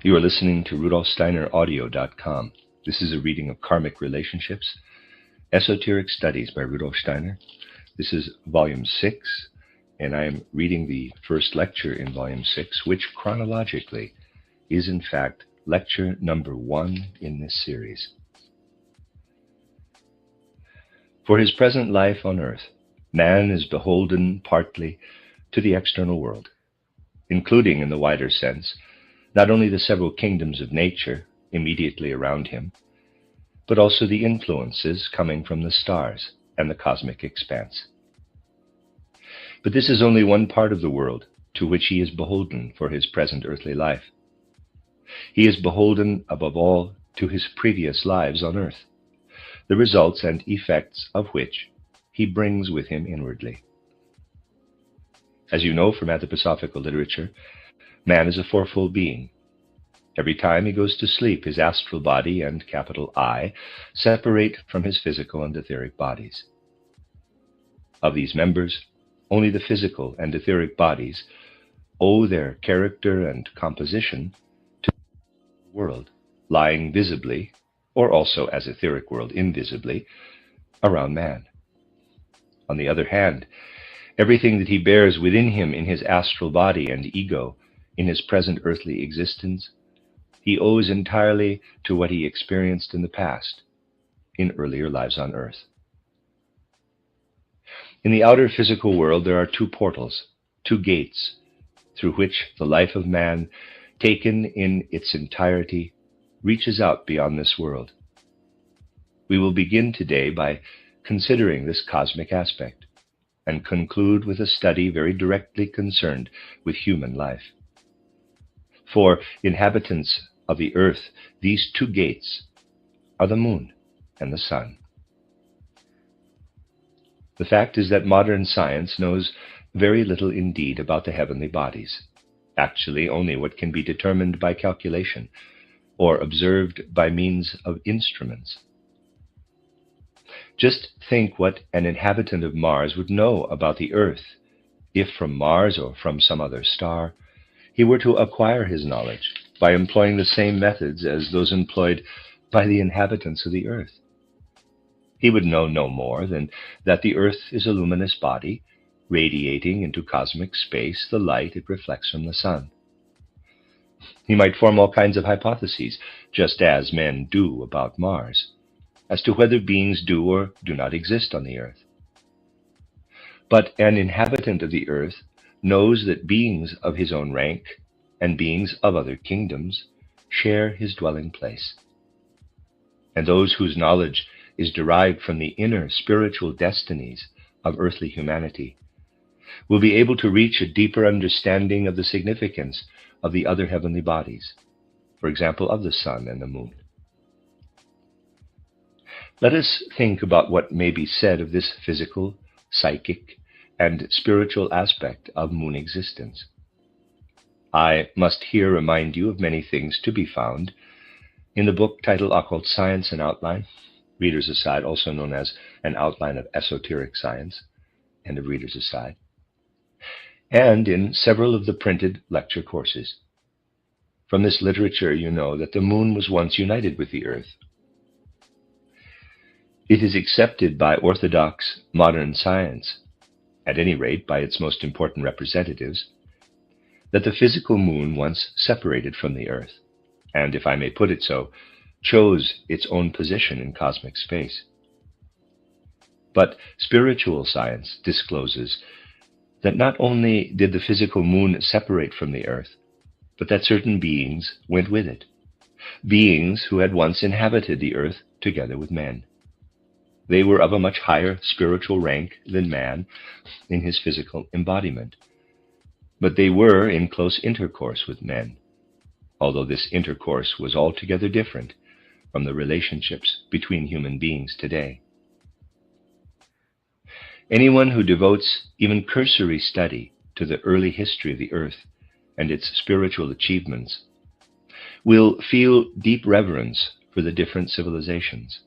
You are listening to RudolfSteinerAudio.com. This is a reading of Karmic Relationships, Esoteric Studies by Rudolf Steiner. This is Volume 6, and I am reading the first lecture in Volume 6, which chronologically is in fact lecture number 1 in this series. For his present life on earth, man is beholden partly to the external world, including in the wider sense not only the several kingdoms of nature immediately around him, but also the influences coming from the stars and the cosmic expanse. But this is only one part of the world to which he is beholden for his present earthly life. He is beholden above all to his previous lives on earth, the results and effects of which he brings with him inwardly. As you know from anthroposophical literature, man is a fourfold being. Every time he goes to sleep, his astral body and capital I separate from his physical and etheric bodies. Of these members, only the physical and etheric bodies owe their character and composition to the world, lying visibly, or also as etheric world invisibly, around man. On the other hand, everything that he bears within him in his astral body and ego in his present earthly existence, he owes entirely to what he experienced in the past, in earlier lives on earth. In the outer physical world, there are two portals, two gates, through which the life of man, taken in its entirety, reaches out beyond this world. We will begin today by considering this cosmic aspect, and conclude with a study very directly concerned with human life. For inhabitants of the earth, these two gates are the moon and the sun. The fact is that modern science knows very little indeed about the heavenly bodies, actually only what can be determined by calculation or observed by means of instruments. Just think what an inhabitant of Mars would know about the earth if from Mars or from some other star he were to acquire his knowledge by employing the same methods as those employed by the inhabitants of the earth. He would know no more than that the earth is a luminous body, radiating into cosmic space the light it reflects from the sun. He might form all kinds of hypotheses, just as men do about Mars, as to whether beings do or do not exist on the earth. But an inhabitant of the earth knows that beings of his own rank and beings of other kingdoms share his dwelling place. And those whose knowledge is derived from the inner spiritual destinies of earthly humanity will be able to reach a deeper understanding of the significance of the other heavenly bodies, for example, of the sun and the moon. Let us think about what may be said of this physical, psychic, and spiritual aspect of moon existence. I must here remind you of many things to be found in the book titled Occult Science, an Outline, Reader's Aside, also known as An Outline of Esoteric Science, and of Reader's Aside, and in several of the printed lecture courses. From this literature you know that the moon was once united with the earth. It is accepted by orthodox modern science, at any rate by its most important representatives, that the physical moon once separated from the earth, and, if I may put it so, chose its own position in cosmic space. But spiritual science discloses that not only did the physical moon separate from the earth, but that certain beings went with it, beings who had once inhabited the earth together with men. They were of a much higher spiritual rank than man in his physical embodiment, but they were in close intercourse with men, although this intercourse was altogether different from the relationships between human beings today. Anyone who devotes even cursory study to the early history of the earth and its spiritual achievements will feel deep reverence for the different civilizations.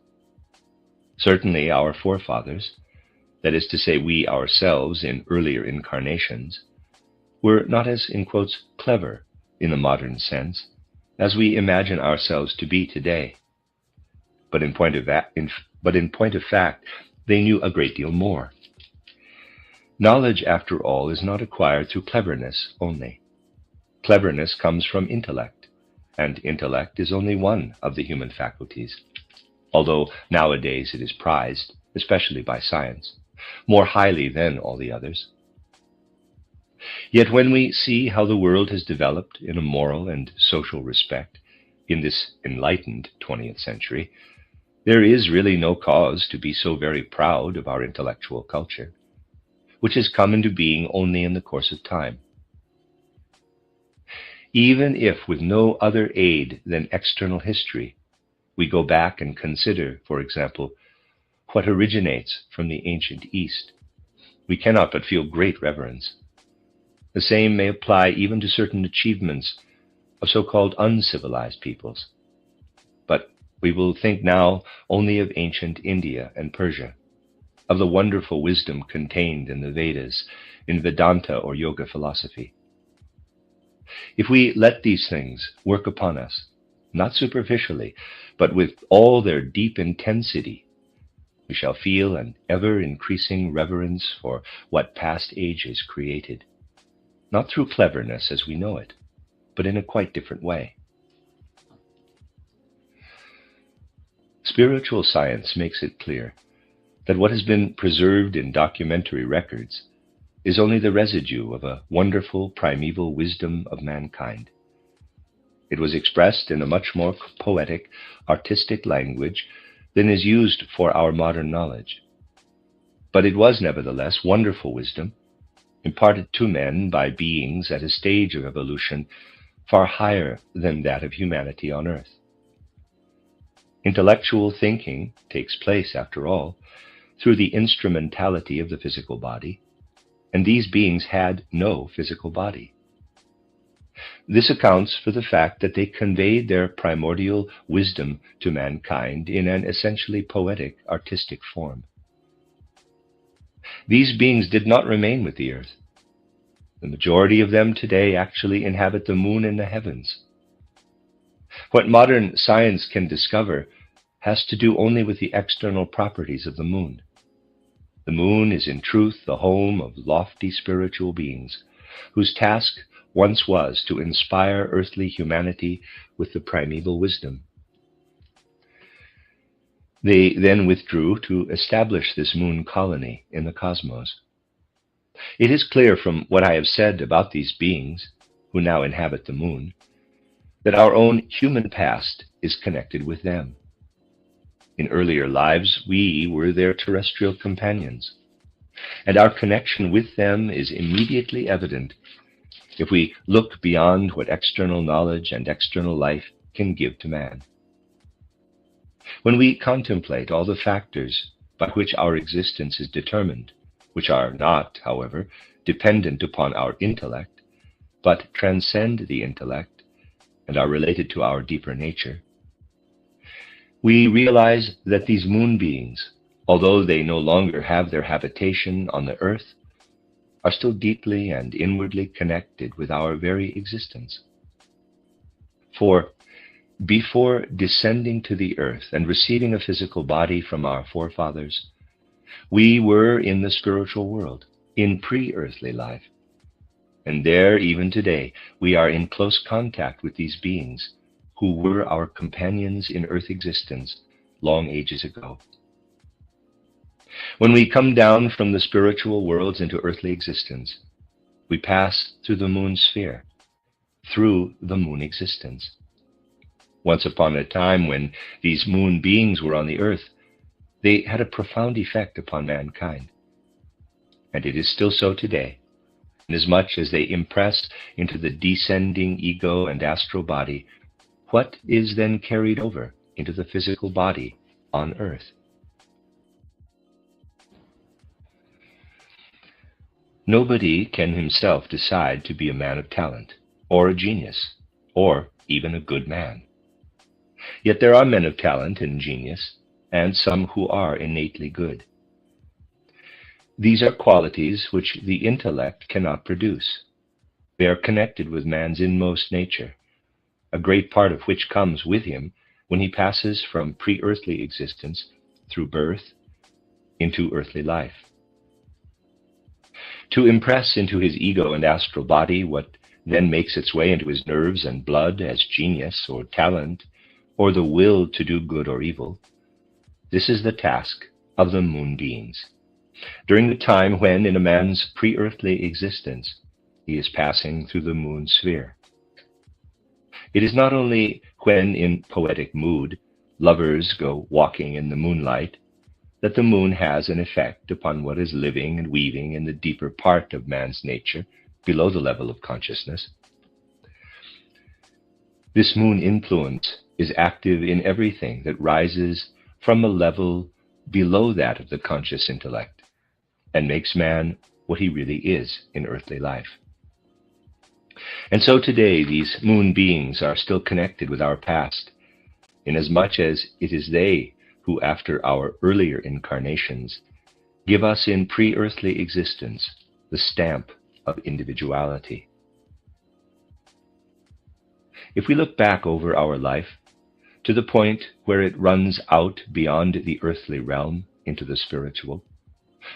Certainly our forefathers, that is to say we ourselves in earlier incarnations, were not as, in quotes, clever in the modern sense as we imagine ourselves to be today. But in point of fact, they knew a great deal more. Knowledge, after all, is not acquired through cleverness only. Cleverness comes from intellect, and intellect is only one of the human faculties, although nowadays it is prized, especially by science, more highly than all the others. Yet when we see how the world has developed in a moral and social respect in this enlightened 20th century, there is really no cause to be so very proud of our intellectual culture, which has come into being only in the course of time. Even if with no other aid than external history, we go back and consider, for example, what originates from the ancient East, we cannot but feel great reverence. The same may apply even to certain achievements of so-called uncivilized peoples. But we will think now only of ancient India and Persia, of the wonderful wisdom contained in the Vedas, in Vedanta or Yoga philosophy. If we let these things work upon us, not superficially, but with all their deep intensity, we shall feel an ever-increasing reverence for what past ages created, not through cleverness as we know it, but in a quite different way. Spiritual science makes it clear that what has been preserved in documentary records is only the residue of a wonderful primeval wisdom of mankind. It was expressed in a much more poetic, artistic language than is used for our modern knowledge. But it was nevertheless wonderful wisdom, imparted to men by beings at a stage of evolution far higher than that of humanity on earth. Intellectual thinking takes place, after all, through the instrumentality of the physical body, and these beings had no physical body. This accounts for the fact that they conveyed their primordial wisdom to mankind in an essentially poetic, artistic form. These beings did not remain with the earth. The majority of them today actually inhabit the moon and the heavens. What modern science can discover has to do only with the external properties of the moon. The moon is in truth the home of lofty spiritual beings, whose task once was to inspire earthly humanity with the primeval wisdom. They then withdrew to establish this moon colony in the cosmos. It is clear from what I have said about these beings, who now inhabit the moon, that our own human past is connected with them. In earlier lives, we were their terrestrial companions, and our connection with them is immediately evident if we look beyond what external knowledge and external life can give to man. When we contemplate all the factors by which our existence is determined, which are not, however, dependent upon our intellect, but transcend the intellect and are related to our deeper nature, we realize that these moon beings, although they no longer have their habitation on the earth, are still deeply and inwardly connected with our very existence. For before descending to the earth and receiving a physical body from our forefathers, we were in the spiritual world, in pre-earthly life. And there, even today, we are in close contact with these beings who were our companions in earth existence long ages ago. When we come down from the spiritual worlds into earthly existence, we pass through the moon sphere, through the moon existence. Once upon a time, when these moon beings were on the earth, they had a profound effect upon mankind. And it is still so today, inasmuch as they impress into the descending ego and astral body what is then carried over into the physical body on earth. Nobody can himself decide to be a man of talent, or a genius, or even a good man. Yet there are men of talent and genius, and some who are innately good. These are qualities which the intellect cannot produce. They are connected with man's inmost nature, a great part of which comes with him when he passes from pre-earthly existence through birth into earthly life. To impress into his ego and astral body what then makes its way into his nerves and blood as genius or talent or the will to do good or evil, this is the task of the moon beings. During the time when, in a man's pre-earthly existence, he is passing through the moon sphere. It is not only when, in poetic mood, lovers go walking in the moonlight, that the moon has an effect upon what is living and weaving in the deeper part of man's nature, below the level of consciousness. This moon influence is active in everything that rises from a level below that of the conscious intellect, and makes man what he really is in earthly life. And so today these moon beings are still connected with our past, inasmuch as it is they who, after our earlier incarnations, give us in pre-earthly existence the stamp of individuality. If we look back over our life, to the point where it runs out beyond the earthly realm into the spiritual,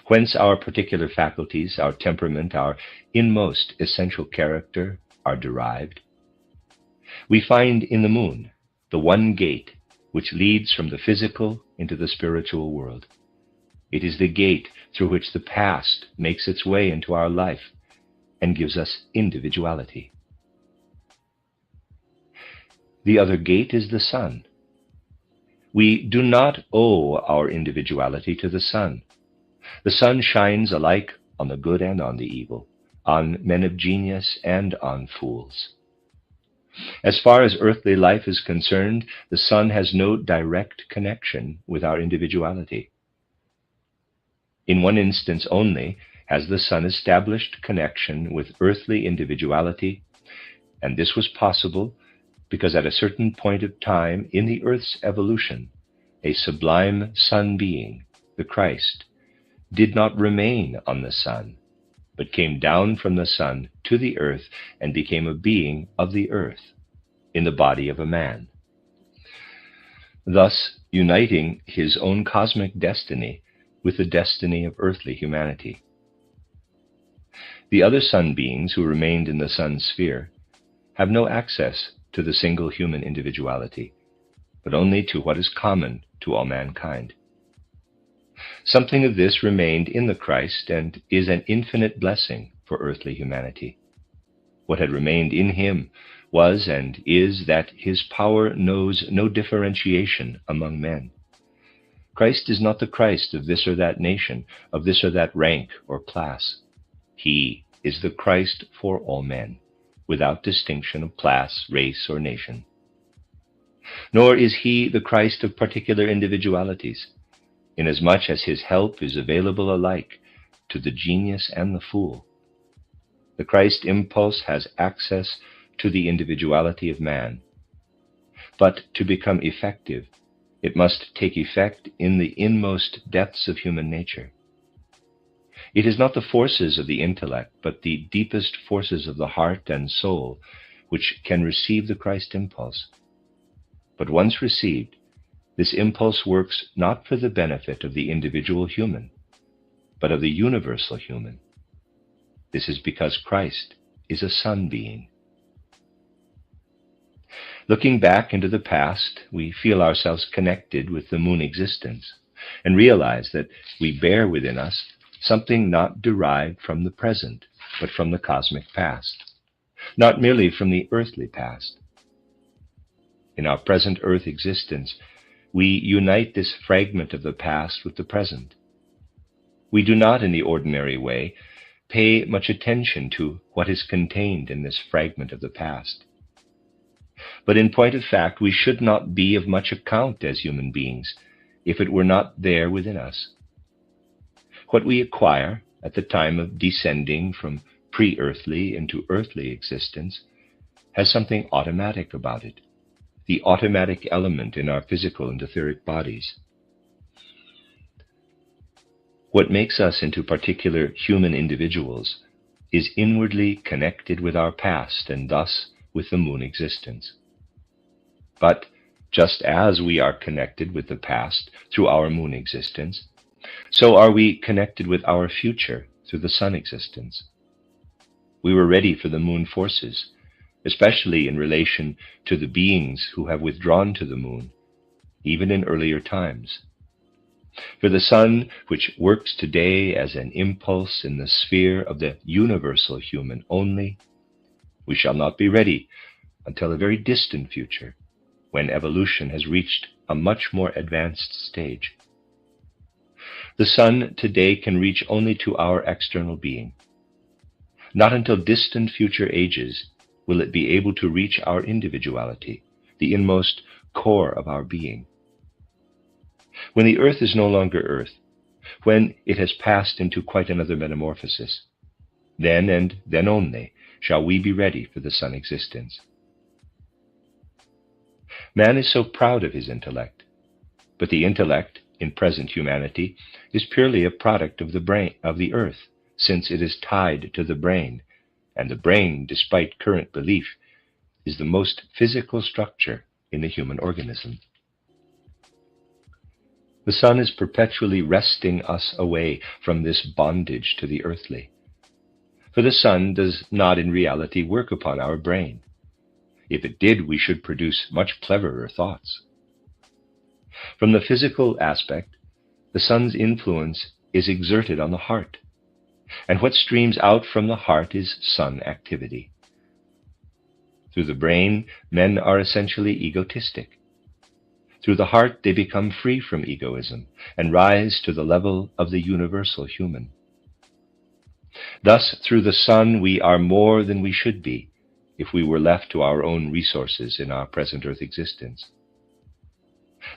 whence our particular faculties, our temperament, our inmost essential character are derived, we find in the moon the one gate which leads from the physical into the spiritual world. It is the gate through which the past makes its way into our life and gives us individuality. The other gate is the sun. We do not owe our individuality to the sun. The sun shines alike on the good and on the evil, on men of genius and on fools. As far as earthly life is concerned, the sun has no direct connection with our individuality. In one instance only has the sun established connection with earthly individuality, and this was possible because at a certain point of time in the earth's evolution, a sublime sun being, the Christ, did not remain on the sun, but came down from the sun to the earth and became a being of the earth in the body of a man, thus uniting his own cosmic destiny with the destiny of earthly humanity. The other sun beings who remained in the sun sphere have no access to the single human individuality, but only to what is common to all mankind. Something of this remained in the Christ and is an infinite blessing for earthly humanity. What had remained in him was and is that his power knows no differentiation among men. Christ is not the Christ of this or that nation, of this or that rank or class. He is the Christ for all men, without distinction of class, race, or nation. Nor is he the Christ of particular individualities, inasmuch as his help is available alike to the genius and the fool. The Christ impulse has access to the individuality of man, but to become effective, it must take effect in the inmost depths of human nature. It is not the forces of the intellect, but the deepest forces of the heart and soul which can receive the Christ impulse. But once received, this impulse works not for the benefit of the individual human, but of the universal human. This is because Christ is a sun being. Looking back into the past, we feel ourselves connected with the moon existence and realize that we bear within us something not derived from the present, but from the cosmic past, not merely from the earthly past. In our present earth existence, we unite this fragment of the past with the present. We do not, in the ordinary way, pay much attention to what is contained in this fragment of the past. But in point of fact, we should not be of much account as human beings if it were not there within us. What we acquire at the time of descending from pre-earthly into earthly existence has something automatic about it, the automatic element in our physical and etheric bodies. What makes us into particular human individuals is inwardly connected with our past and thus with the moon existence. But just as we are connected with the past through our moon existence, so are we connected with our future through the sun existence. We were ready for the moon forces, especially in relation to the beings who have withdrawn to the moon, even in earlier times. For the sun, which works today as an impulse in the sphere of the universal human only, we shall not be ready until a very distant future, when evolution has reached a much more advanced stage. The sun today can reach only to our external being. Not until distant future ages will it be able to reach our individuality, the inmost core of our being. When the earth is no longer earth, when it has passed into quite another metamorphosis, then and then only shall we be ready for the sun existence. Man is so proud of his intellect, but the intellect in present humanity is purely a product of the brain of the earth, since it is tied to the brain, and the brain, despite current belief, is the most physical structure in the human organism. The sun is perpetually wresting us away from this bondage to the earthly. For the sun does not in reality work upon our brain. If it did, we should produce much cleverer thoughts. From the physical aspect, the sun's influence is exerted on the heart, and what streams out from the heart is sun activity. Through the brain, men are essentially egotistic. Through the heart, they become free from egoism and rise to the level of the universal human. Thus, through the sun, we are more than we should be if we were left to our own resources in our present earth existence.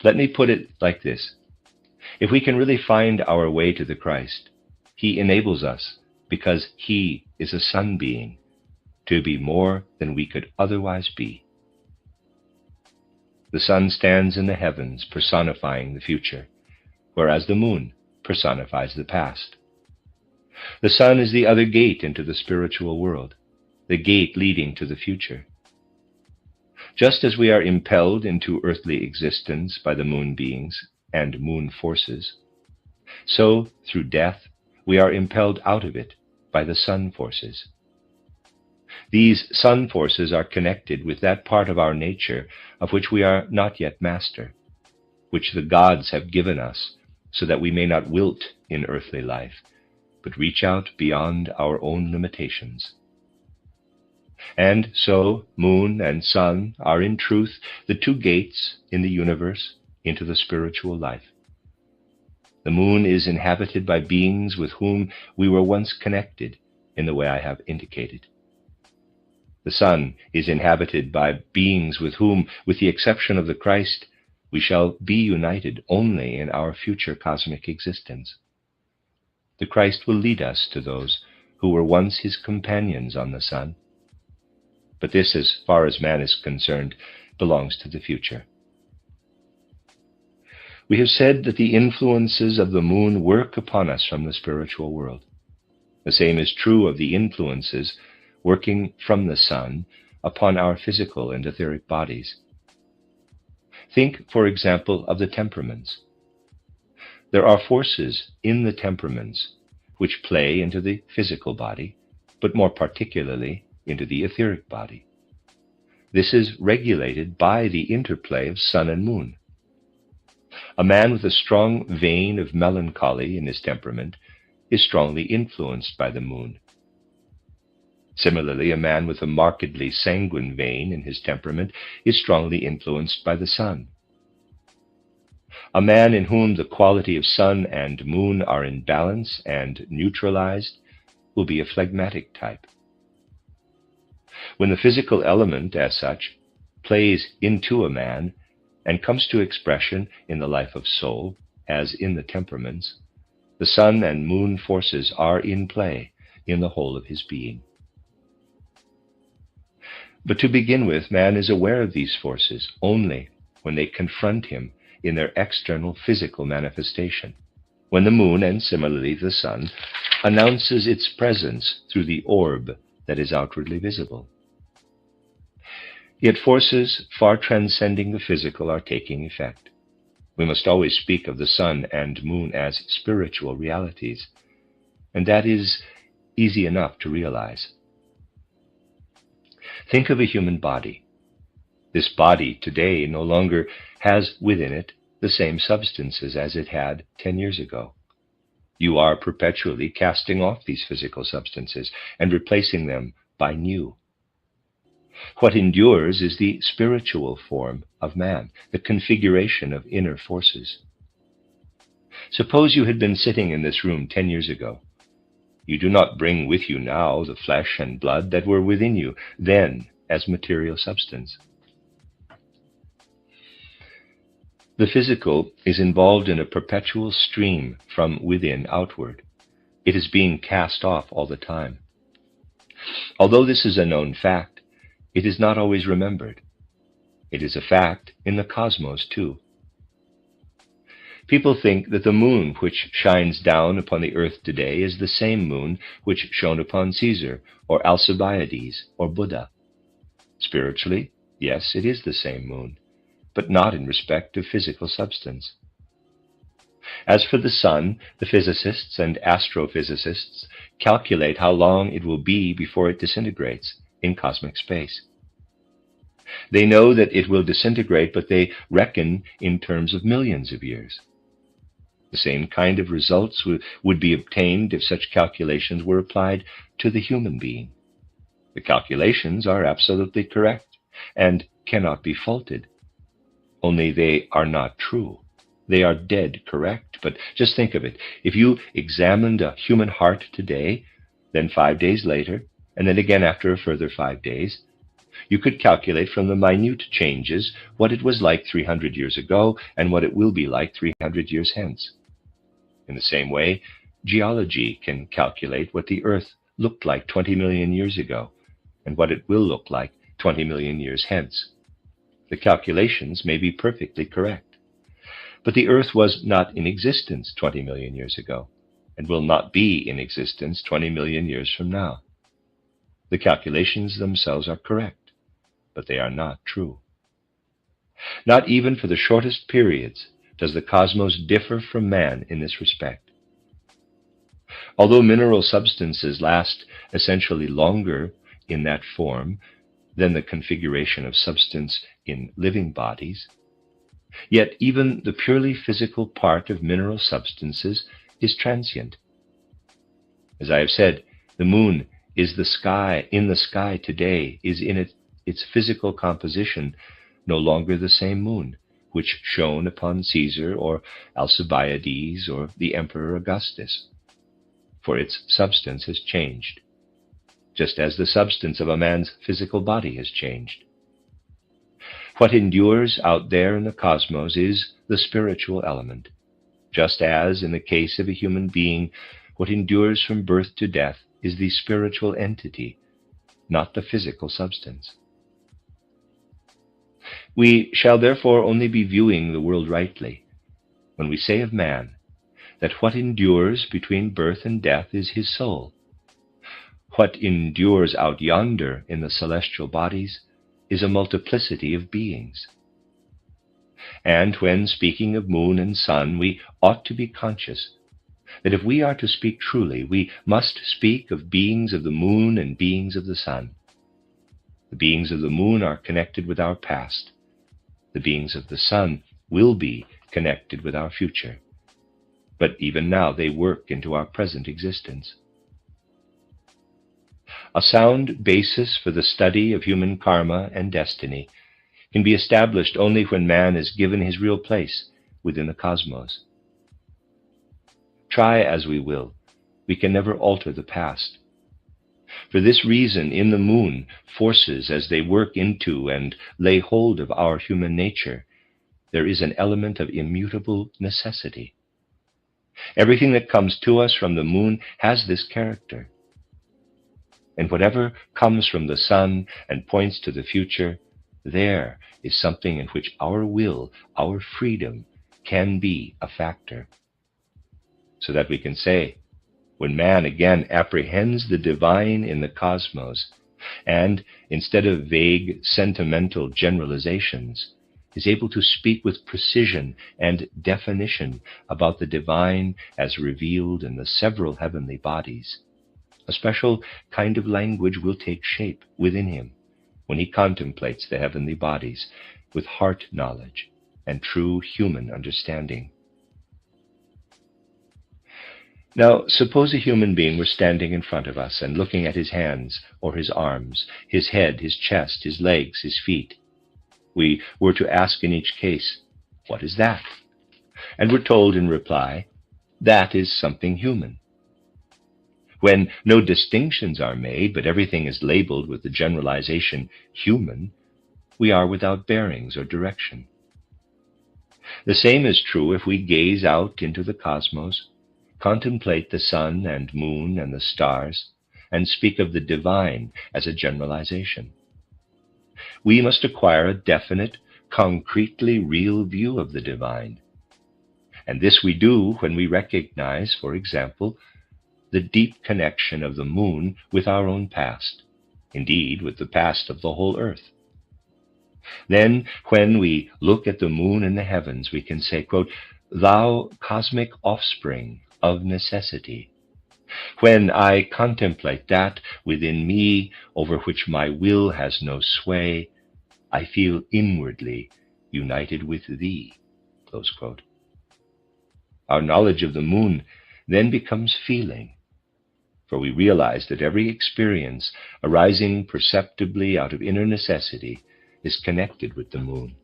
Let me put it like this. If we can really find our way to the Christ, He enables us, because He is a sun being, to be more than we could otherwise be. The sun stands in the heavens personifying the future, whereas the moon personifies the past. The sun is the other gate into the spiritual world, the gate leading to the future. Just as we are impelled into earthly existence by the moon beings and moon forces, so through death we are impelled out of it by the sun forces. These sun forces are connected with that part of our nature of which we are not yet master, which the gods have given us so that we may not wilt in earthly life, but reach out beyond our own limitations. And so moon and sun are in truth the two gates in the universe into the spiritual life. The moon is inhabited by beings with whom we were once connected in the way I have indicated. The sun is inhabited by beings with whom, with the exception of the Christ, we shall be united only in our future cosmic existence. The Christ will lead us to those who were once His companions on the sun. But this, as far as man is concerned, belongs to the future. We have said that the influences of the moon work upon us from the spiritual world. The same is true of the influences working from the sun upon our physical and etheric bodies. Think, for example, of the temperaments. There are forces in the temperaments which play into the physical body, but more particularly into the etheric body. This is regulated by the interplay of sun and moon. A man with a strong vein of melancholy in his temperament is strongly influenced by the moon. Similarly, a man with a markedly sanguine vein in his temperament is strongly influenced by the sun. A man in whom the quality of sun and moon are in balance and neutralized will be a phlegmatic type. When the physical element, as such, plays into a man and comes to expression in the life of soul, as in the temperaments, the sun and moon forces are in play in the whole of his being. But to begin with, man is aware of these forces only when they confront him in their external physical manifestation, when the moon, and similarly the sun, announces its presence through the orb that is outwardly visible. Yet forces far transcending the physical are taking effect. We must always speak of the sun and moon as spiritual realities, and that is easy enough to realize. Think of a human body. This body today no longer has within it the same substances as it had 10 years ago. You are perpetually casting off these physical substances and replacing them by new. What endures is the spiritual form of man, the configuration of inner forces. Suppose you had been sitting in this room 10 years ago. You do not bring with you now the flesh and blood that were within you then as material substance. The physical is involved in a perpetual stream from within outward. It is being cast off all the time. Although this is a known fact, it is not always remembered. It is a fact in the cosmos too. People think that the moon which shines down upon the earth today is the same moon which shone upon Caesar or Alcibiades or Buddha. Spiritually, yes, it is the same moon, but not in respect of physical substance. As for the sun, the physicists and astrophysicists calculate how long it will be before it disintegrates in cosmic space. They know that it will disintegrate, but they reckon in terms of millions of years. The same kind of results would be obtained if such calculations were applied to the human being. The calculations are absolutely correct and cannot be faulted. Only they are not true. They are dead correct. But just think of it. If you examined a human heart today, then 5 days later, and then again after a further 5 days, you could calculate from the minute changes what it was like 300 years ago and what it will be like 300 years hence. In the same way, geology can calculate what the Earth looked like 20 million years ago and what it will look like 20 million years hence. The calculations may be perfectly correct, but the Earth was not in existence 20 million years ago and will not be in existence 20 million years from now. The calculations themselves are correct, but they are not true. Not even for the shortest periods does the cosmos differ from man in this respect. Although mineral substances last essentially longer in that form than the configuration of substance in living bodies, yet even the purely physical part of mineral substances is transient. As I have said, the moon is the sky today is in its physical composition no longer the same moon which shone upon Caesar or Alcibiades or the Emperor Augustus, for its substance has changed, just as the substance of a man's physical body has changed. What endures out there in the cosmos is the spiritual element, just as in the case of a human being, what endures from birth to death is the spiritual entity, not the physical substance. We shall therefore only be viewing the world rightly when we say of man that what endures between birth and death is his soul. What endures out yonder in the celestial bodies is a multiplicity of beings. And when speaking of moon and sun, we ought to be conscious that if we are to speak truly, we must speak of beings of the moon and beings of the sun. The beings of the moon are connected with our past. The beings of the sun will be connected with our future. But even now they work into our present existence. A sound basis for the study of human karma and destiny can be established only when man is given his real place within the cosmos. Try as we will, we can never alter the past. For this reason, in the moon, forces as they work into and lay hold of our human nature, there is an element of immutable necessity. Everything that comes to us from the moon has this character. And whatever comes from the sun and points to the future, there is something in which our will, our freedom, can be a factor. So that we can say, when man again apprehends the divine in the cosmos, and instead of vague, sentimental generalizations, is able to speak with precision and definition about the divine as revealed in the several heavenly bodies. A special kind of language will take shape within him when he contemplates the heavenly bodies with heart knowledge and true human understanding. Now, suppose a human being were standing in front of us and looking at his hands or his arms, his head, his chest, his legs, his feet. We were to ask in each case, "What is that?" And were told in reply, "That is something human." When no distinctions are made, but everything is labeled with the generalization human, we are without bearings or direction. The same is true if we gaze out into the cosmos, contemplate the sun and moon and the stars, and speak of the divine as a generalization. We must acquire a definite, concretely real view of the divine. And this we do when we recognize, for example, the deep connection of the moon with our own past, indeed with the past of the whole earth. Then, when we look at the moon in the heavens, we can say, quote, "Thou cosmic offspring of necessity, when I contemplate that within me over which my will has no sway, I feel inwardly united with thee." Close quote. Our knowledge of the moon then becomes feeling, for we realize that every experience arising perceptibly out of inner necessity is connected with the moon.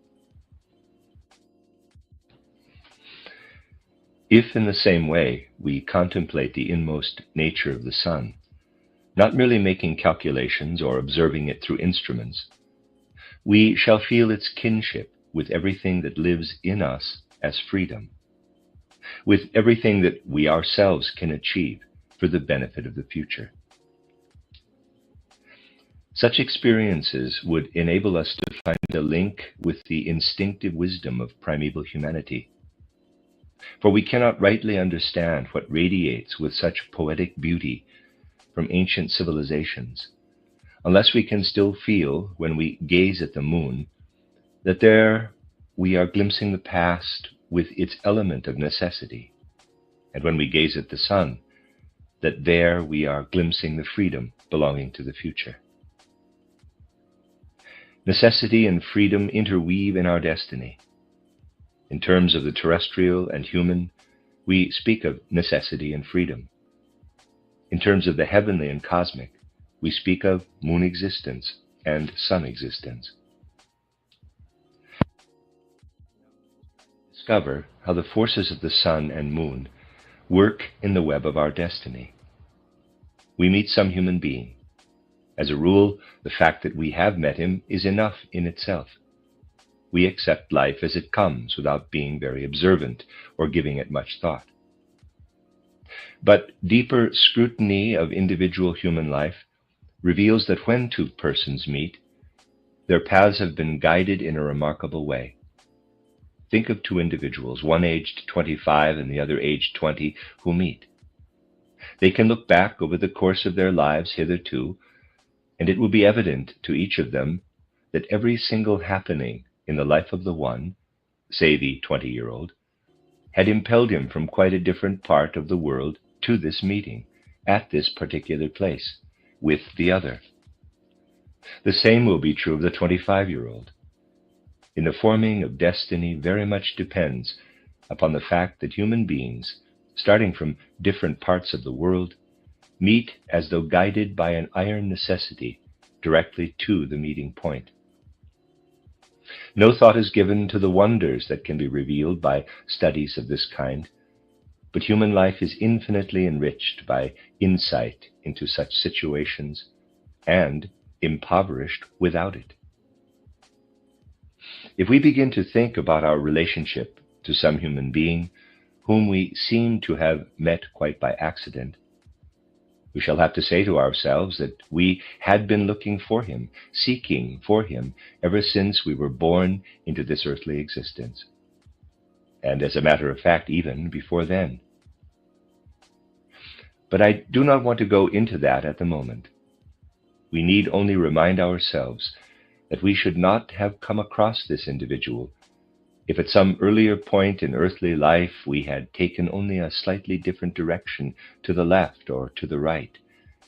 If in the same way we contemplate the inmost nature of the sun, not merely making calculations or observing it through instruments, we shall feel its kinship with everything that lives in us as freedom, with everything that we ourselves can achieve for the benefit of the future. Such experiences would enable us to find a link with the instinctive wisdom of primeval humanity. For we cannot rightly understand what radiates with such poetic beauty from ancient civilizations unless we can still feel, when we gaze at the moon, that there we are glimpsing the past with its element of necessity, and when we gaze at the sun, that there we are glimpsing the freedom belonging to the future. Necessity and freedom interweave in our destiny. In terms of the terrestrial and human, we speak of necessity and freedom. In terms of the heavenly and cosmic, we speak of moon existence and sun existence. Discover how the forces of the sun and moon work in the web of our destiny. We meet some human being. As a rule, the fact that we have met him is enough in itself. We accept life as it comes without being very observant or giving it much thought. But deeper scrutiny of individual human life reveals that when two persons meet, their paths have been guided in a remarkable way. Think of two individuals, one aged 25 and the other aged 20, who meet. They can look back over the course of their lives hitherto, and it will be evident to each of them that every single happening in the life of the one, say the 20-year-old, had impelled him from quite a different part of the world to this meeting, at this particular place, with the other. The same will be true of the 25-year-old. In the forming of destiny very much depends upon the fact that human beings, starting from different parts of the world, meet as though guided by an iron necessity directly to the meeting point. No thought is given to the wonders that can be revealed by studies of this kind, but human life is infinitely enriched by insight into such situations and impoverished without it. If we begin to think about our relationship to some human being whom we seem to have met quite by accident, we shall have to say to ourselves that we had been looking for him, seeking for him, ever since we were born into this earthly existence, and as a matter of fact, even before then. But I do not want to go into that at the moment. We need only remind ourselves that we should not have come across this individual if at some earlier point in earthly life we had taken only a slightly different direction to the left or to the right,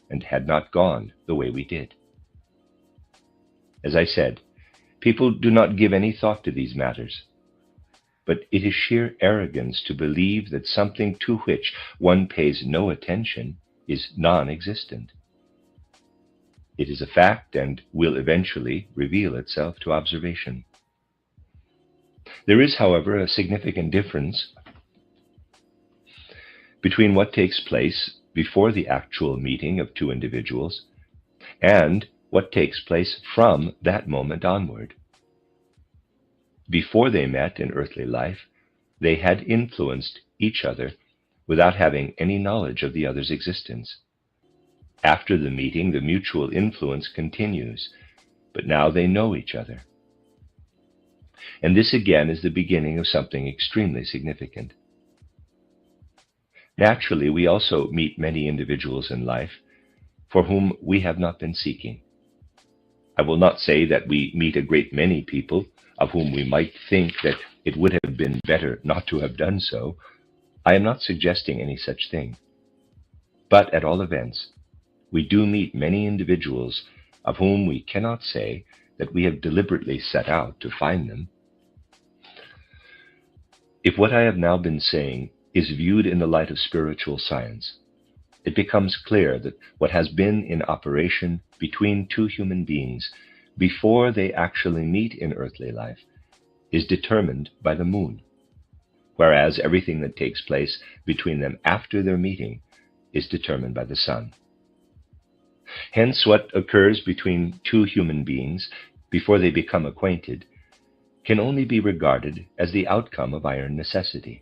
and had not gone the way we did. As I said, people do not give any thought to these matters, but it is sheer arrogance to believe that something to which one pays no attention is non-existent. It is a fact and will eventually reveal itself to observation. There is, however, a significant difference between what takes place before the actual meeting of two individuals and what takes place from that moment onward. Before they met in earthly life, they had influenced each other without having any knowledge of the other's existence. After the meeting, the mutual influence continues, but now they know each other. And this again is the beginning of something extremely significant. Naturally, we also meet many individuals in life for whom we have not been seeking. I will not say that we meet a great many people of whom we might think that it would have been better not to have done so. I am not suggesting any such thing. But at all events, we do meet many individuals of whom we cannot say that we have deliberately set out to find them. If what I have now been saying is viewed in the light of spiritual science, it becomes clear that what has been in operation between two human beings before they actually meet in earthly life is determined by the moon, whereas everything that takes place between them after their meeting is determined by the sun. Hence, what occurs between two human beings before they become acquainted can only be regarded as the outcome of iron necessity,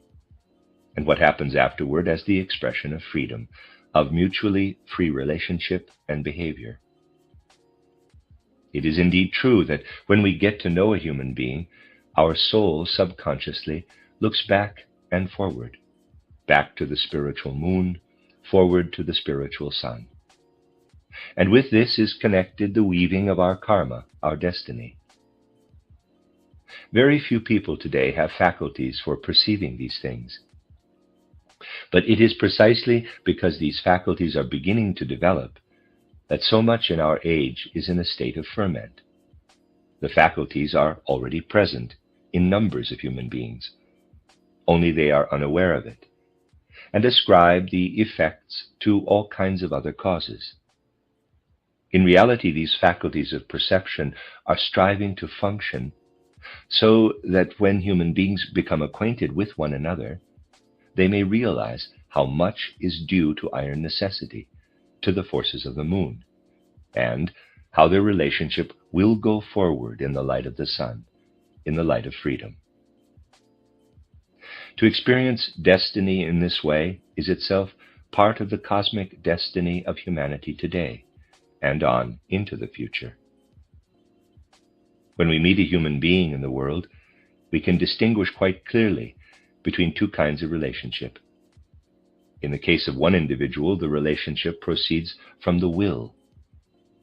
and what happens afterward as the expression of freedom, of mutually free relationship and behavior. It is indeed true that when we get to know a human being, our soul subconsciously looks back and forward, back to the spiritual moon, forward to the spiritual sun. And with this is connected the weaving of our karma, our destiny. Very few people today have faculties for perceiving these things. But it is precisely because these faculties are beginning to develop that so much in our age is in a state of ferment. The faculties are already present in numbers of human beings, only they are unaware of it, and ascribe the effects to all kinds of other causes. In reality, these faculties of perception are striving to function so that when human beings become acquainted with one another, they may realize how much is due to iron necessity, to the forces of the moon, and how their relationship will go forward in the light of the sun, in the light of freedom. To experience destiny in this way is itself part of the cosmic destiny of humanity today, and on into the future. When we meet a human being in the world, we can distinguish quite clearly between two kinds of relationship. In the case of one individual, the relationship proceeds from the will.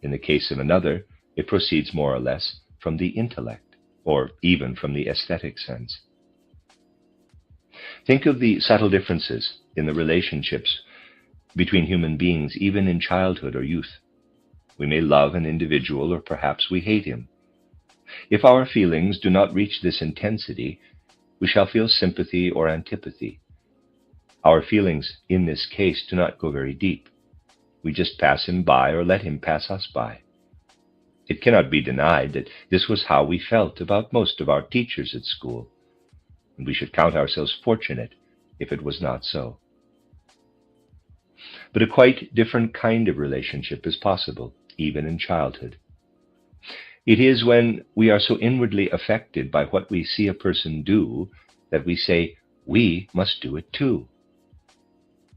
In the case of another, it proceeds more or less from the intellect, or even from the aesthetic sense. Think of the subtle differences in the relationships between human beings, even in childhood or youth. We may love an individual, or perhaps we hate him. If our feelings do not reach this intensity, we shall feel sympathy or antipathy. Our feelings in this case do not go very deep. We just pass him by or let him pass us by. It cannot be denied that this was how we felt about most of our teachers at school, and we should count ourselves fortunate if it was not so. But a quite different kind of relationship is possible, even in childhood. It is when we are so inwardly affected by what we see a person do that we say, we must do it too.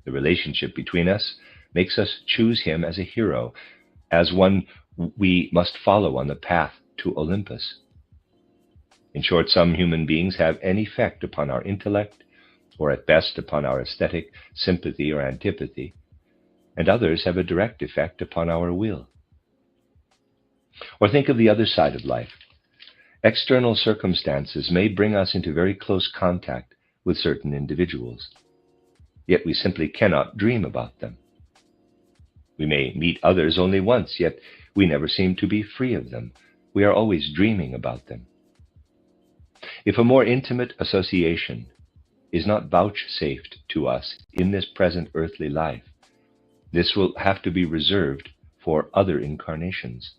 The relationship between us makes us choose him as a hero, as one we must follow on the path to Olympus. In short, some human beings have an effect upon our intellect, or at best upon our aesthetic sympathy or antipathy, and others have a direct effect upon our will. Or think of the other side of life. External circumstances may bring us into very close contact with certain individuals, yet we simply cannot dream about them. We may meet others only once, yet we never seem to be free of them. We are always dreaming about them. If a more intimate association is not vouchsafed to us in this present earthly life, this will have to be reserved for other incarnations.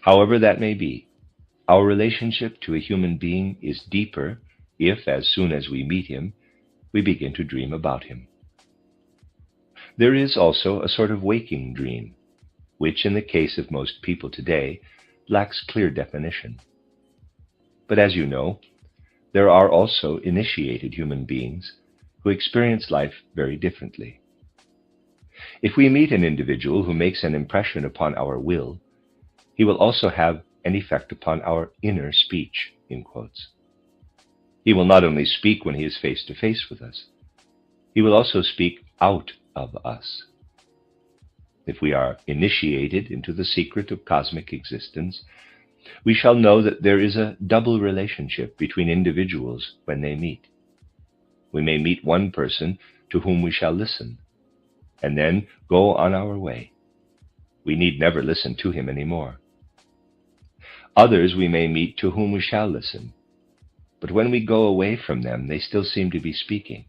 However that may be, our relationship to a human being is deeper if, as soon as we meet him, we begin to dream about him. There is also a sort of waking dream, which in the case of most people today lacks clear definition. But as you know, there are also initiated human beings who experience life very differently. If we meet an individual who makes an impression upon our will, he will also have an effect upon our inner speech, in quotes. He will not only speak when he is face to face with us, he will also speak out of us. If we are initiated into the secret of cosmic existence, we shall know that there is a double relationship between individuals when they meet. We may meet one person to whom we shall listen, and then go on our way. We need never listen to him any more. Others we may meet to whom we shall listen, but when we go away from them, they still seem to be speaking,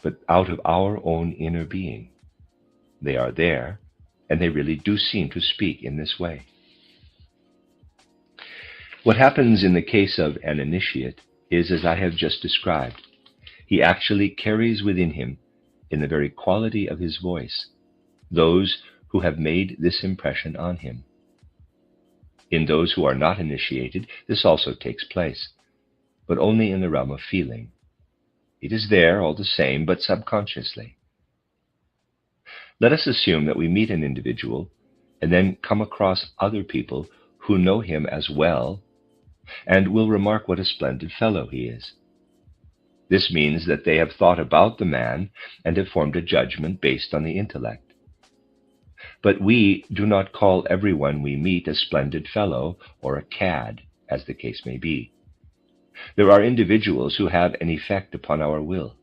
but out of our own inner being. They are there, and they really do seem to speak in this way. What happens in the case of an initiate is as I have just described. He actually carries within him, in the very quality of his voice, those who have made this impression on him. In those who are not initiated, this also takes place, but only in the realm of feeling. It is there all the same, but subconsciously. Let us assume that we meet an individual and then come across other people who know him as well and will remark what a splendid fellow he is. This means that they have thought about the man and have formed a judgment based on the intellect. But we do not call everyone we meet a splendid fellow or a cad, as the case may be. There are individuals who have an effect upon our will,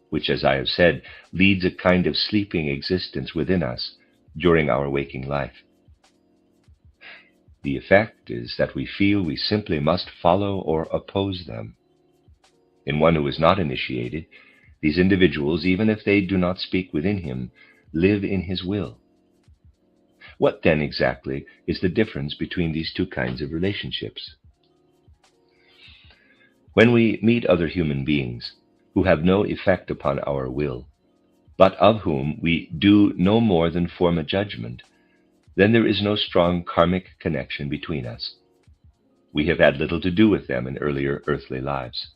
which, as I have said, leads a kind of sleeping existence within us during our waking life. The effect is that we feel we simply must follow or oppose them. In one who is not initiated, these individuals, even if they do not speak within him, live in his will. What then exactly is the difference between these two kinds of relationships? When we meet other human beings who have no effect upon our will, but of whom we do no more than form a judgment, then there is no strong karmic connection between us. We have had little to do with them in earlier earthly lives.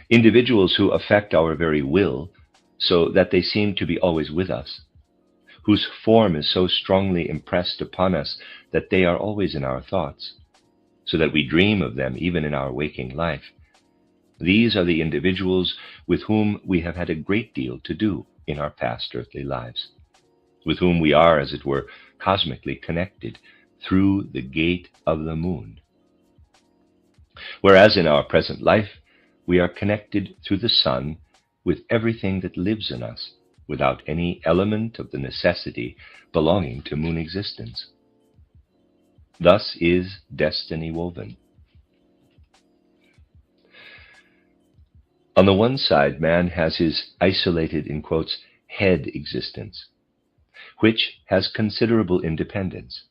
Individuals who affect our very will so that they seem to be always with us, whose form is so strongly impressed upon us that they are always in our thoughts, so that we dream of them even in our waking life. These are the individuals with whom we have had a great deal to do in our past earthly lives, with whom we are, as it were, cosmically connected through the gate of the moon. Whereas in our present life, we are connected through the sun with everything that lives in us, without any element of the necessity belonging to moon existence. Thus is destiny woven. On the one side, man has his isolated, in quotes, head existence, which has considerable independence.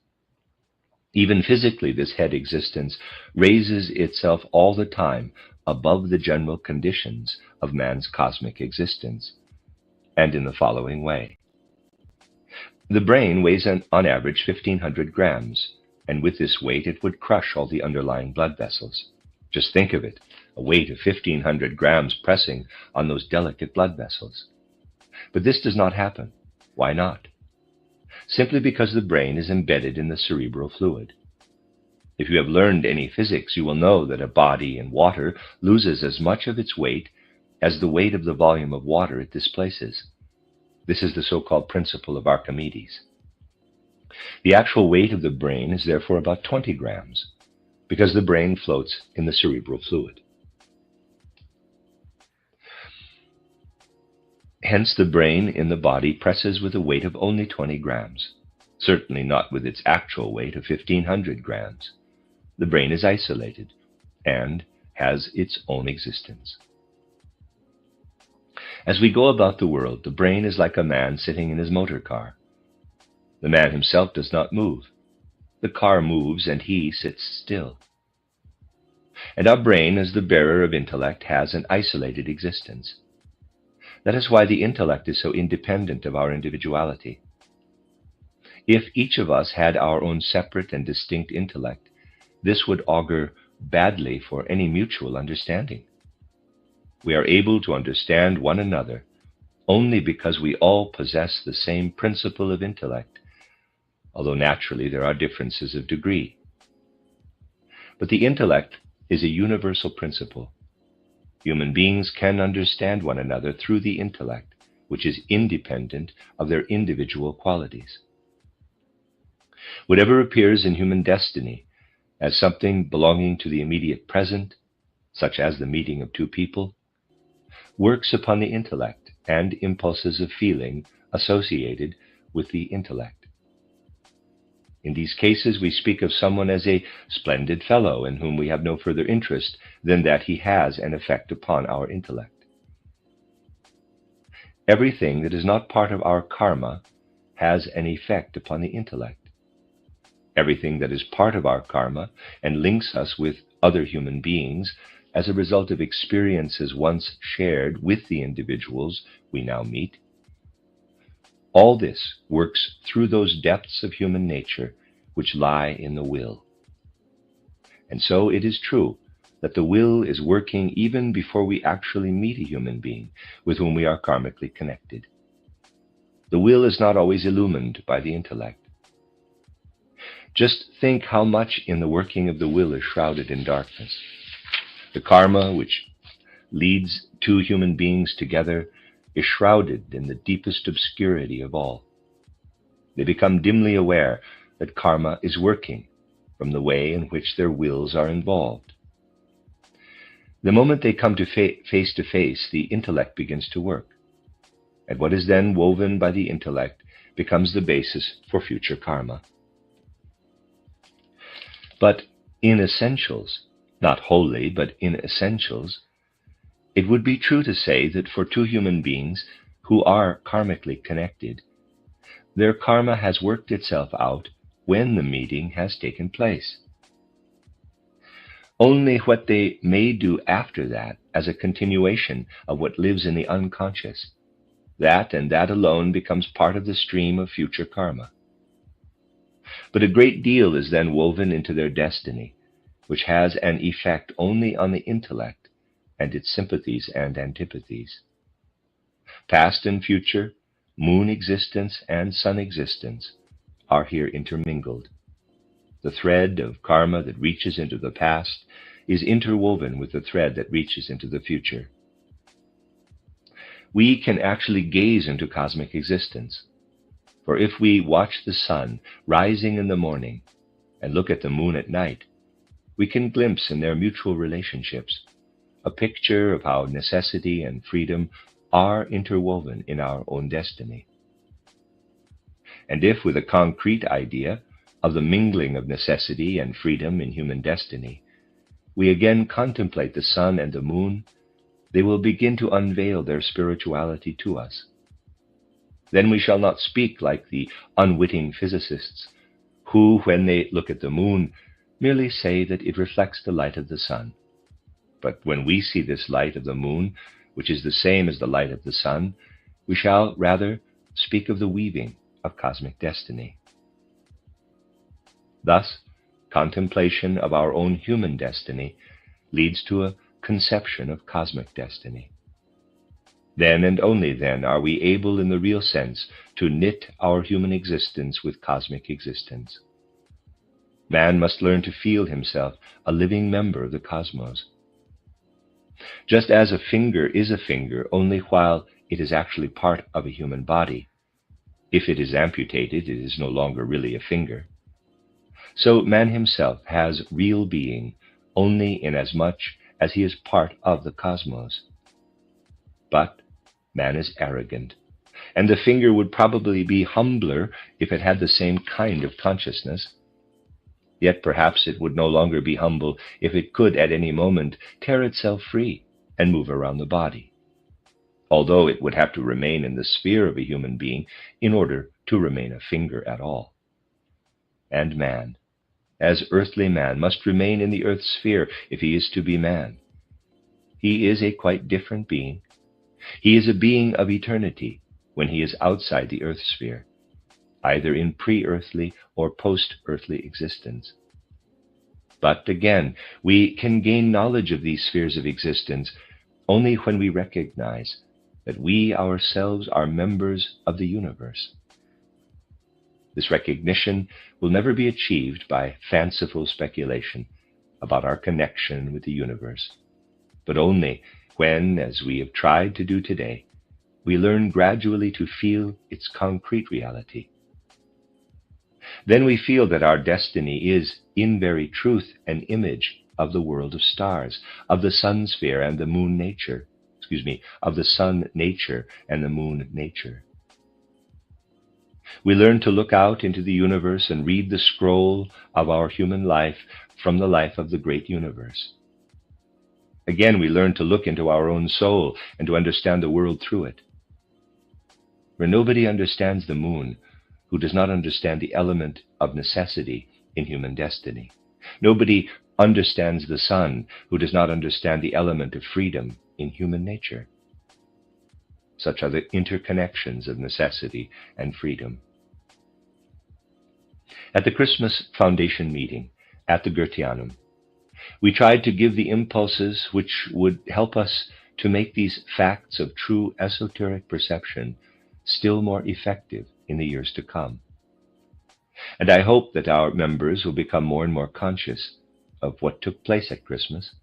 Even physically, this head existence raises itself all the time above the general conditions of man's cosmic existence, and in the following way. The brain weighs on average 1,500 grams, and with this weight it would crush all the underlying blood vessels. Just think of it, a weight of 1,500 grams pressing on those delicate blood vessels. But this does not happen. Why not? Simply because the brain is embedded in the cerebral fluid. If you have learned any physics, you will know that a body in water loses as much of its weight as the weight of the volume of water it displaces. This is the so-called principle of Archimedes. The actual weight of the brain is therefore about 20 grams, because the brain floats in the cerebral fluid. Hence, the brain in the body presses with a weight of only 20 grams, certainly not with its actual weight of 1,500 grams. The brain is isolated and has its own existence. As we go about the world, the brain is like a man sitting in his motor car. The man himself does not move. The car moves and he sits still. And our brain, as the bearer of intellect, has an isolated existence. That is why the intellect is so independent of our individuality. If each of us had our own separate and distinct intellect, this would augur badly for any mutual understanding. We are able to understand one another only because we all possess the same principle of intellect, although naturally there are differences of degree. But the intellect is a universal principle. Human beings can understand one another through the intellect, which is independent of their individual qualities. Whatever appears in human destiny as something belonging to the immediate present, such as the meeting of two people, works upon the intellect and impulses of feeling associated with the intellect. In these cases, we speak of someone as a splendid fellow in whom we have no further interest than that he has an effect upon our intellect. Everything that is not part of our karma has an effect upon the intellect. Everything that is part of our karma and links us with other human beings as a result of experiences once shared with the individuals we now meet, all this works through those depths of human nature which lie in the will. And so it is true that the will is working even before we actually meet a human being with whom we are karmically connected. The will is not always illumined by the intellect. Just think how much in the working of the will is shrouded in darkness. The karma which leads two human beings together is shrouded in the deepest obscurity of all. They become dimly aware that karma is working from the way in which their wills are involved. The moment they come to face to face, the intellect begins to work, and what is then woven by the intellect becomes the basis for future karma. But in essentials, not wholly, but in essentials, it would be true to say that for two human beings who are karmically connected, their karma has worked itself out when the meeting has taken place. Only what they may do after that, as a continuation of what lives in the unconscious, that and that alone becomes part of the stream of future karma. But a great deal is then woven into their destiny, which has an effect only on the intellect and its sympathies and antipathies. Past and future, moon existence and sun existence are here intermingled. The thread of karma that reaches into the past is interwoven with the thread that reaches into the future. We can actually gaze into cosmic existence, for if we watch the sun rising in the morning and look at the moon at night, we can glimpse in their mutual relationships a picture of how necessity and freedom are interwoven in our own destiny. And if, with a concrete idea of the mingling of necessity and freedom in human destiny, we again contemplate the sun and the moon, they will begin to unveil their spirituality to us. Then we shall not speak like the unwitting physicists, who, when they look at the moon, merely say that it reflects the light of the sun. But when we see this light of the moon, which is the same as the light of the sun, we shall rather speak of the weaving of cosmic destiny. Thus, contemplation of our own human destiny leads to a conception of cosmic destiny. Then and only then are we able in the real sense to knit our human existence with cosmic existence. Man must learn to feel himself a living member of the cosmos. Just as a finger is a finger only while it is actually part of a human body, If it is amputated, it is no longer really a finger. So man himself has real being only inasmuch as he is part of the cosmos. But man is arrogant, and the finger would probably be humbler if it had the same kind of consciousness. Yet perhaps it would no longer be humble if it could at any moment tear itself free and move around the body, although it would have to remain in the sphere of a human being in order to remain a finger at all. And man, as earthly man, must remain in the earth's sphere if he is to be man. He is a quite different being. He is a being of eternity when he is outside the earth sphere, either in pre-earthly or post-earthly existence. But again, we can gain knowledge of these spheres of existence only when we recognize that we ourselves are members of the universe. This recognition will never be achieved by fanciful speculation about our connection with the universe, but only when, as we have tried to do today, we learn gradually to feel its concrete reality. Then we feel that our destiny is, in very truth, an image of the world of stars, of the sun sphere and the moon nature, of the sun nature and the moon nature. We learn to look out into the universe and read the scroll of our human life from the life of the great universe. Again, we learn to look into our own soul and to understand the world through it. For nobody understands the moon who does not understand the element of necessity in human destiny. Nobody understands the sun who does not understand the element of freedom in human nature. Such are the interconnections of necessity and freedom. At the Christmas Foundation meeting at the Goetheanum, we tried to give the impulses which would help us to make these facts of true esoteric perception still more effective in the years to come. And I hope that our members will become more and more conscious of what took place at Christmas.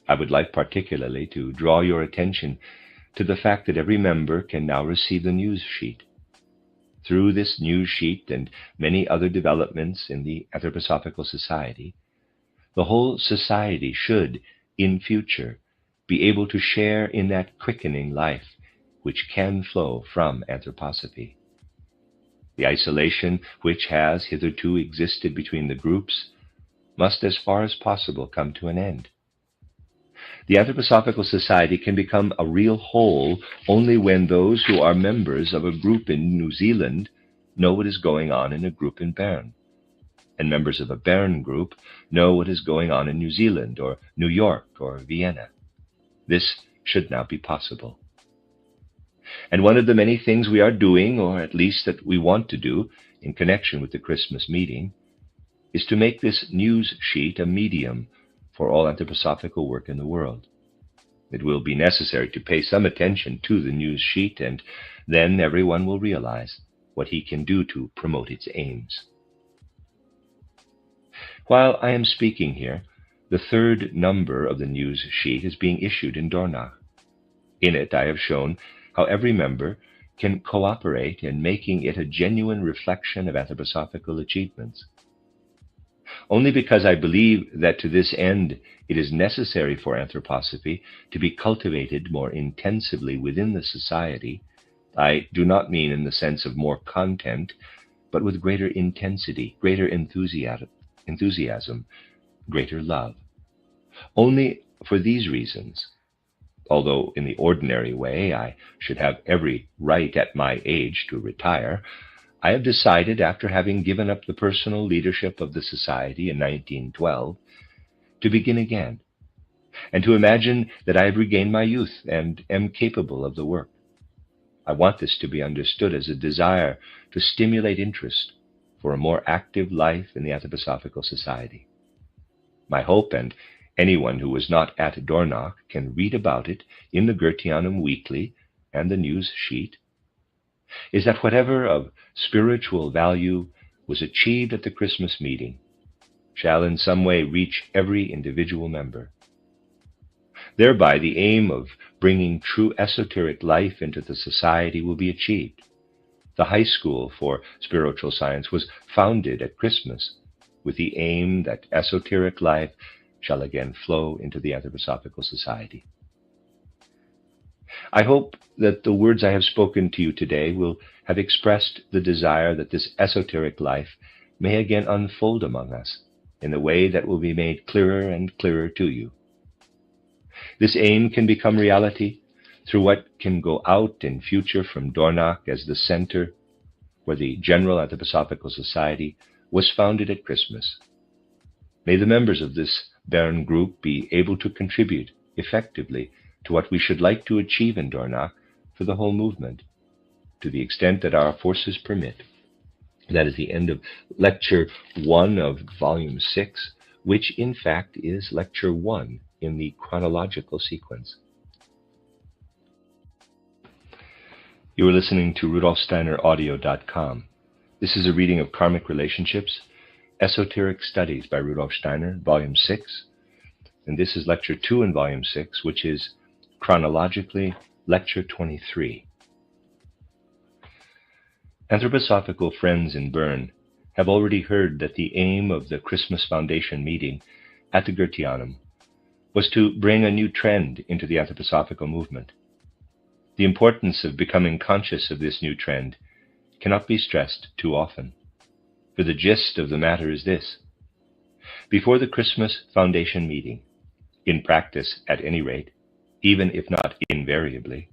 I would like particularly to draw your attention to the fact that every member can now receive the news sheet. Through this news sheet and many other developments in the Anthroposophical Society, the whole society should, in future, be able to share in that quickening life which can flow from anthroposophy. The isolation which has hitherto existed between the groups must, as far as possible, come to an end. The Anthroposophical Society can become a real whole only when those who are members of a group in New Zealand know what is going on in a group in Bern, and members of a Bern group know what is going on in New Zealand or New York or Vienna. This should now be possible. And one of the many things we are doing, or at least that we want to do, in connection with the Christmas meeting, is to make this news sheet a medium for all anthroposophical work in the world. It will be necessary to pay some attention to the news sheet, and then everyone will realize what he can do to promote its aims. While I am speaking here, the third number of the news sheet is being issued in Dornach. In it, I have shown how every member can cooperate in making it a genuine reflection of anthroposophical achievements. Only because I believe that to this end it is necessary for anthroposophy to be cultivated more intensively within the society, I do not mean in the sense of more content, but with greater intensity, greater enthusiasm, greater love. Only for these reasons, although in the ordinary way I should have every right at my age to retire, I have decided, after having given up the personal leadership of the society in 1912, to begin again, and to imagine that I have regained my youth and am capable of the work. I want this to be understood as a desire to stimulate interest for a more active life in the Anthroposophical Society. My hope, and anyone who was not at Dornach can read about it in the Goetheanum Weekly and the news sheet, is that whatever of spiritual value was achieved at the Christmas meeting shall in some way reach every individual member. Thereby the aim of bringing true esoteric life into the society will be achieved, The High School for Spiritual Science was founded at Christmas with the aim that esoteric life shall again flow into the Anthroposophical Society. I hope that the words I have spoken to you today will have expressed the desire that this esoteric life may again unfold among us in a way that will be made clearer and clearer to you. This aim can become reality through what can go out in future from Dornach as the center where the General Anthroposophical Society was founded at Christmas. May the members of this Bern group be able to contribute effectively to what we should like to achieve in Dornach for the whole movement, to the extent that our forces permit. That is the end of Lecture 1 of Volume 6, which in fact is Lecture 1 in the chronological sequence. You are listening to RudolfSteinerAudio.com. This is a reading of Karmic Relationships, Esoteric Studies by Rudolf Steiner, Volume 6. And this is Lecture 2 in Volume 6, which is chronologically Lecture 23. Anthroposophical friends in Bern have already heard that the aim of the Christmas Foundation meeting at the Goetheanum was to bring a new trend into the Anthroposophical movement. The importance of becoming conscious of this new trend cannot be stressed too often, for the gist of the matter is this. Before the Christmas Foundation meeting, in practice at any rate, even if not invariably,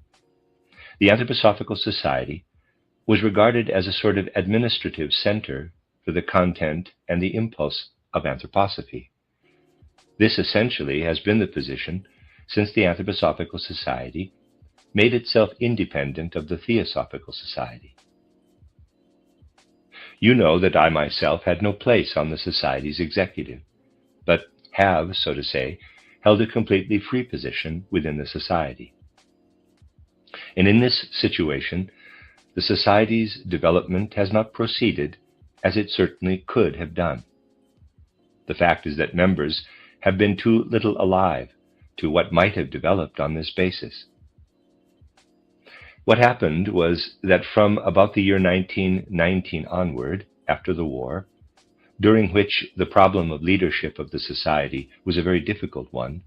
the Anthroposophical Society was regarded as a sort of administrative center for the content and the impulse of anthroposophy. This essentially has been the position since the Anthroposophical Society made itself independent of the Theosophical Society. You know that I myself had no place on the Society's executive, but have, so to say, held a completely free position within the Society. And in this situation, the Society's development has not proceeded as it certainly could have done. The fact is that members have been too little alive to what might have developed on this basis. What happened was that from about the year 1919 onward, after the war, during which the problem of leadership of the Society was a very difficult one,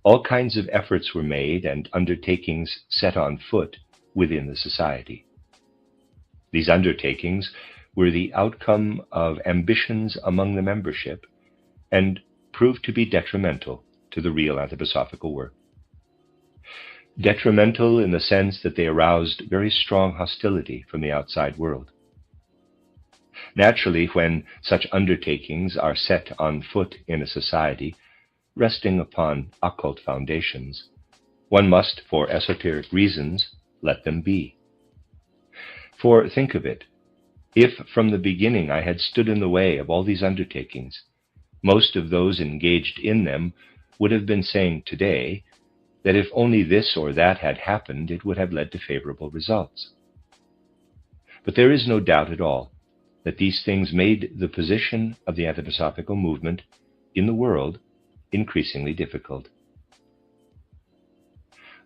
all kinds of efforts were made and undertakings set on foot within the Society. These undertakings were the outcome of ambitions among the membership and proved to be detrimental to the real anthroposophical work. Detrimental in the sense that they aroused very strong hostility from the outside world. Naturally, when such undertakings are set on foot in a society, resting upon occult foundations, one must, for esoteric reasons, let them be. For think of it, if from the beginning I had stood in the way of all these undertakings, most of those engaged in them would have been saying today that if only this or that had happened, it would have led to favorable results. But there is no doubt at all that these things made the position of the anthroposophical movement in the world increasingly difficult.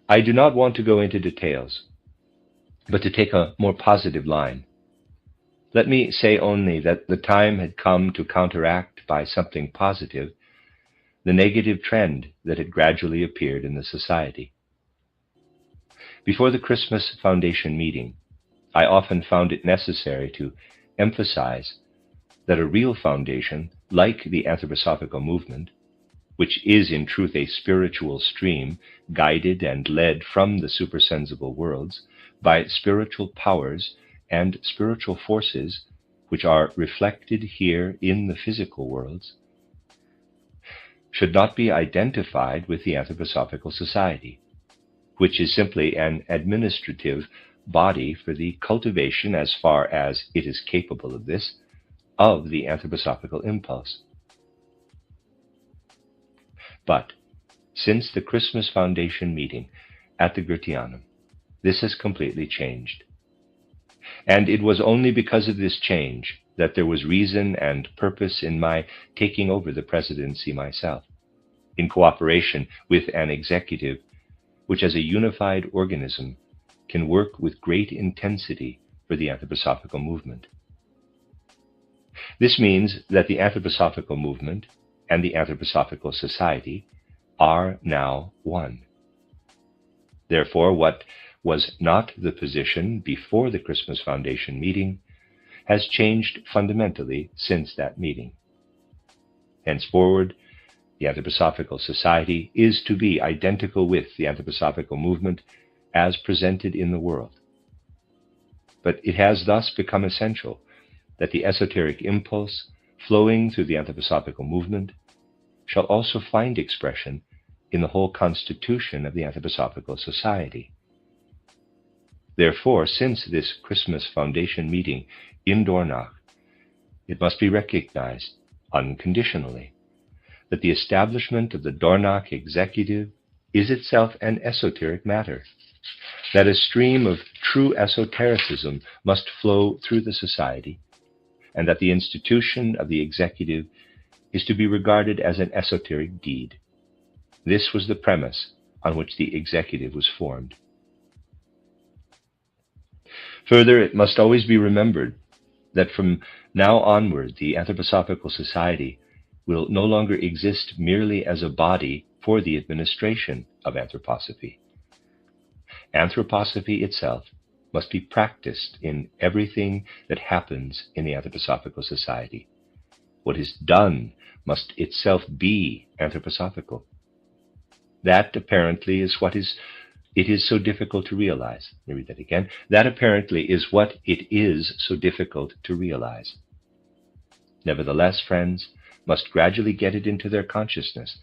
I do not want to go into details, but to take a more positive line. Let me say only that the time had come to counteract by something positive the negative trend that had gradually appeared in the Society. Before the Christmas Foundation meeting, I often found it necessary to emphasize that a real foundation, like the anthroposophical movement, which is in truth a spiritual stream guided and led from the supersensible worlds by spiritual powers and spiritual forces which are reflected here in the physical worlds, should not be identified with the Anthroposophical Society, which is simply an administrative body for the cultivation, as far as it is capable of this, of the anthroposophical impulse. But since the Christmas Foundation meeting at the Goetheanum, this has completely changed. And it was only because of this change that there was reason and purpose in my taking over the presidency myself, in cooperation with an executive which as a unified organism can work with great intensity for the anthroposophical movement. This means that the anthroposophical movement and the anthroposophical society are now one. Therefore, what was not the position before the Christmas Foundation meeting has changed fundamentally since that meeting. Henceforward, the Anthroposophical Society is to be identical with the Anthroposophical movement as presented in the world. But it has thus become essential that the esoteric impulse flowing through the Anthroposophical movement shall also find expression in the whole constitution of the Anthroposophical Society. Therefore, since this Christmas Foundation meeting in Dornach, it must be recognized unconditionally that the establishment of the Dornach executive is itself an esoteric matter, that a stream of true esotericism must flow through the society, and that the institution of the executive is to be regarded as an esoteric deed. This was the premise on which the executive was formed. Further, it must always be remembered that from now onward, the Anthroposophical Society will no longer exist merely as a body for the administration of anthroposophy. Anthroposophy itself must be practiced in everything that happens in the Anthroposophical Society. What is done must itself be anthroposophical. That apparently is what it is so difficult to realize. Let me read that again. That apparently is what it is so difficult to realize. Nevertheless, friends must gradually get it into their consciousness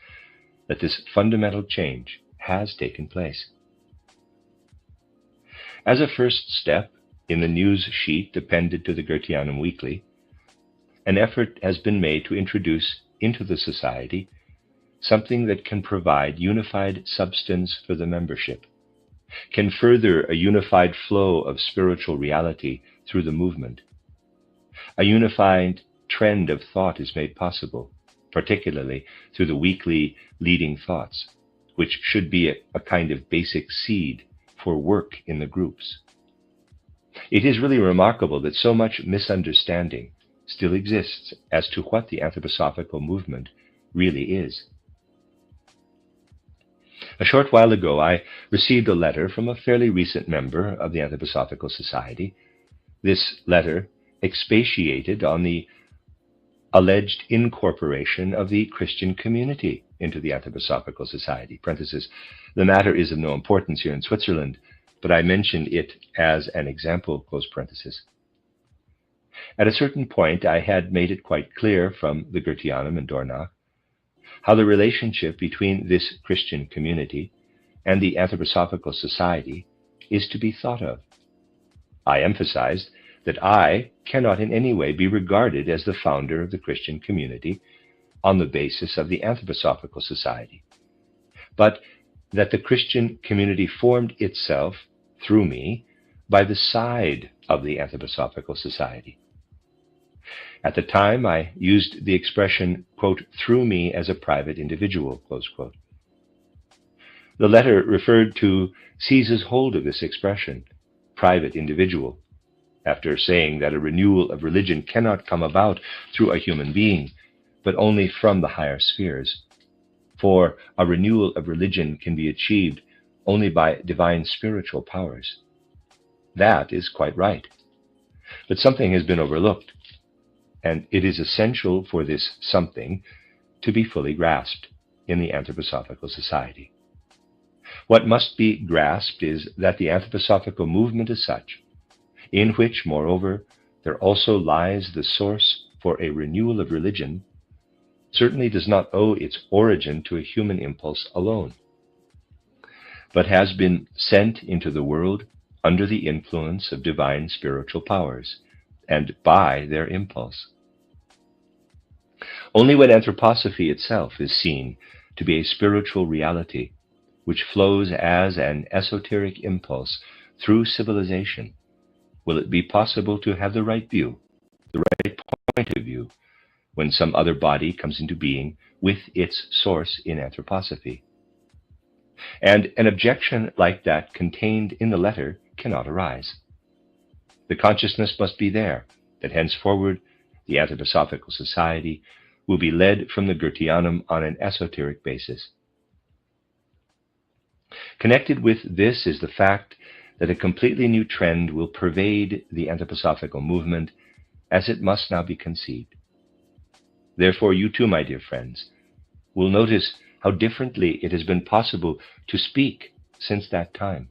that this fundamental change has taken place. As a first step, in the news sheet appended to the Goetheanum Weekly, an effort has been made to introduce into the Society something that can provide unified substance for the membership, can further a unified flow of spiritual reality through the movement. A unified trend of thought is made possible, particularly through the weekly leading thoughts, which should be a kind of basic seed for work in the groups. It is really remarkable that so much misunderstanding still exists as to what the anthroposophical movement really is. A short while ago, I received a letter from a fairly recent member of the Anthroposophical Society. This letter expatiated on the alleged incorporation of the Christian community into the Anthroposophical Society. Parenthesis, the matter is of no importance here in Switzerland, but I mentioned it as an example, close parenthesis. At a certain point, I had made it quite clear from the Goetheanum and Dornach how the relationship between this Christian community and the Anthroposophical Society is to be thought of. I emphasized that I cannot in any way be regarded as the founder of the Christian community on the basis of the Anthroposophical Society, but that the Christian community formed itself through me by the side of the Anthroposophical Society. At the time, I used the expression, quote, through me as a private individual, close quote. The letter referred to seizes hold of this expression, private individual, after saying that a renewal of religion cannot come about through a human being, but only from the higher spheres. For a renewal of religion can be achieved only by divine spiritual powers. That is quite right. But something has been overlooked, and it is essential for this something to be fully grasped in the Anthroposophical Society. What must be grasped is that the Anthroposophical movement is such, in which, moreover, there also lies the source for a renewal of religion, certainly does not owe its origin to a human impulse alone, but has been sent into the world under the influence of divine spiritual powers, and by their impulse. Only when anthroposophy itself is seen to be a spiritual reality, which flows as an esoteric impulse through civilization, will it be possible to have the right view, the right point of view, when some other body comes into being with its source in anthroposophy. And an objection like that contained in the letter cannot arise. The consciousness must be there that henceforward the Anthroposophical Society will be led from the Goetheanum on an esoteric basis. Connected with this is the fact that a completely new trend will pervade the anthroposophical movement as it must now be conceived. Therefore, you too, my dear friends, will notice how differently it has been possible to speak since that time.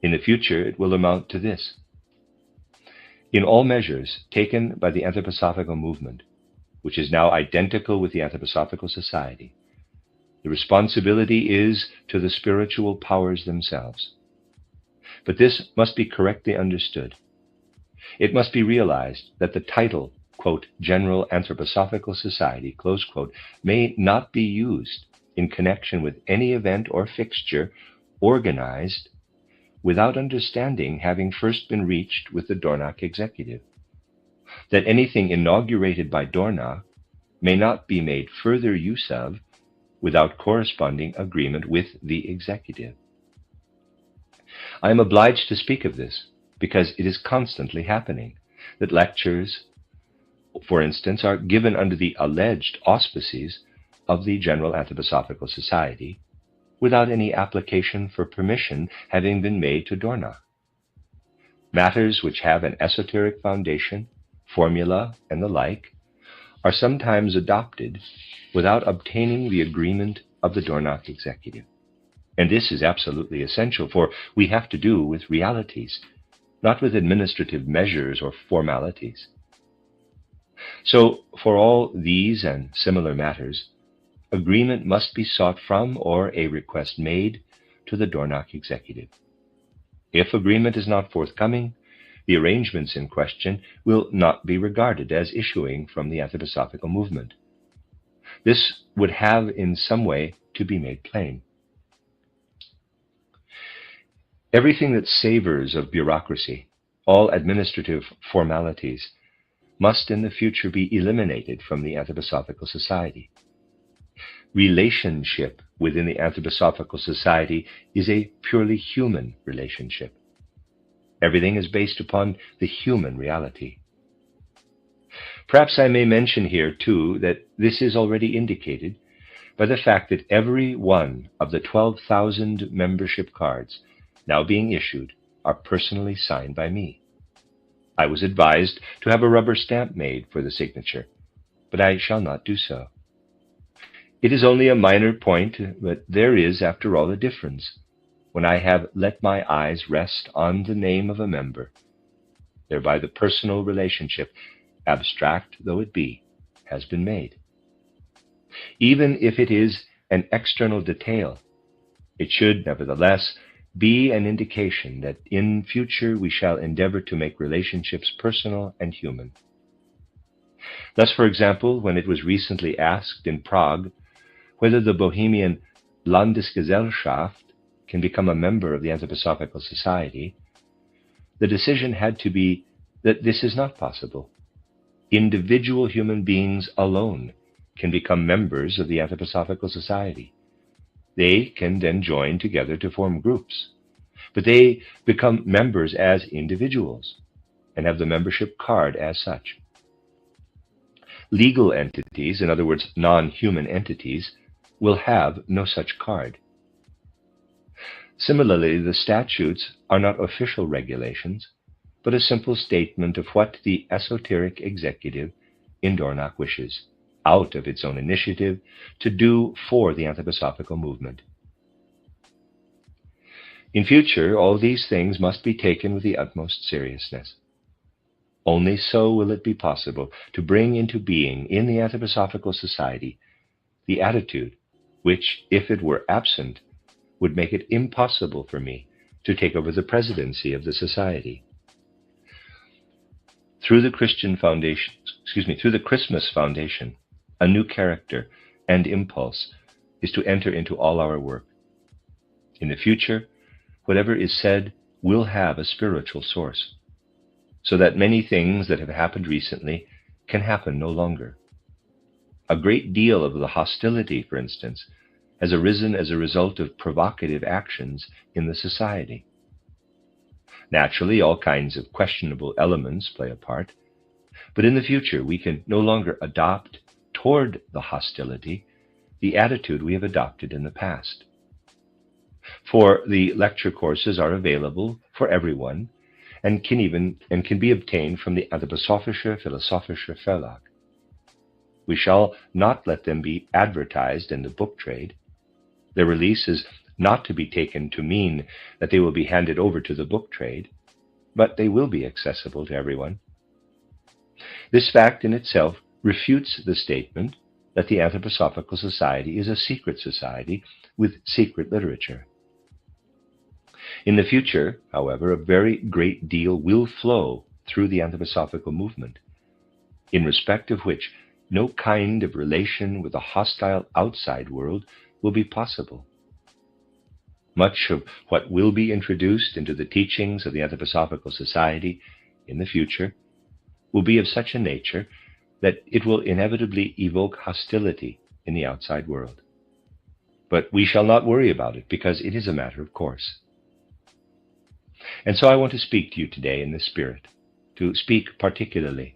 In the future, it will amount to this. In all measures taken by the anthroposophical movement, which is now identical with the Anthroposophical Society, the responsibility is to the spiritual powers themselves. But this must be correctly understood. It must be realized that the title, quote, General Anthroposophical Society, close quote, may not be used in connection with any event or fixture organized without understanding having first been reached with the Dornach executive. That anything inaugurated by Dornach may not be made further use of without corresponding agreement with the executive. I am obliged to speak of this because it is constantly happening that lectures, for instance, are given under the alleged auspices of the General Anthroposophical Society without any application for permission having been made to Dornach. Matters which have an esoteric foundation, formula, and the like are sometimes adopted without obtaining the agreement of the Dornach executive. And this is absolutely essential, for we have to do with realities, not with administrative measures or formalities. So, for all these and similar matters, agreement must be sought from or a request made to the Dornach executive. If agreement is not forthcoming, the arrangements in question will not be regarded as issuing from the anthroposophical movement. This would have in some way to be made plain. Everything that savors of bureaucracy, all administrative formalities, must in the future be eliminated from the Anthroposophical Society. Relationship within the Anthroposophical Society is a purely human relationship. Everything is based upon the human reality. Perhaps I may mention here, too, that this is already indicated by the fact that every one of the 12,000 membership cards now being issued are personally signed by me. I was advised to have a rubber stamp made for the signature, but I shall not do so. It is only a minor point, but there is, after all, a difference when I have let my eyes rest on the name of a member. Thereby the personal relationship, abstract though it be, has been made. Even if it is an external detail, it should nevertheless be an indication that in future we shall endeavor to make relationships personal and human. Thus, for example, when it was recently asked in Prague whether the Bohemian Landesgesellschaft can become a member of the Anthroposophical Society, the decision had to be that this is not possible. Individual human beings alone can become members of the Anthroposophical Society. They can then join together to form groups, but they become members as individuals and have the membership card as such. Legal entities, in other words, non-human entities, will have no such card. Similarly, the statutes are not official regulations, but a simple statement of what the esoteric executive in Dornach wishes, out of its own initiative, to do for the anthroposophical movement. In future, all these things must be taken with the utmost seriousness. Only so will it be possible to bring into being in the Anthroposophical Society the attitude which, if it were absent, would make it impossible for me to take over the presidency of the Society. Through the Christmas Foundation, a new character and impulse is to enter into all our work. In the future, whatever is said will have a spiritual source, so that many things that have happened recently can happen no longer. A great deal of the hostility, for instance, has arisen as a result of provocative actions in the Society. Naturally, all kinds of questionable elements play a part, but in the future we can no longer adopt toward the hostility the attitude we have adopted in the past. For the lecture courses are available for everyone and can be obtained from the Anthroposophische Philosophische Verlag. We shall not let them be advertised in the book trade. Their release is not to be taken to mean that they will be handed over to the book trade, but they will be accessible to everyone. This fact in itself refutes the statement that the Anthroposophical Society is a secret society with secret literature. In the future, however, a very great deal will flow through the anthroposophical movement, in respect of which no kind of relation with a hostile outside world will be possible. Much of what will be introduced into the teachings of the Anthroposophical Society in the future will be of such a nature that it will inevitably evoke hostility in the outside world. But we shall not worry about it because it is a matter of course. And so I want to speak to you today in this spirit, to speak particularly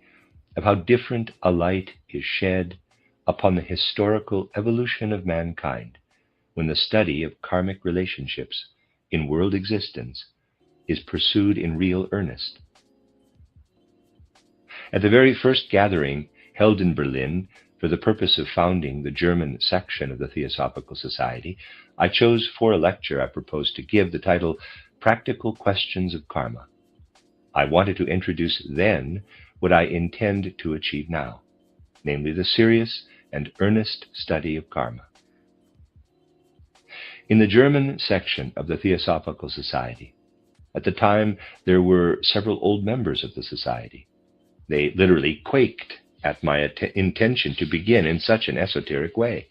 of how different a light is shed upon the historical evolution of mankind when the study of karmic relationships in world existence is pursued in real earnest. At the very first gathering held in Berlin for the purpose of founding the German section of the Theosophical Society, I chose for a lecture I proposed to give the title Practical Questions of Karma. I wanted to introduce then what I intend to achieve now, namely the serious and earnest study of karma. In the German section of the Theosophical Society, at the time there were several old members of the society. They literally quaked at my intention to begin in such an esoteric way.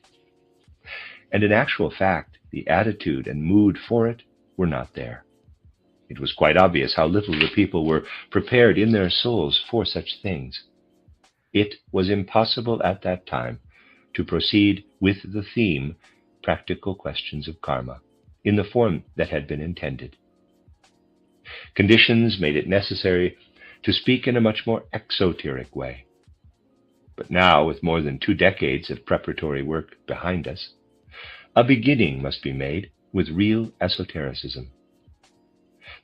And in actual fact, the attitude and mood for it were not there. It was quite obvious how little the people were prepared in their souls for such things. It was impossible at that time to proceed with the theme Practical Questions of Karma in the form that had been intended. Conditions made it necessary to speak in a much more exoteric way. But now, with more than 2 decades of preparatory work behind us, a beginning must be made with real esotericism.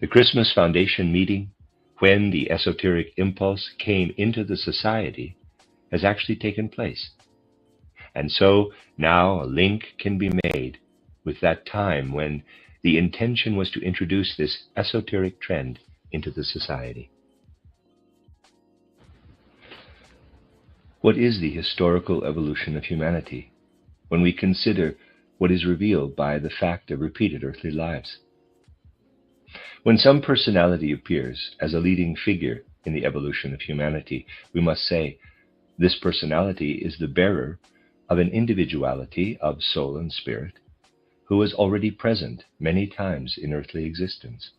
The Christmas Foundation meeting, when the esoteric impulse came into the society, has actually taken place. And so now a link can be made with that time when the intention was to introduce this esoteric trend into the society. What is the historical evolution of humanity when we consider what is revealed by the fact of repeated earthly lives? When some personality appears as a leading figure in the evolution of humanity, we must say, this personality is the bearer of an individuality of soul and spirit who is already present many times in earthly existence,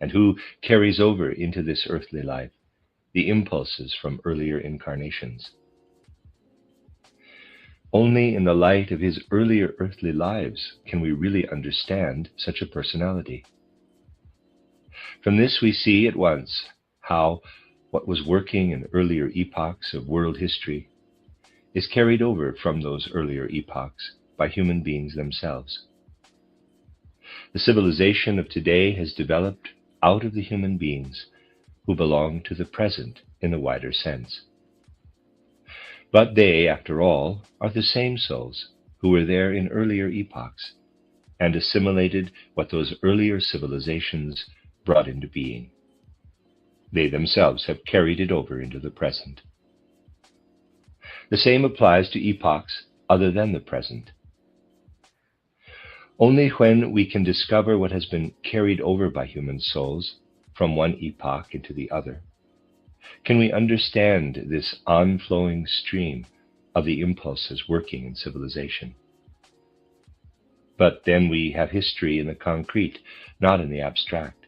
and who carries over into this earthly life the impulses from earlier incarnations. Only in the light of his earlier earthly lives can we really understand such a personality. From this we see at once how what was working in earlier epochs of world history is carried over from those earlier epochs by human beings themselves. The civilization of today has developed out of the human beings who belong to the present in a wider sense. But they, after all, are the same souls who were there in earlier epochs and assimilated what those earlier civilizations brought into being. They themselves have carried it over into the present. The same applies to epochs other than the present. Only when we can discover what has been carried over by human souls from one epoch into the other, can we understand this on-flowing stream of the impulses working in civilization. But then we have history in the concrete, not in the abstract.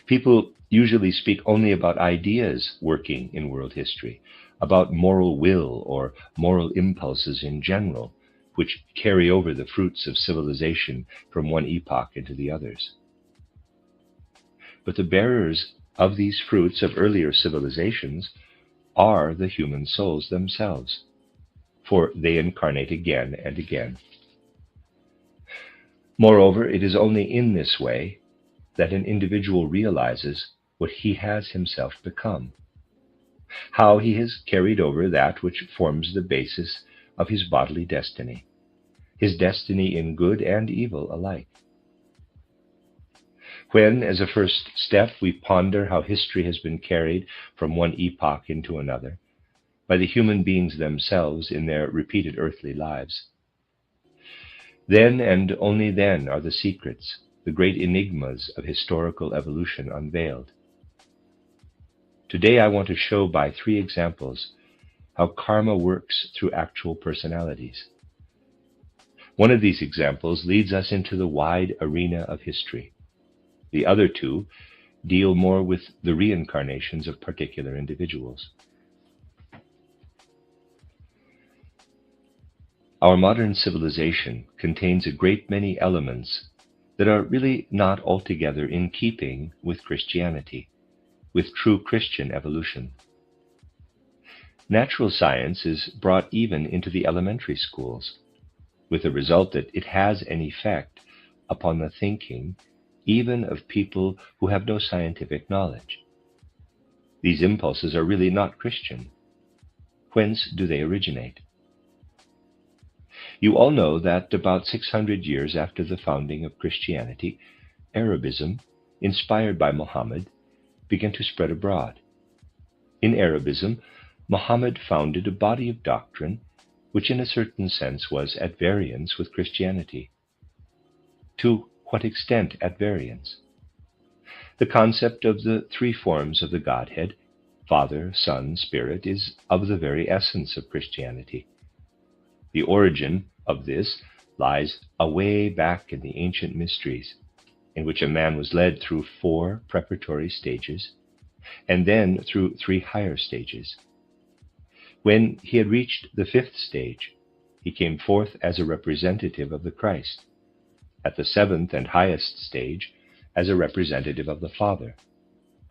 People usually speak only about ideas working in world history, about moral will or moral impulses in general, which carry over the fruits of civilization from one epoch into the others. but the bearers of these fruits of earlier civilizations are the human souls themselves, for they incarnate again and again. Moreover, it is only in this way that an individual realizes what he has himself become, how he has carried over that which forms the basis of his bodily destiny, his destiny in good and evil alike. When, as a first step, we ponder how history has been carried from one epoch into another, by the human beings themselves in their repeated earthly lives, then and only then are the secrets, the great enigmas of historical evolution unveiled. Today I want to show by 3 examples how karma works through actual personalities. One of these examples leads us into the wide arena of history. The other 2 deal more with the reincarnations of particular individuals. Our modern civilization contains a great many elements that are really not altogether in keeping with Christianity, with true Christian evolution. Natural science is brought even into the elementary schools, with the result that it has an effect upon the thinking even of people who have no scientific knowledge. These impulses are really not Christian. Whence do they originate? You all know that about 600 years after the founding of Christianity, Arabism, inspired by Muhammad, began to spread abroad. In Arabism, Muhammad founded a body of doctrine which in a certain sense was at variance with Christianity. To what extent at variance? The concept of the 3 forms of the Godhead, Father, Son, Spirit, is of the very essence of Christianity. The origin of this lies away back in the ancient mysteries, in which a man was led through 4 preparatory stages, and then through 3 higher stages. When he had reached the 5th stage, he came forth as a representative of the Christ, at the 7th and highest stage as a representative of the Father.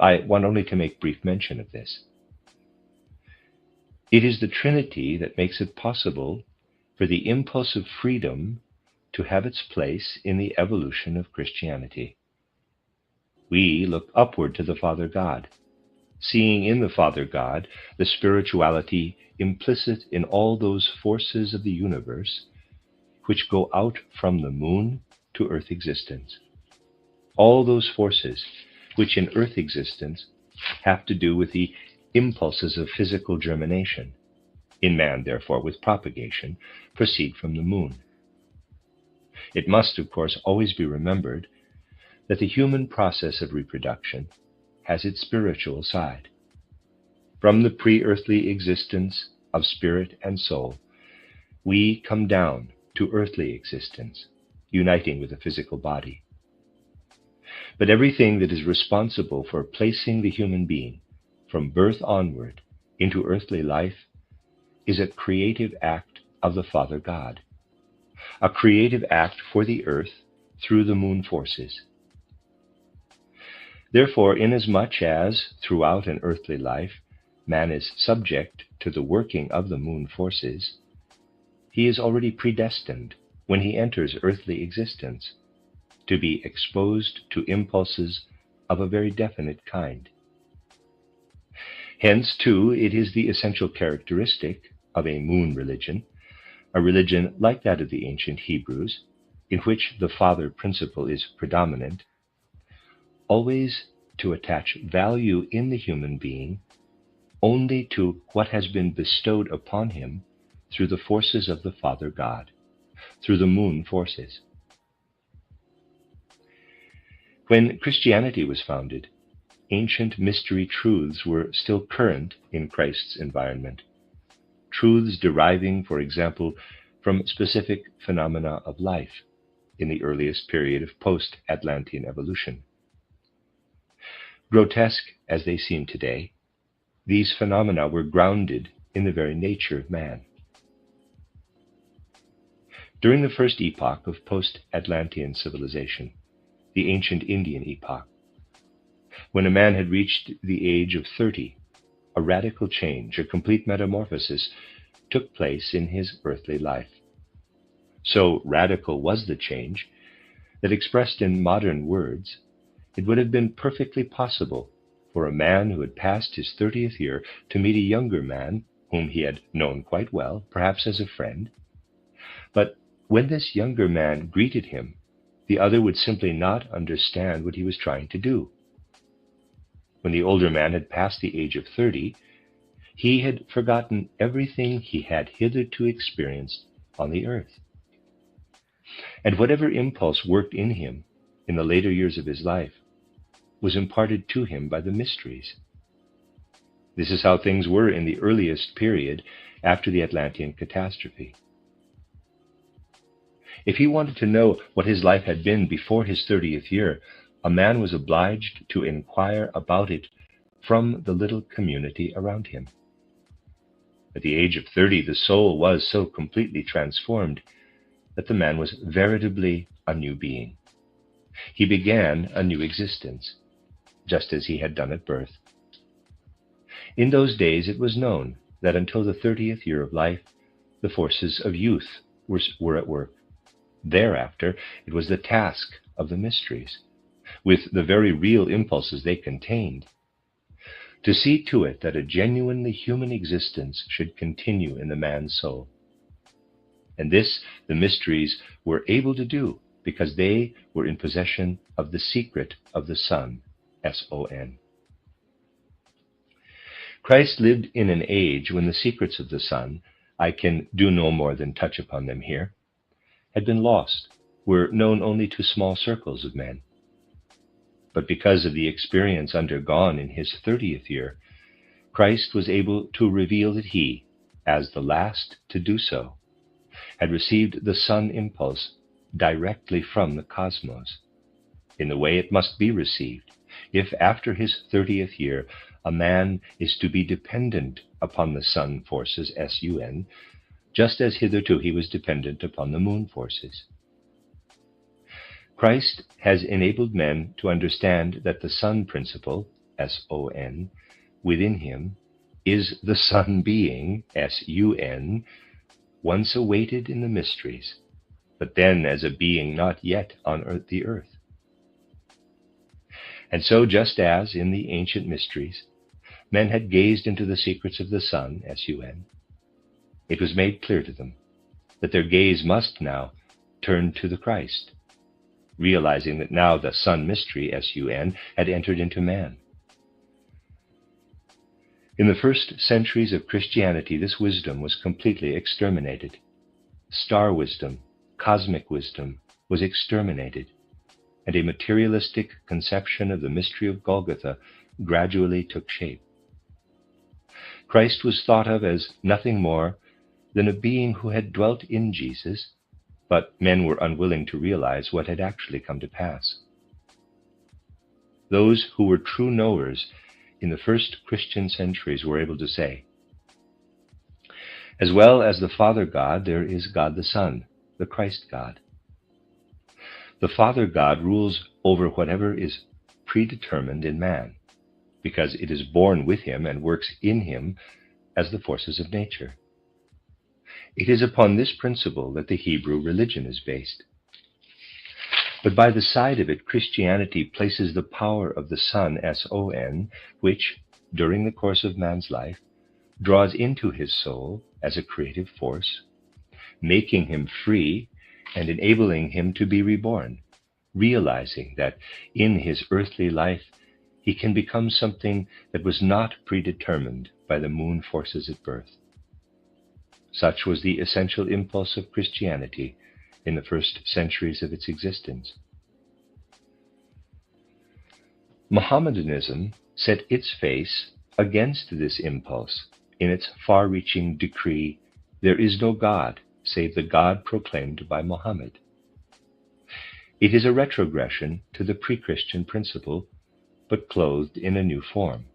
I want only to make brief mention of this. It is the Trinity that makes it possible for the impulse of freedom to have its place in the evolution of Christianity. We look upward to the Father God, seeing in the Father God the spirituality implicit in all those forces of the universe which go out from the moon to earth existence. All those forces which in earth existence have to do with the impulses of physical germination, in man therefore with propagation, proceed from the moon. It must, of course, always be remembered that the human process of reproduction has its spiritual side. From the pre-earthly existence of spirit and soul, we come down to earthly existence, uniting with the physical body. But everything that is responsible for placing the human being from birth onward into earthly life is a creative act of the Father God, a creative act for the earth through the moon forces. Therefore, inasmuch as, throughout an earthly life, man is subject to the working of the moon forces, he is already predestined, when he enters earthly existence, to be exposed to impulses of a very definite kind. Hence, too, it is the essential characteristic of a moon religion, a religion like that of the ancient Hebrews, in which the father principle is predominant, always to attach value in the human being only to what has been bestowed upon him through the forces of the Father God, through the moon forces. When Christianity was founded, ancient mystery truths were still current in Christ's environment. Truths deriving, for example, from specific phenomena of life in the earliest period of post-Atlantean evolution. Grotesque as they seem today, these phenomena were grounded in the very nature of man. During the first epoch of post-Atlantean civilization, the ancient Indian epoch, When a man had reached the age of 30, a radical change, a complete metamorphosis, took place in his earthly life. So radical was the change that, expressed in modern words, it would have been perfectly possible for a man who had passed his 30th year to meet a younger man whom he had known quite well, perhaps as a friend. But when this younger man greeted him, the other would simply not understand what he was trying to do. When the older man had passed the age of 30, he had forgotten everything he had hitherto experienced on the earth. And whatever impulse worked in him in the later years of his life was imparted to him by the mysteries. This is how things were in the earliest period after the Atlantean catastrophe. If he wanted to know what his life had been before his 30th year, a man was obliged to inquire about it from the little community around him. At the age of 30, the soul was so completely transformed that the man was veritably a new being. He began a new existence, just as he had done at birth. In those days it was known that until the 30th year of life, the forces of youth were at work. Thereafter, it was the task of the mysteries, with the very real impulses they contained, to see to it that a genuinely human existence should continue in the man's soul. And this the mysteries were able to do because they were in possession of the secret of the Son, S-O-N. Christ lived in an age when the secrets of the Son, I can do no more than touch upon them here, had been lost, were known only to small circles of men. But because of the experience undergone in his 30th year, Christ was able to reveal that he, as the last to do so, had received the Son impulse directly from the cosmos, in the way it must be received, if after his 30th year a man is to be dependent upon the sun forces, S-U-N, just as hitherto he was dependent upon the moon forces. Christ has enabled men to understand that the sun principle, S-O-N, within him is the sun being, S-U-N, once awaited in the mysteries, but then as a being not yet on the earth. And so, just as in the ancient mysteries, men had gazed into the secrets of the sun, S-U-N, it was made clear to them that their gaze must now turn to the Christ, realizing that now the sun mystery, S-U-N, had entered into man. In the first centuries of Christianity, this wisdom was completely exterminated. Star wisdom, cosmic wisdom, was exterminated, and a materialistic conception of the mystery of Golgotha gradually took shape. Christ was thought of as nothing more than a being who had dwelt in Jesus, but men were unwilling to realize what had actually come to pass. Those who were true knowers in the first Christian centuries were able to say, as well as the Father God, there is God the Son, the Christ God. The Father God rules over whatever is predetermined in man, because it is born with him and works in him as the forces of nature. It is upon this principle that the Hebrew religion is based. But by the side of it, Christianity places the power of the Son, S-O-N, which, during the course of man's life, draws into his soul as a creative force, making him free and enabling him to be reborn, realizing that in his earthly life he can become something that was not predetermined by the moon forces at birth. Such was the essential impulse of Christianity in the first centuries of its existence. Mohammedanism set its face against this impulse in its far-reaching decree, "There is no God save the God proclaimed by Muhammad." It is a retrogression to the pre-Christian principle, but clothed in a new form,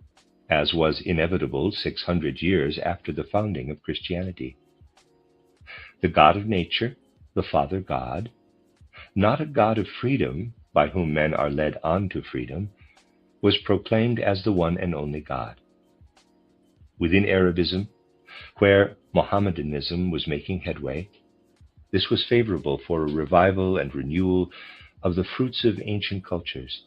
as was inevitable 600 years after the founding of Christianity. The God of nature, the Father God, not a God of freedom by whom men are led on to freedom, was proclaimed as the one and only God. Within Arabism, where Mohammedanism was making headway, this was favorable for a revival and renewal of the fruits of ancient cultures.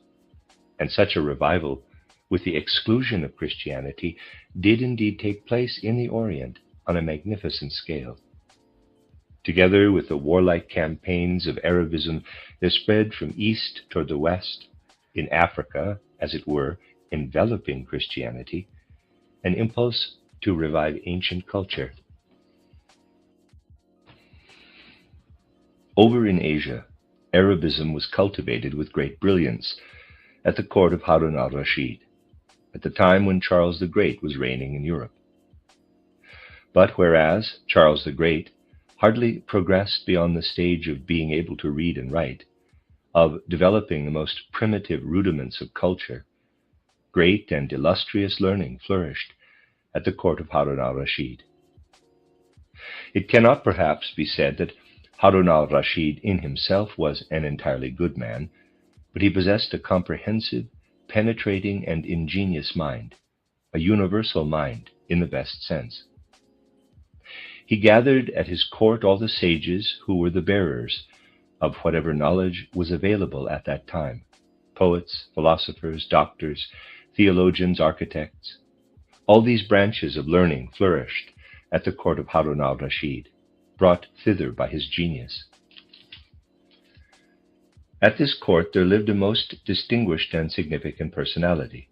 And such a revival, with the exclusion of Christianity, did indeed take place in the Orient on a magnificent scale. Together with the warlike campaigns of Arabism, there spread from east toward the west, in Africa, as it were, enveloping Christianity, an impulse to revive ancient culture. Over in Asia, Arabism was cultivated with great brilliance at the court of Harun al-Rashid, at the time when Charles the Great was reigning in Europe. But whereas Charles the Great hardly progressed beyond the stage of being able to read and write, of developing the most primitive rudiments of culture, great and illustrious learning flourished at the court of Harun al-Rashid. It cannot perhaps be said that Harun al-Rashid in himself was an entirely good man, but he possessed a comprehensive, penetrating, and ingenious mind, a universal mind in the best sense. He gathered at his court all the sages who were the bearers of whatever knowledge was available at that time: poets, philosophers, doctors, theologians, architects. All these branches of learning flourished at the court of Harun al-Rashid, brought thither by his genius. At this court there lived a most distinguished and significant personality,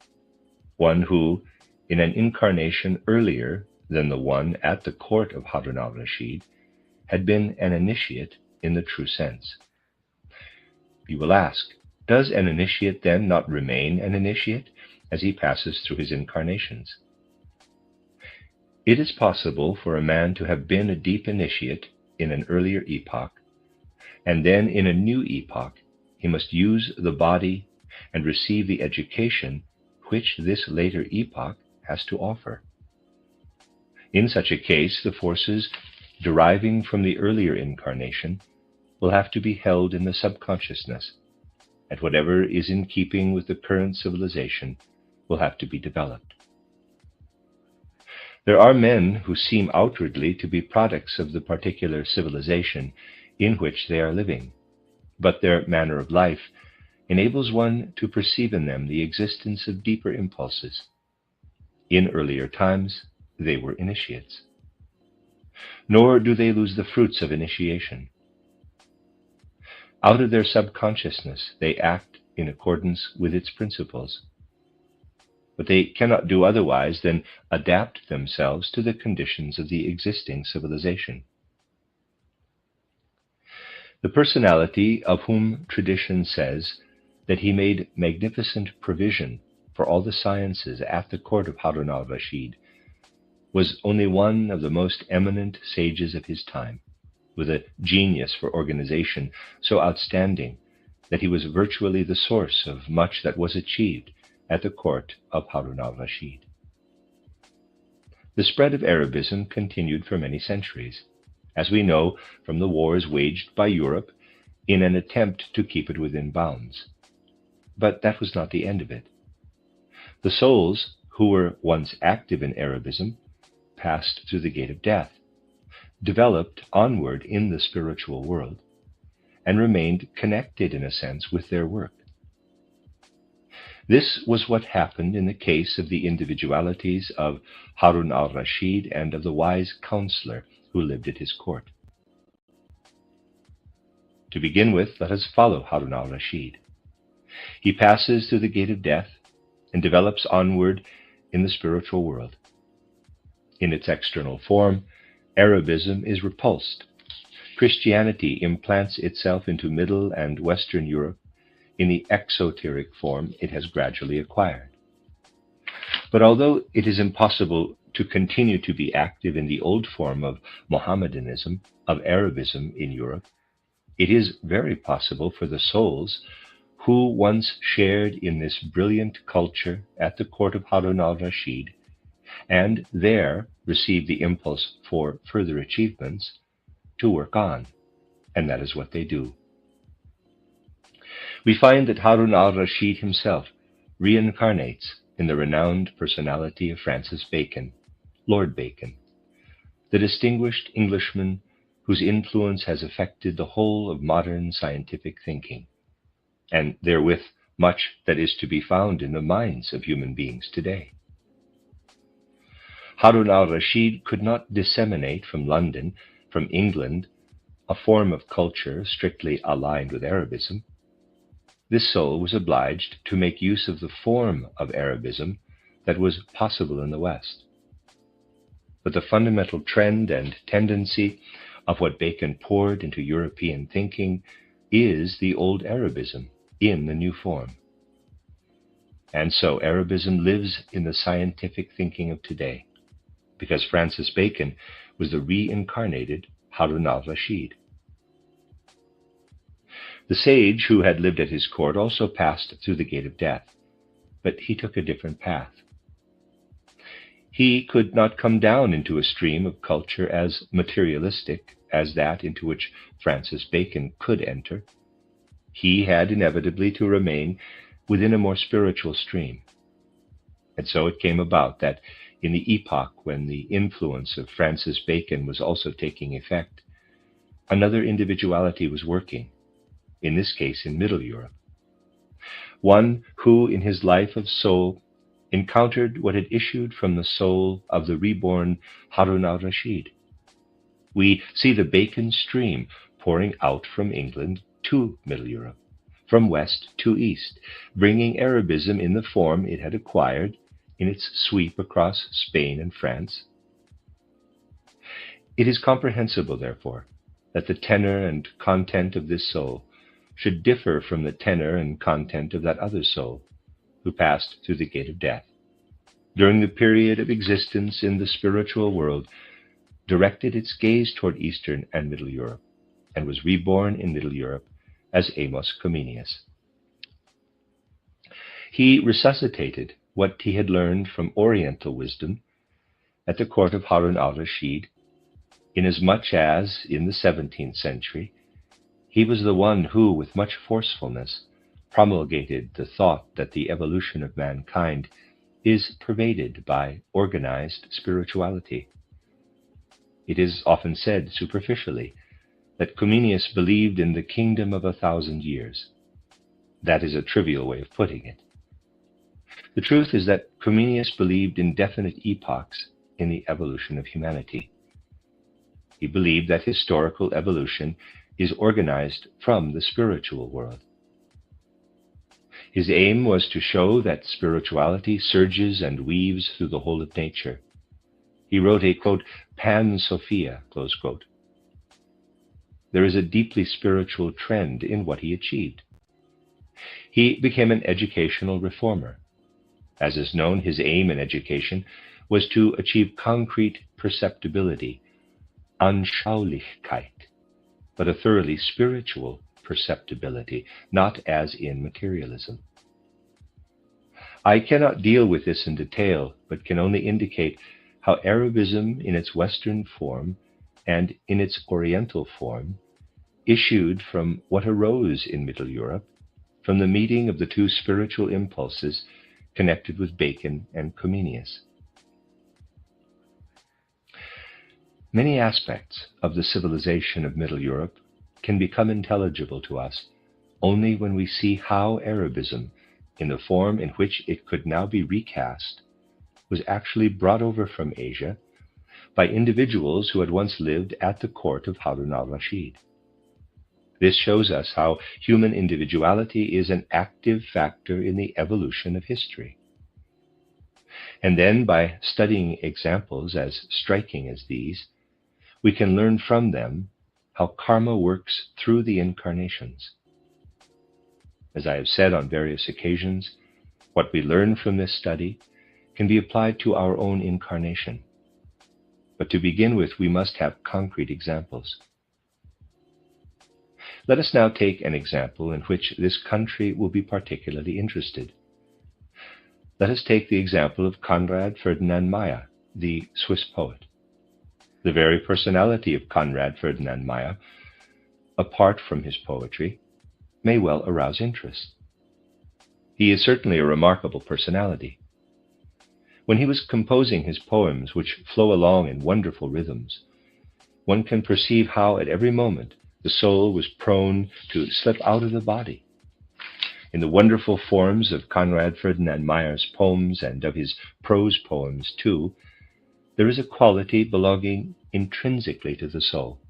one who, in an incarnation earlier than the one at the court of Harun al-Rashid, had been an initiate in the true sense. You will ask, does an initiate then not remain an initiate as he passes through his incarnations? It is possible for a man to have been a deep initiate in an earlier epoch, and then in a new epoch he must use the body and receive the education which this later epoch has to offer. In such a case, the forces deriving from the earlier incarnation will have to be held in the subconsciousness, and whatever is in keeping with the current civilization will have to be developed. There are men who seem outwardly to be products of the particular civilization in which they are living, but their manner of life enables one to perceive in them the existence of deeper impulses. In earlier times, they were initiates. Nor do they lose the fruits of initiation. Out of their subconsciousness, they act in accordance with its principles. But they cannot do otherwise than adapt themselves to the conditions of the existing civilization. The personality of whom tradition says that he made magnificent provision for all the sciences at the court of Harun al-Rashid was only one of the most eminent sages of his time, with a genius for organization so outstanding that he was virtually the source of much that was achieved at the court of Harun al-Rashid. The spread of Arabism continued for many centuries, as we know from the wars waged by Europe in an attempt to keep it within bounds. But that was not the end of it. The souls who were once active in Arabism passed through the gate of death, developed onward in the spiritual world, and remained connected in a sense with their work. This was what happened in the case of the individualities of Harun al-Rashid and of the wise counselor who lived at his court. To begin with, let us follow Harun al-Rashid. He passes through the gate of death and develops onward in the spiritual world. In its external form, Arabism is repulsed. Christianity implants itself into Middle and Western Europe in the exoteric form it has gradually acquired. But although it is impossible to continue to be active in the old form of Mohammedanism, of Arabism in Europe, it is very possible for the souls who once shared in this brilliant culture at the court of Harun al-Rashid, and there received the impulse for further achievements, to work on, and that is what they do. We find that Harun al-Rashid himself reincarnates in the renowned personality of Francis Bacon, Lord Bacon, the distinguished Englishman whose influence has affected the whole of modern scientific thinking, and therewith much that is to be found in the minds of human beings today. Harun al-Rashid could not disseminate from London, from England, a form of culture strictly aligned with Arabism. This soul was obliged to make use of the form of Arabism that was possible in the West. But the fundamental trend and tendency of what Bacon poured into European thinking is the old Arabism in the new form. And so Arabism lives in the scientific thinking of today, because Francis Bacon was the reincarnated Harun al-Rashid. The sage who had lived at his court also passed through the gate of death, but he took a different path. He could not come down into a stream of culture as materialistic as that into which Francis Bacon could enter. He had inevitably to remain within a more spiritual stream. And so it came about that in the epoch when the influence of Francis Bacon was also taking effect, another individuality was working, in this case in Middle Europe. One who in his life of soul encountered what had issued from the soul of the reborn Harun al-Rashid. We see the Bacon stream pouring out from England to Middle Europe, from west to east, bringing Arabism in the form it had acquired in its sweep across Spain and France. It is comprehensible, therefore, that the tenor and content of this soul should differ from the tenor and content of that other soul who passed through the gate of death, during the period of existence in the spiritual world, directed its gaze toward Eastern and Middle Europe, and was reborn in Middle Europe as Amos Comenius. He resuscitated what he had learned from Oriental wisdom at the court of Harun al-Rashid, inasmuch as, in the 17th century, he was the one who, with much forcefulness, promulgated the thought that the evolution of mankind is pervaded by organized spirituality. It is often said superficially that Comenius believed in the kingdom of 1,000 years. That is a trivial way of putting it. The truth is that Comenius believed in definite epochs in the evolution of humanity. He believed that historical evolution is organized from the spiritual world. His aim was to show that spirituality surges and weaves through the whole of nature. He wrote a, quote, pan-Sophia, close quote. There is a deeply spiritual trend in what he achieved. He became an educational reformer. As is known, his aim in education was to achieve concrete perceptibility, Anschaulichkeit, but a thoroughly spiritual perceptibility, not as in materialism. I cannot deal with this in detail, but can only indicate how Arabism in its Western form and in its Oriental form issued from what arose in Middle Europe, from the meeting of the two spiritual impulses connected with Bacon and Comenius. Many aspects of the civilization of Middle Europe can become intelligible to us only when we see how Arabism, in the form in which it could now be recast, was actually brought over from Asia by individuals who had once lived at the court of Harun al-Rashid. This shows us how human individuality is an active factor in the evolution of history. And then, by studying examples as striking as these, we can learn from them how karma works through the incarnations. As I have said on various occasions, what we learn from this study can be applied to our own incarnation. But to begin with, we must have concrete examples. Let us now take an example in which this country will be particularly interested. Let us take the example of Conrad Ferdinand Meyer, the Swiss poet. The very personality of Conrad Ferdinand Meyer, apart from his poetry, may well arouse interest. He is certainly a remarkable personality. When he was composing his poems, which flow along in wonderful rhythms, one can perceive how at every moment the soul was prone to slip out of the body. In the wonderful forms of Conrad Ferdinand Mayer's poems and of his prose poems, too, there is a quality belonging intrinsically to the soul.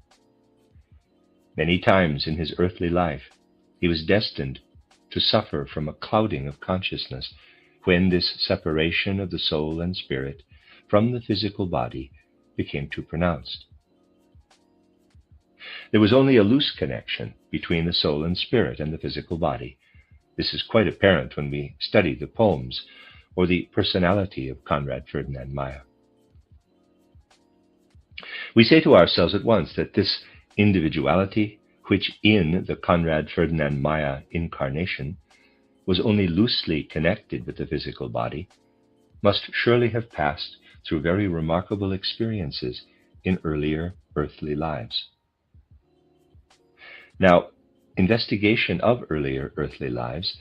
Many times in his earthly life, he was destined to suffer from a clouding of consciousness when this separation of the soul and spirit from the physical body became too pronounced. There was only a loose connection between the soul and spirit and the physical body. This is quite apparent when we study the poems or the personality of Conrad Ferdinand Meyer. We say to ourselves at once that this individuality, which in the Conrad Ferdinand Meyer incarnation was only loosely connected with the physical body, must surely have passed through very remarkable experiences in earlier earthly lives. Now, investigation of earlier earthly lives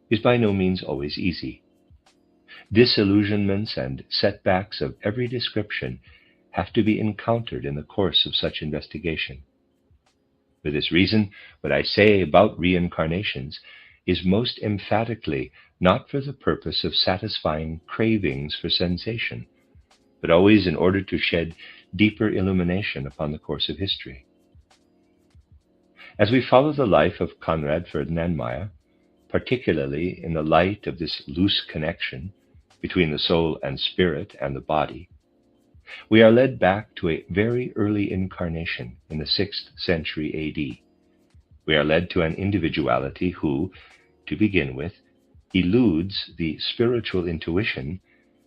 is by no means always easy. Disillusionments and setbacks of every description have to be encountered in the course of such investigation. For this reason, what I say about reincarnations is most emphatically not for the purpose of satisfying cravings for sensation, but always in order to shed deeper illumination upon the course of history. As we follow the life of Conrad Ferdinand Meyer, particularly in the light of this loose connection between the soul and spirit and the body, we are led back to a very early incarnation in the 6th century A.D. We are led to an individuality who, to begin with, eludes the spiritual intuition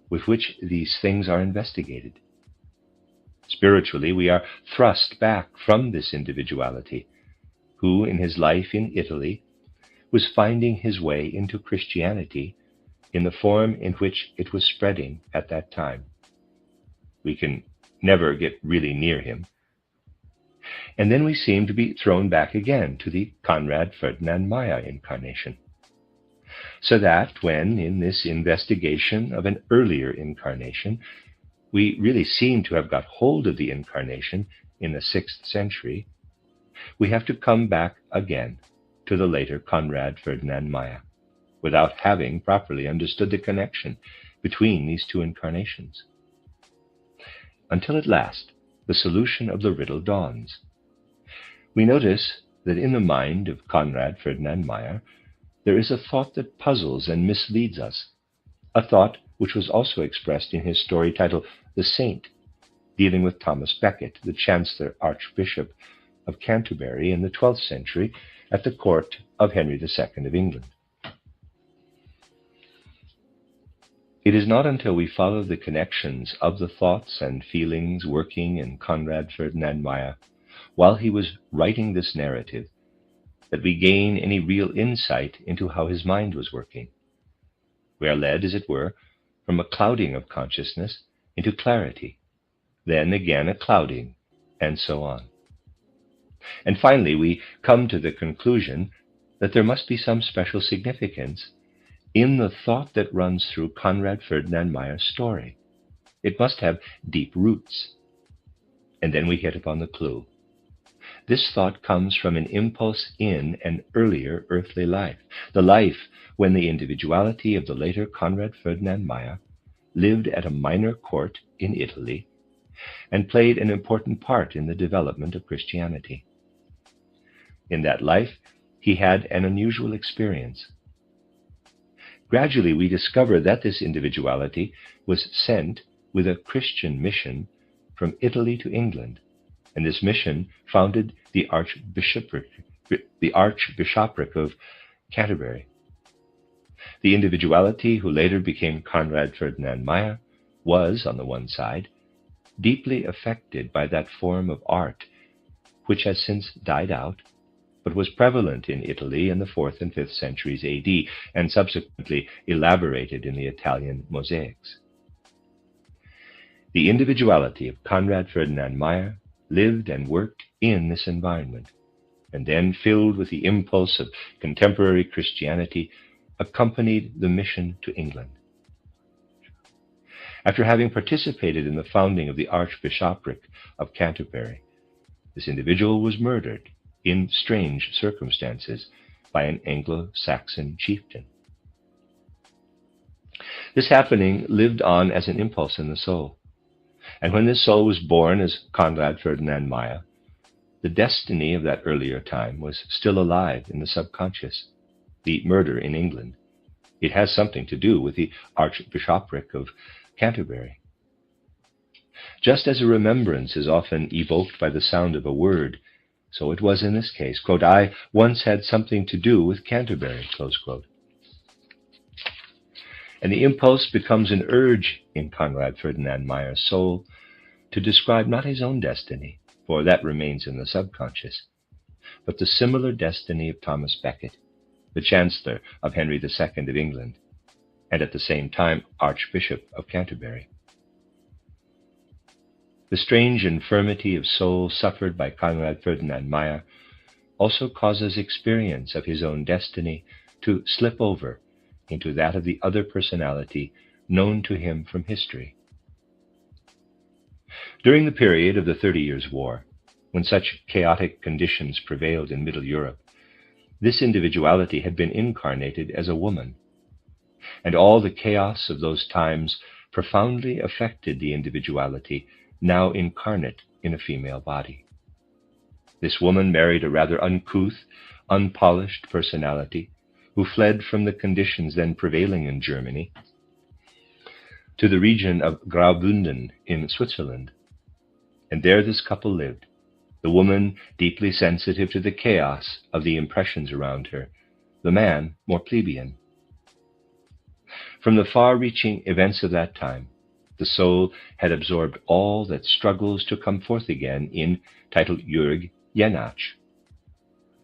with which these things are investigated. Spiritually, we are thrust back from this individuality, who in his life in Italy was finding his way into Christianity in the form in which it was spreading at that time. We can never get really near him. And then we seem to be thrown back again to the Conrad Ferdinand Meyer incarnation. So that when, in this investigation of an earlier incarnation, we really seem to have got hold of the incarnation in the 6th century, we have to come back again to the later Conrad Ferdinand Meyer, without having properly understood the connection between these two incarnations. Until at last, the solution of the riddle dawns. We notice that in the mind of Conrad Ferdinand Meyer, there is a thought that puzzles and misleads us, a thought which was also expressed in his story titled The Saint, dealing with Thomas Becket, the Chancellor Archbishop of Canterbury in the 12th century at the court of Henry II of England. It is not until we follow the connections of the thoughts and feelings working in Conrad Ferdinand Meyer while he was writing this narrative that we gain any real insight into how his mind was working. We are led, as it were, from a clouding of consciousness into clarity, then again a clouding, and so on. And finally, we come to the conclusion that there must be some special significance in the thought that runs through Conrad Ferdinand Meyer's story. It must have deep roots. And then we hit upon the clue. This thought comes from an impulse in an earlier earthly life, the life when the individuality of the later Conrad Ferdinand Meyer lived at a minor court in Italy and played an important part in the development of Christianity. In that life, he had an unusual experience. Gradually, we discover that this individuality was sent with a Christian mission from Italy to England, and this mission founded the Archbishopric of Canterbury. The individuality who later became Conrad Ferdinand Meyer was, on the one side, deeply affected by that form of art which has since died out, but was prevalent in Italy in the 4th and 5th centuries A.D., and subsequently elaborated in the Italian mosaics. The individuality of Conrad Ferdinand Meyer lived and worked in this environment, and then, filled with the impulse of contemporary Christianity, accompanied the mission to England. After having participated in the founding of the Archbishopric of Canterbury, this individual was murdered in strange circumstances by an Anglo-Saxon chieftain. This happening lived on as an impulse in the soul, and when this soul was born as Conrad Ferdinand Meyer, the destiny of that earlier time was still alive in the subconscious, the murder in England. It has something to do with the Archbishopric of Canterbury. Just as a remembrance is often evoked by the sound of a word, so it was in this case, quote, "I once had something to do with Canterbury," close quote. And the impulse becomes an urge in Conrad Ferdinand Meyer's soul to describe not his own destiny, for that remains in the subconscious, but the similar destiny of Thomas Becket, the Chancellor of Henry II of England, and at the same time Archbishop of Canterbury. The strange infirmity of soul suffered by Conrad Ferdinand Meyer also causes experience of his own destiny to slip over into that of the other personality known to him from history. During the period of the 30 Years' War, when such chaotic conditions prevailed in Middle Europe, this individuality had been incarnated as a woman, and all the chaos of those times profoundly affected the individuality now incarnate in a female body. This woman married a rather uncouth, unpolished personality who fled from the conditions then prevailing in Germany to the region of Graubünden in Switzerland. And there this couple lived, the woman deeply sensitive to the chaos of the impressions around her, the man more plebeian. From the far-reaching events of that time, the soul had absorbed all that struggles to come forth again in, titled Jörg Jenach.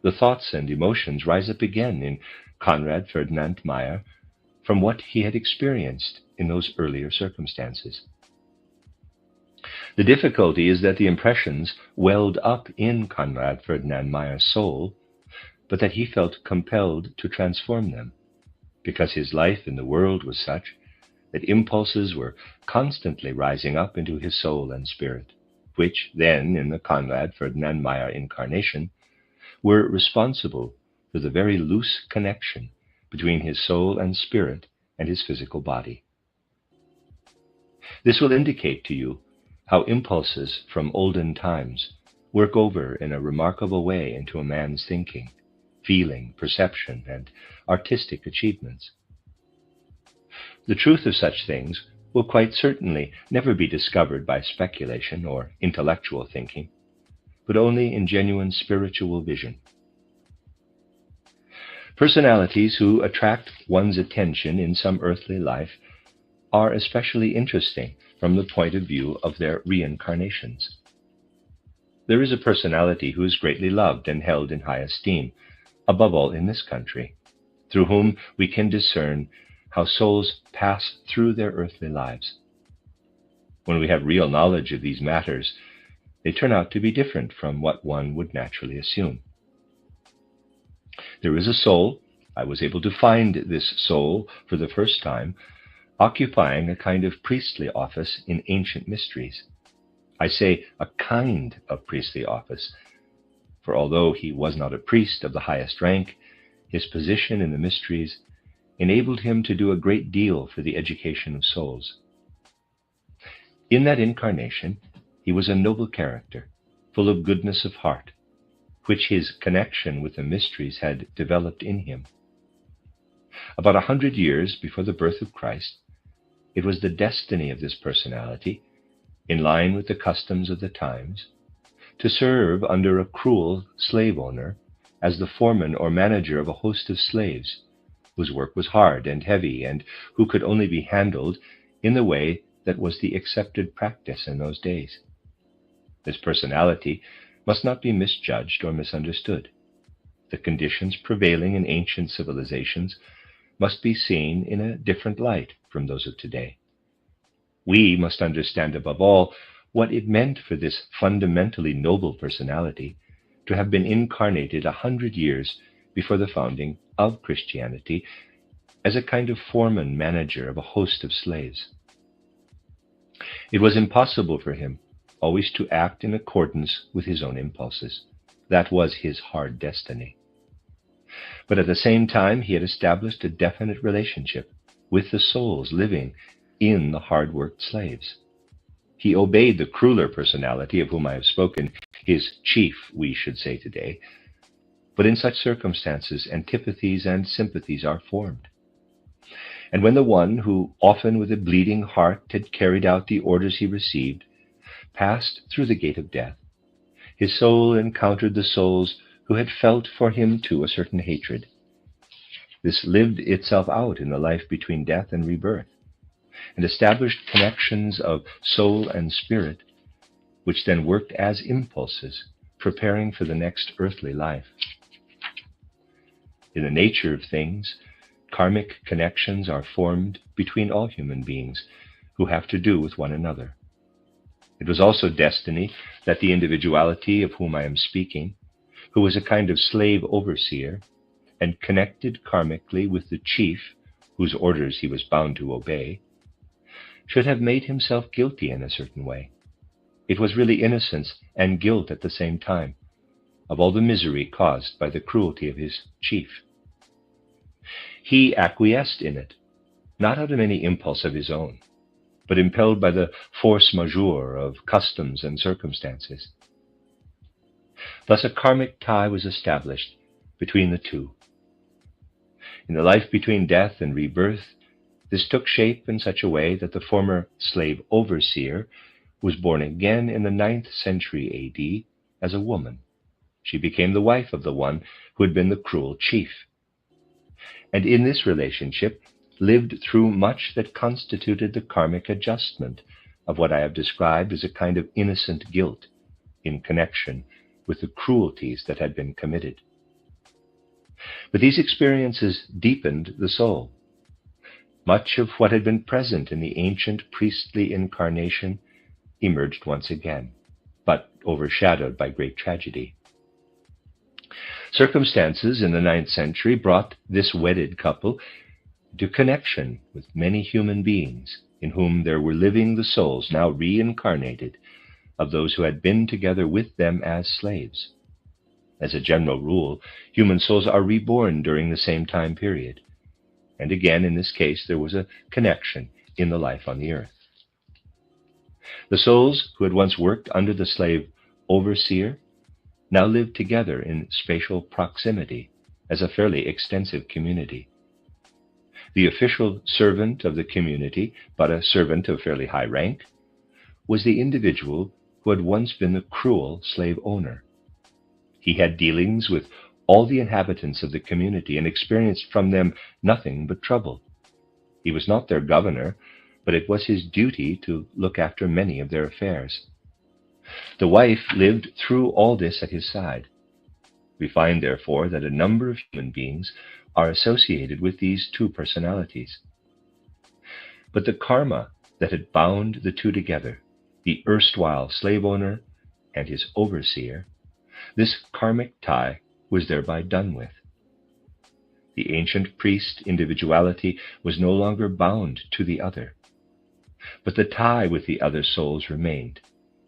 The thoughts and emotions rise up again in Conrad Ferdinand Meyer from what he had experienced in those earlier circumstances. The difficulty is that the impressions welled up in Conrad Ferdinand Meyer's soul, but that he felt compelled to transform them, because his life in the world was such that impulses were constantly rising up into his soul and spirit, which then, in the Conrad Ferdinand Meyer incarnation, were responsible for the very loose connection between his soul and spirit and his physical body. This will indicate to you how impulses from olden times work over in a remarkable way into a man's thinking, feeling, perception, and artistic achievements. The truth of such things will quite certainly never be discovered by speculation or intellectual thinking, but only in genuine spiritual vision. Personalities who attract one's attention in some earthly life are especially interesting from the point of view of their reincarnations. There is a personality who is greatly loved and held in high esteem, above all in this country, through whom we can discern how souls pass through their earthly lives. When we have real knowledge of these matters, they turn out to be different from what one would naturally assume. There is a soul, I was able to find this soul for the first time, occupying a kind of priestly office in ancient mysteries. I say a kind of priestly office, for although he was not a priest of the highest rank, his position in the mysteries enabled him to do a great deal for the education of souls. In that incarnation, he was a noble character, full of goodness of heart, which his connection with the mysteries had developed in him. About 100 years before the birth of Christ, it was the destiny of this personality, in line with the customs of the times, to serve under a cruel slave owner as the foreman or manager of a host of slaves, whose work was hard and heavy, and who could only be handled in the way that was the accepted practice in those days. This personality must not be misjudged or misunderstood. The conditions prevailing in ancient civilizations must be seen in a different light from those of today. We must understand above all what it meant for this fundamentally noble personality to have been incarnated 100 years before the founding of Christianity as a kind of foreman manager of a host of slaves. It was impossible for him always to act in accordance with his own impulses. That was his hard destiny. But at the same time, he had established a definite relationship with the souls living in the hard-worked slaves. He obeyed the crueler personality of whom I have spoken, his chief, we should say today. But in such circumstances, antipathies and sympathies are formed. And when the one who, often with a bleeding heart, had carried out the orders he received, passed through the gate of death, his soul encountered the souls who had felt for him too a certain hatred. This lived itself out in the life between death and rebirth, and established connections of soul and spirit, which then worked as impulses, preparing for the next earthly life. In the nature of things, karmic connections are formed between all human beings who have to do with one another. It was also destiny that the individuality of whom I am speaking, who was a kind of slave overseer, and connected karmically with the chief whose orders he was bound to obey, should have made himself guilty in a certain way. It was really innocence and guilt at the same time, of all the misery caused by the cruelty of his chief. He acquiesced in it, not out of any impulse of his own, but impelled by the force majeure of customs and circumstances. Thus a karmic tie was established between the two. In the life between death and rebirth, this took shape in such a way that the former slave overseer was born again in the 9th century A.D. as a woman. She became the wife of the one who had been the cruel chief, and in this relationship lived through much that constituted the karmic adjustment of what I have described as a kind of innocent guilt in connection with the cruelties that had been committed. But these experiences deepened the soul. Much of what had been present in the ancient priestly incarnation emerged once again, but overshadowed by great tragedy. Circumstances in the 9th century brought this wedded couple to connection with many human beings in whom there were living the souls, now reincarnated, of those who had been together with them as slaves. As a general rule, human souls are reborn during the same time period, and again, in this case, there was a connection in the life on the earth. The souls who had once worked under the slave overseer now lived together in spatial proximity as a fairly extensive community. The official servant of the community, but a servant of fairly high rank, was the individual who had once been the cruel slave owner. He had dealings with all the inhabitants of the community and experienced from them nothing but trouble. He was not their governor, but it was his duty to look after many of their affairs. The wife lived through all this at his side. We find, therefore, that a number of human beings are associated with these two personalities. But the karma that had bound the two together, the erstwhile slave owner and his overseer, this karmic tie was thereby done with. The ancient priest individuality was no longer bound to the other, but the tie with the other souls remained,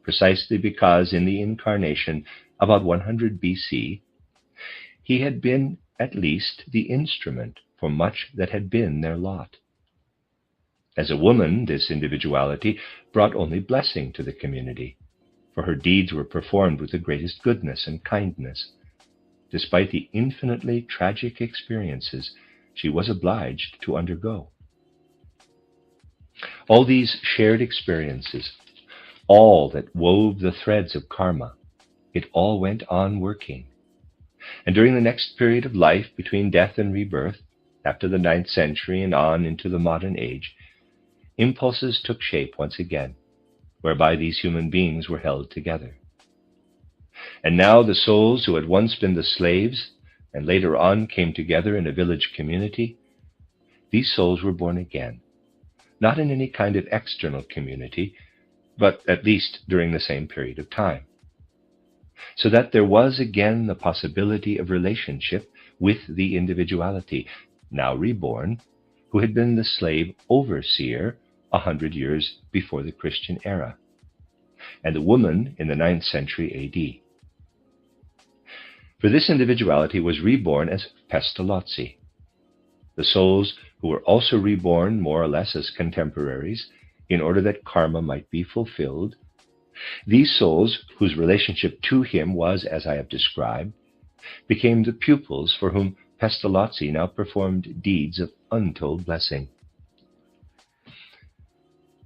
precisely because in the incarnation about 100 BC, he had been at least the instrument for much that had been their lot. As a woman, this individuality brought only blessing to the community, for her deeds were performed with the greatest goodness and kindness, despite the infinitely tragic experiences she was obliged to undergo. All these shared experiences, all that wove the threads of karma, it all went on working. And during the next period of life between death and rebirth, after the 9th century and on into the modern age, impulses took shape once again, whereby these human beings were held together. And now the souls who had once been the slaves and later on came together in a village community, these souls were born again, not in any kind of external community, but at least during the same period of time, so that there was again the possibility of relationship with the individuality, now reborn, who had been the slave overseer 100 years before the Christian era, and the woman in the 9th century AD. For this individuality was reborn as pestalozzi. The souls who were also reborn more or less as contemporaries in order that karma might be fulfilled, these souls, whose relationship to him was as I have described, became the pupils for whom Pestalozzi now performed deeds of untold blessing.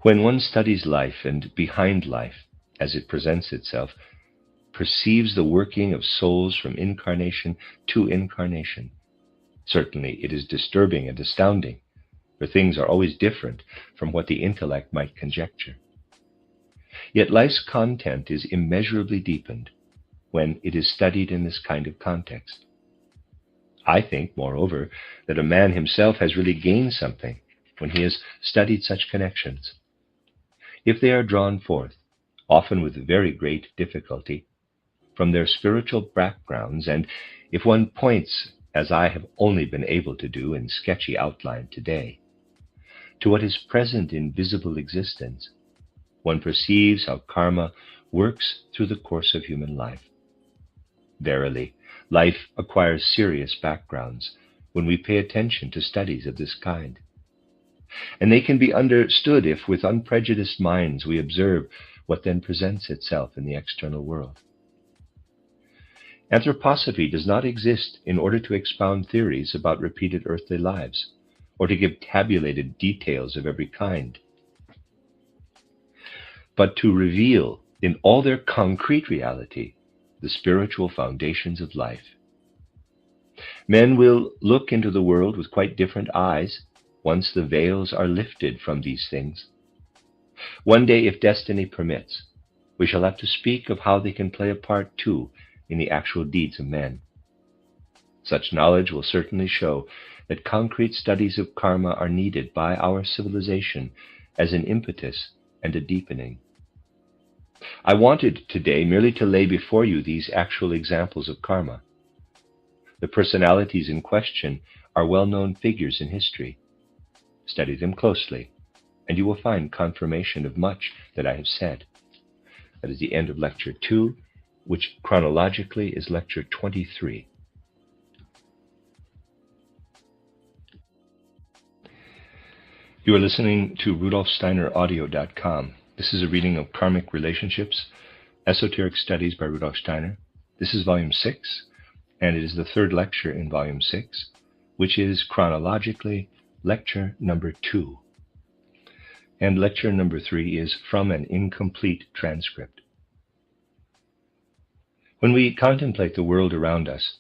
When one studies life and behind life, as it presents itself, perceives the working of souls from incarnation to incarnation, certainly it is disturbing and astounding, for things are always different from what the intellect might conjecture. Yet life's content is immeasurably deepened when it is studied in this kind of context. I think, moreover, that a man himself has really gained something when he has studied such connections. If they are drawn forth, often with very great difficulty, from their spiritual backgrounds, and if one points, as I have only been able to do in sketchy outline today, to what is present in visible existence, one perceives how karma works through the course of human life. Verily, life acquires serious backgrounds when we pay attention to studies of this kind. And they can be understood if, with unprejudiced minds, we observe what then presents itself in the external world. Anthroposophy does not exist in order to expound theories about repeated earthly lives, or to give tabulated details of every kind, but to reveal in all their concrete reality the spiritual foundations of life. Men will look into the world with quite different eyes once the veils are lifted from these things. One day, if destiny permits, we shall have to speak of how they can play a part too in the actual deeds of men. Such knowledge will certainly show that concrete studies of karma are needed by our civilization as an impetus and a deepening. I wanted today merely to lay before you these actual examples of karma. The personalities in question are well-known figures in history. Study them closely, and you will find confirmation of much that I have said. That is the end of Lecture 2, which chronologically is Lecture 23. You are listening to RudolfSteinerAudio.com. This is a reading of Karmic Relationships, Esoteric Studies by Rudolf Steiner. This is Volume 6, and it is the third lecture in Volume 6, which is chronologically Lecture number 2. And Lecture number 3 is from an incomplete transcript. When we contemplate the world around us,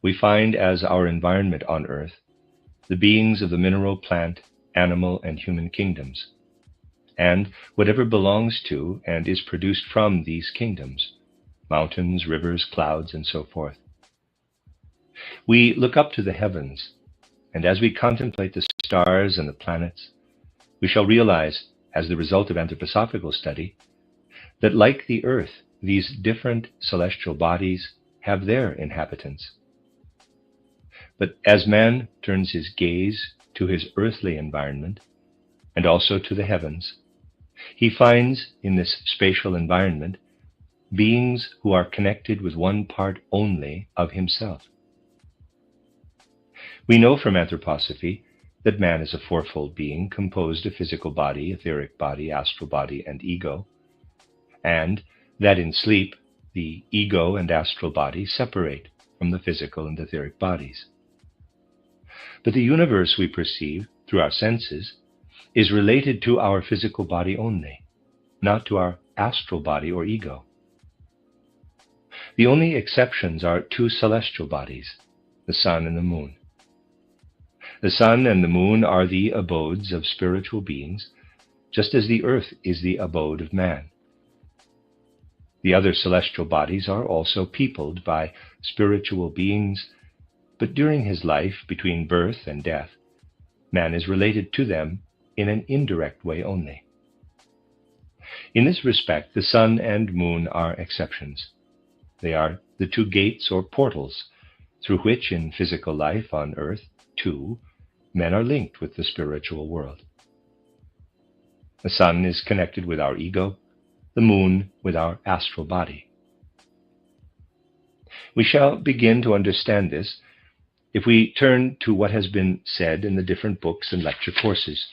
we find as our environment on Earth the beings of the mineral, plant, animal, and human kingdoms, and whatever belongs to and is produced from these kingdoms, mountains, rivers, clouds, and so forth. We look up to the heavens, and as we contemplate the stars and the planets, we shall realize, as the result of anthroposophical study, that like the earth, these different celestial bodies have their inhabitants. But as man turns his gaze to his earthly environment, and also to the heavens, he finds in this spatial environment beings who are connected with one part only of himself. We know from anthroposophy that man is a fourfold being composed of physical body, etheric body, astral body, and ego, and that in sleep the ego and astral body separate from the physical and etheric bodies. But the universe we perceive through our senses is related to our physical body only, not to our astral body or ego. The only exceptions are two celestial bodies, the sun and the moon. The sun and the moon are the abodes of spiritual beings, just as the earth is the abode of man. The other celestial bodies are also peopled by spiritual beings, but during his life, between birth and death, man is related to them in an indirect way only. In this respect, the sun and moon are exceptions. They are the two gates or portals through which in physical life on earth, too, men are linked with the spiritual world. The sun is connected with our ego, the moon with our astral body. We shall begin to understand this if we turn to what has been said in the different books and lecture courses.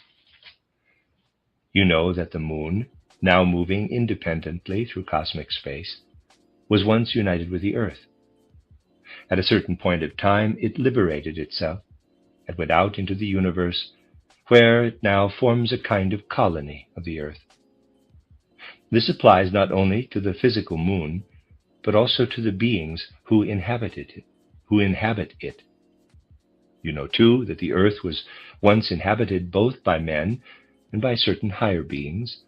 You know that the moon, now moving independently through cosmic space, was once united with the earth. At a certain point of time, it liberated itself and went out into the universe, where it now forms a kind of colony of the earth. This applies not only to the physical moon, but also to the beings who inhabit it. You know, too, that the earth was once inhabited both by men and by certain higher beings,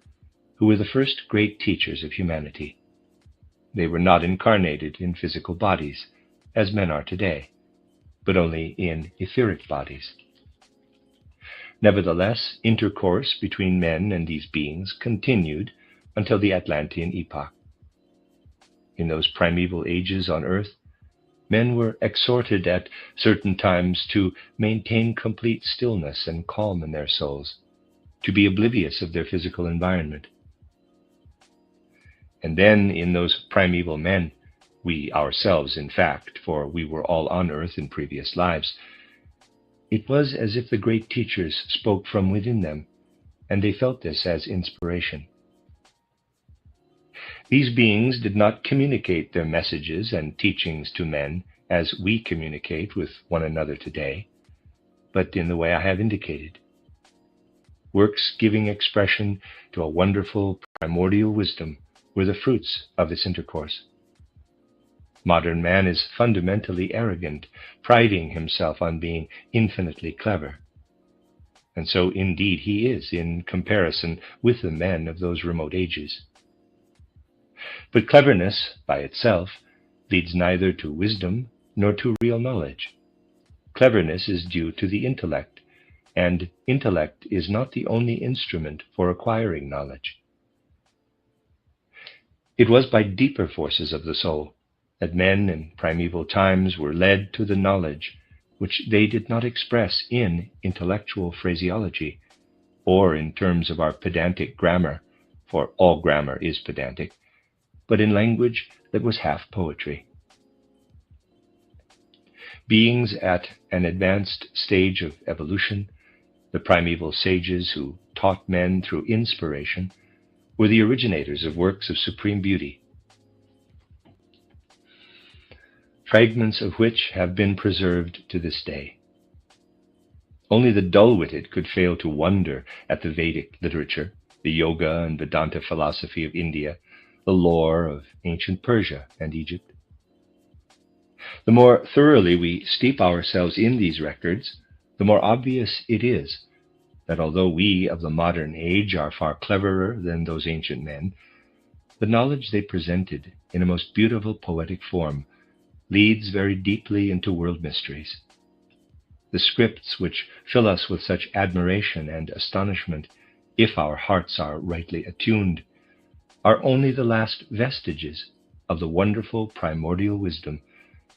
who were the first great teachers of humanity. They were not incarnated in physical bodies, as men are today, but only in etheric bodies. Nevertheless, intercourse between men and these beings continued until the Atlantean epoch. In those primeval ages on earth, men were exhorted at certain times to maintain complete stillness and calm in their souls, to be oblivious of their physical environment. And then in those primeval men, we ourselves in fact, for we were all on earth in previous lives, it was as if the great teachers spoke from within them, and they felt this as inspiration. These beings did not communicate their messages and teachings to men as we communicate with one another today, but in the way I have indicated. Works giving expression to a wonderful primordial wisdom were the fruits of this intercourse. Modern man is fundamentally arrogant, priding himself on being infinitely clever. And so indeed he is in comparison with the men of those remote ages. But cleverness by itself leads neither to wisdom nor to real knowledge. Cleverness is due to the intellect, and intellect is not the only instrument for acquiring knowledge. It was by deeper forces of the soul that men in primeval times were led to the knowledge which they did not express in intellectual phraseology, or in terms of our pedantic grammar, for all grammar is pedantic, but in language that was half poetry. Beings at an advanced stage of evolution, the primeval sages who taught men through inspiration, were the originators of works of supreme beauty, fragments of which have been preserved to this day. Only the dull-witted could fail to wonder at the Vedic literature, the Yoga and Vedanta philosophy of India, the lore of ancient Persia and Egypt. The more thoroughly we steep ourselves in these records, the more obvious it is that although we of the modern age are far cleverer than those ancient men, the knowledge they presented in a most beautiful poetic form leads very deeply into world mysteries. The scripts which fill us with such admiration and astonishment, if our hearts are rightly attuned, are only the last vestiges of the wonderful primordial wisdom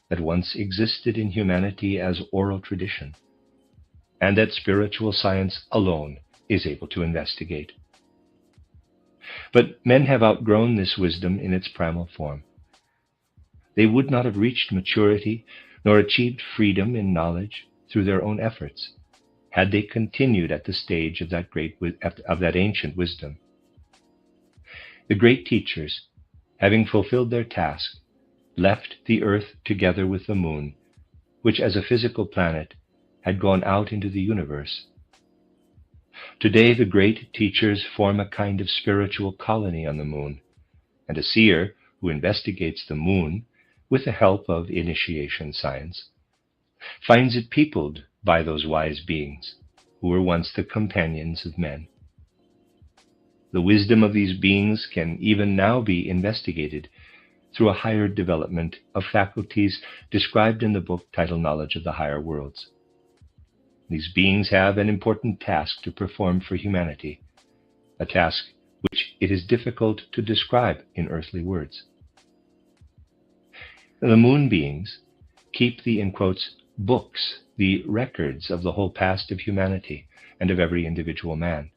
that once existed in humanity as oral tradition, and that spiritual science alone is able to investigate. But men have outgrown this wisdom in its primal form. They would not have reached maturity nor achieved freedom in knowledge through their own efforts, had they continued at the stage of that ancient wisdom. The great teachers, having fulfilled their task, left the earth together with the moon, which as a physical planet had gone out into the universe. Today the great teachers form a kind of spiritual colony on the moon, and a seer who investigates the moon with the help of initiation science finds it peopled by those wise beings who were once the companions of men. The wisdom of these beings can even now be investigated through a higher development of faculties described in the book titled Knowledge of the Higher Worlds. These beings have an important task to perform for humanity, a task which it is difficult to describe in earthly words. The moon beings keep the, in quotes, books, the records of the whole past of humanity and of every individual man.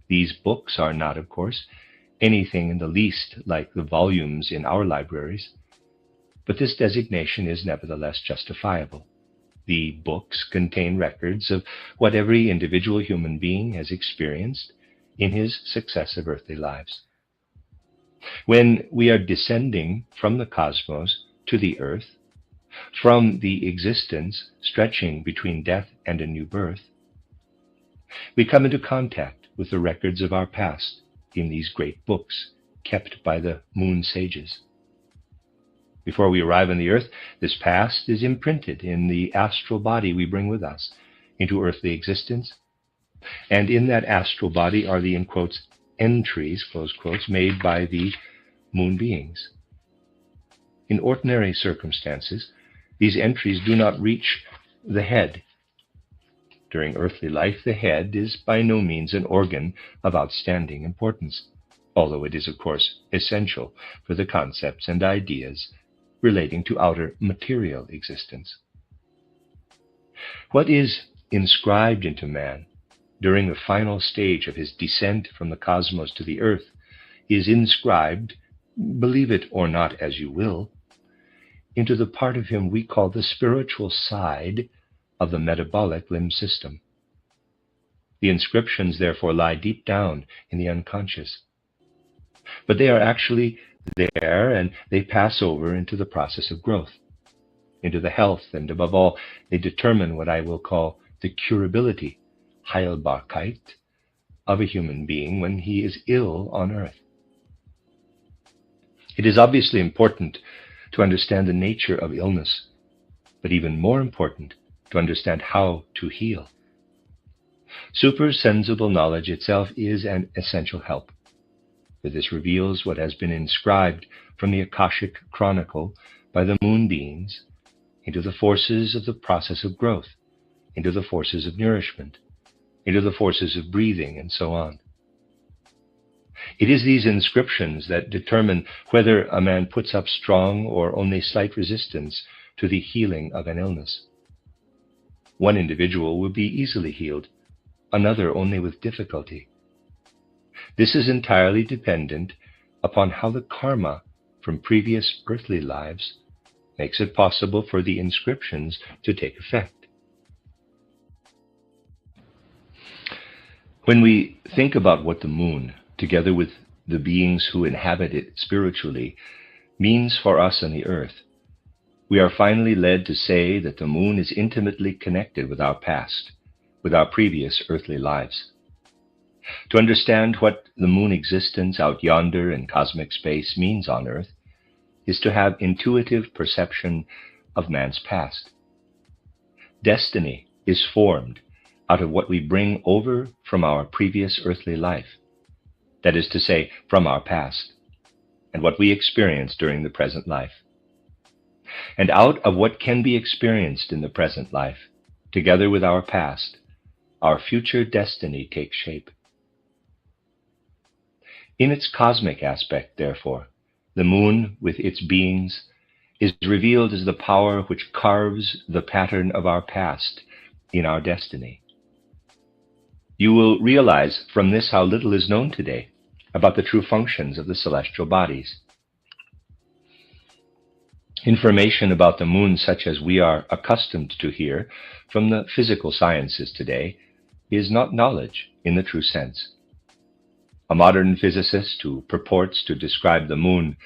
These books are not, of course, anything in the least like the volumes in our libraries, but this designation is nevertheless justifiable. The books contain records of what every individual human being has experienced in his successive earthly lives. When we are descending from the cosmos to the earth, from the existence stretching between death and a new birth, we come into contact with the records of our past in these great books kept by the moon sages. Before we arrive on the earth, this past is imprinted in the astral body we bring with us into earthly existence, and in that astral body are the, in quotes, entries, close quotes, made by the moon beings. In ordinary circumstances, these entries do not reach the head. During earthly life, the head is by no means an organ of outstanding importance, although it is, of course, essential for the concepts and ideas relating to outer material existence. What is inscribed into man during the final stage of his descent from the cosmos to the earth is inscribed, believe it or not as you will, into the part of him we call the spiritual side of the metabolic limb system. The inscriptions, therefore, lie deep down in the unconscious, but they are actually there, and they pass over into the process of growth, into the health, and above all, they determine what I will call the curability, Heilbarkeit, of a human being when he is ill on earth. It is obviously important to understand the nature of illness, but even more important to understand how to heal. Supersensible knowledge itself is an essential help, for this reveals what has been inscribed from the Akashic Chronicle by the moon beings into the forces of the process of growth, into the forces of nourishment, into the forces of breathing, and so on. It is these inscriptions that determine whether a man puts up strong or only slight resistance to the healing of an illness. One individual will be easily healed, another only with difficulty. This is entirely dependent upon how the karma from previous earthly lives makes it possible for the inscriptions to take effect. When we think about what the moon, together with the beings who inhabit it spiritually, means for us on the earth, we are finally led to say that the moon is intimately connected with our past, with our previous earthly lives. To understand what the moon existence out yonder in cosmic space means on earth is to have intuitive perception of man's past. Destiny is formed out of what we bring over from our previous earthly life, that is to say, from our past, and what we experience during the present life. And out of what can be experienced in the present life, together with our past, our future destiny takes shape. In its cosmic aspect, therefore, the moon with its beings is revealed as the power which carves the pattern of our past in our destiny. You will realize from this how little is known today about the true functions of the celestial bodies. Information about the moon such as we are accustomed to hear from the physical sciences today is not knowledge in the true sense. A modern physicist who purports to describe the moon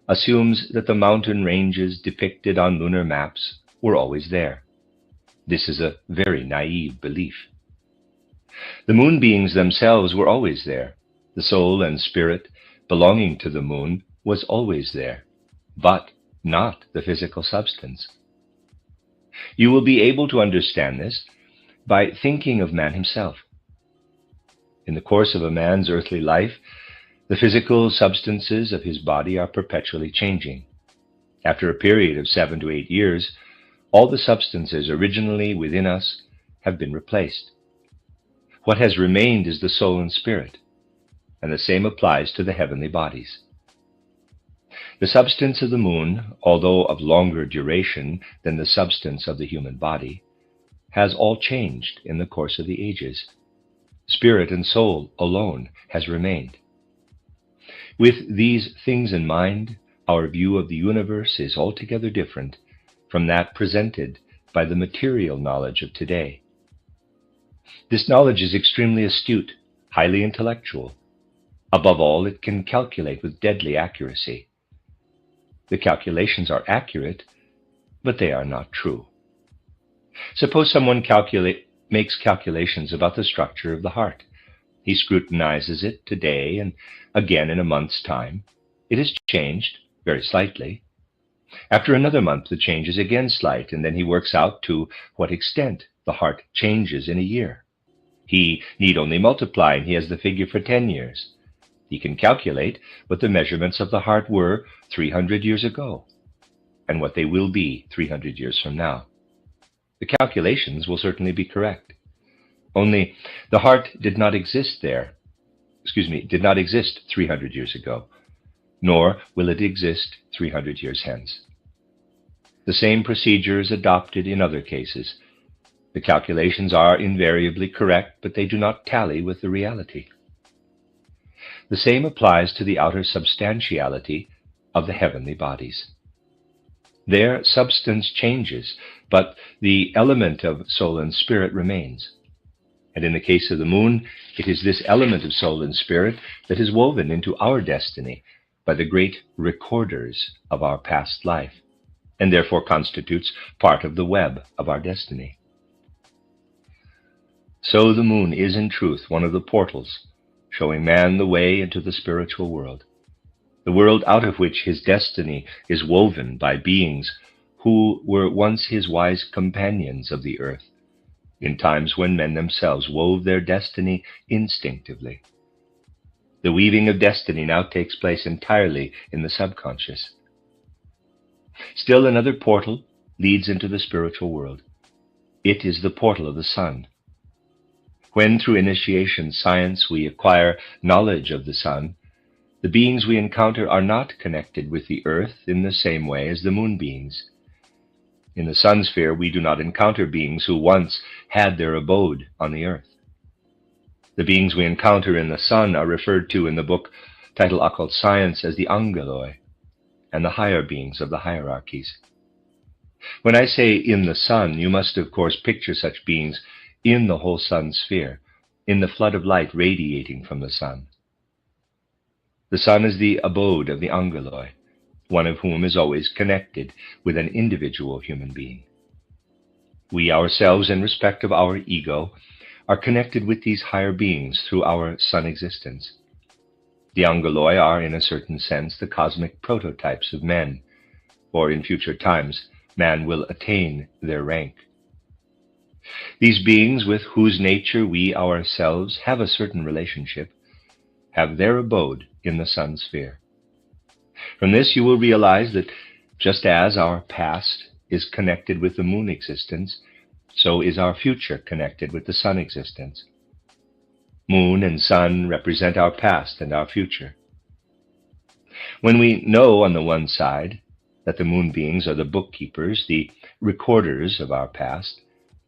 assumes that the mountain ranges depicted on lunar maps were always there. This is a very naive belief. The moon beings themselves were always there. The soul and spirit belonging to the moon was always there, but not the physical substance. You will be able to understand this by thinking of man himself. In the course of a man's earthly life, the physical substances of his body are perpetually changing. After a period of 7 to 8 years, all the substances originally within us have been replaced. What has remained is the soul and spirit, and the same applies to the heavenly bodies. The substance of the moon, although of longer duration than the substance of the human body, has all changed in the course of the ages. Spirit and soul alone has remained. With these things in mind, our view of the universe is altogether different from that presented by the material knowledge of today. This knowledge is extremely astute, highly intellectual. Above all, it can calculate with deadly accuracy. The calculations are accurate, but they are not true. Suppose someone makes calculations about the structure of the heart. He scrutinizes it today and again in a month's time. It has changed, very slightly. After another month, the change is again slight, and then he works out to what extent the heart changes in a year. He need only multiply, and he has the figure for 10 years. He can calculate what the measurements of the heart were 300 years ago, and what they will be 300 years from now. The calculations will certainly be correct. Only the heart did not exist 300 years ago, nor will it exist 300 years hence. The same procedure is adopted in other cases. The calculations are invariably correct, but they do not tally with the reality. The same applies to the outer substantiality of the heavenly bodies. Their substance changes, but the element of soul and spirit remains. And in the case of the moon, it is this element of soul and spirit that is woven into our destiny by the great recorders of our past life, and therefore constitutes part of the web of our destiny. So the moon is in truth one of the portals showing man the way into the spiritual world, the world out of which his destiny is woven by beings who were once his wise companions of the earth, in times when men themselves wove their destiny instinctively. The weaving of destiny now takes place entirely in the subconscious. Still another portal leads into the spiritual world. It is the portal of the sun. When through initiation science we acquire knowledge of the sun, the beings we encounter are not connected with the earth in the same way as the moon beings. In the sun sphere, we do not encounter beings who once had their abode on the earth. The beings we encounter in the sun are referred to in the book titled Occult Science as the angeloi, and the higher beings of the hierarchies. When I say in the sun, you must of course picture such beings in the whole sun sphere, in the flood of light radiating from the sun. The sun is the abode of the angeloi, one of whom is always connected with an individual human being. We ourselves, in respect of our ego, are connected with these higher beings through our sun existence. The angeloi are, in a certain sense, the cosmic prototypes of men, or in future times, man will attain their rank. These beings, with whose nature we ourselves have a certain relationship, have their abode in the sun sphere. From this you will realize that just as our past is connected with the moon existence, so is our future connected with the sun existence. Moon and sun represent our past and our future. When we know on the one side that the moon beings are the bookkeepers, the recorders of our past,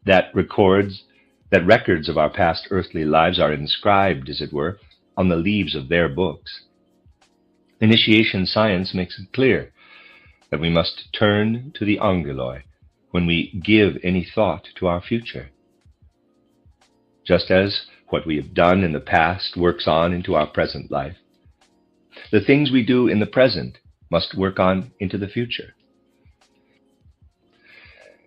that records of our past earthly lives are inscribed, as it were, on the leaves of their books, initiation science makes it clear that we must turn to the angeloi when we give any thought to our future. Just as what we have done in the past works on into our present life, the things we do in the present must work on into the future.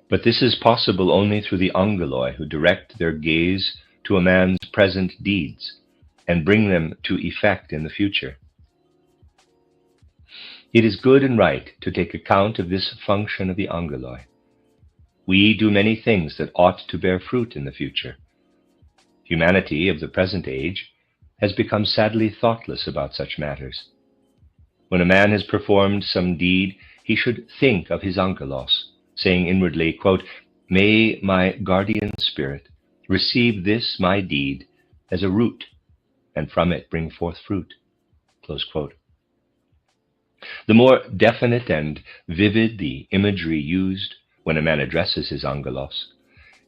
But this is possible only through the angeloi who direct their gaze to a man's present deeds and bring them to effect in the future. It is good and right to take account of this function of the angeloi. We do many things that ought to bear fruit in the future. Humanity of the present age has become sadly thoughtless about such matters. When a man has performed some deed, he should think of his angelos, saying inwardly, quote, "May my guardian spirit receive this my deed as a root, and from it bring forth fruit." Close quote. The more definite and vivid the imagery used when a man addresses his angelos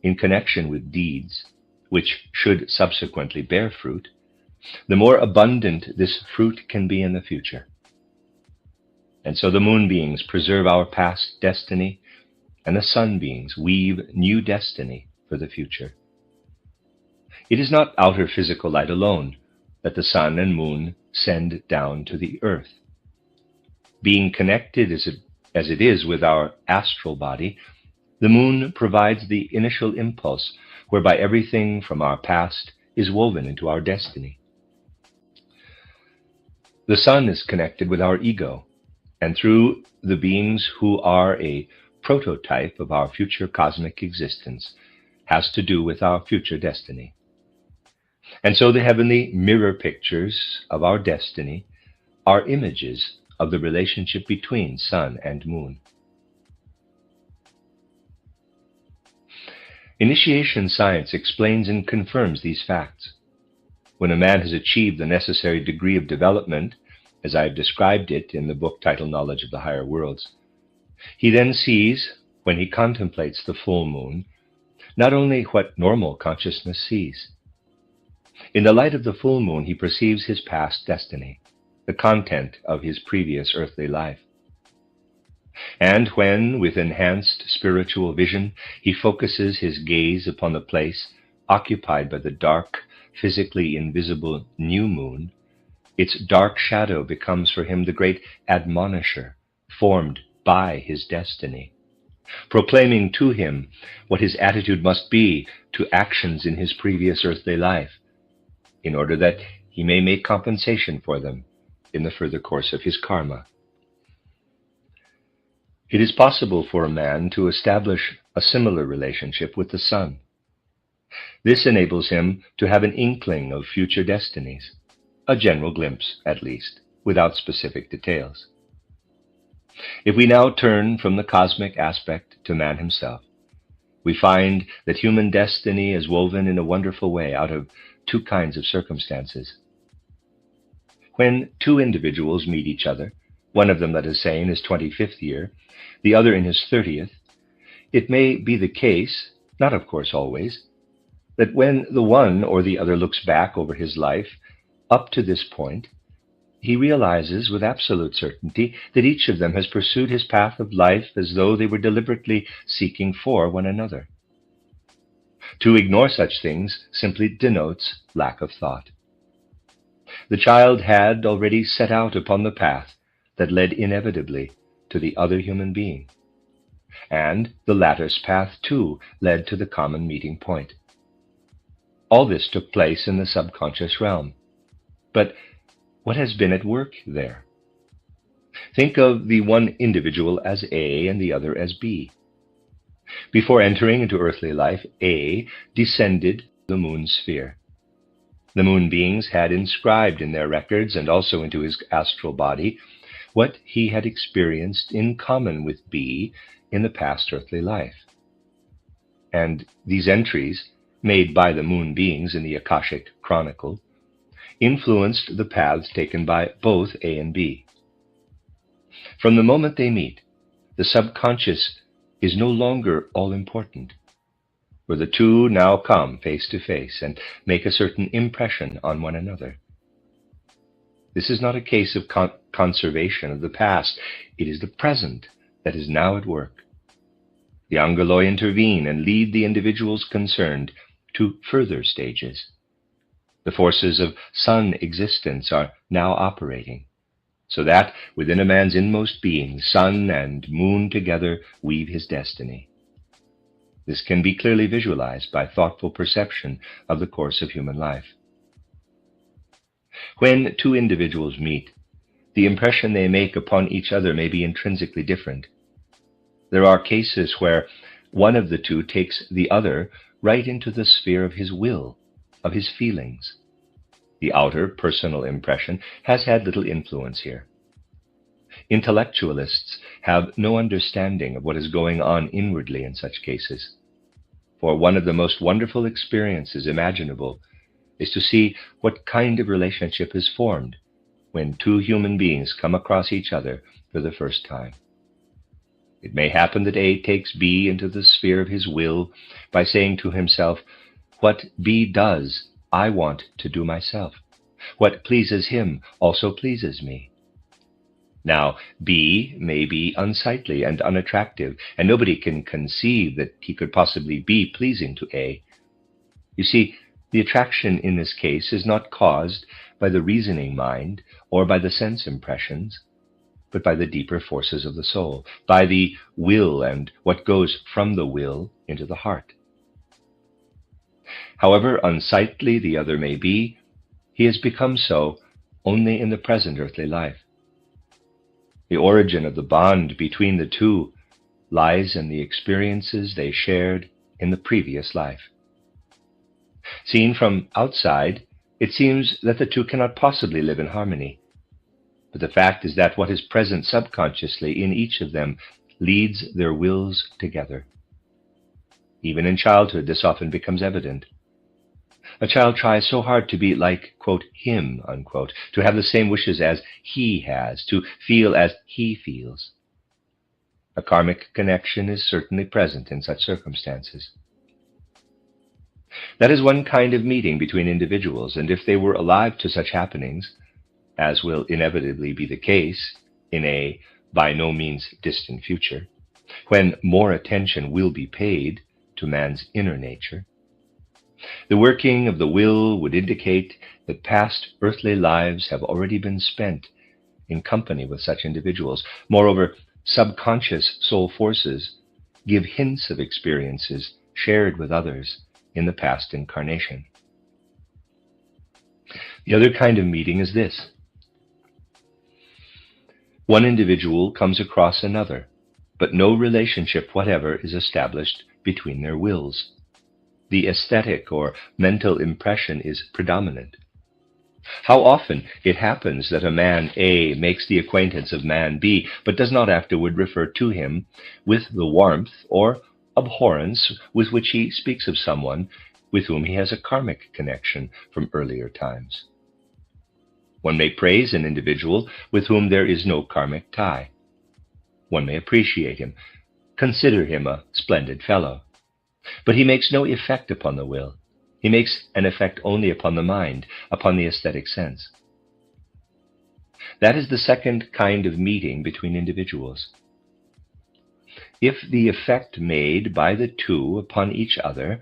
in connection with deeds which should subsequently bear fruit, the more abundant this fruit can be in the future. And so the moon beings preserve our past destiny, and the sun beings weave new destiny for the future. It is not outer physical light alone that the sun and moon send down to the earth. Being connected as it is with our astral body, the moon provides the initial impulse whereby everything from our past is woven into our destiny. The sun is connected with our ego, and through the beings who are a prototype of our future cosmic existence, has to do with our future destiny. And so the heavenly mirror pictures of our destiny are images of the relationship between sun and moon. Initiation science explains and confirms these facts. When a man has achieved the necessary degree of development, as I have described it in the book titled Knowledge of the Higher Worlds, he then sees, when he contemplates the full moon, not only what normal consciousness sees. In the light of the full moon, he perceives his past destiny, the content of his previous earthly life. And when, with enhanced spiritual vision, he focuses his gaze upon the place occupied by the dark, physically invisible new moon, its dark shadow becomes for him the great admonisher formed by his destiny, proclaiming to him what his attitude must be to actions in his previous earthly life, in order that he may make compensation for them in the further course of his karma. It is possible for a man to establish a similar relationship with the sun. This enables him to have an inkling of future destinies, a general glimpse at least, without specific details. If we now turn from the cosmic aspect to man himself, we find that human destiny is woven in a wonderful way out of two kinds of circumstances. When two individuals meet each other, one of them, let us say, in his 25th year, the other in his 30th, it may be the case, not of course always, that when the one or the other looks back over his life up to this point, he realizes with absolute certainty that each of them has pursued his path of life as though they were deliberately seeking for one another. To ignore such things simply denotes lack of thought. The child had already set out upon the path that led inevitably to the other human being, and the latter's path too led to the common meeting point. All this took place in the subconscious realm. But what has been at work there? Think of the one individual as A and the other as B. Before entering into earthly life, A descended the moon sphere. The moon beings had inscribed in their records and also into his astral body what he had experienced in common with B in the past earthly life. And these entries, made by the moon beings in the Akashic Chronicle, influenced the paths taken by both A and B. From the moment they meet, the subconscious is no longer all important, where the two now come face to face and make a certain impression on one another. This is not a case of conservation of the past. It is the present that is now at work. The angeloi intervene and lead the individuals concerned to further stages. The forces of sun existence are now operating, so that within a man's inmost being, sun and moon together weave his destiny. This can be clearly visualized by thoughtful perception of the course of human life. When two individuals meet, the impression they make upon each other may be intrinsically different. There are cases where one of the two takes the other right into the sphere of his will, of his feelings. The outer personal impression has had little influence here. Intellectualists have no understanding of what is going on inwardly in such cases. For one of the most wonderful experiences imaginable is to see what kind of relationship is formed when two human beings come across each other for the first time. It may happen that A takes B into the sphere of his will by saying to himself, "What B does, I want to do myself. What pleases him also pleases me." Now, B may be unsightly and unattractive, and nobody can conceive that he could possibly be pleasing to A. You see, the attraction in this case is not caused by the reasoning mind or by the sense impressions, but by the deeper forces of the soul, by the will and what goes from the will into the heart. However unsightly the other may be, he has become so only in the present earthly life. The origin of the bond between the two lies in the experiences they shared in the previous life. Seen from outside, it seems that the two cannot possibly live in harmony. But the fact is that what is present subconsciously in each of them leads their wills together. Even in childhood, this often becomes evident. A child tries so hard to be like, quote, him, unquote, to have the same wishes as he has, to feel as he feels. A karmic connection is certainly present in such circumstances. That is one kind of meeting between individuals, and if they were alive to such happenings, as will inevitably be the case in a by no means distant future, when more attention will be paid to man's inner nature, the working of the will would indicate that past earthly lives have already been spent in company with such individuals. Moreover, subconscious soul forces give hints of experiences shared with others in the past incarnation. The other kind of meeting is this. One individual comes across another, but no relationship whatever is established between their wills. The aesthetic or mental impression is predominant. How often it happens that a man A makes the acquaintance of man B, but does not afterward refer to him with the warmth or abhorrence with which he speaks of someone with whom he has a karmic connection from earlier times. One may praise an individual with whom there is no karmic tie. One may appreciate him, consider him a splendid fellow. But he makes no effect upon the will. He makes an effect only upon the mind, upon the aesthetic sense. That is the second kind of meeting between individuals. If the effect made by the two upon each other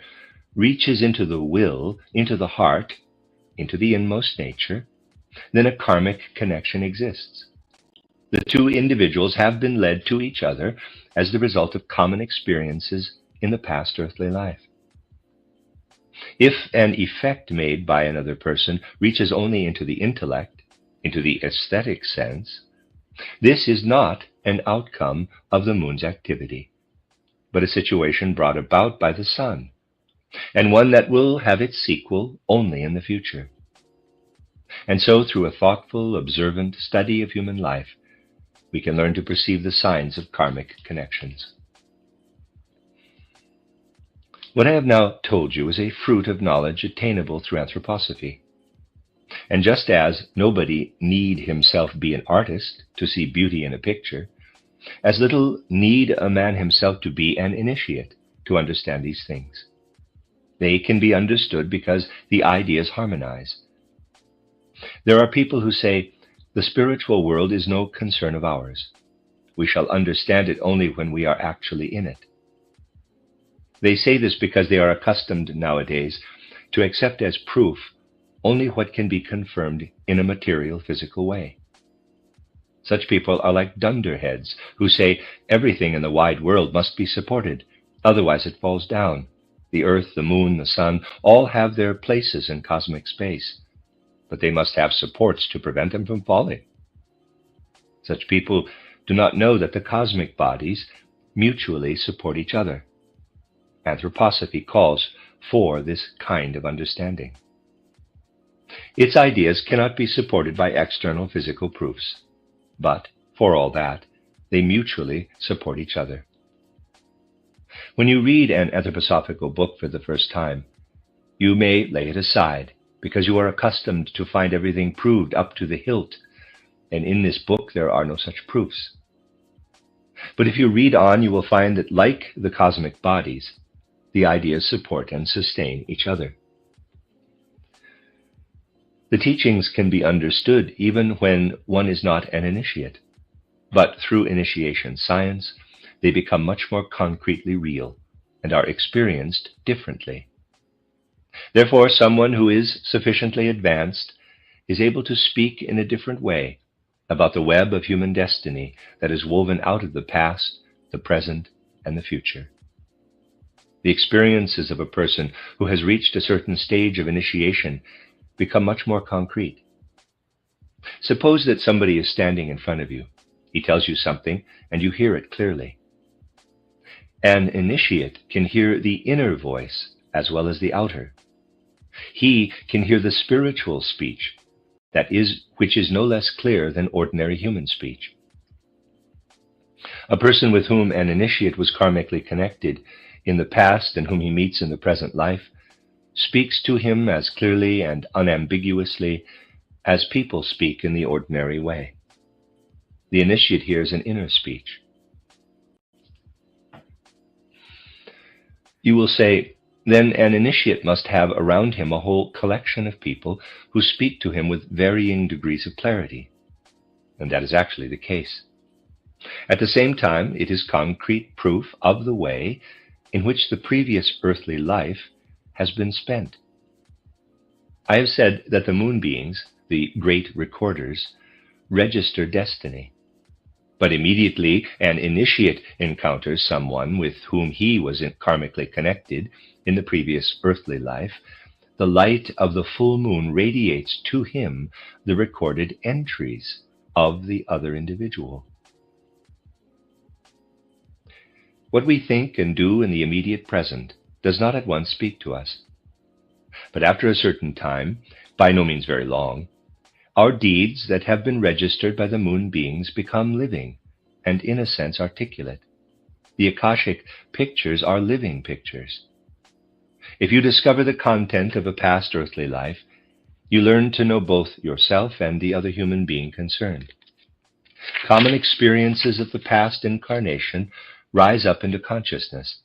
reaches into the will, into the heart, into the inmost nature, then a karmic connection exists. The two individuals have been led to each other as the result of common experiences in the past earthly life. If an effect made by another person reaches only into the intellect, into the aesthetic sense, this is not an outcome of the moon's activity, but a situation brought about by the sun, and one that will have its sequel only in the future. And so, through a thoughtful, observant study of human life, we can learn to perceive the signs of karmic connections. What I have now told you is a fruit of knowledge attainable through anthroposophy. And just as nobody need himself be an artist to see beauty in a picture, as little need a man himself to be an initiate to understand these things. They can be understood because the ideas harmonize. There are people who say, the spiritual world is no concern of ours. We shall understand it only when we are actually in it. They say this because they are accustomed nowadays to accept as proof only what can be confirmed in a material, physical way. Such people are like dunderheads who say everything in the wide world must be supported, otherwise it falls down. The earth, the moon, the sun, all have their places in cosmic space, but they must have supports to prevent them from falling. Such people do not know that the cosmic bodies mutually support each other. Anthroposophy calls for this kind of understanding. Its ideas cannot be supported by external physical proofs, but, for all that, they mutually support each other. When you read an anthroposophical book for the first time, you may lay it aside because you are accustomed to find everything proved up to the hilt and in this book there are no such proofs. But if you read on, you will find that, like the cosmic bodies, the ideas support and sustain each other. The teachings can be understood even when one is not an initiate, but through initiation science, they become much more concretely real and are experienced differently. Therefore, someone who is sufficiently advanced is able to speak in a different way about the web of human destiny that is woven out of the past, the present, and the future. The experiences of a person who has reached a certain stage of initiation become much more concrete. Suppose that somebody is standing in front of you. He tells you something, and you hear it clearly. An initiate can hear the inner voice as well as the outer. He can hear the spiritual speech, which is no less clear than ordinary human speech. A person with whom an initiate was karmically connected in the past and whom he meets in the present life speaks to him as clearly and unambiguously as people speak in the ordinary way. The initiate hears an inner speech. You will say, then an initiate must have around him a whole collection of people who speak to him with varying degrees of clarity. And that is actually the case. At the same time, it is concrete proof of the way in which the previous earthly life has been spent. I have said that the moon beings, the great recorders, register destiny. But immediately an initiate encounters someone with whom he was karmically connected in the previous earthly life, the light of the full moon radiates to him the recorded entries of the other individual. What we think and do in the immediate present does not at once speak to us. But after a certain time, by no means very long, our deeds that have been registered by the moon beings become living and, in a sense, articulate. The Akashic pictures are living pictures. If you discover the content of a past earthly life, you learn to know both yourself and the other human being concerned. Common experiences of the past incarnation rise up into consciousness.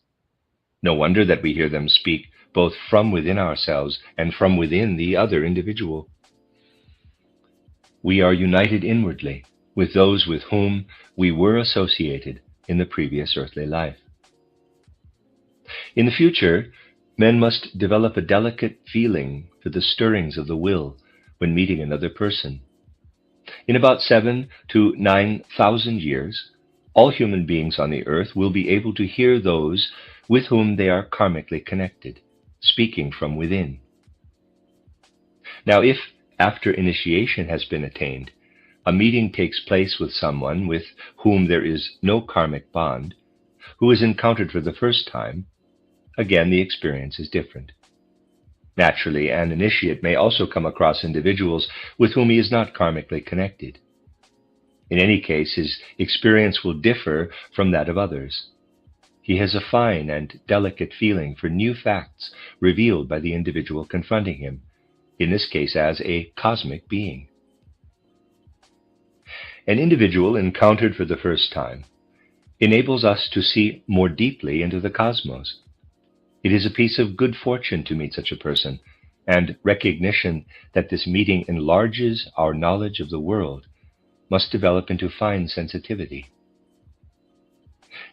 No wonder that we hear them speak both from within ourselves and from within the other individual. We are united inwardly with those with whom we were associated in the previous earthly life. In the future, men must develop a delicate feeling for the stirrings of the will when meeting another person. In about 7,000 to 9,000 years, all human beings on the earth will be able to hear those with whom they are karmically connected, speaking from within. Now, if after initiation has been attained, a meeting takes place with someone with whom there is no karmic bond, who is encountered for the first time, again the experience is different. Naturally, an initiate may also come across individuals with whom he is not karmically connected. In any case, his experience will differ from that of others. He has a fine and delicate feeling for new facts revealed by the individual confronting him, in this case as a cosmic being. An individual encountered for the first time enables us to see more deeply into the cosmos. It is a piece of good fortune to meet such a person, and recognition that this meeting enlarges our knowledge of the world must develop into fine sensitivity.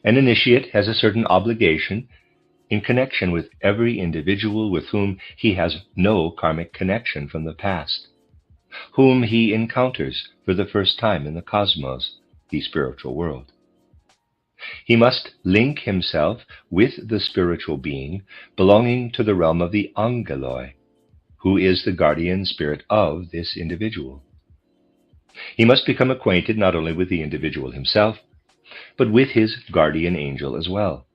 An initiate has a certain obligation in connection with every individual with whom he has no karmic connection from the past, whom he encounters for the first time in the cosmos, the spiritual world. He must link himself with the spiritual being belonging to the realm of the angeloi, who is the guardian spirit of this individual. He must become acquainted not only with the individual himself, but with his guardian angel as well.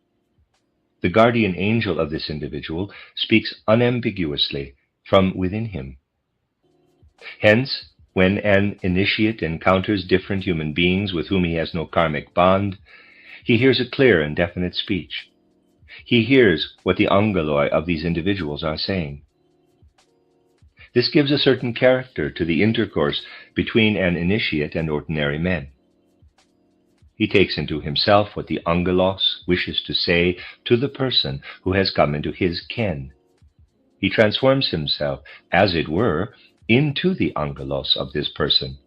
The guardian angel of this individual speaks unambiguously from within him. Hence, when an initiate encounters different human beings with whom he has no karmic bond, he hears a clear and definite speech. He hears what the angeloi of these individuals are saying. This gives a certain character to the intercourse between an initiate and ordinary men. He takes into himself what the angelos wishes to say to the person who has come into his ken. He transforms himself, as it were, into the angelos of this person,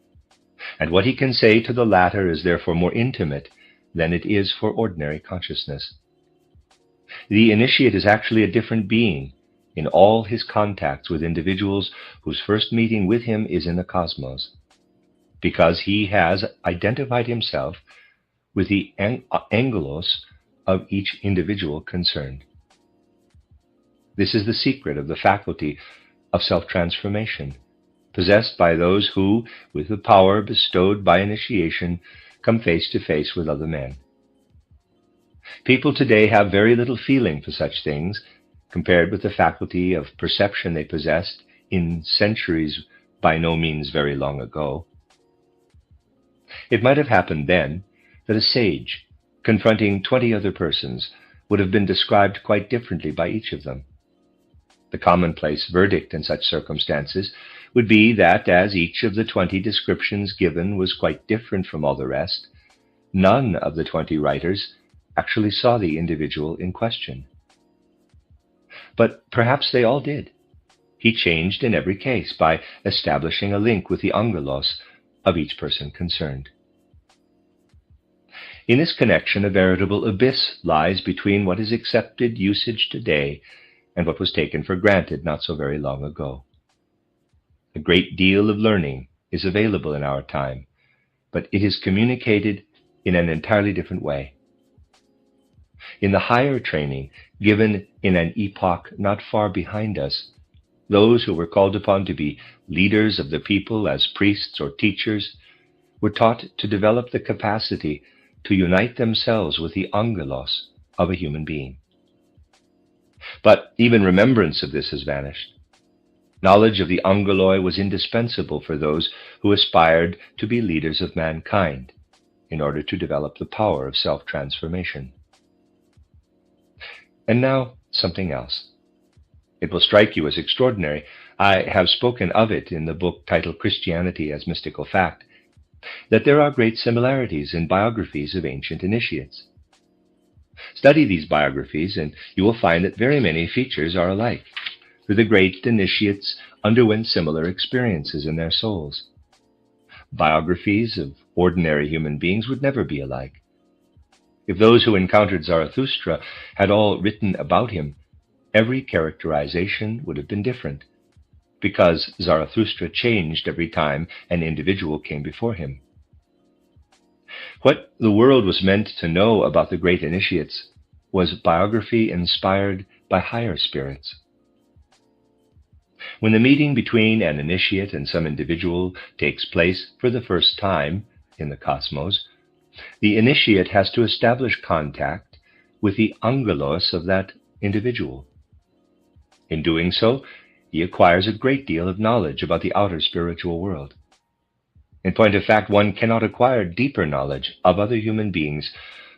and what he can say to the latter is therefore more intimate than it is for ordinary consciousness. The initiate is actually a different being in all his contacts with individuals whose first meeting with him is in the cosmos, because he has identified himself with the angelos of each individual concerned. This is the secret of the faculty of self-transformation, possessed by those who, with the power bestowed by initiation, come face to face with other men. People today have very little feeling for such things, compared with the faculty of perception they possessed in centuries by no means very long ago. It might have happened then that a sage, confronting 20 other persons, would have been described quite differently by each of them. The commonplace verdict in such circumstances would be that, as each of the 20 descriptions given was quite different from all the rest, none of the 20 writers actually saw the individual in question. But perhaps they all did. He changed in every case by establishing a link with the angelos of each person concerned. In this connection, a veritable abyss lies between what is accepted usage today and what was taken for granted not so very long ago. A great deal of learning is available in our time, but it is communicated in an entirely different way. In the higher training given in an epoch not far behind us, those who were called upon to be leaders of the people as priests or teachers were taught to develop the capacity to unite themselves with the angelos of a human being. But even remembrance of this has vanished. Knowledge of the angeloi was indispensable for those who aspired to be leaders of mankind in order to develop the power of self-transformation. And now, something else. It will strike you as extraordinary. I have spoken of it in the book titled Christianity as Mystical Fact, that there are great similarities in biographies of ancient initiates. Study these biographies, and you will find that very many features are alike, for the great initiates underwent similar experiences in their souls. Biographies of ordinary human beings would never be alike. If those who encountered Zarathustra had all written about him, every characterization would have been different, because Zarathustra changed every time an individual came before him. What the world was meant to know about the great initiates was biography inspired by higher spirits. When the meeting between an initiate and some individual takes place for the first time in the cosmos, the initiate has to establish contact with the angelos of that individual. In doing so, he acquires a great deal of knowledge about the outer spiritual world. In point of fact, one cannot acquire deeper knowledge of other human beings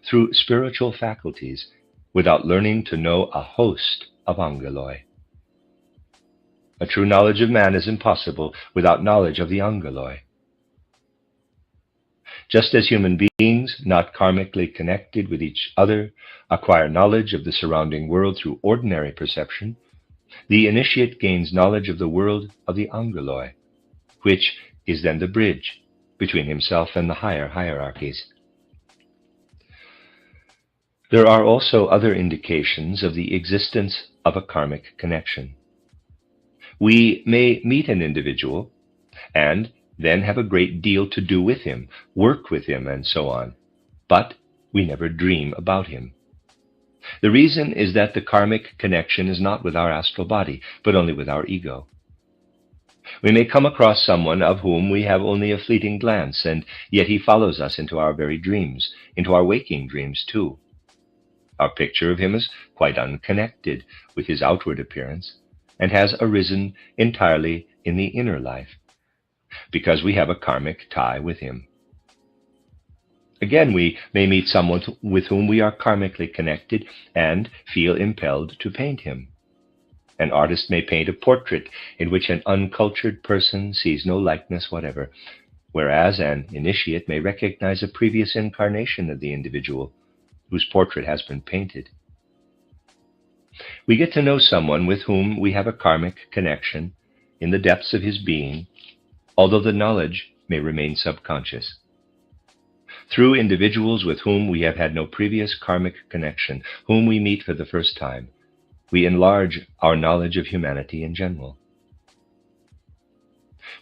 through spiritual faculties without learning to know a host of angeloi. A true knowledge of man is impossible without knowledge of the angeloi. Just as human beings, not karmically connected with each other, acquire knowledge of the surrounding world through ordinary perception, the initiate gains knowledge of the world of the angeloi, which is then the bridge between himself and the higher hierarchies. There are also other indications of the existence of a karmic connection. We may meet an individual and then have a great deal to do with him, work with him, and so on, but we never dream about him. The reason is that the karmic connection is not with our astral body, but only with our ego. We may come across someone of whom we have only a fleeting glance, and yet he follows us into our very dreams, into our waking dreams too. Our picture of him is quite unconnected with his outward appearance, and has arisen entirely in the inner life, because we have a karmic tie with him. Again, we may meet someone with whom we are karmically connected and feel impelled to paint him. An artist may paint a portrait in which an uncultured person sees no likeness whatever, whereas an initiate may recognize a previous incarnation of the individual whose portrait has been painted. We get to know someone with whom we have a karmic connection in the depths of his being, although the knowledge may remain subconscious. Through individuals with whom we have had no previous karmic connection, whom we meet for the first time, we enlarge our knowledge of humanity in general.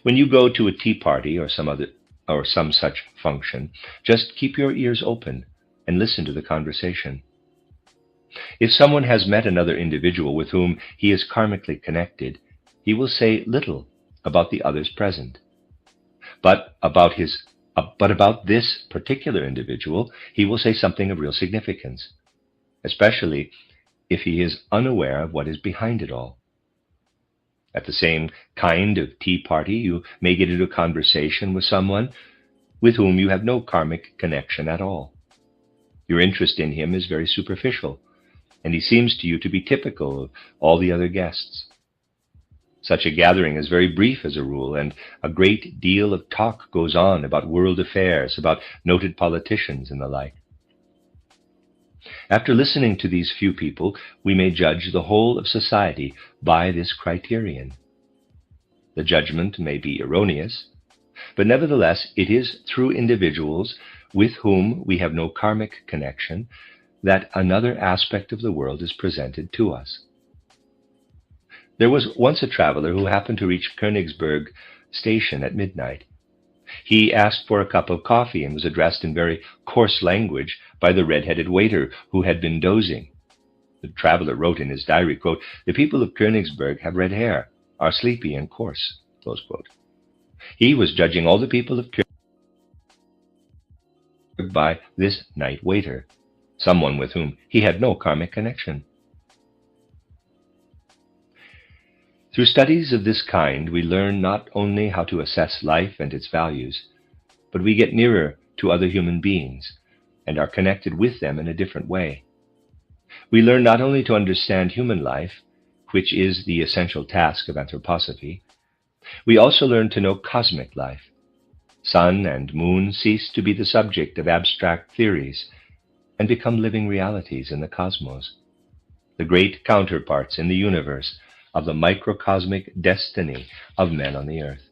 When you go to a tea party or some such function, just keep your ears open and listen to the conversation. If someone has met another individual with whom he is karmically connected, he will say little about the others present. But about this particular individual, he will say something of real significance, especially if he is unaware of what is behind it all. At the same kind of tea party, you may get into a conversation with someone with whom you have no karmic connection at all. Your interest in him is very superficial, and he seems to you to be typical of all the other guests. Such a gathering is very brief as a rule, and a great deal of talk goes on about world affairs, about noted politicians and the like. After listening to these few people, we may judge the whole of society by this criterion. The judgment may be erroneous, but nevertheless it is through individuals with whom we have no karmic connection that another aspect of the world is presented to us. There was once a traveler who happened to reach Königsberg station at midnight. He asked for a cup of coffee and was addressed in very coarse language by the red-headed waiter who had been dozing. The traveler wrote in his diary, quote, "The people of Königsberg have red hair, are sleepy and coarse," close quote. He was judging all the people of Königsberg by this night waiter, someone with whom he had no karmic connection. Through studies of this kind, we learn not only how to assess life and its values, but we get nearer to other human beings and are connected with them in a different way. We learn not only to understand human life, which is the essential task of anthroposophy, we also learn to know cosmic life. Sun and moon cease to be the subject of abstract theories and become living realities in the cosmos, the great counterparts in the universe of the microcosmic destiny of men on the earth.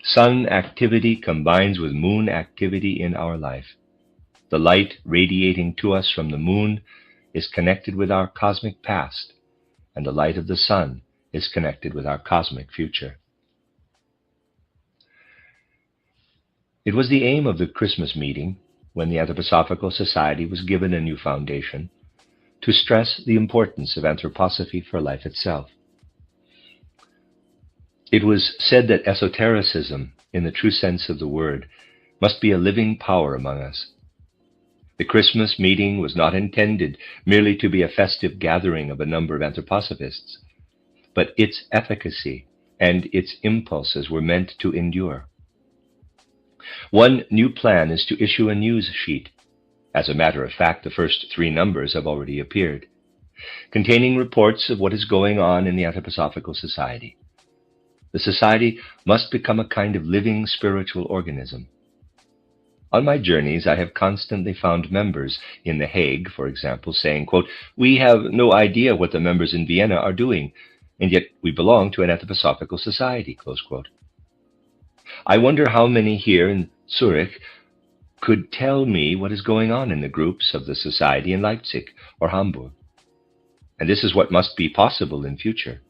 Sun activity combines with moon activity in our life. The light radiating to us from the moon is connected with our cosmic past, and the light of the sun is connected with our cosmic future. It was the aim of the Christmas meeting, when the Anthroposophical Society was given a new foundation, to stress the importance of anthroposophy for life itself. It was said that esotericism, in the true sense of the word, must be a living power among us. The Christmas meeting was not intended merely to be a festive gathering of a number of anthroposophists, but its efficacy and its impulses were meant to endure. One new plan is to issue a news sheet. As a matter of fact, the first 3 numbers have already appeared, containing reports of what is going on in the Anthroposophical Society. The society must become a kind of living spiritual organism. On my journeys, I have constantly found members in The Hague, for example, saying, quote, "We have no idea what the members in Vienna are doing, and yet we belong to an Anthroposophical Society," close quote. I wonder how many here in Zurich could tell me what is going on in the groups of the society in Leipzig or Hamburg. And this is what must be possible in future.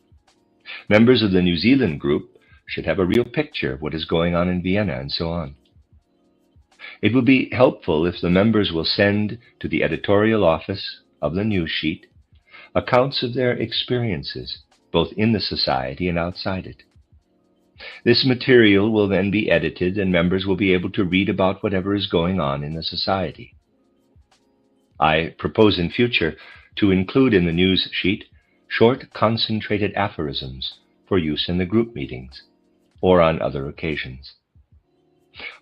Members of the New Zealand group should have a real picture of what is going on in Vienna and so on. It would be helpful if the members will send to the editorial office of the news sheet accounts of their experiences, both in the society and outside it. This material will then be edited, and members will be able to read about whatever is going on in the society. I propose in future to include in the news sheet short, concentrated aphorisms for use in the group meetings or on other occasions.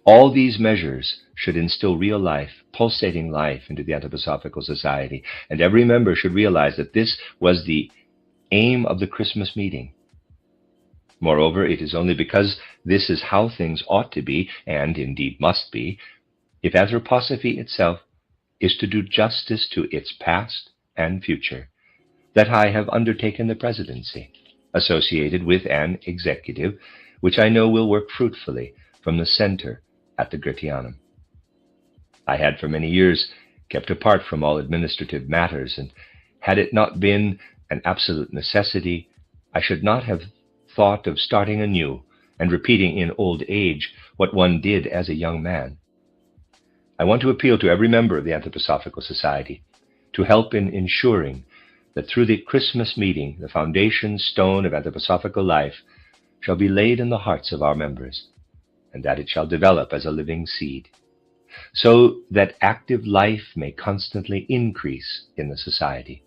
All these measures should instill real life, pulsating life into the Anthroposophical Society, and every member should realize that this was the aim of the Christmas meeting. Moreover, it is only because this is how things ought to be, and indeed must be, if anthroposophy itself is to do justice to its past and future, that I have undertaken the presidency, associated with an executive, which I know will work fruitfully from the center at the Gratianum. I had for many years kept apart from all administrative matters, and had it not been an absolute necessity, I should not have thought of starting anew and repeating in old age what one did as a young man. I want to appeal to every member of the Anthroposophical Society to help in ensuring that through the Christmas meeting, the foundation stone of anthroposophical life shall be laid in the hearts of our members, and that it shall develop as a living seed, so that active life may constantly increase in the society.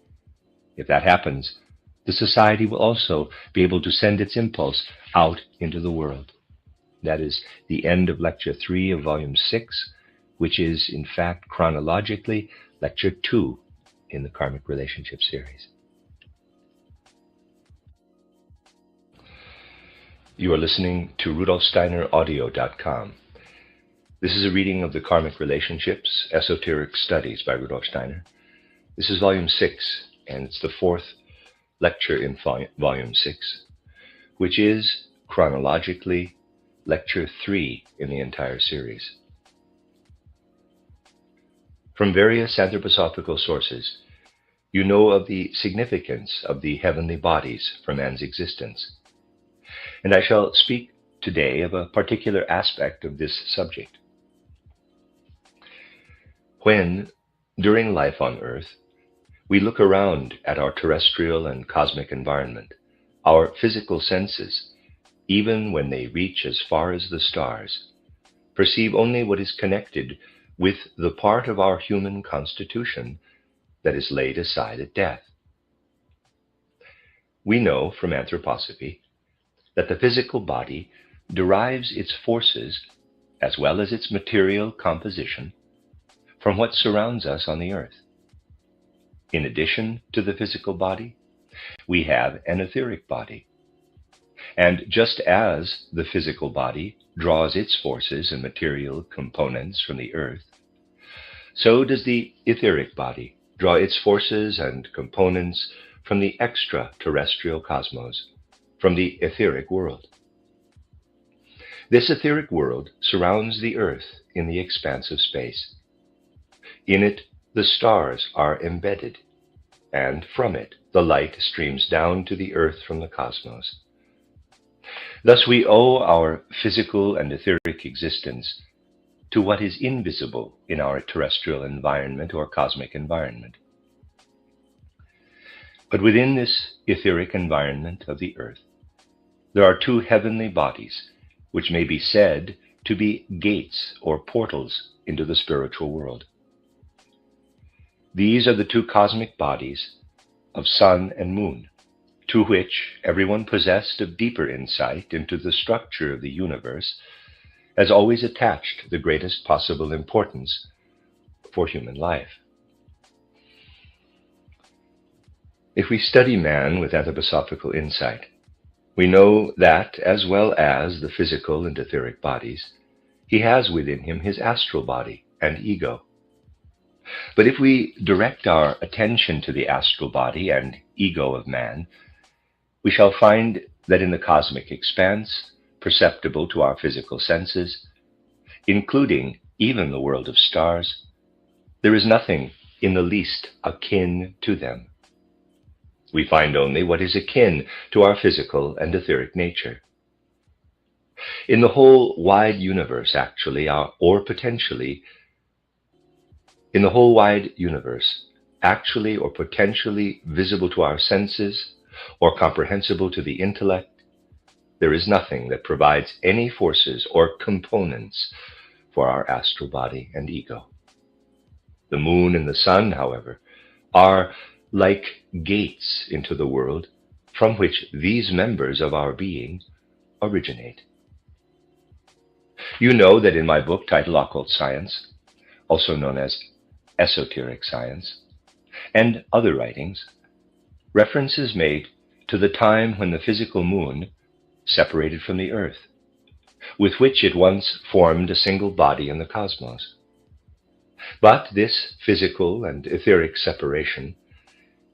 If that happens, the society will also be able to send its impulse out into the world. That is the end of Lecture 3 of Volume 6, which is, in fact, chronologically, Lecture 2 in the Karmic Relationship series. You are listening to RudolfSteinerAudio.com. This is a reading of the Karmic Relationships, Esoteric Studies by Rudolf Steiner. This is Volume 6, and it's the fourth lecture in Volume 6, which is, chronologically, Lecture 3 in the entire series. From various anthroposophical sources, you know of the significance of the heavenly bodies for man's existence, and I shall speak today of a particular aspect of this subject. When, during life on Earth, we look around at our terrestrial and cosmic environment, our physical senses, even when they reach as far as the stars, perceive only what is connected with the part of our human constitution that is laid aside at death. We know from anthroposophy that the physical body derives its forces, as well as its material composition, from what surrounds us on the earth. In addition to the physical body, we have an etheric body. And just as the physical body draws its forces and material components from the earth, so does the etheric body draw its forces and components from the extraterrestrial cosmos, from the etheric world. This etheric world surrounds the earth in the expanse of space. In it, the stars are embedded, and from it, the light streams down to the earth from the cosmos. Thus, we owe our physical and etheric existence to what is invisible in our terrestrial environment or cosmic environment. But within this etheric environment of the earth, there are two heavenly bodies, which may be said to be gates or portals into the spiritual world. These are the two cosmic bodies of sun and moon, to which everyone possessed of deeper insight into the structure of the universe has always attached the greatest possible importance for human life. If we study man with anthroposophical insight, we know that, as well as the physical and etheric bodies, he has within him his astral body and ego. But if we direct our attention to the astral body and ego of man, we shall find that in the cosmic expanse, perceptible to our physical senses, including even the world of stars, there is nothing in the least akin to them. We find only what is akin to our physical and etheric nature. In the whole wide universe, actually, or potentially visible to our senses, or comprehensible to the intellect, there is nothing that provides any forces or components for our astral body and ego. The moon and the sun, however, are like gates into the world from which these members of our being originate. You know that in my book titled Occult Science, also known as Esoteric Science, and other writings, reference is made to the time when the physical moon separated from the earth, with which it once formed a single body in the cosmos. But this physical and etheric separation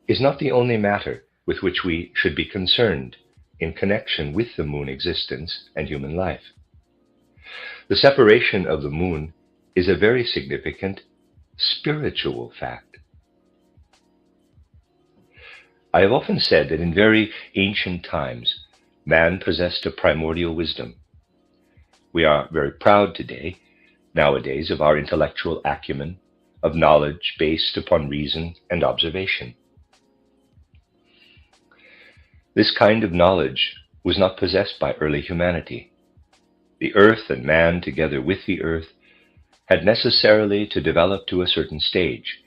is not the only matter with which we should be concerned in connection with the moon existence and human life. The separation of the moon is a very significant spiritual fact. I have often said that in very ancient times, man possessed a primordial wisdom. We are very proud nowadays, of our intellectual acumen, of knowledge based upon reason and observation. This kind of knowledge was not possessed by early humanity. The earth and man, together with the earth, had necessarily to develop to a certain stage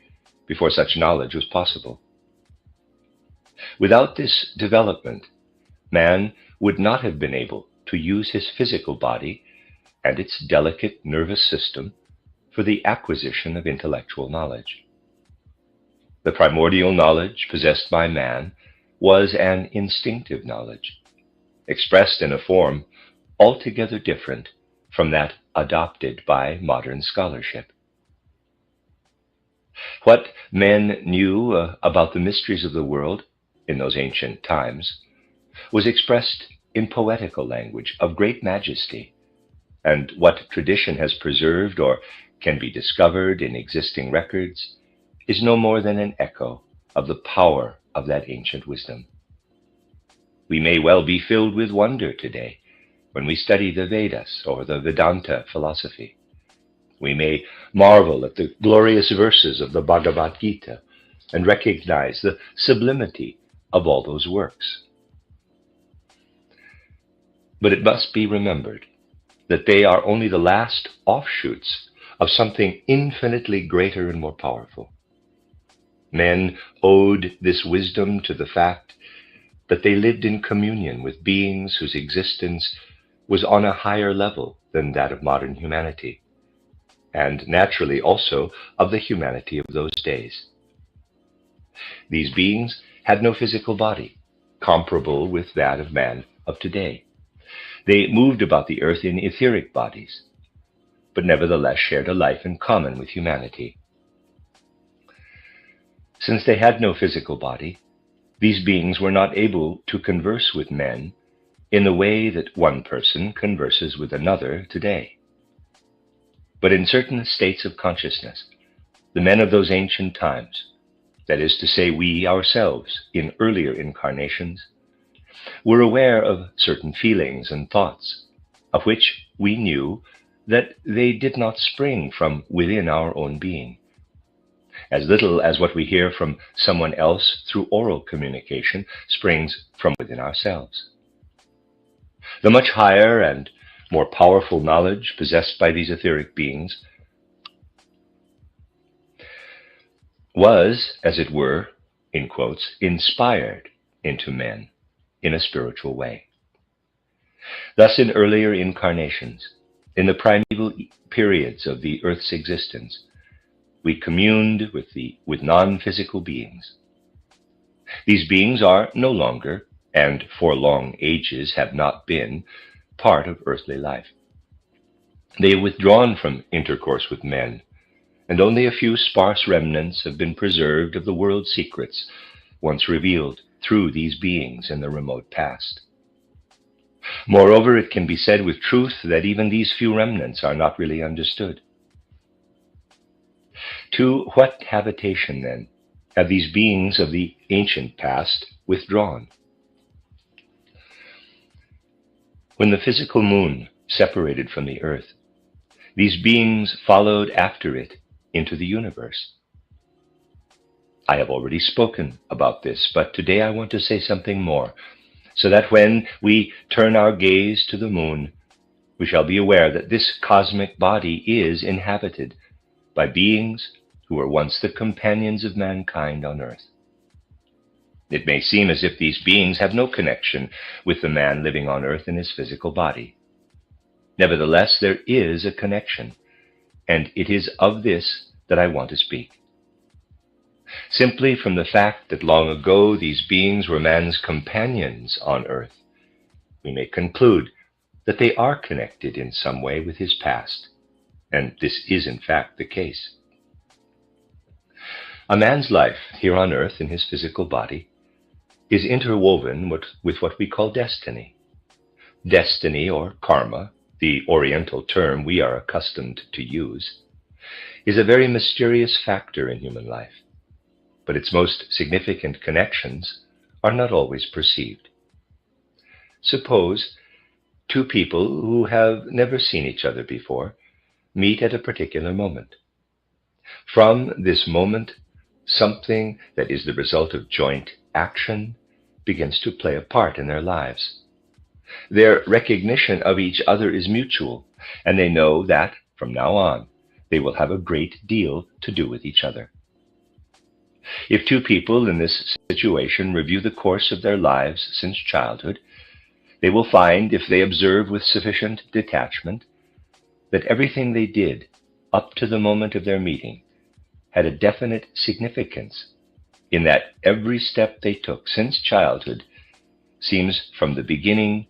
before such knowledge was possible. Without this development, man would not have been able to use his physical body and its delicate nervous system for the acquisition of intellectual knowledge. The primordial knowledge possessed by man was an instinctive knowledge, expressed in a form altogether different from that adopted by modern scholarship. What men knew about the mysteries of the world in those ancient times was expressed in poetical language of great majesty, and what tradition has preserved or can be discovered in existing records is no more than an echo of the power of that ancient wisdom. We may well be filled with wonder today when we study the Vedas or the Vedanta philosophy. We may marvel at the glorious verses of the Bhagavad Gita and recognize the sublimity of all those works. But it must be remembered that they are only the last offshoots of something infinitely greater and more powerful. Men owed this wisdom to the fact that they lived in communion with beings whose existence was on a higher level than that of modern humanity, and naturally also of the humanity of those days. These beings had no physical body comparable with that of man of today. They moved about the earth in etheric bodies, but nevertheless shared a life in common with humanity. Since they had no physical body, these beings were not able to converse with men in the way that one person converses with another today. But in certain states of consciousness, the men of those ancient times, that is to say, we ourselves in earlier incarnations, were aware of certain feelings and thoughts, of which we knew that they did not spring from within our own being, as little as what we hear from someone else through oral communication springs from within ourselves. The much higher and more powerful knowledge possessed by these etheric beings was, as it were, in quotes, inspired into men in a spiritual way. Thus, in earlier incarnations, in the primeval periods of the earth's existence, we communed with non-physical beings. These beings are no longer, and for long ages have not been, part of earthly life. They have withdrawn from intercourse with men, and only a few sparse remnants have been preserved of the world's secrets once revealed through these beings in the remote past. Moreover, it can be said with truth that even these few remnants are not really understood. To what habitation, then, have these beings of the ancient past withdrawn? When the physical moon separated from the earth, these beings followed after it into the universe. I have already spoken about this, but today I want to say something more, so that when we turn our gaze to the moon, we shall be aware that this cosmic body is inhabited by beings who were once the companions of mankind on earth. It may seem as if these beings have no connection with the man living on earth in his physical body. Nevertheless, there is a connection, and it is of this that I want to speak. Simply from the fact that long ago these beings were man's companions on earth, we may conclude that they are connected in some way with his past, and this is in fact the case. A man's life here on earth in his physical body is interwoven with what we call destiny. Destiny, or karma, the Oriental term we are accustomed to use, is a very mysterious factor in human life, but its most significant connections are not always perceived. Suppose two people who have never seen each other before meet at a particular moment. From this moment, something that is the result of joint action begins to play a part in their lives. Their recognition of each other is mutual, and they know that, from now on, they will have a great deal to do with each other. If two people in this situation review the course of their lives since childhood, they will find, if they observe with sufficient detachment, that everything they did up to the moment of their meeting had a definite significance, in that every step they took since childhood seems from the beginning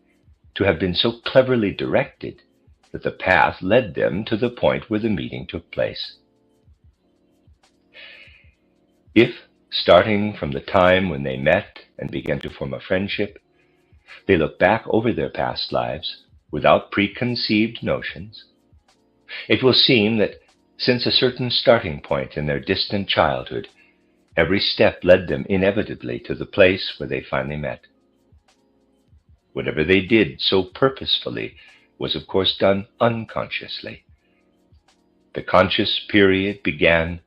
to have been so cleverly directed that the path led them to the point where the meeting took place. If, starting from the time when they met and began to form a friendship, they look back over their past lives without preconceived notions, it will seem that since a certain starting point in their distant childhood, every step led them inevitably to the place where they finally met. Whatever they did so purposefully was of course done unconsciously. The conscious period began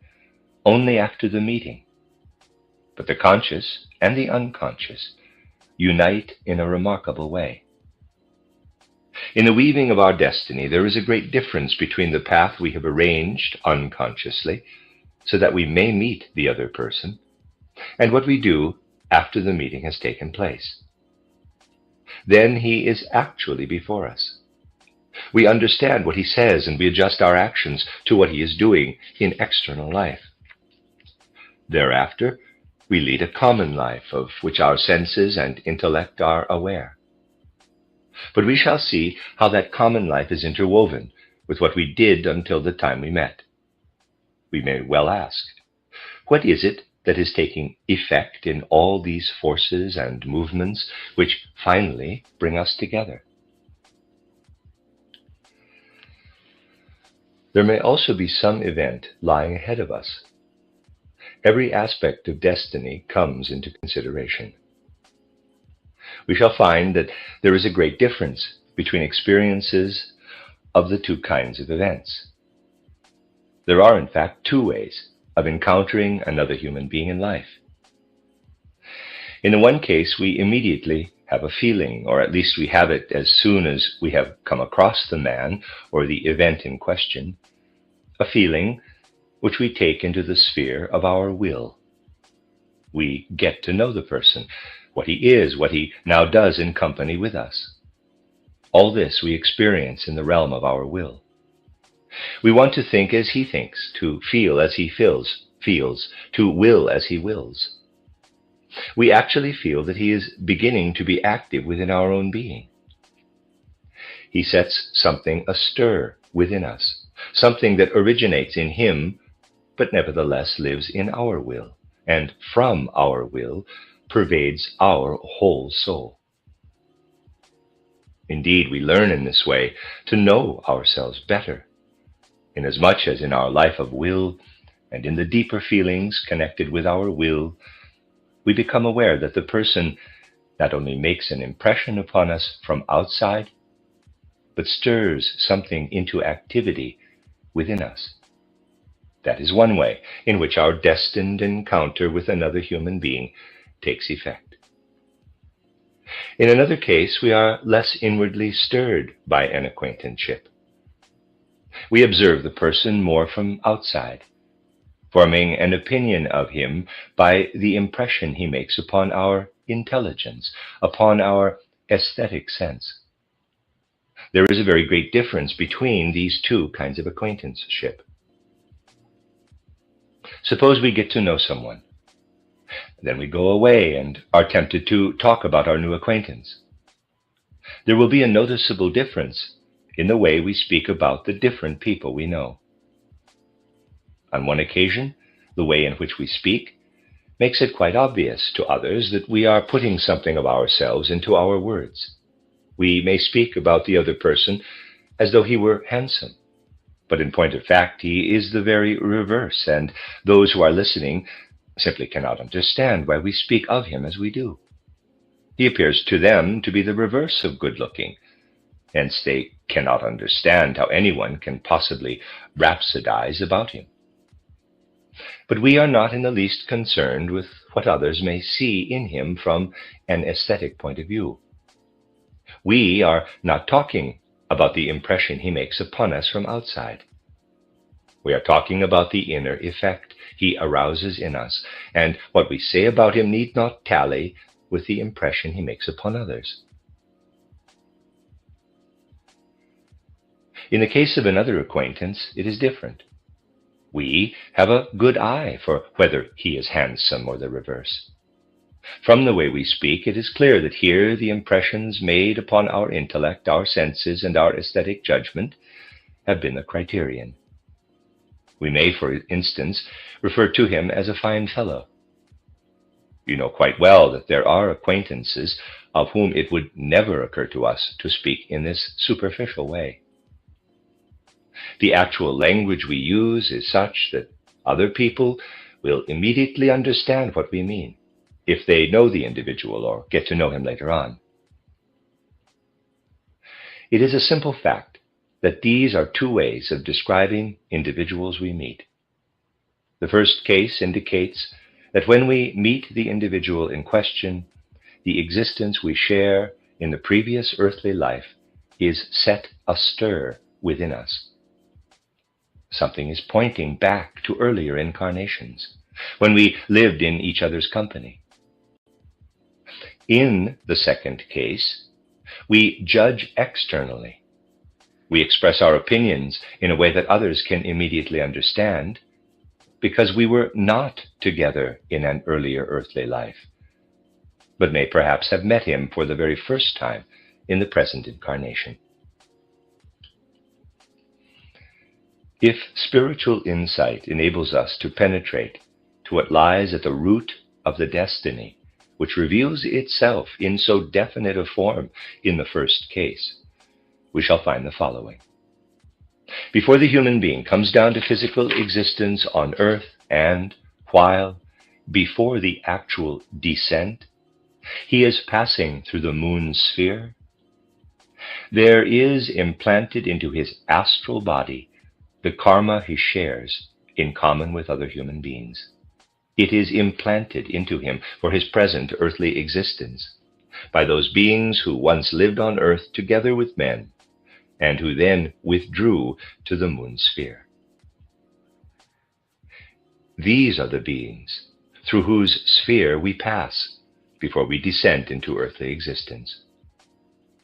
only after the meeting, but the conscious and the unconscious unite in a remarkable way. In the weaving of our destiny, there is a great difference between the path we have arranged unconsciously so that we may meet the other person, and what we do after the meeting has taken place. Then he is actually before us. We understand what he says, and we adjust our actions to what he is doing in external life. Thereafter, we lead a common life of which our senses and intellect are aware. But we shall see how that common life is interwoven with what we did until the time we met. We may well ask, what is it that is taking effect in all these forces and movements which finally bring us together? There may also be some event lying ahead of us. Every aspect of destiny comes into consideration. We shall find that there is a great difference between experiences of the two kinds of events. There are, in fact, two ways of encountering another human being in life. In the one case, we immediately have a feeling, or at least we have it as soon as we have come across the man or the event in question, a feeling which we take into the sphere of our will. We get to know the person, what he is, what he now does in company with us. All this we experience in the realm of our will. We want to think as he thinks, to feel as he feels, to will as he wills. We actually feel that he is beginning to be active within our own being. He sets something astir within us, something that originates in him, but nevertheless lives in our will, and from our will pervades our whole soul. Indeed, we learn in this way to know ourselves better, inasmuch as in our life of will and in the deeper feelings connected with our will, we become aware that the person not only makes an impression upon us from outside, but stirs something into activity within us. That is one way in which our destined encounter with another human being takes effect. In another case, we are less inwardly stirred by an acquaintanceship. We observe the person more from outside, forming an opinion of him by the impression he makes upon our intelligence, upon our aesthetic sense. There is a very great difference between these two kinds of acquaintanceship. Suppose we get to know someone. Then we go away and are tempted to talk about our new acquaintance. There will be a noticeable difference in the way we speak about the different people we know. On one occasion, the way in which we speak makes it quite obvious to others that we are putting something of ourselves into our words. We may speak about the other person as though he were handsome, but in point of fact he is the very reverse, and those who are listening simply cannot understand why we speak of him as we do. He appears to them to be the reverse of good-looking, hence they cannot understand how anyone can possibly rhapsodize about him. But we are not in the least concerned with what others may see in him from an aesthetic point of view. We are not talking about the impression he makes upon us from outside. We are talking about the inner effect he arouses in us, and what we say about him need not tally with the impression he makes upon others. In the case of another acquaintance, it is different. We have a good eye for whether he is handsome or the reverse. From the way we speak, it is clear that here the impressions made upon our intellect, our senses, and our aesthetic judgment have been the criterion. We may, for instance, refer to him as a fine fellow. You know quite well that there are acquaintances of whom it would never occur to us to speak in this superficial way. The actual language we use is such that other people will immediately understand what we mean, if they know the individual or get to know him later on. It is a simple fact that these are two ways of describing individuals we meet. The first case indicates that when we meet the individual in question, the existence we share in the previous earthly life is set astir within us. Something is pointing back to earlier incarnations, when we lived in each other's company. In the second case, we judge externally. We express our opinions in a way that others can immediately understand, because we were not together in an earlier earthly life, but may perhaps have met him for the very first time in the present incarnation. If spiritual insight enables us to penetrate to what lies at the root of the destiny, which reveals itself in so definite a form in the first case, we shall find the following. Before the human being comes down to physical existence on earth, and while before the actual descent, he is passing through the moon sphere, there is implanted into his astral body the karma he shares in common with other human beings. It is implanted into him for his present earthly existence by those beings who once lived on earth together with men, and who then withdrew to the moon sphere. These are the beings through whose sphere we pass before we descend into earthly existence.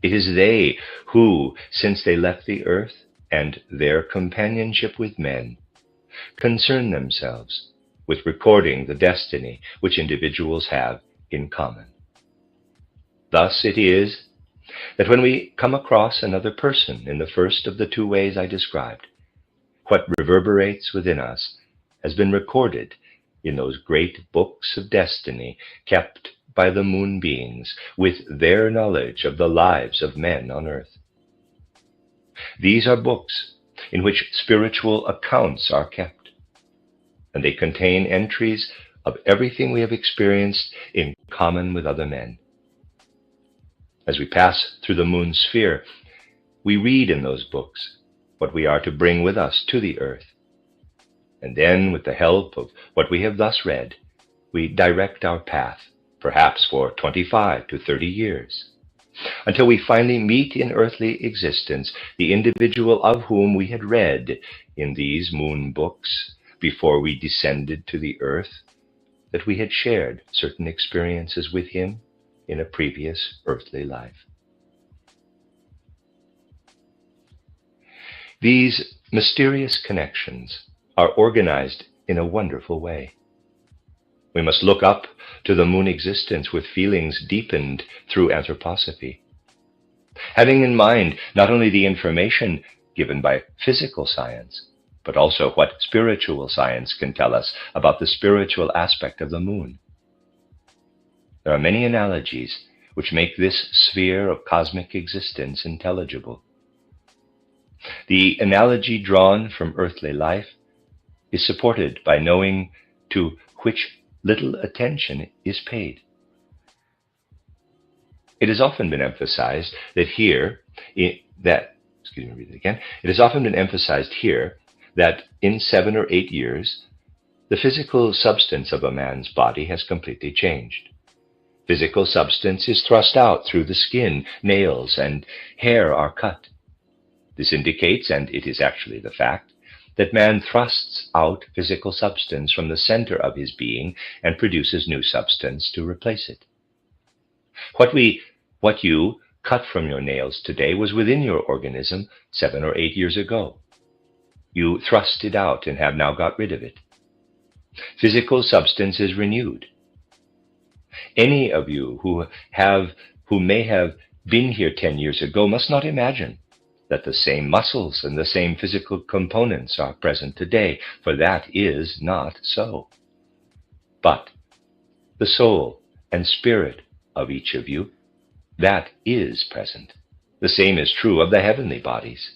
It is they who, since they left the earth and their companionship with men, concern themselves with recording the destiny which individuals have in common. Thus it is that when we come across another person in the first of the two ways I described, what reverberates within us has been recorded in those great books of destiny kept by the moon beings with their knowledge of the lives of men on earth. These are books in which spiritual accounts are kept, and they contain entries of everything we have experienced in common with other men. As we pass through the moon sphere, we read in those books what we are to bring with us to the earth, and then, with the help of what we have thus read, we direct our path, perhaps for 25 to 30 years, until we finally meet in earthly existence the individual of whom we had read in these moon books before we descended to the earth, that we had shared certain experiences with him in a previous earthly life. These mysterious connections are organized in a wonderful way. We must look up to the moon existence with feelings deepened through anthroposophy, having in mind not only the information given by physical science, but also what spiritual science can tell us about the spiritual aspect of the moon. There are many analogies which make this sphere of cosmic existence intelligible. The analogy drawn from earthly life is supported by knowing to which little attention is paid. It has often been emphasized that It has often been emphasized here that in 7 or 8 years, the physical substance of a man's body has completely changed. Physical substance is thrust out through the skin, nails, and hair are cut. This indicates, and it is actually the fact, that man thrusts out physical substance from the center of his being and produces new substance to replace it. What you cut from your nails today was within your organism 7 or 8 years ago. You thrust it out and have now got rid of it. Physical substance is renewed. Any of you who may have been here 10 years ago must not imagine that the same muscles and the same physical components are present today, for that is not so. But the soul and spirit of each of you, that is present. The same is true of the heavenly bodies.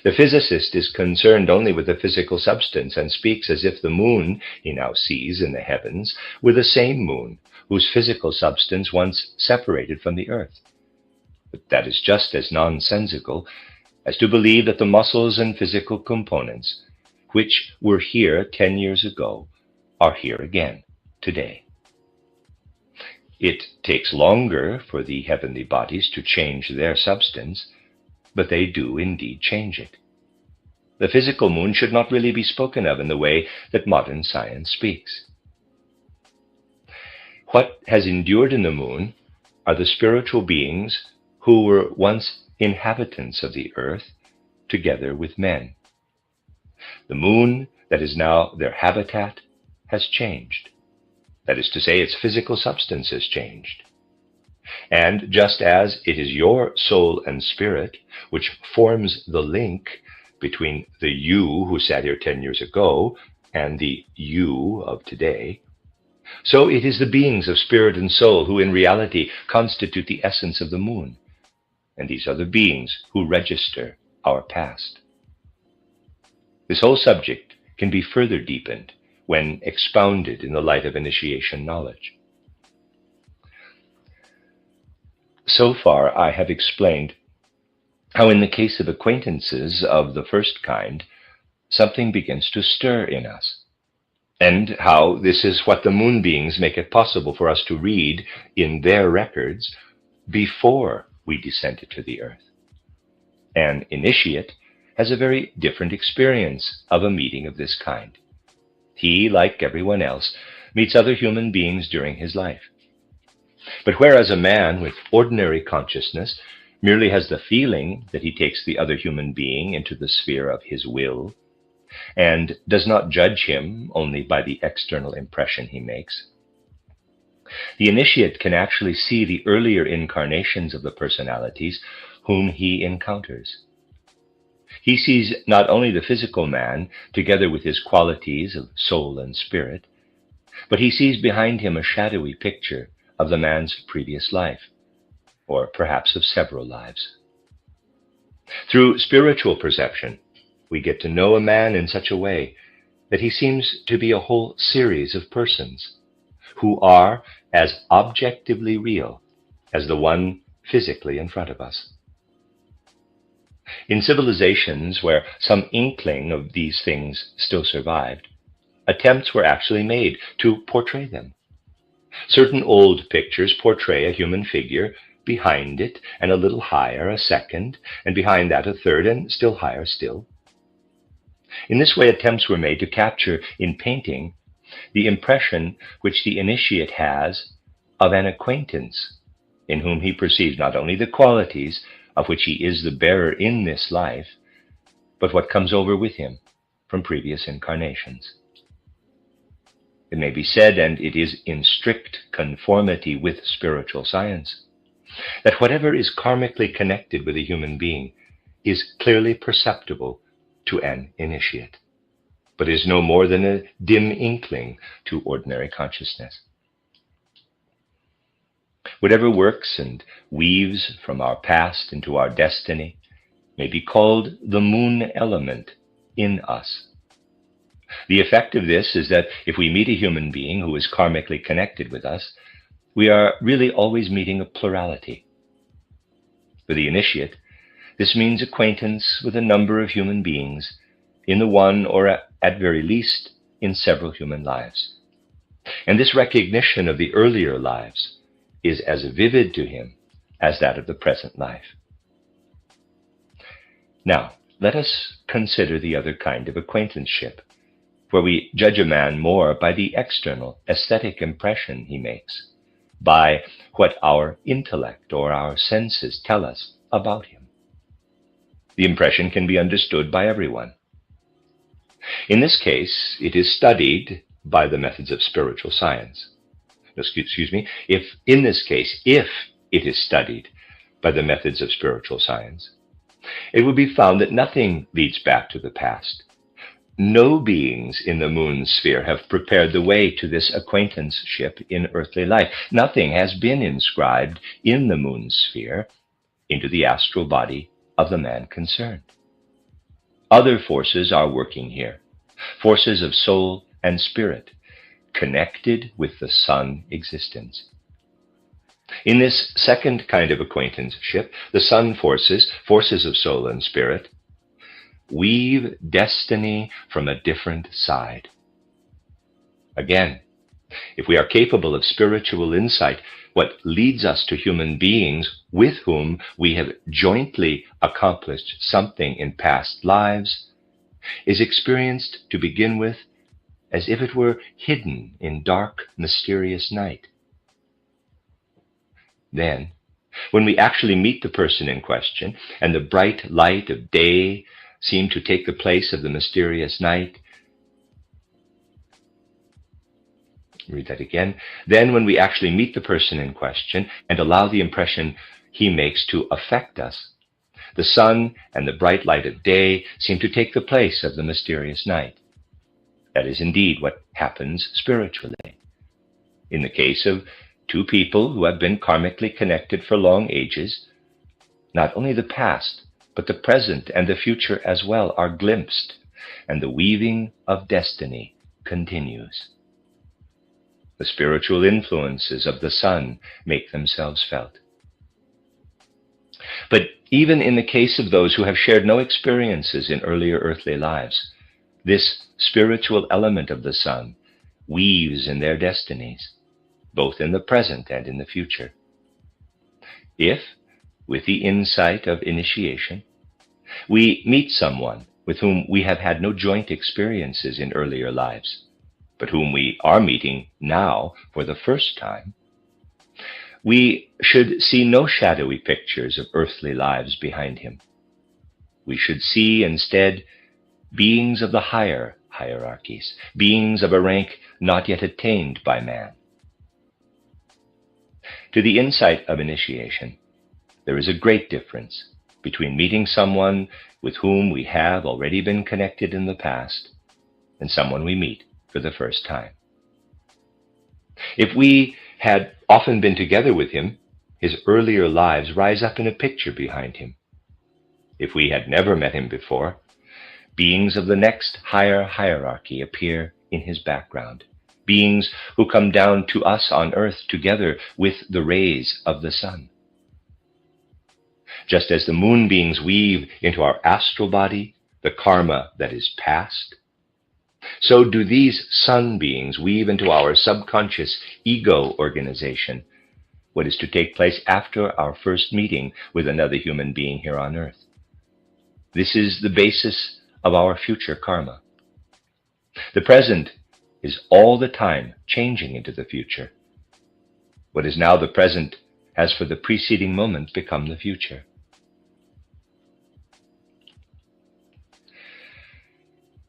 The physicist is concerned only with the physical substance and speaks as if the moon he now sees in the heavens were the same moon whose physical substance once separated from the earth. But that is just as nonsensical as to believe that the muscles and physical components, which were here 10 years ago, are here again today. It takes longer for the heavenly bodies to change their substance, but they do indeed change it. The physical moon should not really be spoken of in the way that modern science speaks. What has endured in the moon are the spiritual beings who were once inhabitants of the earth together with men. The moon that is now their habitat has changed. That is to say, its physical substance has changed. And just as it is your soul and spirit which forms the link between the you who sat here 10 years ago and the you of today, so it is the beings of spirit and soul who in reality constitute the essence of the moon. And these are the beings who register our past. This whole subject can be further deepened when expounded in the light of initiation knowledge. So far, I have explained how in the case of acquaintances of the first kind, something begins to stir in us, and how this is what the moon beings make it possible for us to read in their records before we descended to the earth. An initiate has a very different experience of a meeting of this kind. He, like everyone else, meets other human beings during his life. But whereas a man with ordinary consciousness merely has the feeling that he takes the other human being into the sphere of his will, and does not judge him only by the external impression he makes, the initiate can actually see the earlier incarnations of the personalities whom he encounters. He sees not only the physical man together with his qualities of soul and spirit, but he sees behind him a shadowy picture of the man's previous life, or perhaps of several lives. Through spiritual perception, we get to know a man in such a way that he seems to be a whole series of persons who are as objectively real as the one physically in front of us. In civilizations where some inkling of these things still survived, attempts were actually made to portray them. Certain old pictures portray a human figure, behind it and a little higher a second, and behind that a third, and still higher still. In this way, attempts were made to capture in painting the impression which the initiate has of an acquaintance in whom he perceives not only the qualities of which he is the bearer in this life, but what comes over with him from previous incarnations. It may be said, and it is in strict conformity with spiritual science, that whatever is karmically connected with a human being is clearly perceptible to an initiate, but is no more than a dim inkling to ordinary consciousness. Whatever works and weaves from our past into our destiny may be called the moon element in us. The effect of this is that if we meet a human being who is karmically connected with us, we are really always meeting a plurality. For the initiate, this means acquaintance with a number of human beings in the one, or at very least, in several human lives. And this recognition of the earlier lives is as vivid to him as that of the present life. Now, let us consider the other kind of acquaintanceship, where we judge a man more by the external, aesthetic impression he makes, by what our intellect or our senses tell us about him. The impression can be understood by everyone. In this case, it is studied by the methods of spiritual science. If it is studied by the methods of spiritual science, it will be found that nothing leads back to the past. No beings in the moon sphere have prepared the way to this acquaintanceship in earthly life. Nothing has been inscribed in the moon sphere into the astral body of the man concerned. Other forces are working here, forces of soul and spirit, connected with the sun existence. In this second kind of acquaintanceship, the sun forces, forces of soul and spirit, weave destiny from a different side. Again, if we are capable of spiritual insight, what leads us to human beings with whom we have jointly accomplished something in past lives is experienced to begin with as if it were hidden in dark, mysterious night. Then, when we actually meet the person in question, and the bright light of day seem to take the place of the mysterious night, read that again. Then, when we actually meet the person in question and allow the impression he makes to affect us, the sun and the bright light of day seem to take the place of the mysterious night. That is indeed what happens spiritually. In the case of two people who have been karmically connected for long ages, not only the past, but the present and the future as well are glimpsed, and the weaving of destiny continues. The spiritual influences of the sun make themselves felt. But even in the case of those who have shared no experiences in earlier earthly lives, this spiritual element of the sun weaves in their destinies, both in the present and in the future. If, with the insight of initiation, we meet someone with whom we have had no joint experiences in earlier lives, but whom we are meeting now for the first time, we should see no shadowy pictures of earthly lives behind him. We should see instead beings of the higher hierarchies, beings of a rank not yet attained by man. To the insight of initiation, there is a great difference between meeting someone with whom we have already been connected in the past and someone we meet for the first time. If we had often been together with him, his earlier lives rise up in a picture behind him. If we had never met him before, beings of the next higher hierarchy appear in his background, beings who come down to us on earth together with the rays of the sun. Just as the moon beings weave into our astral body the karma that is past, so do these sun beings weave into our subconscious ego organization what is to take place after our first meeting with another human being here on earth. This is the basis of our future karma. The present is all the time changing into the future. What is now the present has for the preceding moment become the future.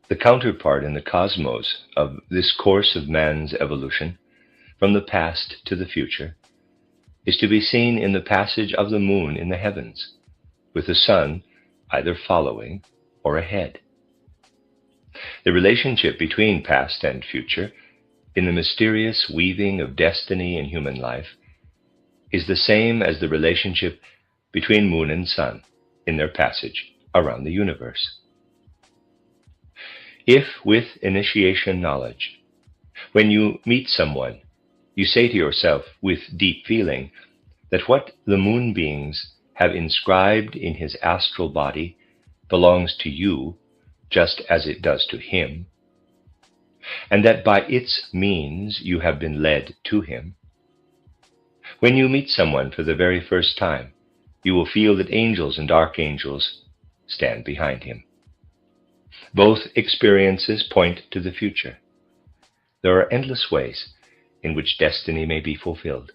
The counterpart in the cosmos of this course of man's evolution from the past to the future is to be seen in the passage of the moon in the heavens, with the sun either following or ahead. The relationship between past and future, in the mysterious weaving of destiny in human life, is the same as the relationship between moon and sun in their passage around the universe. If, with initiation knowledge, when you meet someone, you say to yourself with deep feeling that what the moon beings have inscribed in his astral body belongs to you just as it does to him, and that by its means you have been led to him. When you meet someone for the very first time, you will feel that angels and archangels stand behind him. Both experiences point to the future. There are endless ways in which destiny may be fulfilled.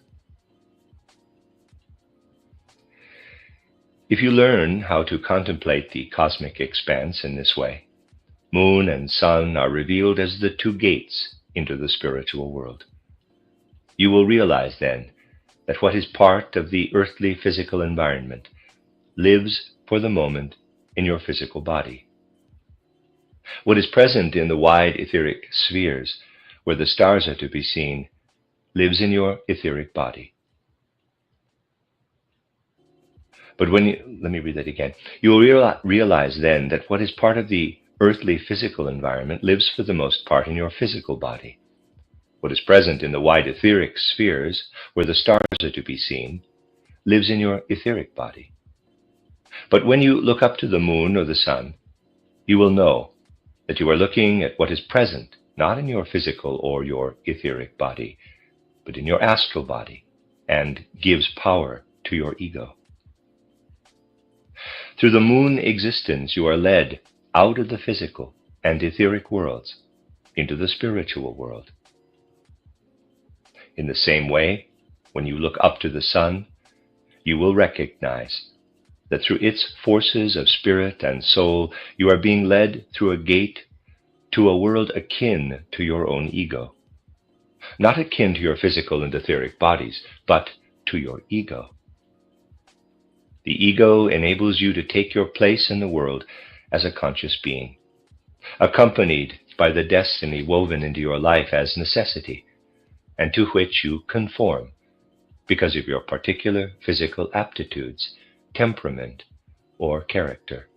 If you learn how to contemplate the cosmic expanse in this way, moon and sun are revealed as the two gates into the spiritual world. You will realize then that what is part of the earthly physical environment lives for the moment in your physical body. What is present in the wide etheric spheres, where the stars are to be seen, lives in your etheric body. But let me read that again. You will realize then that what is part of the earthly physical environment lives for the most part in your physical body. What is present in the wide etheric spheres, where the stars are to be seen, lives in your etheric body. But when you look up to the moon or the sun, you will know that you are looking at what is present, not in your physical or your etheric body, but in your astral body, and gives power to your ego. Through the moon existence, you are led out of the physical and etheric worlds into the spiritual world. In the same way, when you look up to the sun, you will recognize that through its forces of spirit and soul, you are being led through a gate to a world akin to your own ego. Not akin to your physical and etheric bodies, but to your ego. The ego enables you to take your place in the world as a conscious being, accompanied by the destiny woven into your life as necessity, and to which you conform because of your particular physical aptitudes, temperament, or character,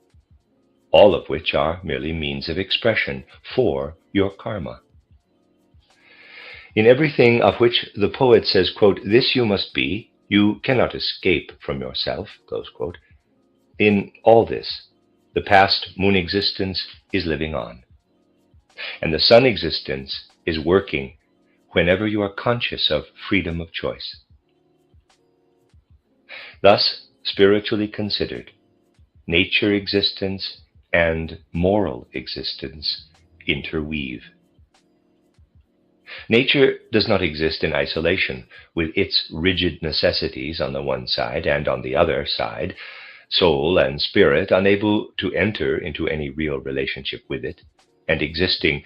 all of which are merely means of expression for your karma. In everything of which the poet says, quote, "This you must be, you cannot escape from yourself," close quote. In all this, the past moon existence is living on, and the sun existence is working whenever you are conscious of freedom of choice. Thus, spiritually considered, nature existence and moral existence interweave. Nature does not exist in isolation, with its rigid necessities on the one side, and on the other side, soul and spirit unable to enter into any real relationship with it, and existing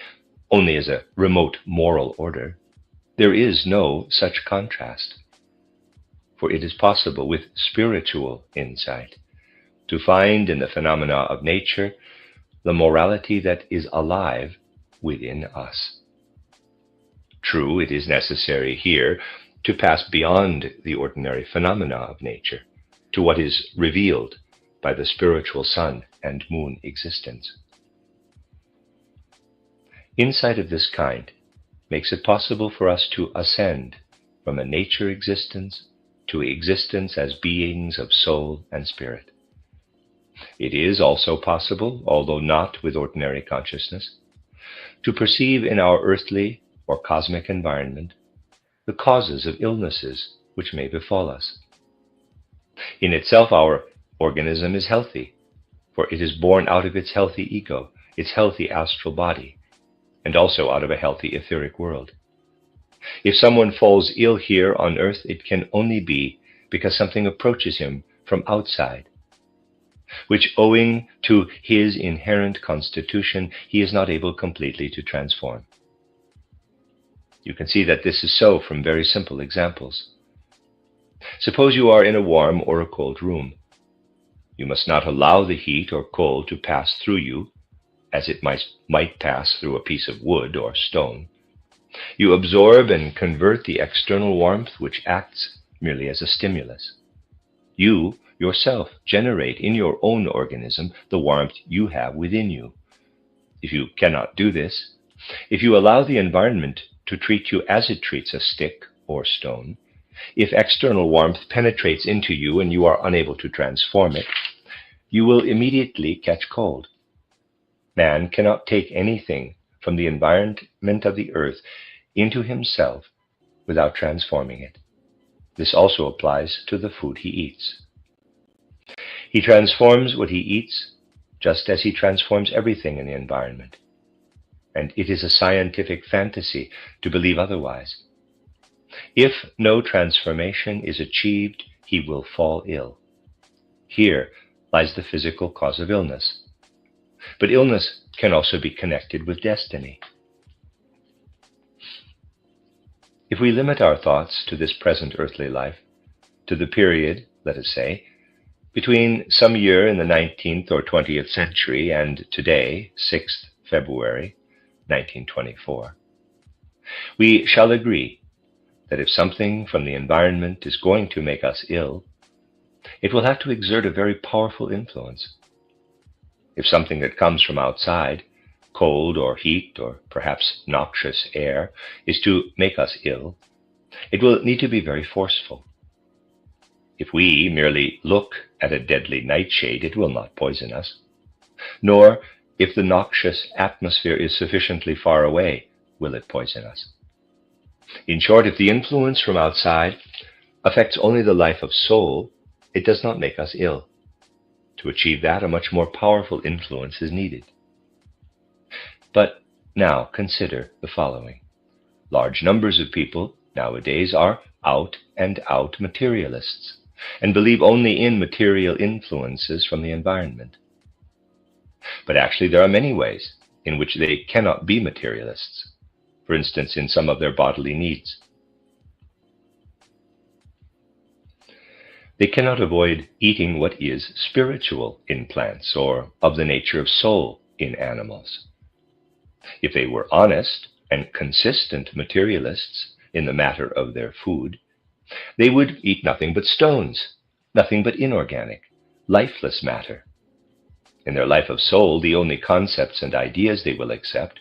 only as a remote moral order. There is no such contrast, for it is possible with spiritual insight to find in the phenomena of nature the morality that is alive within us. True, it is necessary here to pass beyond the ordinary phenomena of nature to what is revealed by the spiritual sun and moon existence. Insight of this kind makes it possible for us to ascend from a nature existence to existence as beings of soul and spirit. It is also possible, although not with ordinary consciousness, to perceive in our earthly or cosmic environment the causes of illnesses which may befall us. In itself, our organism is healthy, for it is born out of its healthy ego, its healthy astral body, and also out of a healthy etheric world. If someone falls ill here on earth, it can only be because something approaches him from outside. which, owing to his inherent constitution, he is not able completely to transform. You can see that this is so from very simple examples. Suppose you are in a warm or a cold room. You must not allow the heat or cold to pass through you, as it might pass through a piece of wood or stone. You absorb and convert the external warmth, which acts merely as a stimulus. You yourself generate in your own organism the warmth you have within you. If you cannot do this, if you allow the environment to treat you as it treats a stick or stone, if external warmth penetrates into you and you are unable to transform it, you will immediately catch cold. Man cannot take anything from the environment of the earth into himself without transforming it. This also applies to the food he eats. He transforms what he eats just as he transforms everything in the environment. And it is a scientific fantasy to believe otherwise. If no transformation is achieved, he will fall ill. Here lies the physical cause of illness. But illness can also be connected with destiny. If we limit our thoughts to this present earthly life, to the period, let us say, between some year in the 19th or 20th century and today, 6th February 1924, we shall agree that if something from the environment is going to make us ill, it will have to exert a very powerful influence. If something that comes from outside, cold or heat or perhaps noxious air, is to make us ill, it will need to be very forceful. If we merely look at a deadly nightshade, it will not poison us. Nor, if the noxious atmosphere is sufficiently far away, will it poison us. In short, if the influence from outside affects only the life of soul, it does not make us ill. To achieve that, a much more powerful influence is needed. But now consider the following. Large numbers of people nowadays are out-and-out materialists and believe only in material influences from the environment. But actually there are many ways in which they cannot be materialists, for instance, in some of their bodily needs. They cannot avoid eating what is spiritual in plants or of the nature of soul in animals. If they were honest and consistent materialists in the matter of their food, they would eat nothing but stones, nothing but inorganic, lifeless matter. In their life of soul, the only concepts and ideas they will accept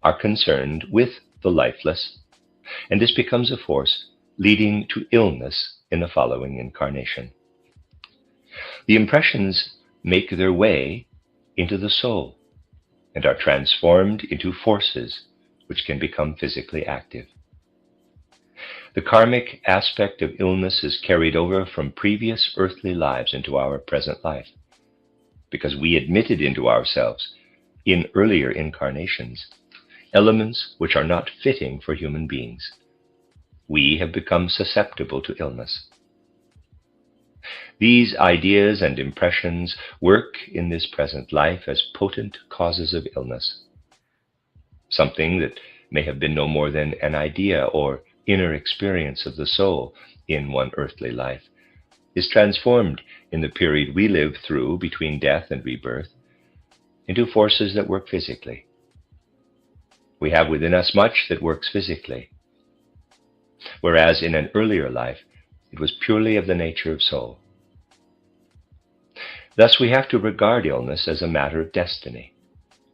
are concerned with the lifeless, and this becomes a force leading to illness in the following incarnation. The impressions make their way into the soul and are transformed into forces which can become physically active. The karmic aspect of illness is carried over from previous earthly lives into our present life, because we admitted into ourselves, in earlier incarnations, elements which are not fitting for human beings. We have become susceptible to illness. These ideas and impressions work in this present life as potent causes of illness. Something that may have been no more than an idea or inner experience of the soul in one earthly life is transformed in the period we live through between death and rebirth into forces that work physically. We have within us much that works physically, whereas in an earlier life it was purely of the nature of soul. Thus we have to regard illness as a matter of destiny,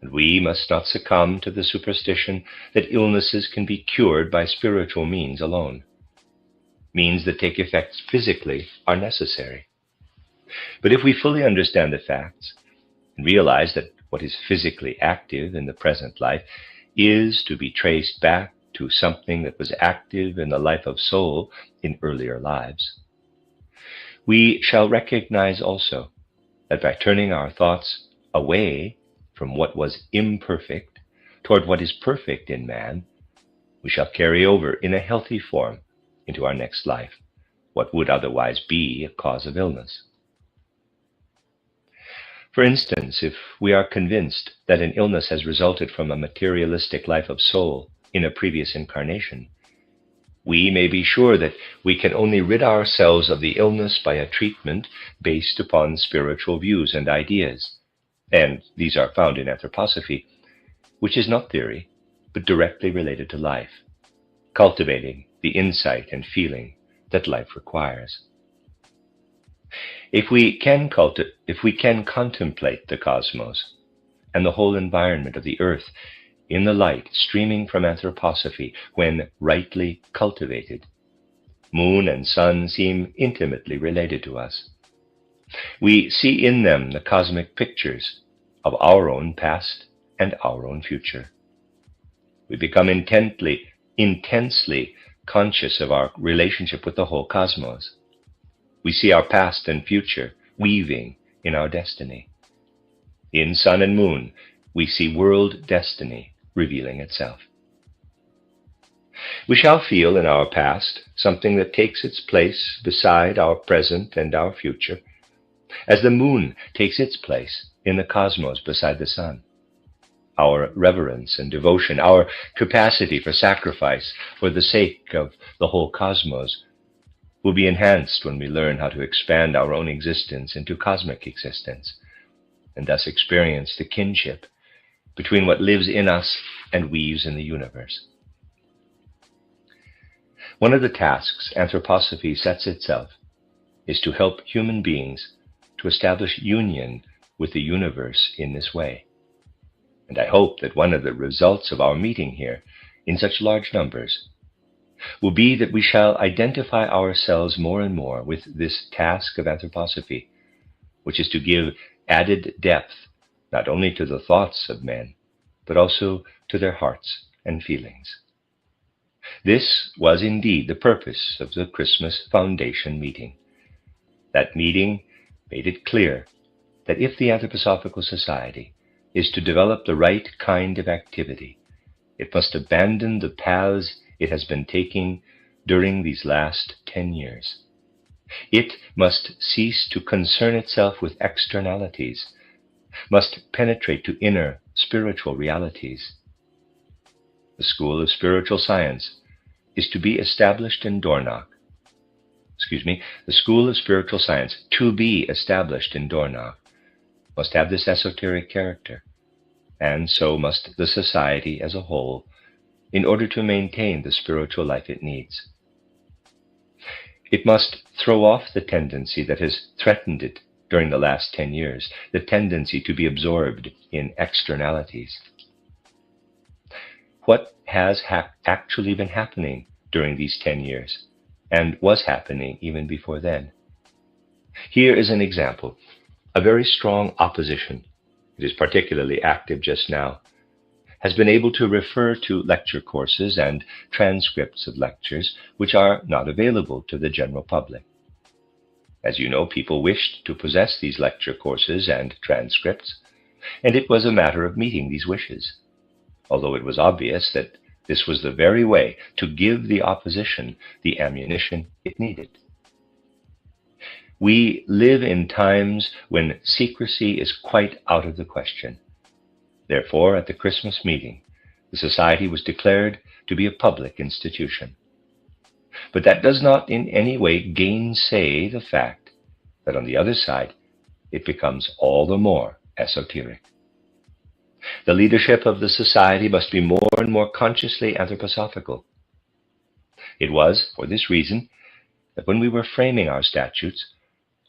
and we must not succumb to the superstition that illnesses can be cured by spiritual means alone. Means that take effect physically are necessary. But if we fully understand the facts and realize that what is physically active in the present life is to be traced back to something that was active in the life of soul in earlier lives, we shall recognize also that by turning our thoughts away from what was imperfect toward what is perfect in man, we shall carry over in a healthy form into our next life what would otherwise be a cause of illness. For instance, if we are convinced that an illness has resulted from a materialistic life of soul in a previous incarnation, we may be sure that we can only rid ourselves of the illness by a treatment based upon spiritual views and ideas, and these are found in anthroposophy, which is not theory, but directly related to life, cultivating the insight and feeling that life requires. If we can contemplate the cosmos and the whole environment of the earth in the light streaming from anthroposophy when rightly cultivated, moon and sun seem intimately related to us. We see in them the cosmic pictures of our own past and our own future. We become intensely conscious of our relationship with the whole cosmos. We see our past and future weaving in our destiny. In sun and moon, we see world destiny revealing itself. We shall feel in our past something that takes its place beside our present and our future, as the moon takes its place in the cosmos beside the sun. Our reverence and devotion, our capacity for sacrifice for the sake of the whole cosmos will be enhanced when we learn how to expand our own existence into cosmic existence, and thus experience the kinship between what lives in us and weaves in the universe. One of the tasks anthroposophy sets itself is to help human beings to establish union with the universe in this way. And I hope that one of the results of our meeting here in such large numbers will be that we shall identify ourselves more and more with this task of anthroposophy, which is to give added depth not only to the thoughts of men, but also to their hearts and feelings. This was indeed the purpose of the Christmas Foundation meeting. That meeting made it clear that if the Anthroposophical Society is to develop the right kind of activity, it must abandon the paths it has been taking during these last 10 years. It must cease to concern itself with externalities, must penetrate to inner spiritual realities. The School of Spiritual Science is to be established in Dornoch. The School of Spiritual Science, to be established in Dornoch, must have this esoteric character, and so must the society as a whole, in order to maintain the spiritual life it needs. It must throw off the tendency that has threatened it during the last 10 years, the tendency to be absorbed in externalities. What has actually been happening during these 10 years, and was happening even before then? Here is an example. A very strong opposition, it is particularly active just now, has been able to refer to lecture courses and transcripts of lectures which are not available to the general public. As you know, people wished to possess these lecture courses and transcripts, and it was a matter of meeting these wishes, although it was obvious that this was the very way to give the opposition the ammunition it needed. We live in times when secrecy is quite out of the question. Therefore, at the Christmas meeting, the Society was declared to be a public institution. But that does not in any way gainsay the fact that on the other side, it becomes all the more esoteric. The leadership of the Society must be more and more consciously anthroposophical. It was for this reason that when we were framing our statutes,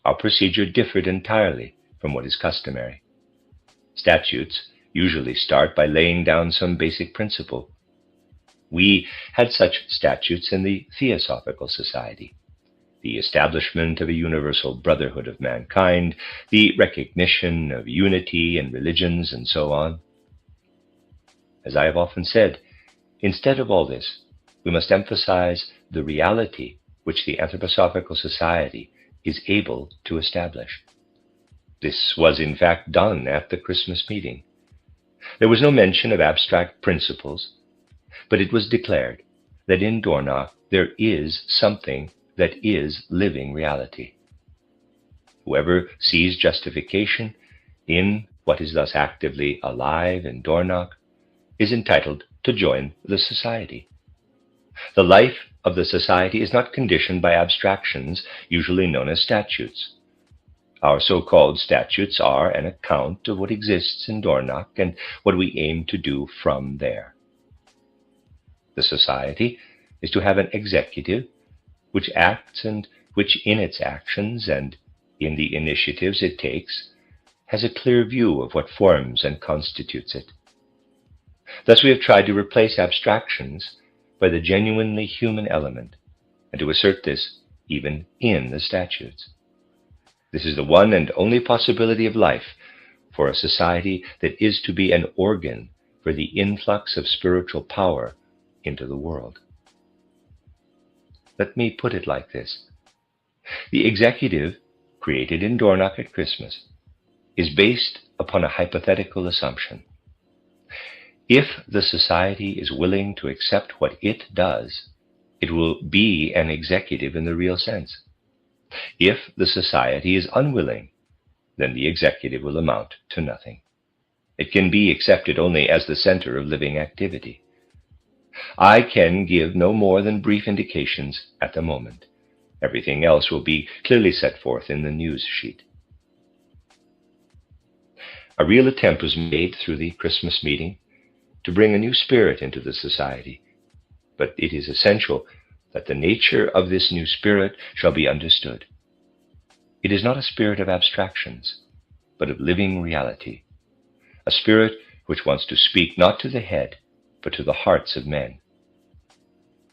our procedure differed entirely from what is customary. Statutes usually start by laying down some basic principle. We had such statutes in the Theosophical Society: the establishment of a universal brotherhood of mankind, the recognition of unity in religions, and so on. As I have often said, instead of all this, we must emphasize the reality which the Anthroposophical Society is able to establish. This was in fact done at the Christmas meeting. There was no mention of abstract principles, but it was declared that in Dornoch there is something that is living reality. Whoever sees justification in what is thus actively alive in Dornoch is entitled to join the society. The life of the society is not conditioned by abstractions usually known as statutes. Our so-called statutes are an account of what exists in Dornoch and what we aim to do from there. The society is to have an executive which acts and which in its actions and in the initiatives it takes has a clear view of what forms and constitutes it. Thus we have tried to replace abstractions by the genuinely human element, and to assert this even in the statutes. This is the one and only possibility of life for a society that is to be an organ for the influx of spiritual power into the world. Let me put it like this. The executive, created in Dornoch at Christmas, is based upon a hypothetical assumption. If the society is willing to accept what it does, it will be an executive in the real sense. If the society is unwilling, then the executive will amount to nothing. It can be accepted only as the center of living activity. I can give no more than brief indications at the moment. Everything else will be clearly set forth in the news sheet. A real attempt was made through the Christmas meeting to bring a new spirit into the society, but it is essential that the nature of this new spirit shall be understood. It is not a spirit of abstractions, but of living reality, a spirit which wants to speak not to the head, but to the hearts of men.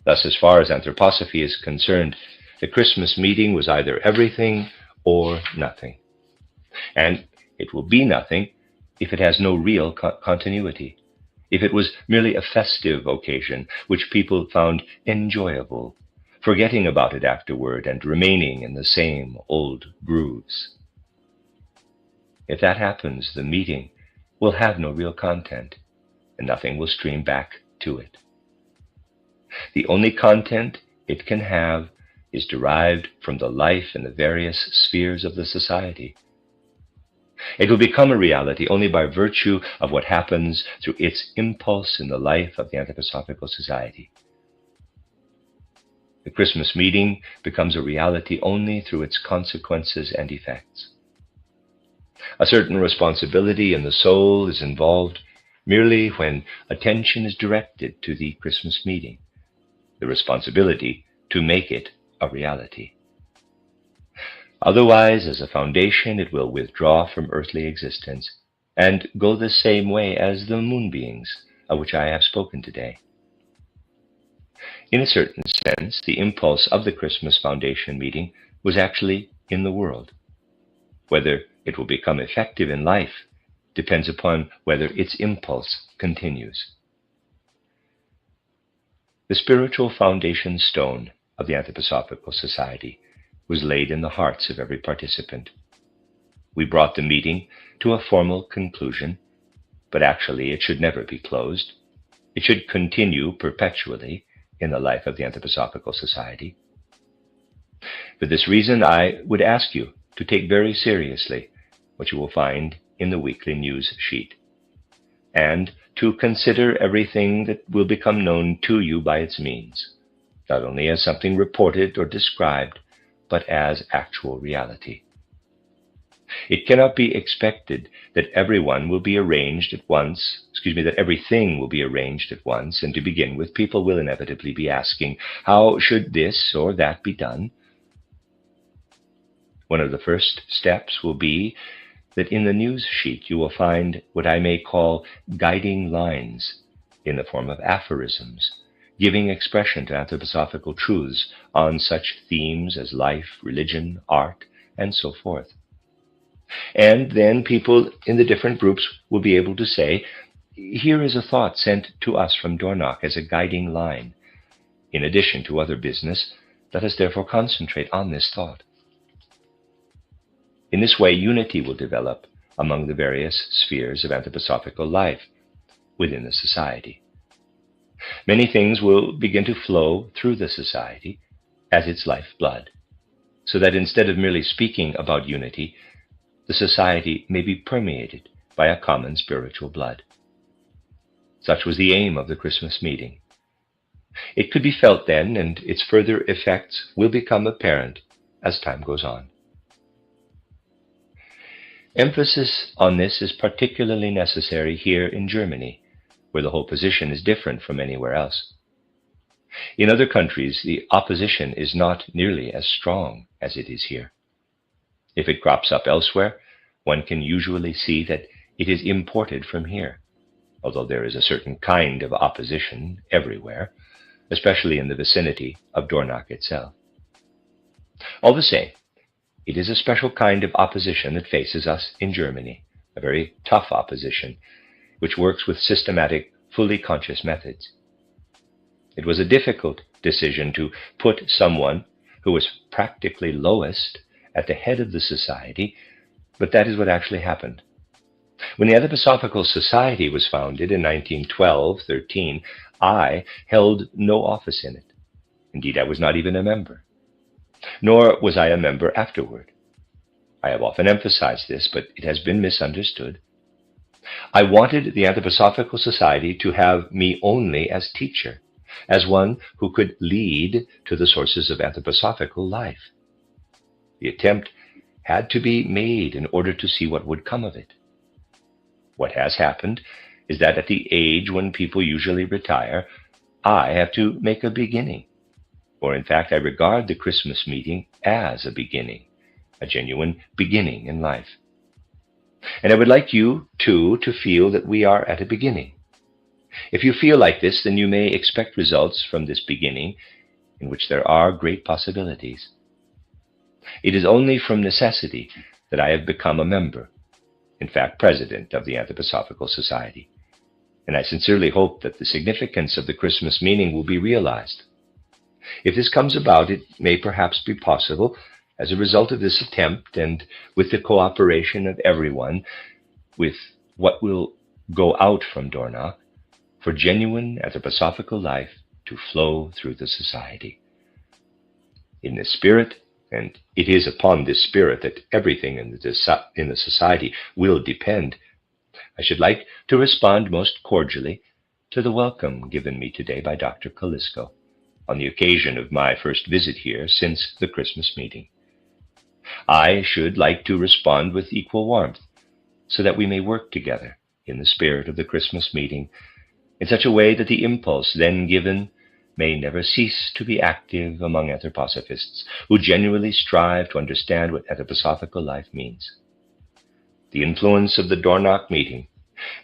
Thus, as far as anthroposophy is concerned, the Christmas meeting was either everything or nothing. And it will be nothing if it has no real continuity, if it was merely a festive occasion which people found enjoyable, forgetting about it afterward and remaining in the same old grooves. If that happens, the meeting will have no real content, and nothing will stream back to it. The only content it can have is derived from the life in the various spheres of the society. It will become a reality only by virtue of what happens through its impulse in the life of the Anthroposophical Society. The Christmas meeting becomes a reality only through its consequences and effects. A certain responsibility in the soul is involved merely when attention is directed to the Christmas meeting, the responsibility to make it a reality. Otherwise, as a foundation, it will withdraw from earthly existence and go the same way as the moon beings of which I have spoken today. In a certain sense, the impulse of the Christmas Foundation meeting was actually in the world. Whether it will become effective in life depends upon whether its impulse continues. The spiritual foundation stone of the Anthroposophical Society was laid in the hearts of every participant. We brought the meeting to a formal conclusion, but actually it should never be closed. It should continue perpetually in the life of the Anthroposophical Society. For this reason, I would ask you to take very seriously what you will find in the weekly news sheet, and to consider everything that will become known to you by its means, not only as something reported or described, but as actual reality. It cannot be expected that everything will be arranged at once, and to begin with, people will inevitably be asking, how should this or that be done? One of the first steps will be that in the news sheet you will find what I may call guiding lines in the form of aphorisms, giving expression to anthroposophical truths on such themes as life, religion, art, and so forth. And then people in the different groups will be able to say, here is a thought sent to us from Dornoch as a guiding line. In addition to other business, let us therefore concentrate on this thought. In this way, unity will develop among the various spheres of anthroposophical life within the society. Many things will begin to flow through the society as its lifeblood, so that instead of merely speaking about unity, the society may be permeated by a common spiritual blood. Such was the aim of the Christmas meeting. It could be felt then, and its further effects will become apparent as time goes on. Emphasis on this is particularly necessary here in Germany, where the whole position is different from anywhere else. In other countries, the opposition is not nearly as strong as it is here. If it crops up elsewhere, one can usually see that it is imported from here, although there is a certain kind of opposition everywhere, especially in the vicinity of Dornach itself. All the same, it is a special kind of opposition that faces us in Germany, a very tough opposition, which works with systematic, fully conscious methods. It was a difficult decision to put someone who was practically lowest at the head of the society, but that is what actually happened. When the Anthroposophical Society was founded in 1912-13, I held no office in it. Indeed, I was not even a member. Nor was I a member afterward. I have often emphasized this, but it has been misunderstood. I wanted the Anthroposophical Society to have me only as teacher, as one who could lead to the sources of anthroposophical life. The attempt had to be made in order to see what would come of it. What has happened is that at the age when people usually retire, I have to make a beginning. Or in fact, I regard the Christmas meeting as a beginning, a genuine beginning in life. And I would like you, too, to feel that we are at a beginning. If you feel like this, then you may expect results from this beginning, in which there are great possibilities. It is only from necessity that I have become a member, in fact, president of the Anthroposophical Society. And I sincerely hope that the significance of the Christmas meeting will be realized. If this comes about, it may perhaps be possible, as a result of this attempt and with the cooperation of everyone, with what will go out from Dornach, for genuine anthroposophical life to flow through the society. In this spirit, and it is upon this spirit that everything in the society will depend, I should like to respond most cordially to the welcome given me today by Dr. Kalisko on the occasion of my first visit here since the Christmas meeting. I should like to respond with equal warmth so that we may work together in the spirit of the Christmas meeting in such a way that the impulse then given may never cease to be active among anthroposophists who genuinely strive to understand what anthroposophical life means. The influence of the Dornach meeting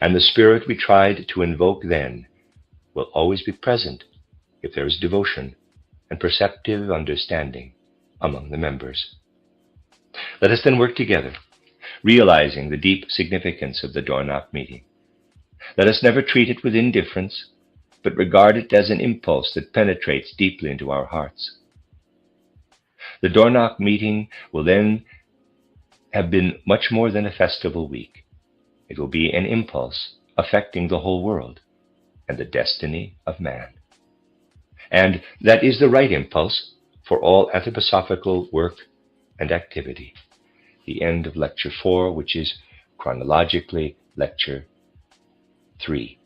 and the spirit we tried to invoke then will always be present if there is devotion and perceptive understanding among the members. Let us then work together, realizing the deep significance of the Dornach meeting. Let us never treat it with indifference, but regard it as an impulse that penetrates deeply into our hearts. The Dornach meeting will then have been much more than a festival week. It will be an impulse affecting the whole world and the destiny of man. And that is the right impulse for all anthroposophical work and activity. The end of Lecture 4, which is chronologically Lecture 3.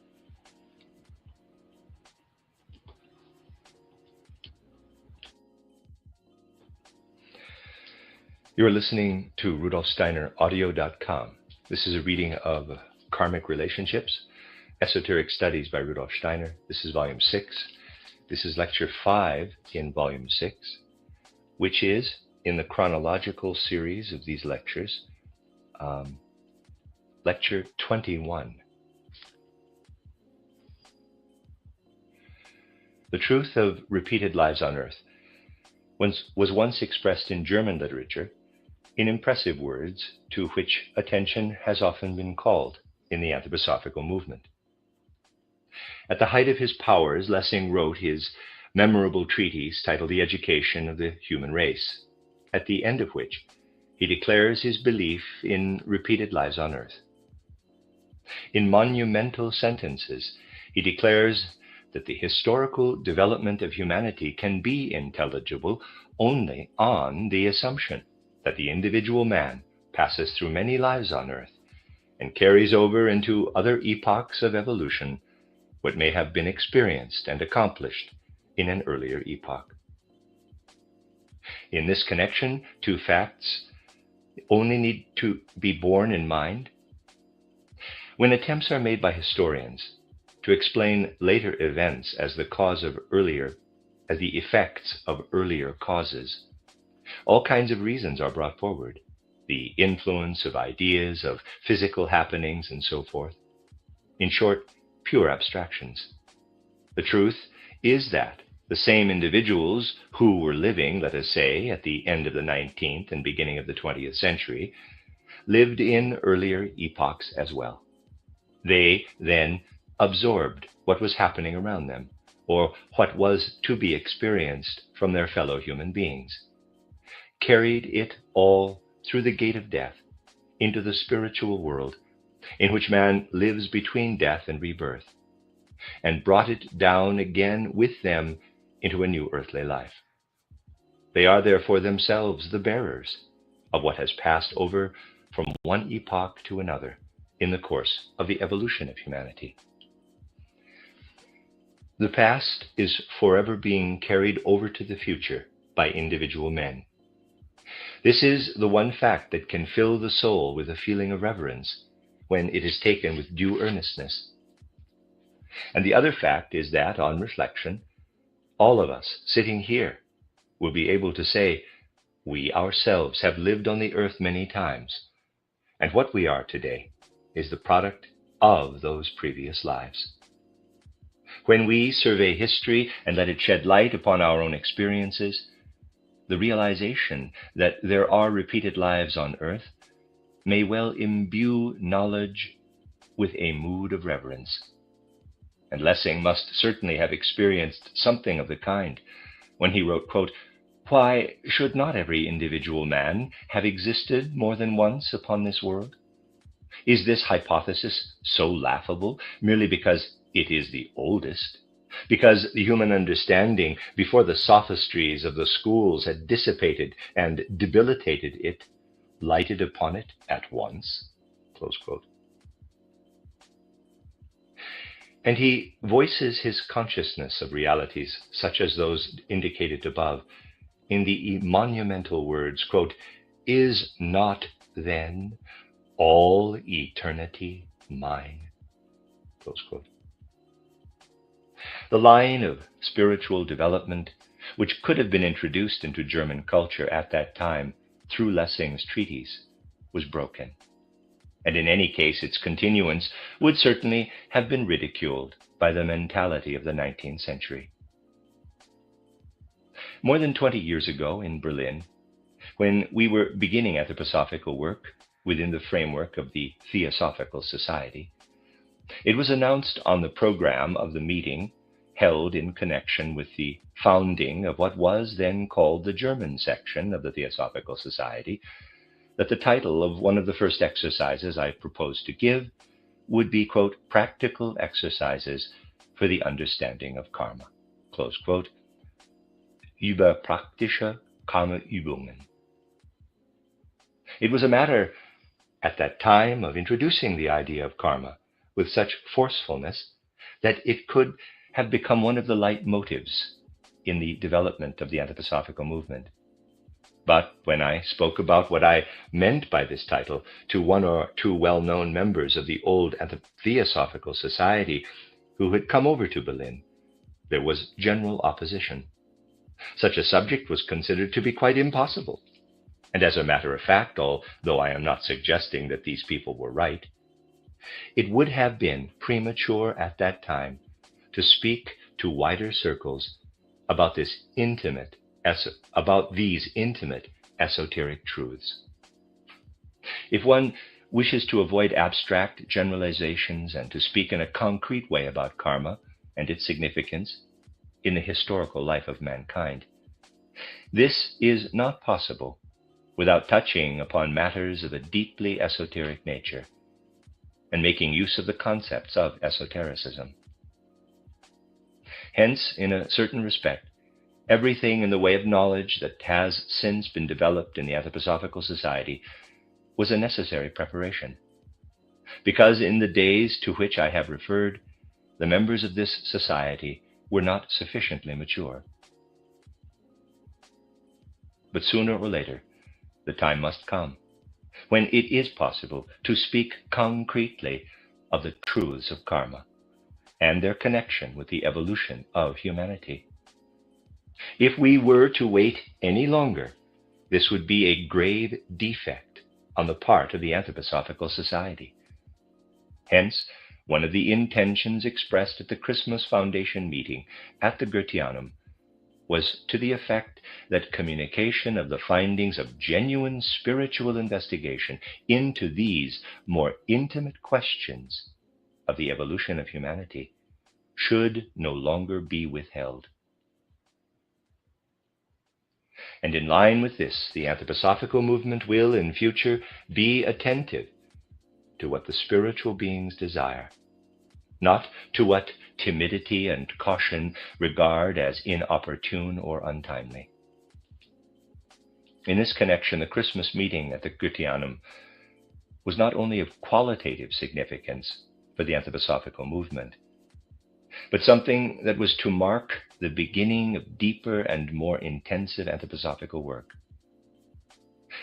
You are listening to Rudolf Steiner Audio.com. This is a reading of Karmic Relationships, Esoteric Studies by Rudolf Steiner. This is Volume 6. This is Lecture 5 in Volume 6, which is, in the chronological series of these lectures, Lecture 21. The truth of repeated lives on Earth was once expressed in German literature in impressive words to which attention has often been called in the anthroposophical movement. At the height of his powers, Lessing wrote his memorable treatise titled The Education of the Human Race, at the end of which he declares his belief in repeated lives on Earth. In monumental sentences, he declares that the historical development of humanity can be intelligible only on the assumption that the individual man passes through many lives on Earth and carries over into other epochs of evolution what may have been experienced and accomplished in an earlier epoch. In this connection, two facts only need to be borne in mind. When attempts are made by historians to explain later events as the effects of earlier causes, all kinds of reasons are brought forward. The influence of ideas, of physical happenings, and so forth. In short, pure abstractions. The truth is that the same individuals who were living, let us say, at the end of the 19th and beginning of the 20th century, lived in earlier epochs as well. They then absorbed what was happening around them, or what was to be experienced from their fellow human beings, carried it all through the gate of death into the spiritual world in which man lives between death and rebirth, and brought it down again with them into a new earthly life. They are therefore themselves the bearers of what has passed over from one epoch to another in the course of the evolution of humanity. The past is forever being carried over to the future by individual men. This is the one fact that can fill the soul with a feeling of reverence when it is taken with due earnestness. And the other fact is that, on reflection, all of us sitting here will be able to say, we ourselves have lived on the earth many times, and what we are today is the product of those previous lives. When we survey history and let it shed light upon our own experiences, the realization that there are repeated lives on earth may well imbue knowledge with a mood of reverence. And Lessing must certainly have experienced something of the kind when he wrote, quote, "Why should not every individual man have existed more than once upon this world? Is this hypothesis so laughable merely because it is the oldest? Because the human understanding, before the sophistries of the schools had dissipated and debilitated it, lighted upon it at once?" Close quote. And he voices his consciousness of realities, such as those indicated above, in the monumental words, quote, "Is not then all eternity mine?" Close quote. The line of spiritual development, which could have been introduced into German culture at that time through Lessing's treatise, was broken. And in any case, its continuance would certainly have been ridiculed by the mentality of the 19th century. More than 20 years ago in Berlin, when we were beginning anthroposophical work within the framework of the Theosophical Society, it was announced on the program of the meeting held in connection with the founding of what was then called the German section of the Theosophical Society, that the title of one of the first exercises I proposed to give would be, quote, "Practical Exercises for the Understanding of Karma," close quote, über praktische Karma-Übungen. It was a matter at that time of introducing the idea of karma with such forcefulness that it could have become one of the leitmotifs in the development of the anthroposophical movement. But when I spoke about what I meant by this title to one or two well-known members of the old Theosophical Society who had come over to Berlin, there was general opposition. Such a subject was considered to be quite impossible. And as a matter of fact, although I am not suggesting that these people were right, it would have been premature at that time to speak to wider circles about these intimate esoteric truths. If one wishes to avoid abstract generalizations and to speak in a concrete way about karma and its significance in the historical life of mankind, this is not possible without touching upon matters of a deeply esoteric nature and making use of the concepts of esotericism. Hence, in a certain respect, everything in the way of knowledge that has since been developed in the Anthroposophical Society was a necessary preparation, because in the days to which I have referred, the members of this society were not sufficiently mature. But sooner or later, the time must come when it is possible to speak concretely of the truths of karma and their connection with the evolution of humanity. If we were to wait any longer, this would be a grave defect on the part of the Anthroposophical Society. Hence, one of the intentions expressed at the Christmas Foundation meeting at the Goetheanum was to the effect that communication of the findings of genuine spiritual investigation into these more intimate questions of the evolution of humanity should no longer be withheld. And in line with this, the anthroposophical movement will, in future, be attentive to what the spiritual beings desire, not to what timidity and caution regard as inopportune or untimely. In this connection, the Christmas meeting at the Goetheanum was not only of qualitative significance for the anthroposophical movement, but something that was to mark the beginning of deeper and more intensive anthroposophical work.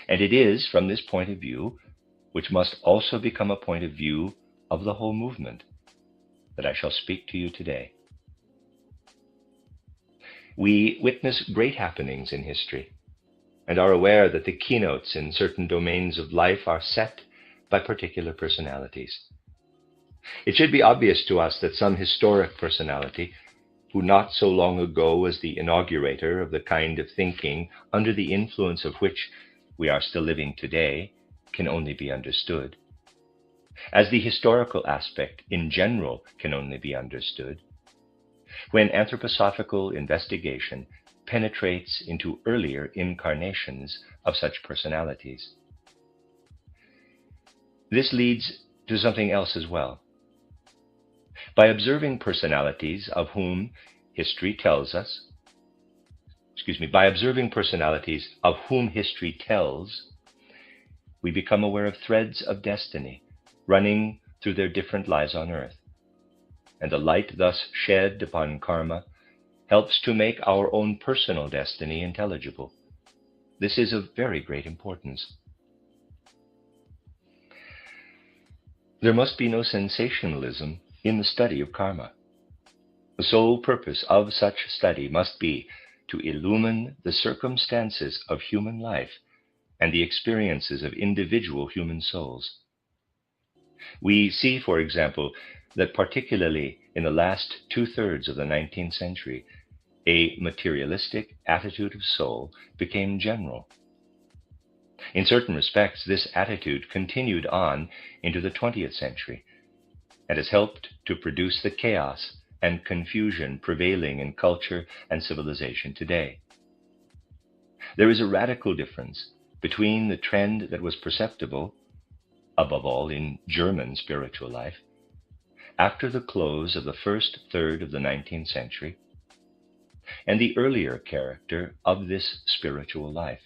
And it is from this point of view, which must also become a point of view of the whole movement, that I shall speak to you today. We witness great happenings in history and are aware that the keynotes in certain domains of life are set by particular personalities. It should be obvious to us that some historic personality, who not so long ago was the inaugurator of the kind of thinking under the influence of which we are still living today, can only be understood, as the historical aspect in general can only be understood, when anthroposophical investigation penetrates into earlier incarnations of such personalities. This leads to something else as well. By observing personalities of whom history tells, we become aware of threads of destiny running through their different lives on earth. And the light thus shed upon karma helps to make our own personal destiny intelligible. This is of very great importance. There must be no sensationalism in the study of karma. The sole purpose of such study must be to illumine the circumstances of human life and the experiences of individual human souls. We see, for example, that particularly in the last two-thirds of the 19th century, a materialistic attitude of soul became general. In certain respects, this attitude continued on into the 20th century and has helped to produce the chaos and confusion prevailing in culture and civilization today. There is a radical difference between the trend that was perceptible, above all in German spiritual life, after the close of the first third of the 19th century, and the earlier character of this spiritual life.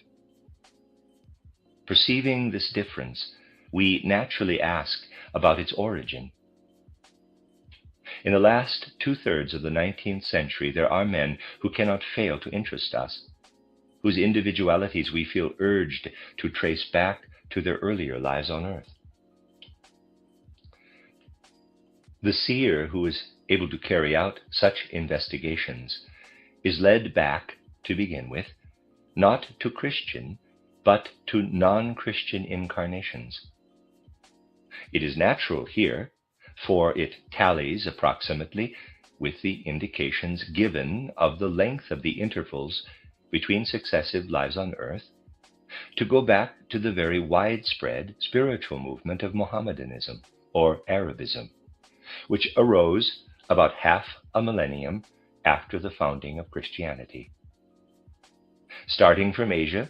Perceiving this difference, we naturally ask about its origin. In the last two-thirds of the 19th century, there are men who cannot fail to interest us, whose individualities we feel urged to trace back to their earlier lives on earth. The seer who is able to carry out such investigations is led back, to begin with, not to Christian, but to non-Christian incarnations. It is natural here, for it tallies approximately with the indications given of the length of the intervals between successive lives on earth, to go back to the very widespread spiritual movement of Mohammedanism, or Arabism, which arose about half a millennium after the founding of Christianity. Starting from Asia,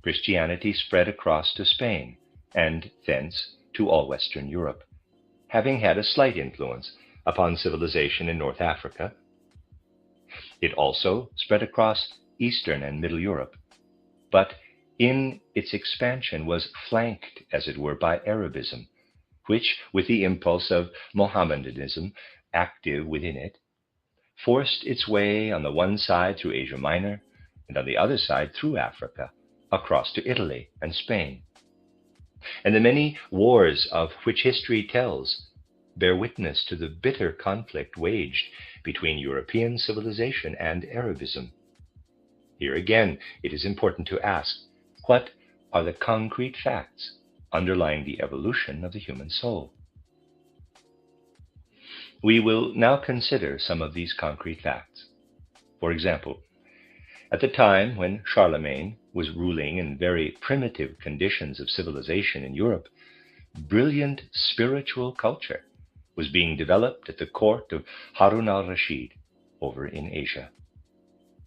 Christianity spread across to Spain, and thence to all Western Europe, having had a slight influence upon civilization in North Africa. It also spread across Eastern and Middle Europe, but in its expansion was flanked, as it were, by Arabism, which, with the impulse of Mohammedanism active within it, forced its way on the one side through Asia Minor and on the other side through Africa, across to Italy and Spain. And the many wars of which history tells bear witness to the bitter conflict waged between European civilization and Arabism. Here again, it is important to ask, what are the concrete facts underlying the evolution of the human soul? We will now consider some of these concrete facts. For example, at the time when Charlemagne was ruling in very primitive conditions of civilization in Europe, brilliant spiritual culture was being developed at the court of Harun al-Rashid over in Asia.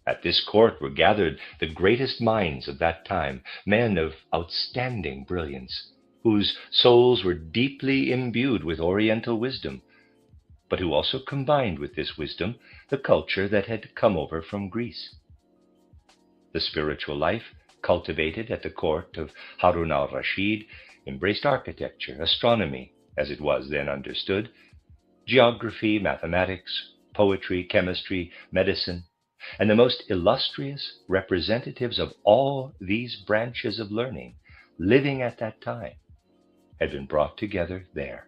At this court were gathered the greatest minds of that time, men of outstanding brilliance, whose souls were deeply imbued with Oriental wisdom, but who also combined with this wisdom the culture that had come over from Greece. The spiritual life cultivated at the court of Harun al-Rashid embraced architecture, astronomy, as it was then understood, geography, mathematics, poetry, chemistry, medicine, and the most illustrious representatives of all these branches of learning living at that time had been brought together there.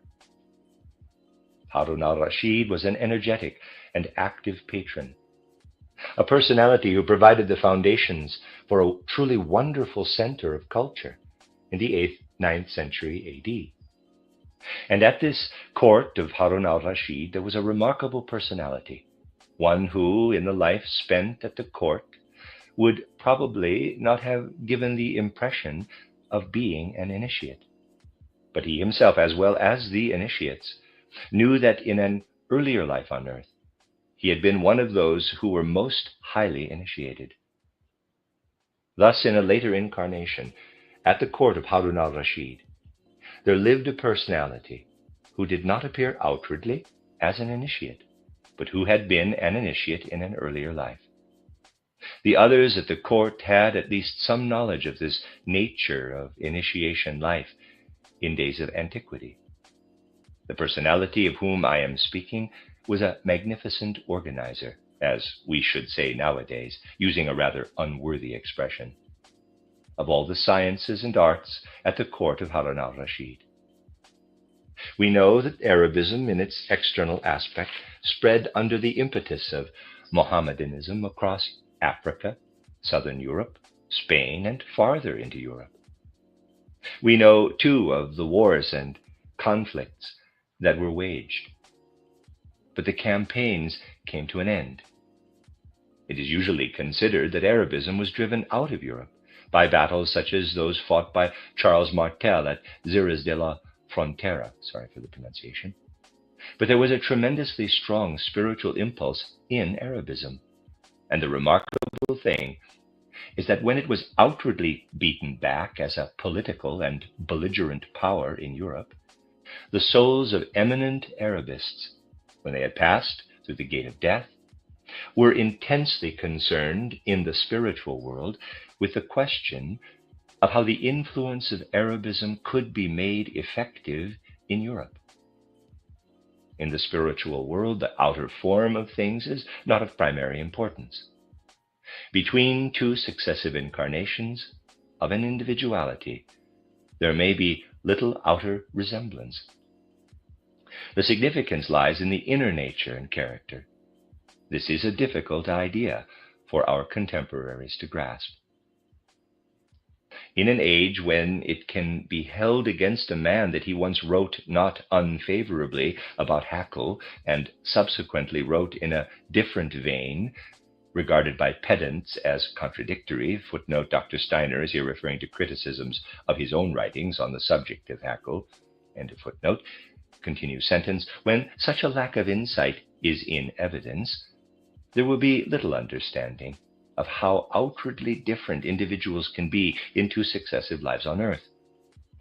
Harun al-Rashid was an energetic and active patron, a personality who provided the foundations for a truly wonderful center of culture in the 8th, 9th century AD. And at this court of Harun al-Rashid, there was a remarkable personality, one who, in the life spent at the court, would probably not have given the impression of being an initiate. But he himself, as well as the initiates, knew that in an earlier life on earth, he had been one of those who were most highly initiated. Thus, in a later incarnation, at the court of Harun al-Rashid, there lived a personality who did not appear outwardly as an initiate, but who had been an initiate in an earlier life. The others at the court had at least some knowledge of this nature of initiation life in days of antiquity. The personality of whom I am speaking was a magnificent organizer, as we should say nowadays, using a rather unworthy expression, of all the sciences and arts at the court of Harun al-Rashid. We know that Arabism, in its external aspect, spread under the impetus of Mohammedanism across Africa, southern Europe, Spain, and farther into Europe. We know, too, of the wars and conflicts that were waged. But the campaigns came to an end. It is usually considered that Arabism was driven out of Europe by battles such as those fought by Charles Martel at Xeres de la Frontera, sorry for the pronunciation. But there was a tremendously strong spiritual impulse in Arabism. And the remarkable thing is that when it was outwardly beaten back as a political and belligerent power in Europe, the souls of eminent Arabists, when they had passed through the gate of death, were intensely concerned in the spiritual world with the question of how the influence of Arabism could be made effective in Europe. In the spiritual world, the outer form of things is not of primary importance. Between two successive incarnations of an individuality, there may be little outer resemblance. The significance lies in the inner nature and character. This is a difficult idea for our contemporaries to grasp. In an age when it can be held against a man that he once wrote not unfavorably about Haeckel and subsequently wrote in a different vein, regarded by pedants as contradictory, footnote, Dr. Steiner is here referring to criticisms of his own writings on the subject of Haeckel, end of footnote, continue sentence, when such a lack of insight is in evidence, there will be little understanding of how outwardly different individuals can be in two successive lives on earth,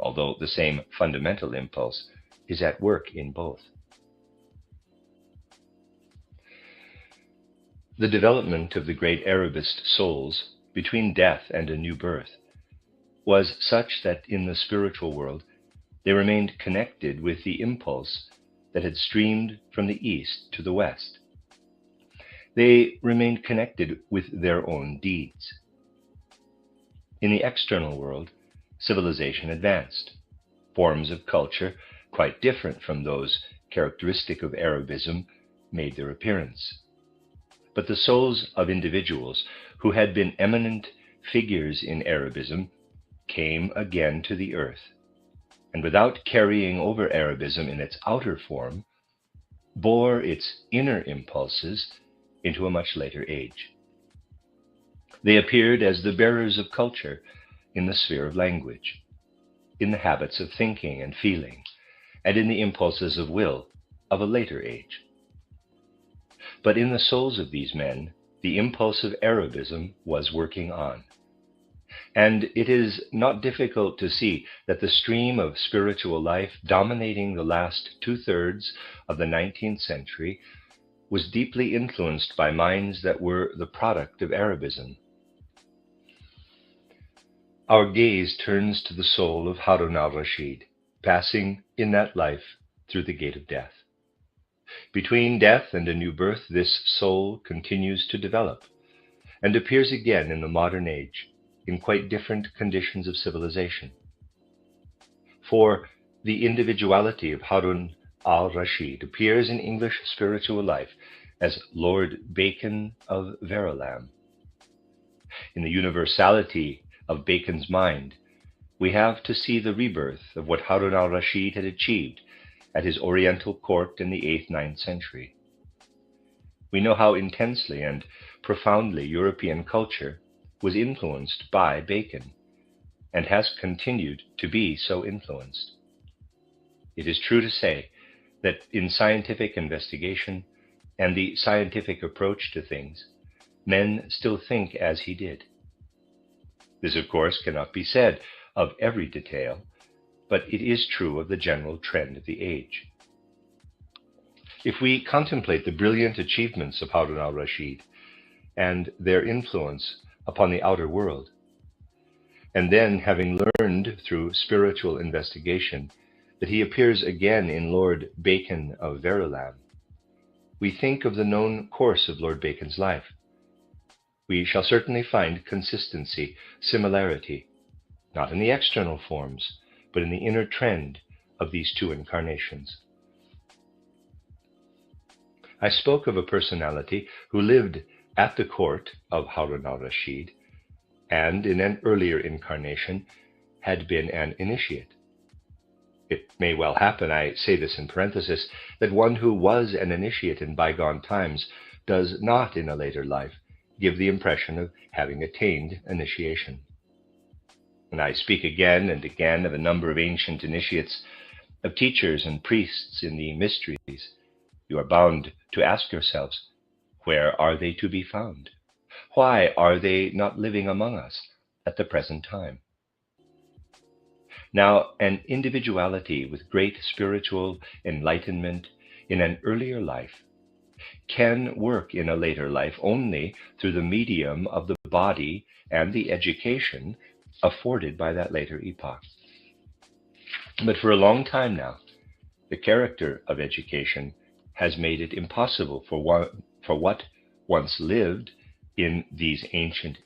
although the same fundamental impulse is at work in both. The development of the great Arabist souls between death and a new birth was such that in the spiritual world they remained connected with the impulse that had streamed from the east to the west. They remained connected with their own deeds. In the external world, civilization advanced. Forms of culture quite different from those characteristic of Arabism made their appearance. But the souls of individuals who had been eminent figures in Arabism came again to the earth, and without carrying over Arabism in its outer form, bore its inner impulses into a much later age. They appeared as the bearers of culture in the sphere of language, in the habits of thinking and feeling, and in the impulses of will of a later age. But in the souls of these men, the impulse of Arabism was working on. And it is not difficult to see that the stream of spiritual life dominating the last two-thirds of the 19th century was deeply influenced by minds that were the product of Arabism. Our gaze turns to the soul of Harun al-Rashid, passing in that life through the gate of death. Between death and a new birth, this soul continues to develop and appears again in the modern age in quite different conditions of civilization. For the individuality of Harun al-Rashid appears in English spiritual life as Lord Bacon of Verulam. In the universality of Bacon's mind, we have to see the rebirth of what Harun al-Rashid had achieved at his Oriental court in the 8th–9th century. We know how intensely and profoundly European culture was influenced by Bacon, and has continued to be so influenced. It is true to say that in scientific investigation and the scientific approach to things, men still think as he did. This, of course, cannot be said of every detail, but it is true of the general trend of the age. If we contemplate the brilliant achievements of Harun al-Rashid and their influence upon the outer world, and then, having learned through spiritual investigation that he appears again in Lord Bacon of Verulam, we think of the known course of Lord Bacon's life. We shall certainly find consistency, similarity, not in the external forms, but in the inner trend of these two incarnations. I spoke of a personality who lived at the court of Harun al-Rashid, and in an earlier incarnation had been an initiate. It may well happen, I say this in parenthesis, that one who was an initiate in bygone times does not in a later life give the impression of having attained initiation. And I speak again and again of a number of ancient initiates, of teachers and priests in the mysteries. You are bound to ask yourselves, where are they to be found? Why are they not living among us at the present time? Now, an individuality with great spiritual enlightenment in an earlier life can work in a later life only through the medium of the body and the education afforded by that later epoch. But for a long time now, the character of education has made it impossible for what once lived in these initiate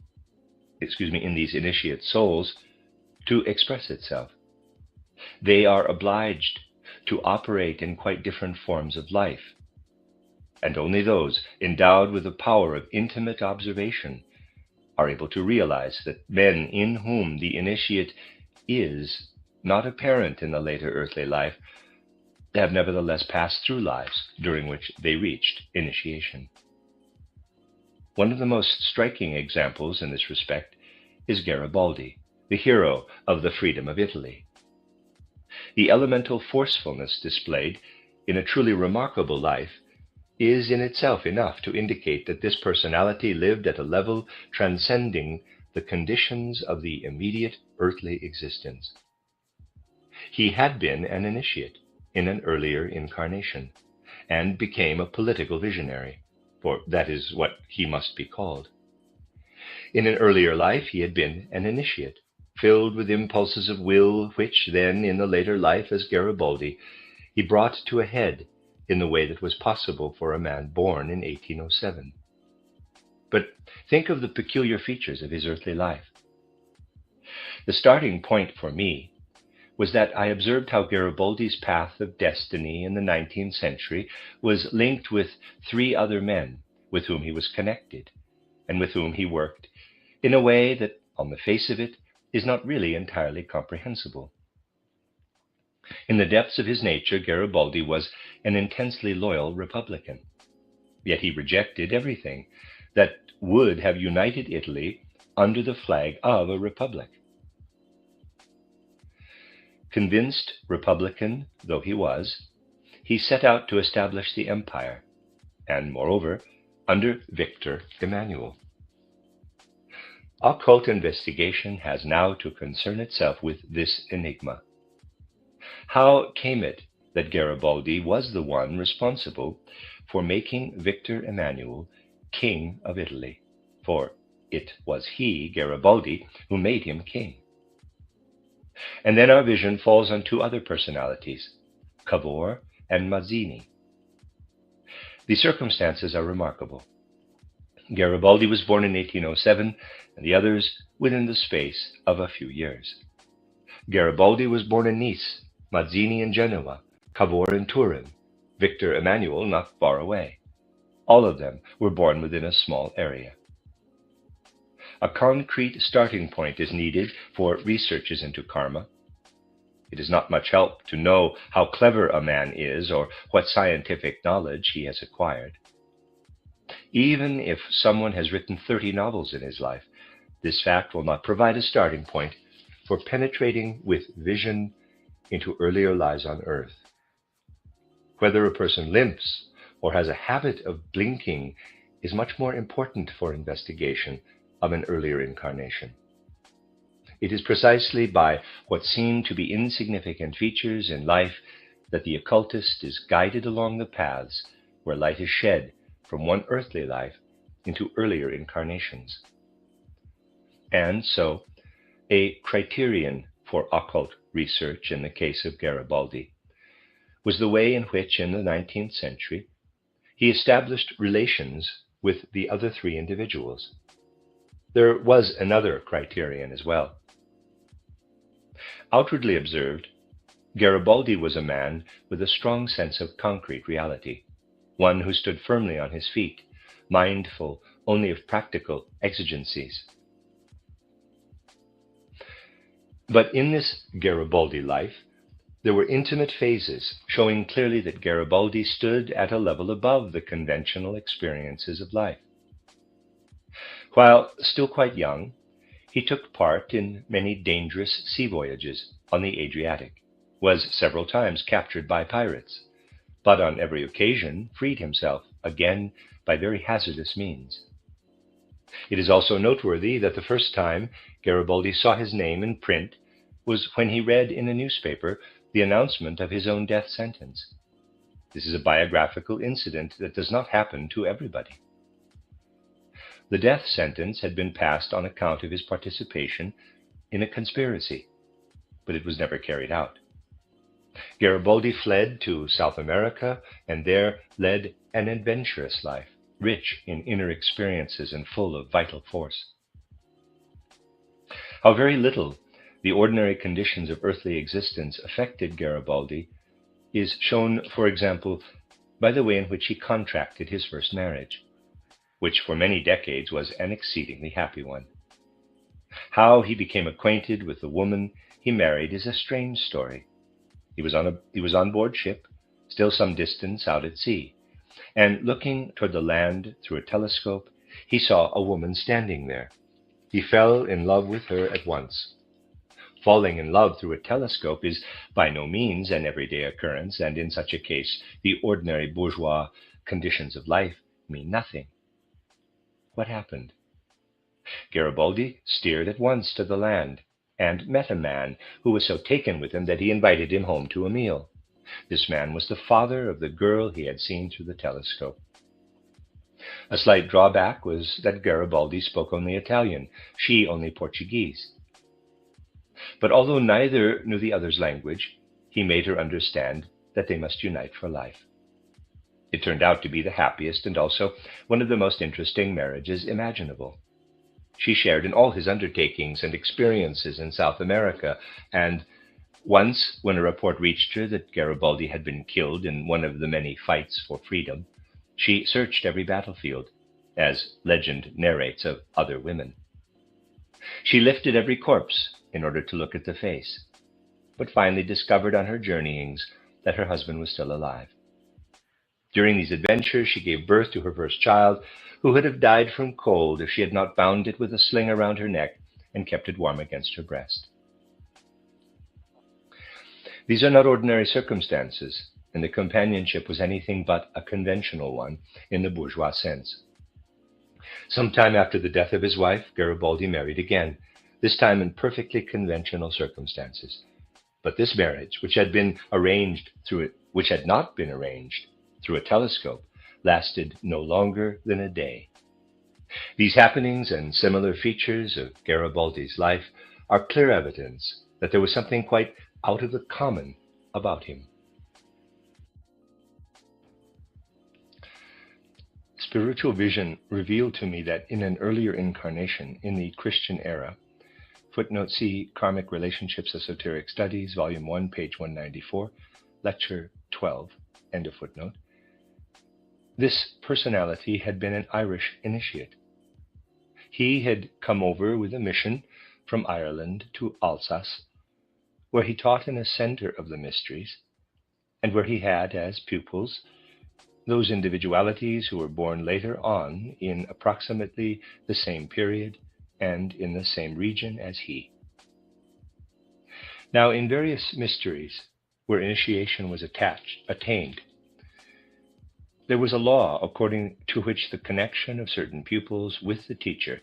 souls to express itself. They are obliged to operate in quite different forms of life, and only those endowed with the power of intimate observation are able to realize that men in whom the initiate is not apparent in the later earthly life have nevertheless passed through lives during which they reached initiation. One of the most striking examples in this respect is Garibaldi, the hero of the freedom of Italy. The elemental forcefulness displayed in a truly remarkable life is in itself enough to indicate that this personality lived at a level transcending the conditions of the immediate earthly existence. He had been an initiate in an earlier incarnation, and became a political visionary, for that is what he must be called. In an earlier life he had been an initiate, filled with impulses of will, which then, in the later life as Garibaldi, he brought to a head in the way that was possible for a man born in 1807. But think of the peculiar features of his earthly life. The starting point for me was that I observed how Garibaldi's path of destiny in the 19th century was linked with three other men with whom he was connected and with whom he worked in a way that, on the face of it, is not really entirely comprehensible. In the depths of his nature, Garibaldi was an intensely loyal Republican. Yet he rejected everything that would have united Italy under the flag of a republic. Convinced Republican though he was, he set out to establish the empire, and moreover, under Victor Emmanuel. Occult investigation has now to concern itself with this enigma. How came it that Garibaldi was the one responsible for making Victor Emmanuel king of Italy? For it was he, Garibaldi, who made him king. And then our vision falls on two other personalities, Cavour and Mazzini. The circumstances are remarkable. Garibaldi was born in 1807, and the others within the space of a few years. Garibaldi was born in Nice, Mazzini in Genoa, Cavour in Turin, Victor Emmanuel not far away. All of them were born within a small area. A concrete starting point is needed for researches into karma. It is not much help to know how clever a man is or what scientific knowledge he has acquired. Even if someone has written 30 novels in his life, this fact will not provide a starting point for penetrating with vision into earlier lives on earth. Whether a person limps or has a habit of blinking is much more important for investigation of an earlier incarnation. It is precisely by what seem to be insignificant features in life that the occultist is guided along the paths where light is shed from one earthly life into earlier incarnations. And so, a criterion for occult research in the case of Garibaldi was the way in which, in the 19th century, he established relations with the other three individuals. There was another criterion as well. Outwardly observed, Garibaldi was a man with a strong sense of concrete reality, one who stood firmly on his feet, mindful only of practical exigencies. But in this Garibaldi life, there were intimate phases showing clearly that Garibaldi stood at a level above the conventional experiences of life. While still quite young, he took part in many dangerous sea voyages on the Adriatic, was several times captured by pirates, but on every occasion freed himself, again by very hazardous means. It is also noteworthy that the first time Garibaldi saw his name in print was when he read in a newspaper the announcement of his own death sentence. This is a biographical incident that does not happen to everybody. The death sentence had been passed on account of his participation in a conspiracy, but it was never carried out. Garibaldi fled to South America and there led an adventurous life, rich in inner experiences and full of vital force. How very little the ordinary conditions of earthly existence affected Garibaldi is shown, for example, by the way in which he contracted his first marriage, which for many decades was an exceedingly happy one. How he became acquainted with the woman he married is a strange story. He was on board ship, still some distance out at sea, and looking toward the land through a telescope, he saw a woman standing there. He fell in love with her at once. Falling in love through a telescope is by no means an everyday occurrence, and in such a case, the ordinary bourgeois conditions of life mean nothing. What happened? Garibaldi steered at once to the land and met a man who was so taken with him that he invited him home to a meal. This man was the father of the girl he had seen through the telescope. A slight drawback was that Garibaldi spoke only Italian, she only Portuguese. But although neither knew the other's language, he made her understand that they must unite for life. It turned out to be the happiest and also one of the most interesting marriages imaginable. She shared in all his undertakings and experiences in South America, and once, when a report reached her that Garibaldi had been killed in one of the many fights for freedom, she searched every battlefield, as legend narrates of other women. She lifted every corpse in order to look at the face, but finally discovered on her journeyings that her husband was still alive. During these adventures, she gave birth to her first child, who would have died from cold if she had not bound it with a sling around her neck and kept it warm against her breast. These are not ordinary circumstances, and the companionship was anything but a conventional one in the bourgeois sense. Some time after the death of his wife, Garibaldi married again, this time in perfectly conventional circumstances. But this marriage, which had not been arranged through a telescope, lasted no longer than a day. These happenings and similar features of Garibaldi's life are clear evidence that there was something quite out of the common about him. Spiritual vision revealed to me that in an earlier incarnation in the Christian era, footnote see Karmic Relationships Esoteric Studies, Volume 1, page 194, Lecture 12, end of footnote, this personality had been an Irish initiate. He had come over with a mission from Ireland to Alsace, where he taught in a center of the mysteries, and where he had as pupils those individualities who were born later on in approximately the same period and in the same region as he. Now, in various mysteries where initiation was attained, there was a law according to which the connection of certain pupils with the teacher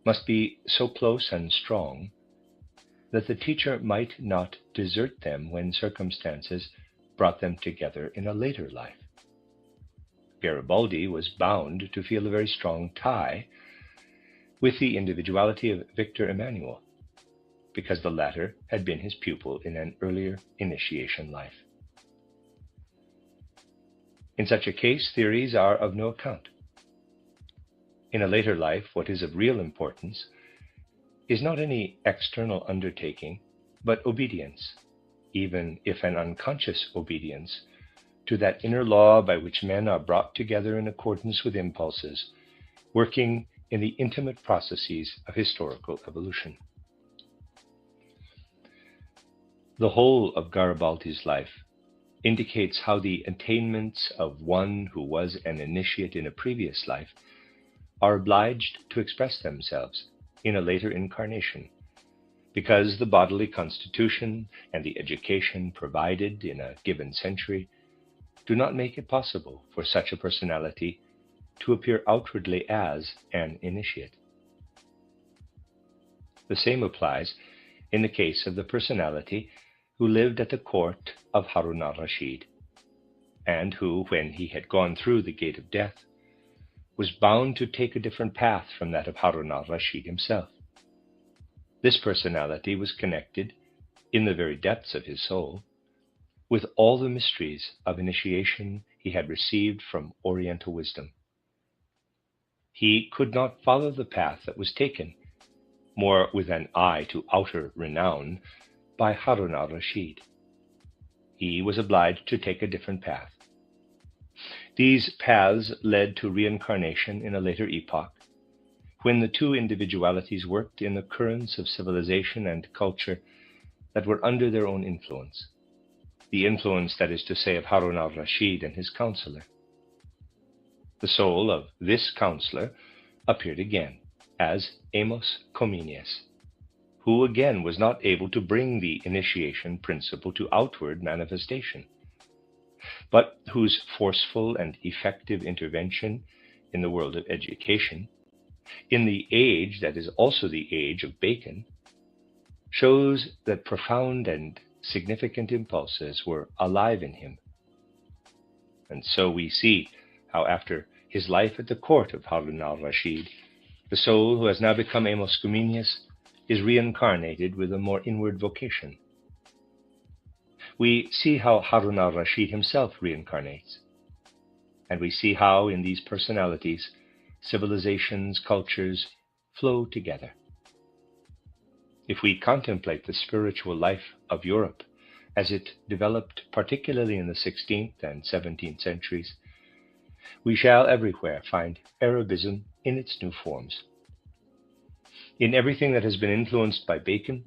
must be so close and strong that the teacher might not desert them when circumstances brought them together in a later life. Garibaldi was bound to feel a very strong tie with the individuality of Victor Emmanuel, because the latter had been his pupil in an earlier initiation life. In such a case, theories are of no account. In a later life, what is of real importance is not any external undertaking, but obedience, even if an unconscious obedience, to that inner law by which men are brought together in accordance with impulses, working in the intimate processes of historical evolution. The whole of Garibaldi's life indicates how the attainments of one who was an initiate in a previous life are obliged to express themselves in a later incarnation, because the bodily constitution and the education provided in a given century do not make it possible for such a personality to appear outwardly as an initiate. The same applies in the case of the personality who lived at the court of Harun al-Rashid, and who, when he had gone through the gate of death, was bound to take a different path from that of Harun al-Rashid himself. This personality was connected, in the very depths of his soul, with all the mysteries of initiation he had received from Oriental wisdom. He could not follow the path that was taken, more with an eye to outer renown, by Harun al-Rashid. He was obliged to take a different path. These paths led to reincarnation in a later epoch, when the two individualities worked in the currents of civilization and culture that were under their own influence. The influence, that is to say, of Harun al-Rashid and his counselor. The soul of this counselor appeared again as Amos Comenius, who again was not able to bring the initiation principle to outward manifestation, but whose forceful and effective intervention in the world of education, in the age that is also the age of Bacon, shows that profound and significant impulses were alive in him. And so we see how after his life at the court of Harun al-Rashid, the soul who has now become Amos Comenius is reincarnated with a more inward vocation. We see how Harun al-Rashid himself reincarnates, and we see how in these personalities civilizations, cultures flow together. If we contemplate the spiritual life of Europe as it developed particularly in the 16th and 17th centuries, we shall everywhere find Arabism in its new forms. In everything that has been influenced by Bacon,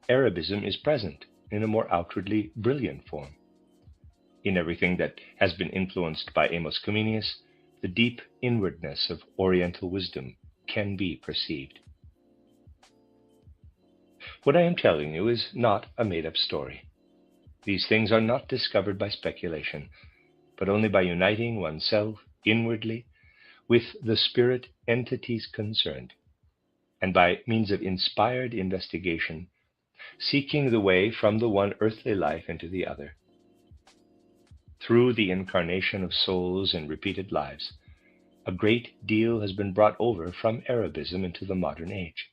Arabism is present in a more outwardly brilliant form. In everything that has been influenced by Amos Comenius, the deep inwardness of Oriental wisdom can be perceived. What I am telling you is not a made-up story. These things are not discovered by speculation, but only by uniting oneself inwardly with the spirit entities concerned, and by means of inspired investigation, seeking the way from the one earthly life into the other. Through the incarnation of souls in repeated lives, a great deal has been brought over from Arabism into the modern age.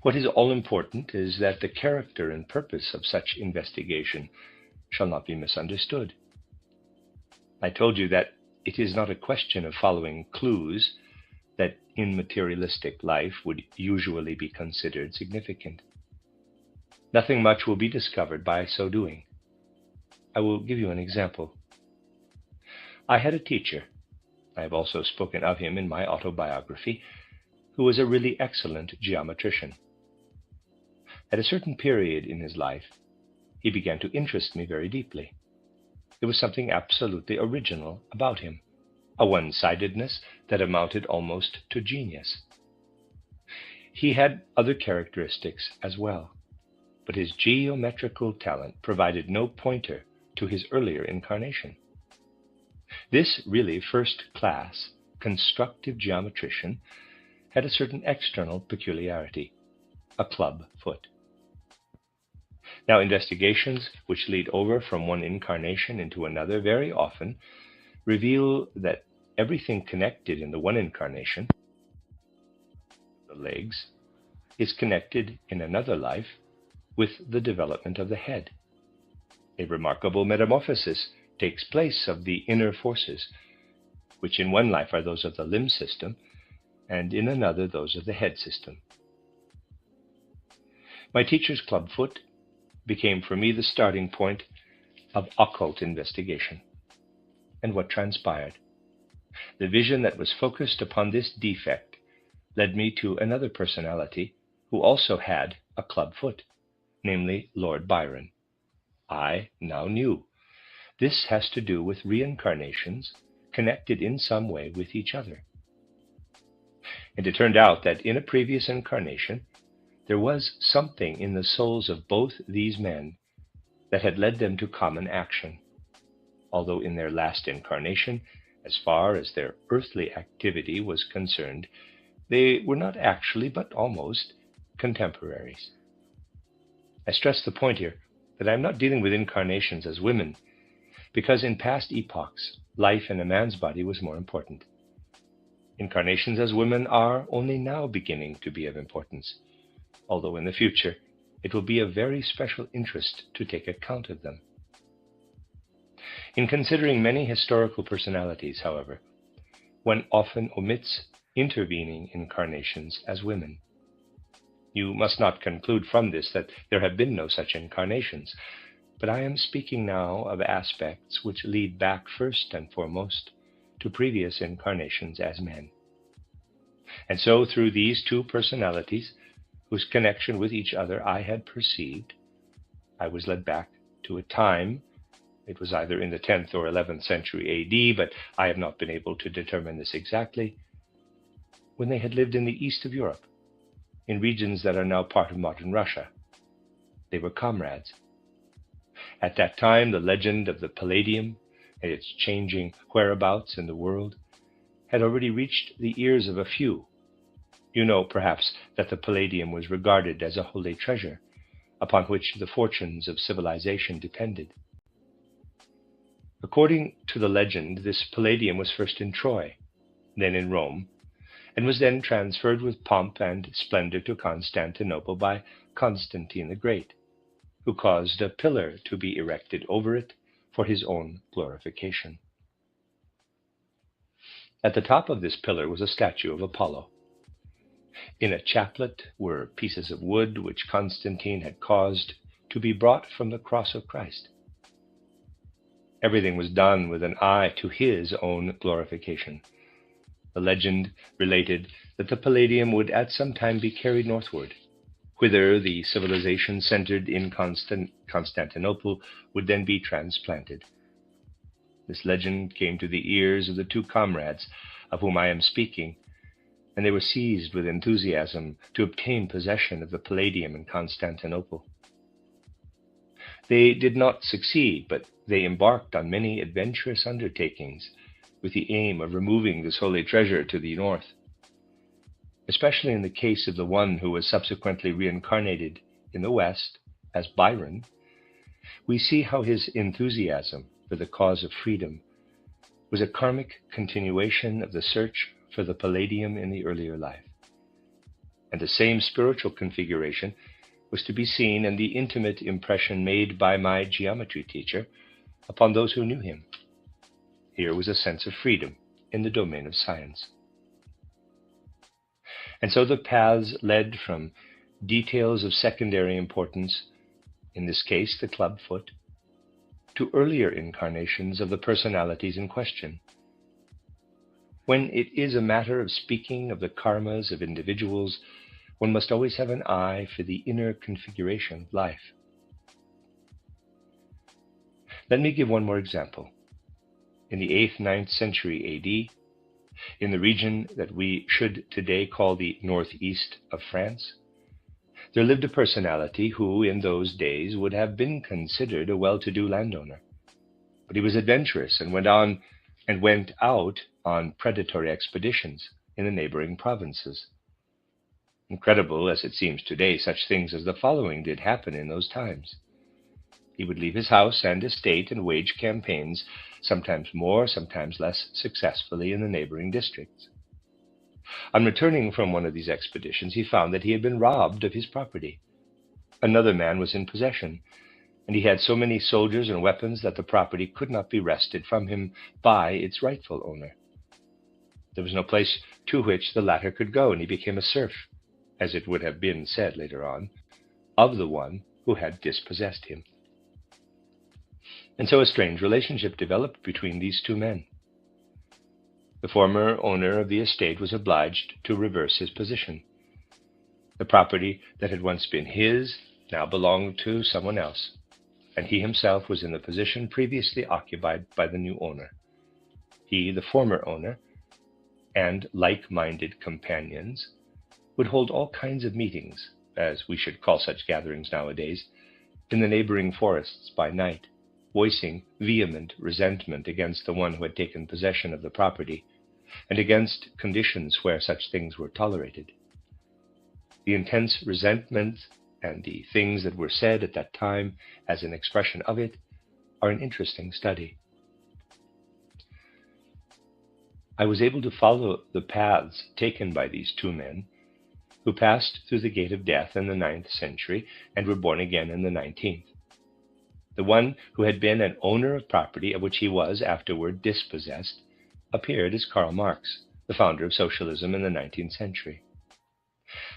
What is all-important is that the character and purpose of such investigation shall not be misunderstood. I told you that it is not a question of following clues that in materialistic life would usually be considered significant. Nothing much will be discovered by so doing. I will give you an example. I had a teacher, I have also spoken of him in my autobiography, who was a really excellent geometrician. At a certain period in his life, he began to interest me very deeply. There was something absolutely original about him, a one-sidedness that amounted almost to genius. He had other characteristics as well, but his geometrical talent provided no pointer to his earlier incarnation. This really first-class, constructive geometrician had a certain external peculiarity, a club foot. Now, investigations which lead over from one incarnation into another very often reveal that everything connected in the one incarnation, the legs, is connected in another life with the development of the head. A remarkable metamorphosis takes place of the inner forces, which in one life are those of the limb system, and in another those of the head system. My teacher's clubfoot became for me the starting point of occult investigation. And what transpired? The vision that was focused upon this defect led me to another personality who also had a clubfoot, namely Lord Byron. I now knew. This has to do with reincarnations connected in some way with each other. And it turned out that in a previous incarnation, there was something in the souls of both these men that had led them to common action, although in their last incarnation, as far as their earthly activity was concerned, they were not actually, but almost, contemporaries. I stress the point here that I am not dealing with incarnations as women, because in past epochs, life in a man's body was more important. Incarnations as women are only now beginning to be of importance, although in the future it will be of very special interest to take account of them. In considering many historical personalities, however, one often omits intervening incarnations as women. You must not conclude from this that there have been no such incarnations, but I am speaking now of aspects which lead back first and foremost to previous incarnations as men. And so through these two personalities, whose connection with each other I had perceived, I was led back to a time, it was either in the 10th or 11th century AD, but I have not been able to determine this exactly, when they had lived in the east of Europe, in regions that are now part of modern Russia. They were comrades. At that time, the legend of the Palladium and its changing whereabouts in the world had already reached the ears of a few. You know, perhaps, that the Palladium was regarded as a holy treasure, upon which the fortunes of civilization depended. According to the legend, this Palladium was first in Troy, then in Rome, and was then transferred with pomp and splendor to Constantinople by Constantine the Great, who caused a pillar to be erected over it for his own glorification. At the top of this pillar was a statue of Apollo. In a chaplet were pieces of wood which Constantine had caused to be brought from the cross of Christ. Everything was done with an eye to his own glorification. The legend related that the Palladium would at some time be carried northward, whither the civilization centered in Constantinople would then be transplanted. This legend came to the ears of the two comrades of whom I am speaking, and they were seized with enthusiasm to obtain possession of the Palladium in Constantinople. They did not succeed, but they embarked on many adventurous undertakings with the aim of removing this holy treasure to the north. Especially in the case of the one who was subsequently reincarnated in the West as Byron, we see how his enthusiasm for the cause of freedom was a karmic continuation of the search for the Palladium in the earlier life. And the same spiritual configuration was to be seen in the intimate impression made by my geometry teacher upon those who knew him. Here was a sense of freedom in the domain of science. And so the paths led from details of secondary importance, in this case the club foot, to earlier incarnations of the personalities in question. When it is a matter of speaking of the karmas of individuals, one must always have an eye for the inner configuration of life. Let me give one more example. In the 8th-9th century A.D., in the region that we should today call the northeast of France, there lived a personality who, in those days, would have been considered a well-to-do landowner. But he was adventurous and went out on predatory expeditions in the neighboring provinces. Incredible as it seems today, such things as the following did happen in those times. He would leave his house and estate and wage campaigns, sometimes more, sometimes less successfully, in the neighboring districts. On returning from one of these expeditions, he found that he had been robbed of his property. Another man was in possession, and he had so many soldiers and weapons that the property could not be wrested from him by its rightful owner. There was no place to which the latter could go, and he became a serf, as it would have been said later on, of the one who had dispossessed him. And so a strange relationship developed between these two men. The former owner of the estate was obliged to reverse his position. The property that had once been his now belonged to someone else, and he himself was in the position previously occupied by the new owner. He, the former owner, and like-minded companions would hold all kinds of meetings, as we should call such gatherings nowadays, in the neighboring forests by night, voicing vehement resentment against the one who had taken possession of the property, and against conditions where such things were tolerated. The intense resentment and the things that were said at that time as an expression of it are an interesting study. I was able to follow the paths taken by these two men, who passed through the gate of death in the 9th century and were born again in the 19th. The one who had been an owner of property of which he was afterward dispossessed appeared as Karl Marx, the founder of socialism in the 19th century.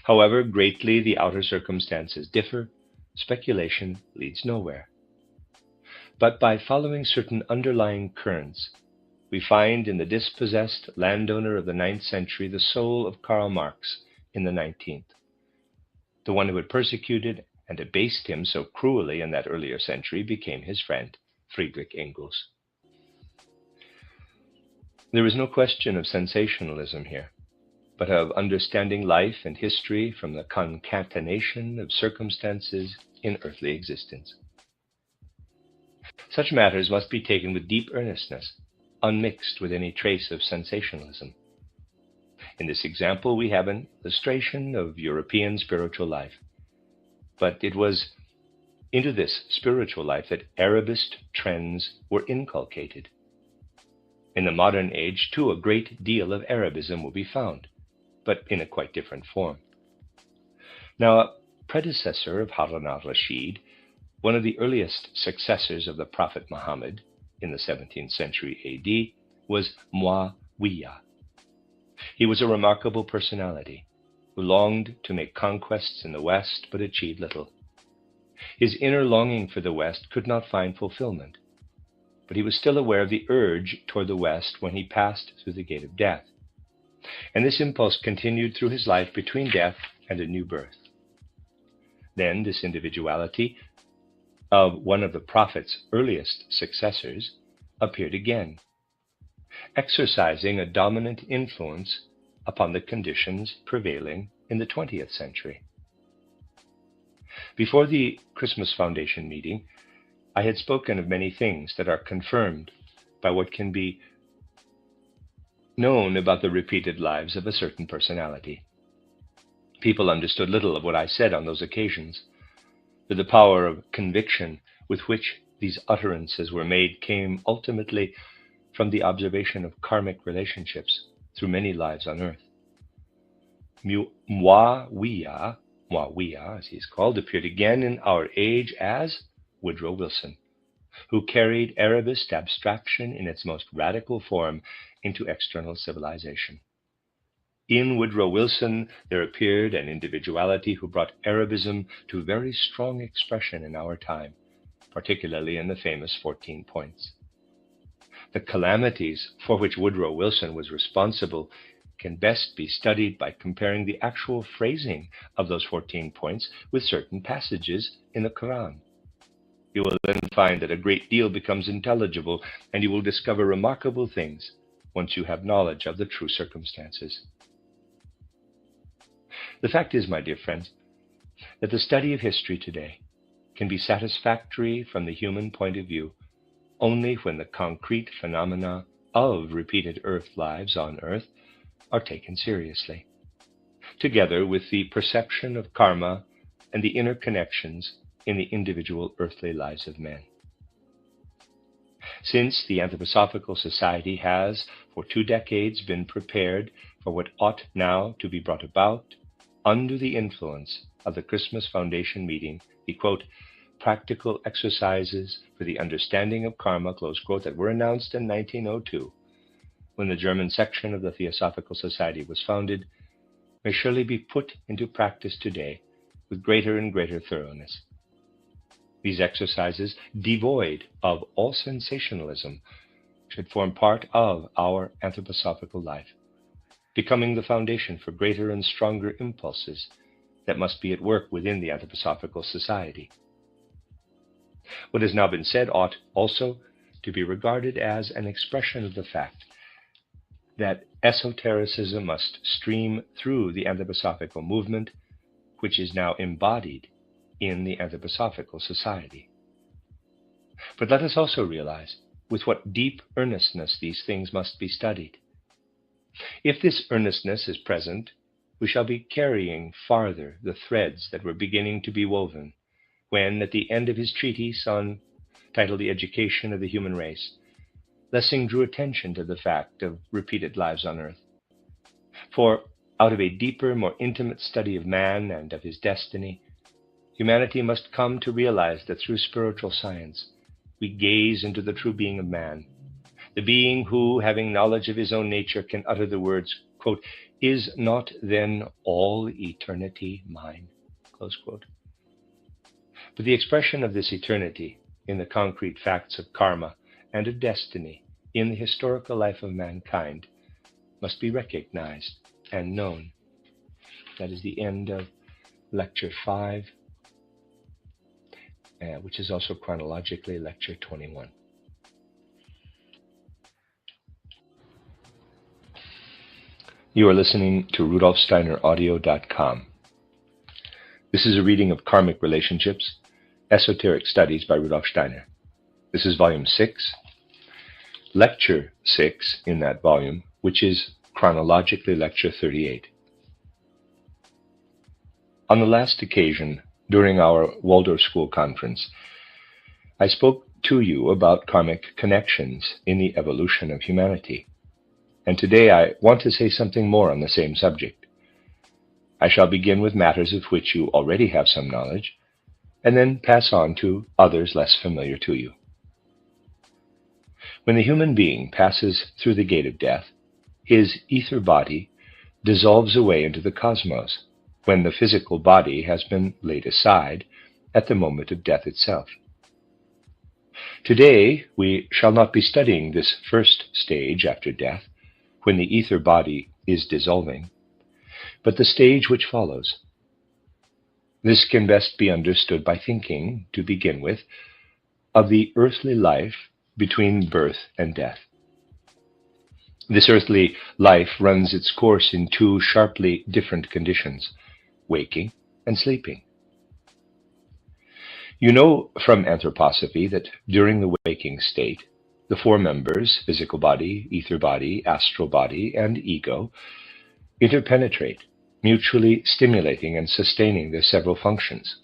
However greatly the outer circumstances differ, speculation leads nowhere. But by following certain underlying currents, we find in the dispossessed landowner of the 9th century the soul of Karl Marx in the 19th. The one who had persecuted and abased him so cruelly in that earlier century became his friend, Friedrich Engels. There is no question of sensationalism here, but of understanding life and history from the concatenation of circumstances in earthly existence. Such matters must be taken with deep earnestness, unmixed with any trace of sensationalism. In this example, we have an illustration of European spiritual life, but it was into this spiritual life that Arabist trends were inculcated. In the modern age, too, a great deal of Arabism will be found, but in a quite different form. Now, a predecessor of Harun al-Rashid, one of the earliest successors of the Prophet Muhammad in the 17th century AD, was Muawiyah. He was a remarkable personality who longed to make conquests in the West but achieved little. His inner longing for the West could not find fulfillment, but he was still aware of the urge toward the West when he passed through the gate of death. And this impulse continued through his life between death and a new birth. Then this individuality of one of the Prophet's earliest successors appeared again, exercising a dominant influence upon the conditions prevailing in the 20th century. Before the Christmas Foundation meeting, I had spoken of many things that are confirmed by what can be known about the repeated lives of a certain personality. People understood little of what I said on those occasions, but the power of conviction with which these utterances were made came ultimately from the observation of karmic relationships through many lives on earth. Muawiyah, as he's called, appeared again in our age as Woodrow Wilson, who carried Arabist abstraction in its most radical form into external civilization. In Woodrow Wilson, there appeared an individuality who brought Arabism to very strong expression in our time, particularly in the famous 14 points. The calamities for which Woodrow Wilson was responsible can best be studied by comparing the actual phrasing of those 14 points with certain passages in the Quran. You will then find that a great deal becomes intelligible, and you will discover remarkable things once you have knowledge of the true circumstances. The fact is, my dear friends, that the study of history today can be satisfactory from the human point of view only when the concrete phenomena of repeated Earth lives on Earth are taken seriously, together with the perception of karma and the interconnections in the individual earthly lives of men. Since the Anthroposophical Society has for 2 decades been prepared for what ought now to be brought about under the influence of the Christmas Foundation meeting, the quote, practical exercises for the understanding of karma, close quote, that were announced in 1902, when the German section of the Theosophical Society was founded, may surely be put into practice today with greater and greater thoroughness. These exercises, devoid of all sensationalism, should form part of our anthroposophical life, becoming the foundation for greater and stronger impulses that must be at work within the Anthroposophical Society. What has now been said ought also to be regarded as an expression of the fact that esotericism must stream through the anthroposophical movement, which is now embodied in the Anthroposophical Society. But let us also realize with what deep earnestness these things must be studied. If this earnestness is present, we shall be carrying farther the threads that were beginning to be woven when, at the end of his treatise titled The Education of the Human Race, Lessing drew attention to the fact of repeated lives on earth. For out of a deeper, more intimate study of man and of his destiny, humanity must come to realize that through spiritual science we gaze into the true being of man, the being who, having knowledge of his own nature, can utter the words, quote, is not then all eternity mine, close quote. But the expression of this eternity in the concrete facts of karma and of destiny in the historical life of mankind must be recognized and known. That is the end of Lecture 5, which is also chronologically Lecture 21. You are listening to RudolfSteinerAudio.com. This is a reading of Karmic Relationships, Esoteric Studies by Rudolf Steiner. This is Volume 6, Lecture 6 in that volume, which is chronologically Lecture 38. On the last occasion, during our Waldorf School conference, I spoke to you about karmic connections in the evolution of humanity. And today I want to say something more on the same subject, I shall begin with matters of which you already have some knowledge, and then pass on to others less familiar to you. When the human being passes through the gate of death, his ether body dissolves away into the cosmos, when the physical body has been laid aside at the moment of death itself. Today, we shall not be studying this first stage after death, when the ether body is dissolving, but the stage which follows. This can best be understood by thinking, to begin with, of the earthly life between birth and death. This earthly life runs its course in two sharply different conditions, waking and sleeping. You know from anthroposophy that during the waking state, the four members, physical body, ether body, astral body, and ego, interpenetrate, mutually stimulating and sustaining their several functions.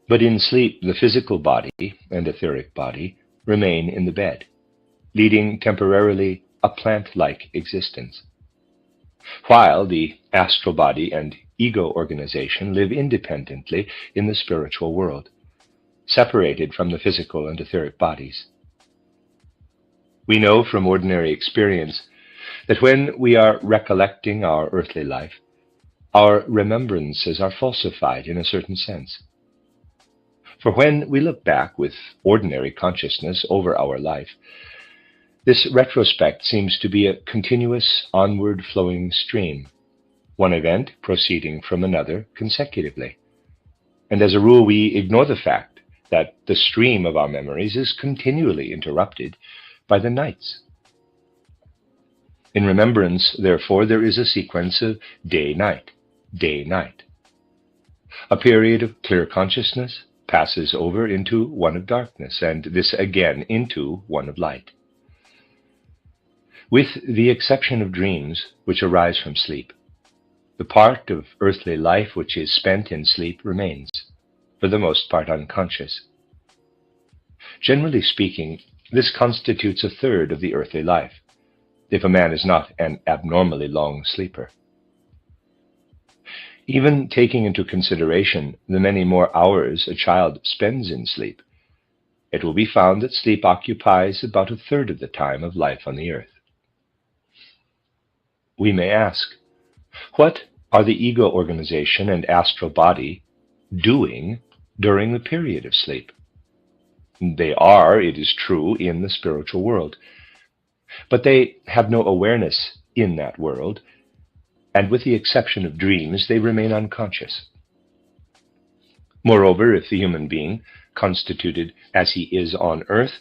But in sleep, the physical body and etheric body remain in the bed, leading temporarily a plant-like existence, while the astral body and ego organization live independently in the spiritual world, separated from the physical and etheric bodies. We know from ordinary experience that when we are recollecting our earthly life, our remembrances are falsified in a certain sense. For when we look back with ordinary consciousness over our life, this retrospect seems to be a continuous onward flowing stream, one event proceeding from another consecutively. And as a rule, we ignore the fact that the stream of our memories is continually interrupted by the nights. In remembrance, therefore, there is a sequence of day-night, day-night. A period of clear consciousness passes over into one of darkness, and this again into one of light. With the exception of dreams which arise from sleep, the part of earthly life which is spent in sleep remains, for the most part, unconscious. Generally speaking, this constitutes a third of the earthly life, if a man is not an abnormally long sleeper. Even taking into consideration the many more hours a child spends in sleep, it will be found that sleep occupies about a third of the time of life on the earth. We may ask, what are the ego organization and astral body doing during the period of sleep? They are, it is true, in the spiritual world, but they have no awareness in that world, and with the exception of dreams, they remain unconscious. Moreover, if the human being, constituted as he is on earth,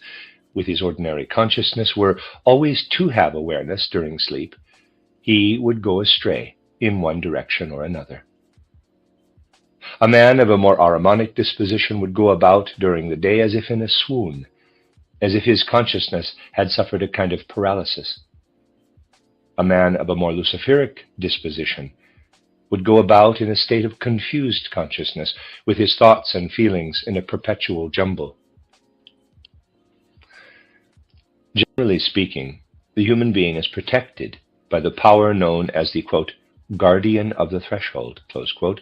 with his ordinary consciousness, were always to have awareness during sleep, he would go astray in one direction or another. A man of a more Ahrimanic disposition would go about during the day as if in a swoon, as if his consciousness had suffered a kind of paralysis. A man of a more Luciferic disposition would go about in a state of confused consciousness, with his thoughts and feelings in a perpetual jumble. Generally speaking, the human being is protected by the power known as the, quote, guardian of the threshold, close quote,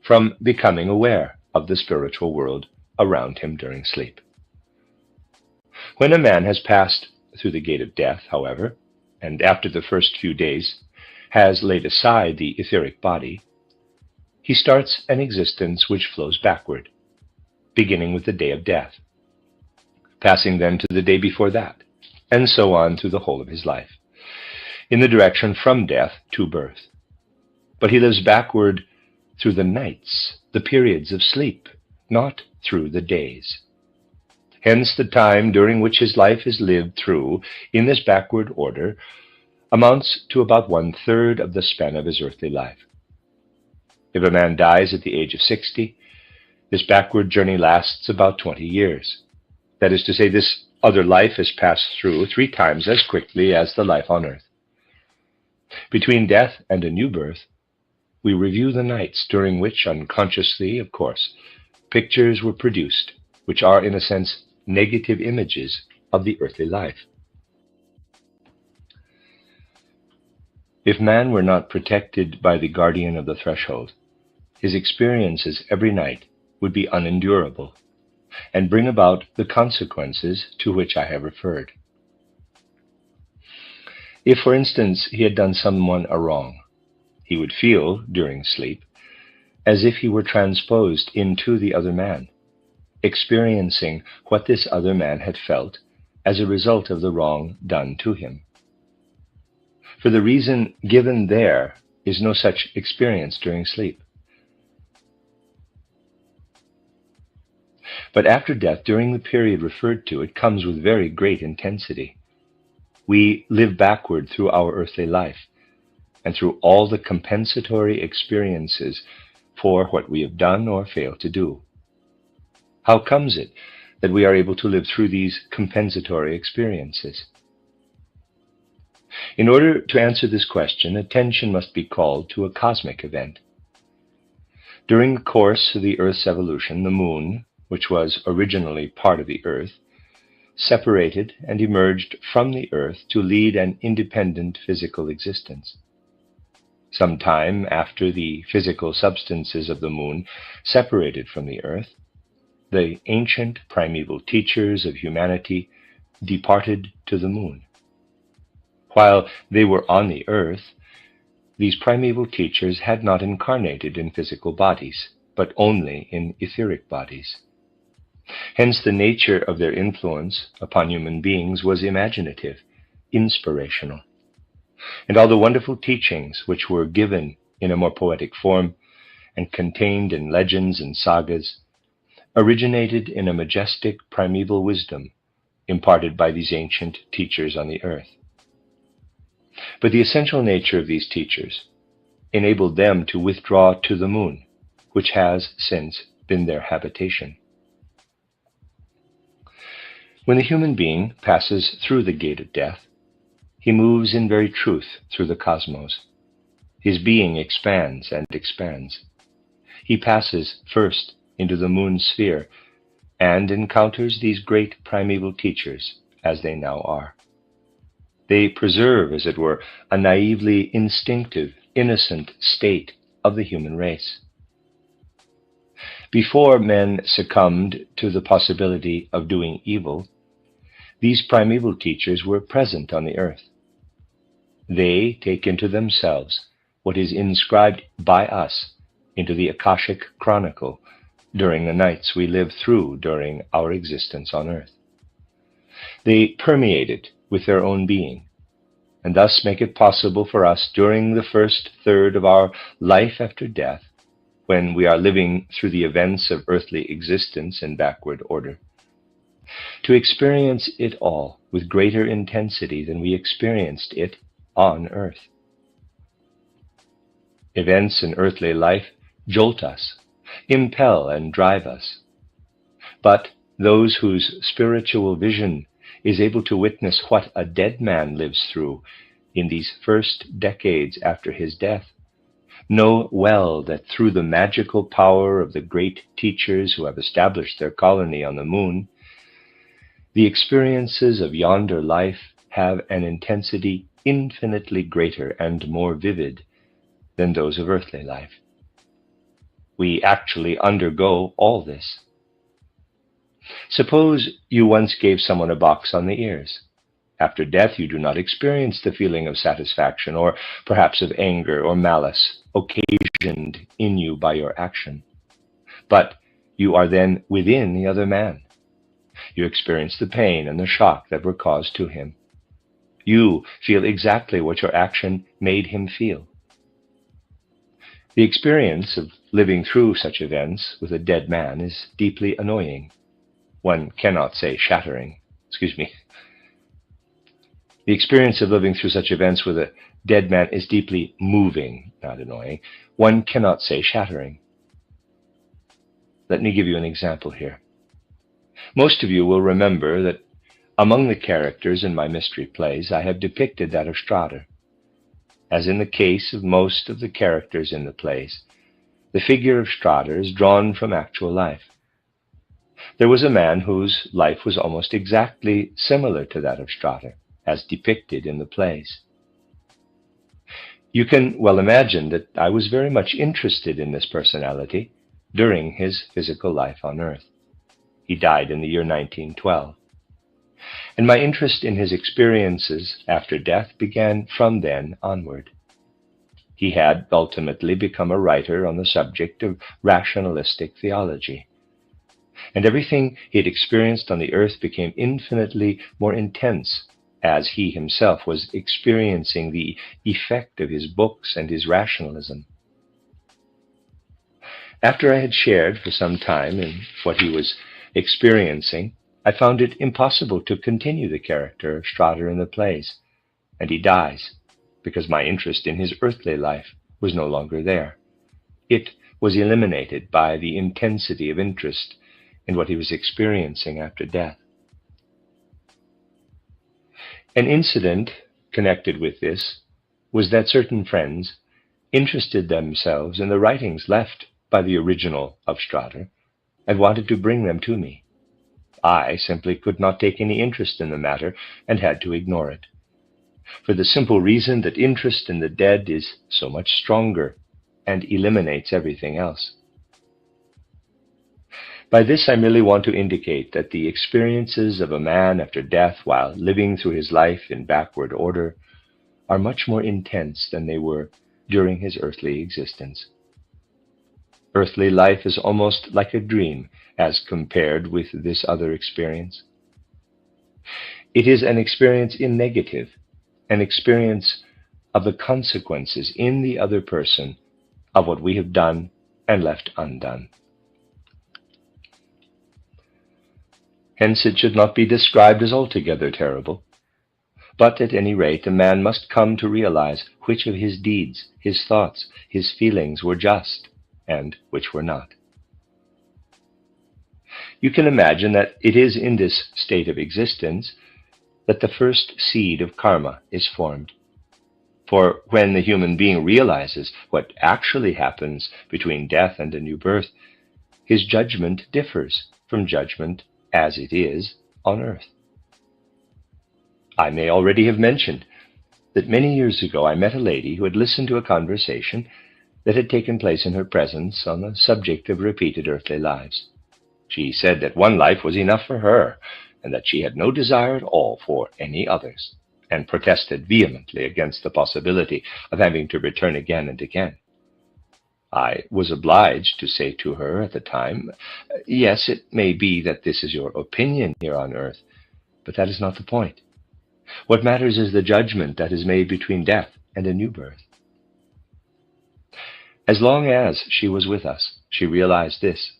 from becoming aware of the spiritual world around him during sleep. When a man has passed through the gate of death, however, and after the first few days has laid aside the etheric body, he starts an existence which flows backward, beginning with the day of death, passing then to the day before that, and so on through the whole of his life, in the direction from death to birth. But he lives backward through the nights, the periods of sleep, not through the days. Hence, the time during which his life is lived through in this backward order amounts to about 1/3 of the span of his earthly life. If a man dies at the age of 60, this backward journey lasts about 20 years. That is to say, this other life is passed through 3 times as quickly as the life on earth. Between death and a new birth, we review the nights during which, unconsciously, of course, pictures were produced, which are, in a sense, negative images of the earthly life. If man were not protected by the guardian of the threshold, his experiences every night would be unendurable and bring about the consequences to which I have referred. If, for instance, he had done someone a wrong, he would feel, during sleep, as if he were transposed into the other man, experiencing what this other man had felt as a result of the wrong done to him. For the reason given there is no such experience during sleep. But after death, during the period referred to, it comes with very great intensity. We live backward through our earthly life and through all the compensatory experiences for what we have done or failed to do. How comes it that we are able to live through these compensatory experiences? In order to answer this question, attention must be called to a cosmic event. During the course of the Earth's evolution, the Moon, which was originally part of the Earth, separated and emerged from the Earth to lead an independent physical existence. Some time after the physical substances of the Moon separated from the Earth, the ancient primeval teachers of humanity departed to the Moon. While they were on the Earth, these primeval teachers had not incarnated in physical bodies, but only in etheric bodies. Hence, the nature of their influence upon human beings was imaginative, inspirational. And all the wonderful teachings which were given in a more poetic form and contained in legends and sagas originated in a majestic primeval wisdom imparted by these ancient teachers on the earth. But the essential nature of these teachers enabled them to withdraw to the Moon, which has since been their habitation. When the human being passes through the gate of death, he moves in very truth through the cosmos. His being expands and expands. He passes first into the Moon's sphere and encounters these great primeval teachers as they now are. They preserve, as it were, a naively instinctive, innocent state of the human race. Before men succumbed to the possibility of doing evil, these primeval teachers were present on the earth. They take into themselves what is inscribed by us into the Akashic Chronicle during the nights we live through during our existence on earth. They permeate it with their own being, and thus make it possible for us during the first third of our life after death, when we are living through the events of earthly existence in backward order, to experience it all with greater intensity than we experienced it on earth. Events in earthly life jolt us, impel and drive us. But those whose spiritual vision is able to witness what a dead man lives through in these first decades after his death know well that through the magical power of the great teachers who have established their colony on the Moon, the experiences of yonder life have an intensity infinitely greater and more vivid than those of earthly life. We actually undergo all this. Suppose you once gave someone a box on the ears. After death, you do not experience the feeling of satisfaction or perhaps of anger or malice occasioned in you by your action. But you are then within the other man. You experience the pain and the shock that were caused to him. You feel exactly what your action made him feel. The experience of living through such events with a dead man is deeply annoying. One cannot say shattering. The experience of living through such events with a dead man is deeply moving, not annoying. One cannot say shattering. Let me give you an example here. Most of you will remember that among the characters in my mystery plays, I have depicted that of Steiner. As in the case of most of the characters in the plays, the figure of Steiner is drawn from actual life. There was a man whose life was almost exactly similar to that of Steiner, as depicted in the plays. You can well imagine that I was very much interested in this personality during his physical life on Earth. He died in the year 1912. And my interest in his experiences after death began from then onward. He had ultimately become a writer on the subject of rationalistic theology, and everything he had experienced on the earth became infinitely more intense as he himself was experiencing the effect of his books and his rationalism. After I had shared for some time in what he was experiencing, I found it impossible to continue the character of Strider in the plays, and he dies because my interest in his earthly life was no longer there. It was eliminated by the intensity of interest in what he was experiencing after death. An incident connected with this was that certain friends interested themselves in the writings left by the original of Strider and wanted to bring them to me. I simply could not take any interest in the matter and had to ignore it, for the simple reason that interest in the dead is so much stronger and eliminates everything else. By this, I merely want to indicate that the experiences of a man after death while living through his life in backward order are much more intense than they were during his earthly existence. Earthly life is almost like a dream as compared with this other experience. It is an experience in negative, an experience of the consequences in the other person of what we have done and left undone. Hence it should not be described as altogether terrible, but at any rate a man must come to realize which of his deeds, his thoughts, his feelings were just, and which were not. You can imagine that it is in this state of existence that the first seed of karma is formed. For when the human being realizes what actually happens between death and a new birth, his judgment differs from judgment as it is on earth. I may already have mentioned that many years ago I met a lady who had listened to a conversation that had taken place in her presence on the subject of repeated earthly lives. She said that one life was enough for her, and that she had no desire at all for any others, and protested vehemently against the possibility of having to return again and again. I was obliged to say to her at the time, "Yes, it may be that this is your opinion here on earth, but that is not the point. What matters is the judgment that is made between death and a new birth." As long as she was with us, she realized this,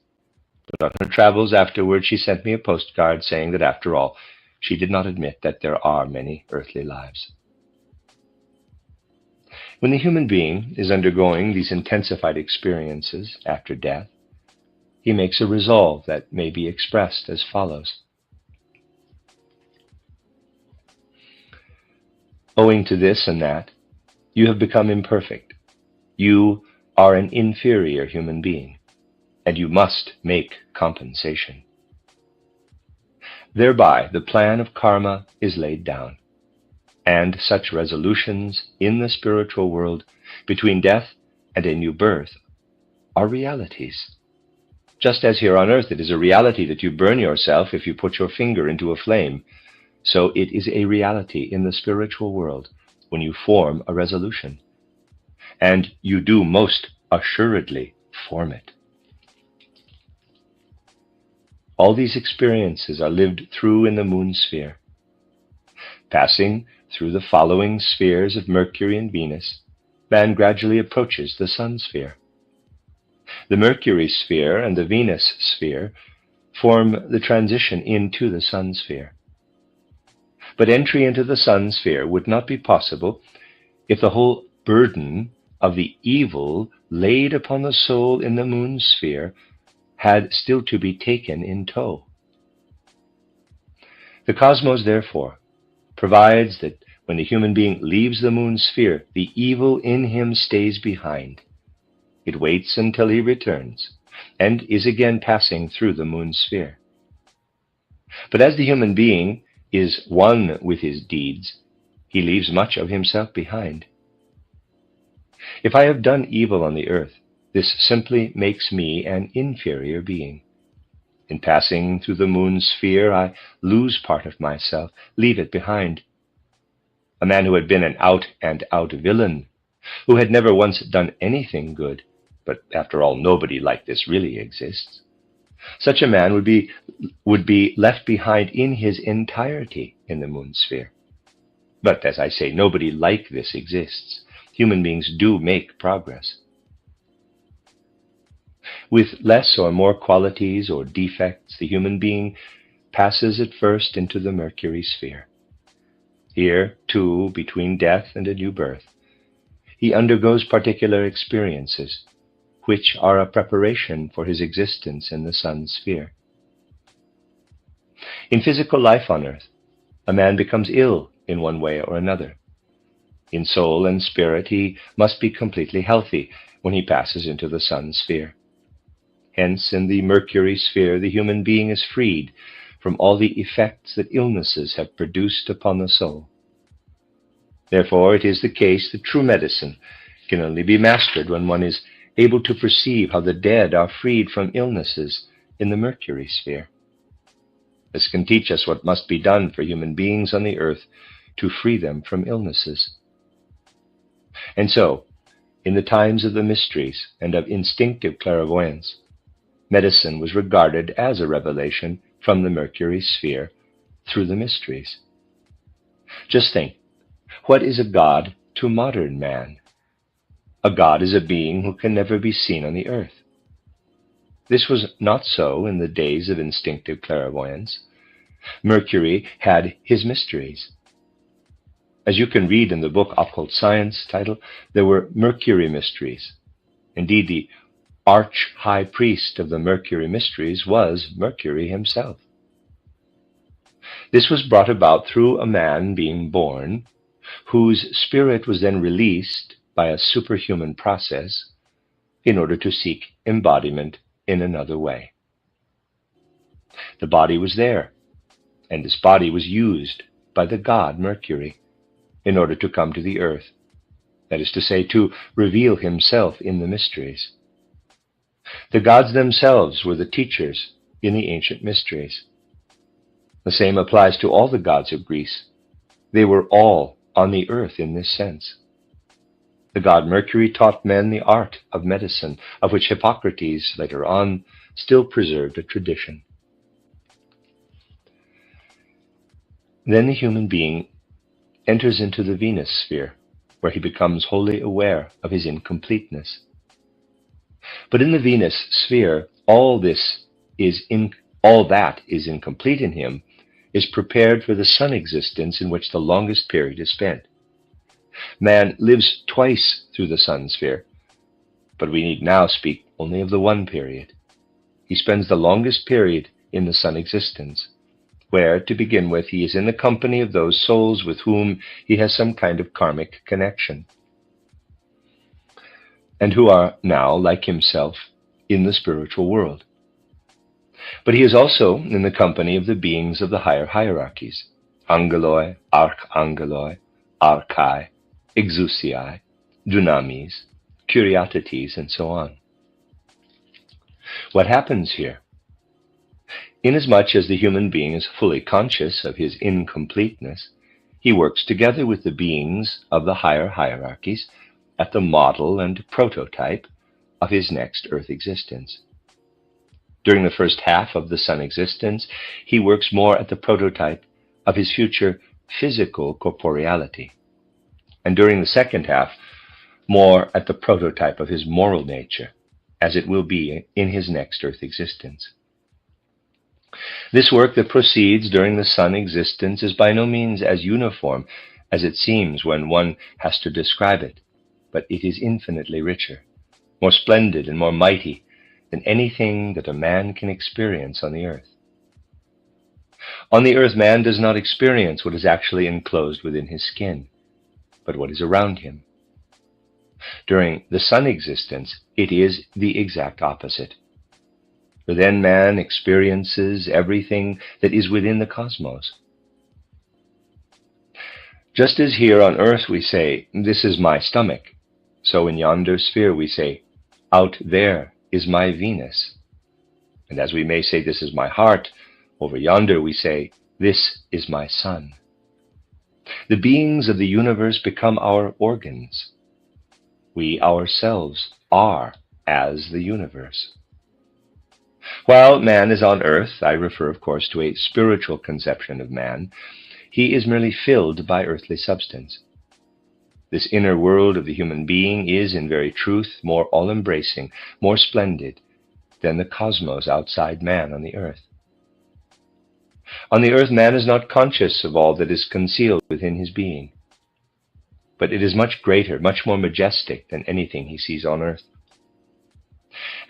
but on her travels afterward she sent me a postcard saying that after all, she did not admit that there are many earthly lives. When the human being is undergoing these intensified experiences after death, he makes a resolve that may be expressed as follows. Owing to this and that, you have become imperfect. You are an inferior human being, and you must make compensation. Thereby, the plan of karma is laid down, and such resolutions in the spiritual world between death and a new birth are realities. Just as here on earth it is a reality that you burn yourself if you put your finger into a flame, so it is a reality in the spiritual world when you form a resolution. And you do most assuredly form it. All these experiences are lived through in the moon sphere. Passing through the following spheres of Mercury and Venus, man gradually approaches the sun sphere. The Mercury sphere and the Venus sphere form the transition into the sun sphere. But entry into the sun sphere would not be possible if the whole burden of the evil laid upon the soul in the moon sphere had still to be taken in tow. The cosmos, therefore, provides that when the human being leaves the moon sphere, the evil in him stays behind. It waits until he returns and is again passing through the moon sphere. But as the human being is one with his deeds, he leaves much of himself behind. If I have done evil on the earth, this simply makes me an inferior being. In passing through the moon's sphere, I lose part of myself, leave it behind. A man who had been an out-and-out villain, who had never once done anything good, but after all, nobody like this really exists. Such a man would be left behind in his entirety in the moon sphere. But as I say, nobody like this exists. Human beings do make progress. With less or more qualities or defects, the human being passes at first into the Mercury sphere. Here, too, between death and a new birth, he undergoes particular experiences, which are a preparation for his existence in the Sun sphere. In physical life on earth, a man becomes ill in one way or another. In soul and spirit, he must be completely healthy when he passes into the Sun sphere. Hence, in the Mercury sphere, the human being is freed from all the effects that illnesses have produced upon the soul. Therefore, it is the case that true medicine can only be mastered when one is able to perceive how the dead are freed from illnesses in the Mercury sphere. This can teach us what must be done for human beings on the earth to free them from illnesses. And so, in the times of the mysteries and of instinctive clairvoyance, medicine was regarded as a revelation from the Mercury sphere through the mysteries. Just think, what is a god to modern man? A god is a being who can never be seen on the earth. This was not so in the days of instinctive clairvoyance. Mercury had his mysteries. As you can read in the book Occult Science titled, there were Mercury mysteries. Indeed, the arch-high priest of the Mercury mysteries was Mercury himself. This was brought about through a man being born, whose spirit was then released by a superhuman process in order to seek embodiment in another way. The body was there, and this body was used by the god Mercury in order to come to the earth, that is to say, to reveal himself in the mysteries. The gods themselves were the teachers in the ancient mysteries. The same applies to all the gods of Greece. They were all on the earth in this sense. The god Mercury taught men the art of medicine, of which Hippocrates later on still preserved a tradition. Then the human being enters into the Venus sphere, where he becomes wholly aware of his incompleteness. But in the Venus sphere, all that is incomplete in him is prepared for the Sun existence in which the longest period is spent. Man lives twice through the Sun sphere, but we need now speak only of the one period. He spends the longest period in the Sun existence, where, to begin with, he is in the company of those souls with whom he has some kind of karmic connection, and who are now, like himself, in the spiritual world. But he is also in the company of the beings of the higher hierarchies, angeloi, archangeloi, archai, exousiai, dunamis, curiatites, and so on. What happens here? Inasmuch as the human being is fully conscious of his incompleteness, he works together with the beings of the higher hierarchies at the model and prototype of his next earth existence. During the first half of the Sun existence, he works more at the prototype of his future physical corporeality, and during the second half, more at the prototype of his moral nature, as it will be in his next earth existence. This work that proceeds during the Sun existence is by no means as uniform as it seems when one has to describe it, but it is infinitely richer, more splendid and more mighty than anything that a man can experience on the earth. On the earth, man does not experience what is actually enclosed within his skin, but what is around him. During the Sun existence, it is the exact opposite. For then man experiences everything that is within the cosmos. Just as here on earth we say, "This is my stomach," So in yonder sphere we say, out there is my Venus. And as we may say, this is my heart, over yonder we say, this is my sun. The beings of the universe become our organs. We ourselves are as the universe. While man is on earth, I refer, of course, to a spiritual conception of man, he is merely filled by earthly substance. This inner world of the human being is, in very truth, more all-embracing, more splendid than the cosmos outside man on the earth. On the earth, man is not conscious of all that is concealed within his being, but it is much greater, much more majestic than anything he sees on earth.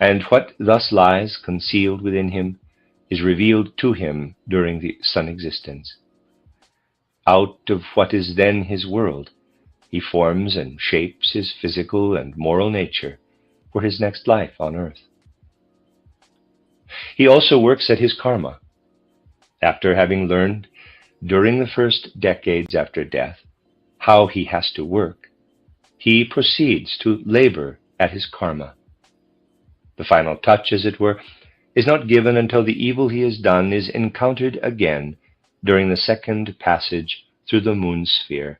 And what thus lies concealed within him is revealed to him during the sun existence. Out of what is then his world, he forms and shapes his physical and moral nature for his next life on earth. He also works at his karma. After having learned during the first decades after death how he has to work, he proceeds to labor at his karma. The final touch, as it were, is not given until the evil he has done is encountered again during the second passage through the moon sphere,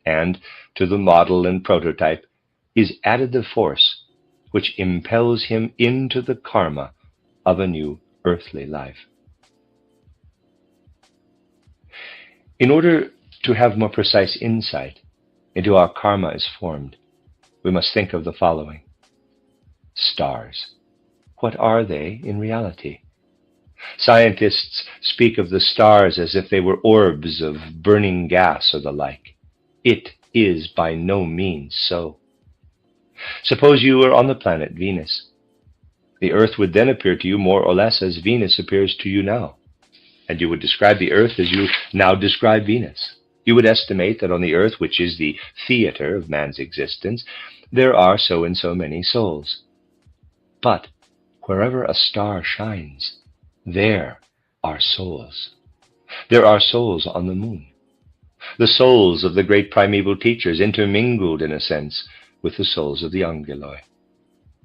and to the model and prototype is added the force which impels him into the karma of a new earthly life. In order to have more precise insight into how karma is formed, we must think of the following. Stars. What are they in reality? Scientists speak of the stars as if they were orbs of burning gas or the like. It is by no means so. Suppose you were on the planet Venus. The Earth would then appear to you more or less as Venus appears to you now, and you would describe the Earth as you now describe Venus. You would estimate that on the Earth, which is the theater of man's existence, there are so and so many souls. But wherever a star shines, there are souls. There are souls on the moon. The souls of the great primeval teachers intermingled, in a sense, with the souls of the angeloi.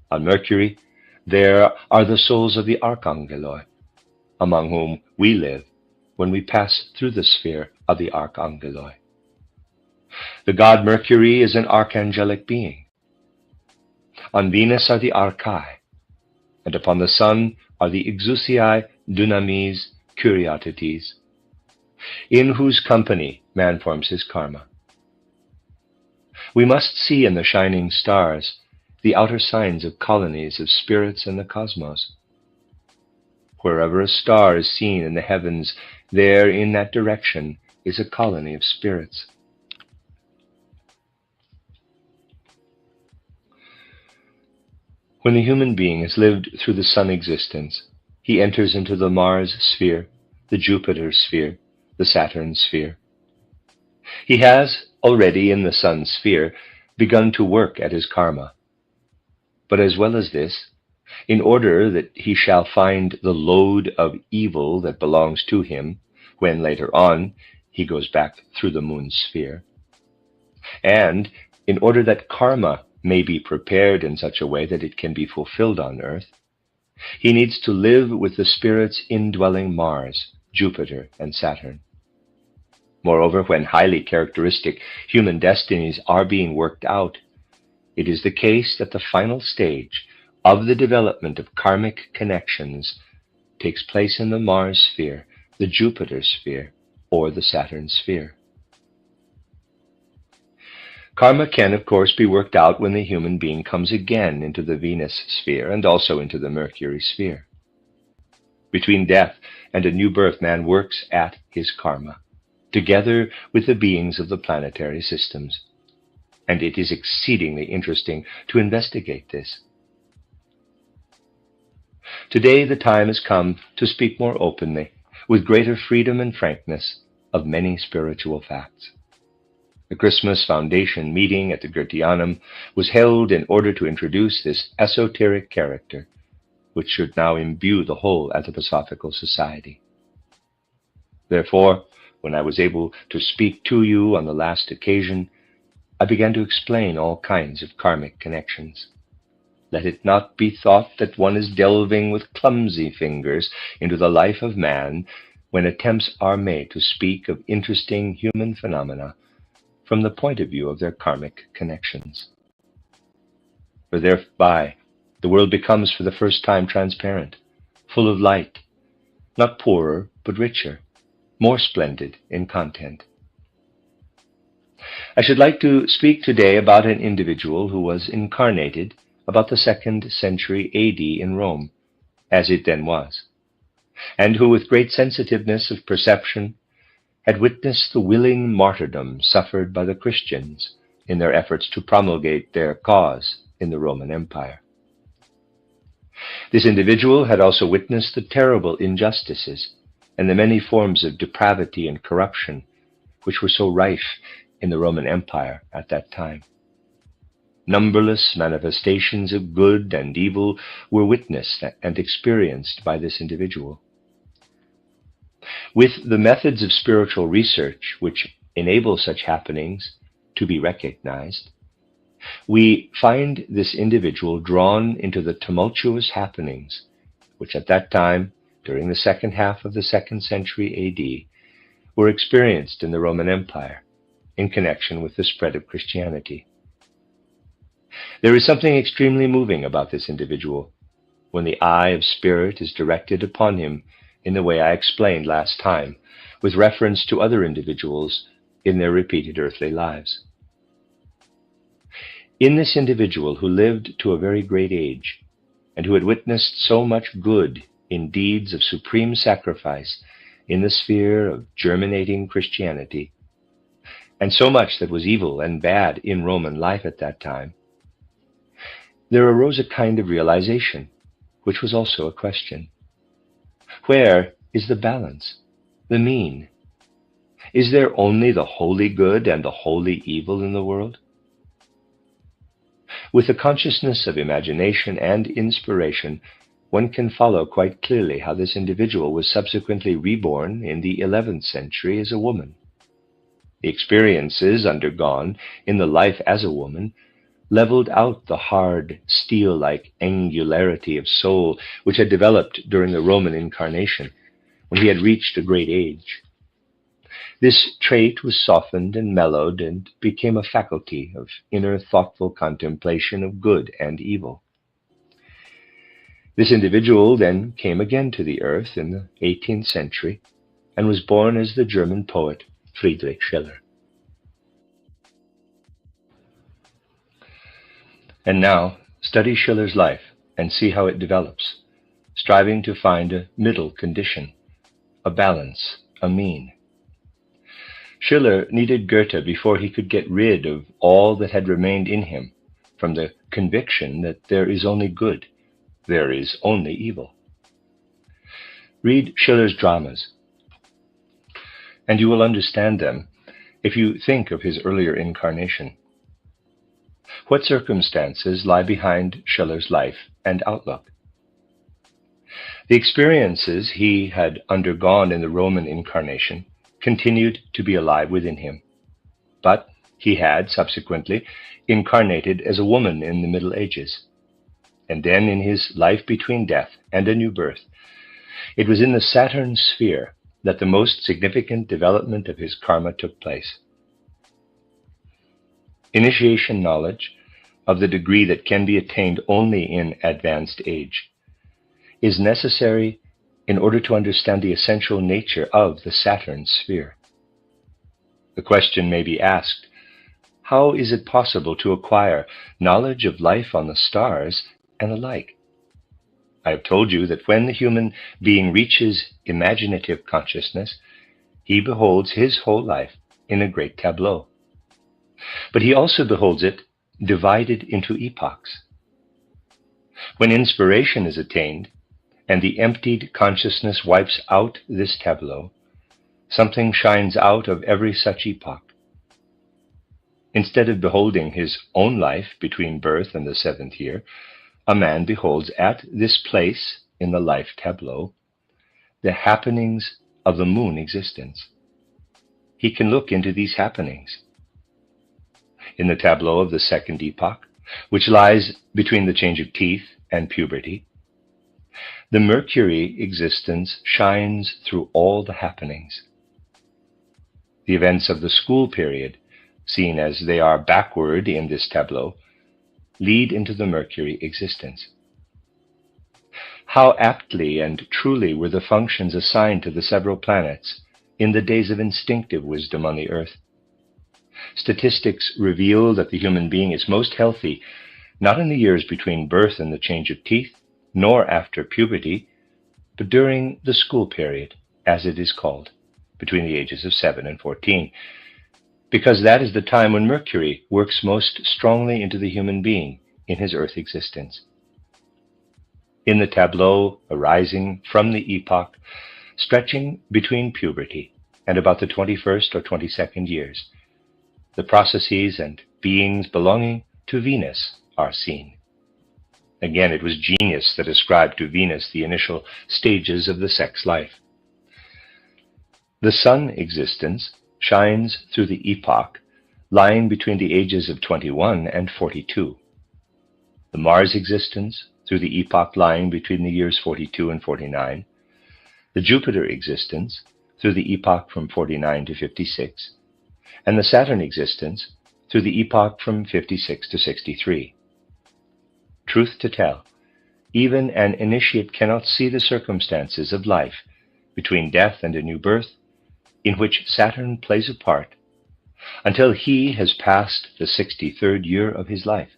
On Mercury, there are the souls of the archangeloi, among whom we live when we pass through the sphere of the archangeloi. The god Mercury is an archangelic being. On Venus are the archai, and upon the sun are the exousiae, dunamis, curiosities, in whose company man forms his karma. We must see in the shining stars the outer signs of colonies of spirits in the cosmos. Wherever a star is seen in the heavens, there in that direction is a colony of spirits. When the human being has lived through the sun existence, he enters into the Mars sphere, the Jupiter sphere, the Saturn sphere. He has already in the sun sphere begun to work at his karma. But as well as this, in order that he shall find the load of evil that belongs to him when later on he goes back through the moon sphere, and in order that karma may be prepared in such a way that it can be fulfilled on earth, he needs to live with the spirits indwelling Mars, Jupiter, and Saturn. Moreover, when highly characteristic human destinies are being worked out, it is the case that the final stage of the development of karmic connections takes place in the Mars sphere, the Jupiter sphere, or the Saturn sphere. Karma can, of course, be worked out when the human being comes again into the Venus sphere and also into the Mercury sphere. Between death and a new birth, man works at his karma, together with the beings of the planetary systems. And it is exceedingly interesting to investigate this. Today the time has come to speak more openly, with greater freedom and frankness, of many spiritual facts. The Christmas Foundation meeting at the Goetheanum was held in order to introduce this esoteric character, which should now imbue the whole Anthroposophical Society. Therefore, when I was able to speak to you on the last occasion, I began to explain all kinds of karmic connections. Let it not be thought that one is delving with clumsy fingers into the life of man when attempts are made to speak of interesting human phenomena from the point of view of their karmic connections. For thereby the world becomes for the first time transparent, full of light, not poorer but richer, more splendid in content. I should like to speak today about an individual who was incarnated about the 2nd century AD in Rome, as it then was, and who with great sensitiveness of perception had witnessed the willing martyrdom suffered by the Christians in their efforts to promulgate their cause in the Roman Empire. This individual had also witnessed the terrible injustices and the many forms of depravity and corruption which were so rife in the Roman Empire at that time. Numberless manifestations of good and evil were witnessed and experienced by this individual. With the methods of spiritual research which enable such happenings to be recognized, we find this individual drawn into the tumultuous happenings which at that time, during the second half of the 2nd century AD, were experienced in the Roman Empire in connection with the spread of Christianity. There is something extremely moving about this individual when the eye of spirit is directed upon him in the way I explained last time, with reference to other individuals in their repeated earthly lives. In this individual who lived to a very great age, and who had witnessed so much good in deeds of supreme sacrifice in the sphere of germinating Christianity, and so much that was evil and bad in Roman life at that time, there arose a kind of realization, which was also a question. Where is the balance, the mean? Is there only the wholly good and the wholly evil in the world? With the consciousness of imagination and inspiration, one can follow quite clearly how this individual was subsequently reborn in the 11th century as a woman. The experiences undergone in the life as a woman leveled out the hard, steel-like angularity of soul which had developed during the Roman incarnation, when he had reached a great age. This trait was softened and mellowed and became a faculty of inner thoughtful contemplation of good and evil. This individual then came again to the earth in the 18th century and was born as the German poet Friedrich Schiller. And now, study Schiller's life and see how it develops, striving to find a middle condition, a balance, a mean. Schiller needed Goethe before he could get rid of all that had remained in him from the conviction that there is only good, there is only evil. Read Schiller's dramas, and you will understand them if you think of his earlier incarnation. What circumstances lie behind Schiller's life and outlook? The experiences he had undergone in the Roman incarnation continued to be alive within him, but he had subsequently incarnated as a woman in the Middle Ages, and then in his life between death and a new birth. It was in the Saturn sphere that the most significant development of his karma took place. Initiation knowledge, of the degree that can be attained only in advanced age, is necessary in order to understand the essential nature of the Saturn sphere. The question may be asked, how is it possible to acquire knowledge of life on the stars and the like? I have told you that when the human being reaches imaginative consciousness, he beholds his whole life in a great tableau. But he also beholds it divided into epochs. When inspiration is attained, and the emptied consciousness wipes out this tableau, something shines out of every such epoch. Instead of beholding his own life between birth and the 7th year, a man beholds at this place in the life tableau the happenings of the moon existence. He can look into these happenings. In the tableau of the second epoch, which lies between the change of teeth and puberty, the Mercury existence shines through all the happenings. The events of the school period, seen as they are backward in this tableau, lead into the Mercury existence. How aptly and truly were the functions assigned to the several planets in the days of instinctive wisdom on the earth. Statistics reveal that the human being is most healthy not in the years between birth and the change of teeth, nor after puberty, but during the school period, as it is called, between the ages of 7 and 14, because that is the time when Mercury works most strongly into the human being in his earth existence. In the tableau arising from the epoch, stretching between puberty and about the 21st or 22nd years, the processes and beings belonging to Venus are seen. Again, it was genius that ascribed to Venus the initial stages of the sex life. The Sun existence shines through the epoch lying between the ages of 21 and 42. The Mars existence through the epoch lying between the years 42 and 49. The Jupiter existence through the epoch from 49 to 56. And the Saturn existence through the epoch from 56 to 63. Truth to tell, even an initiate cannot see the circumstances of life between death and a new birth in which Saturn plays a part until he has passed the 63rd year of his life.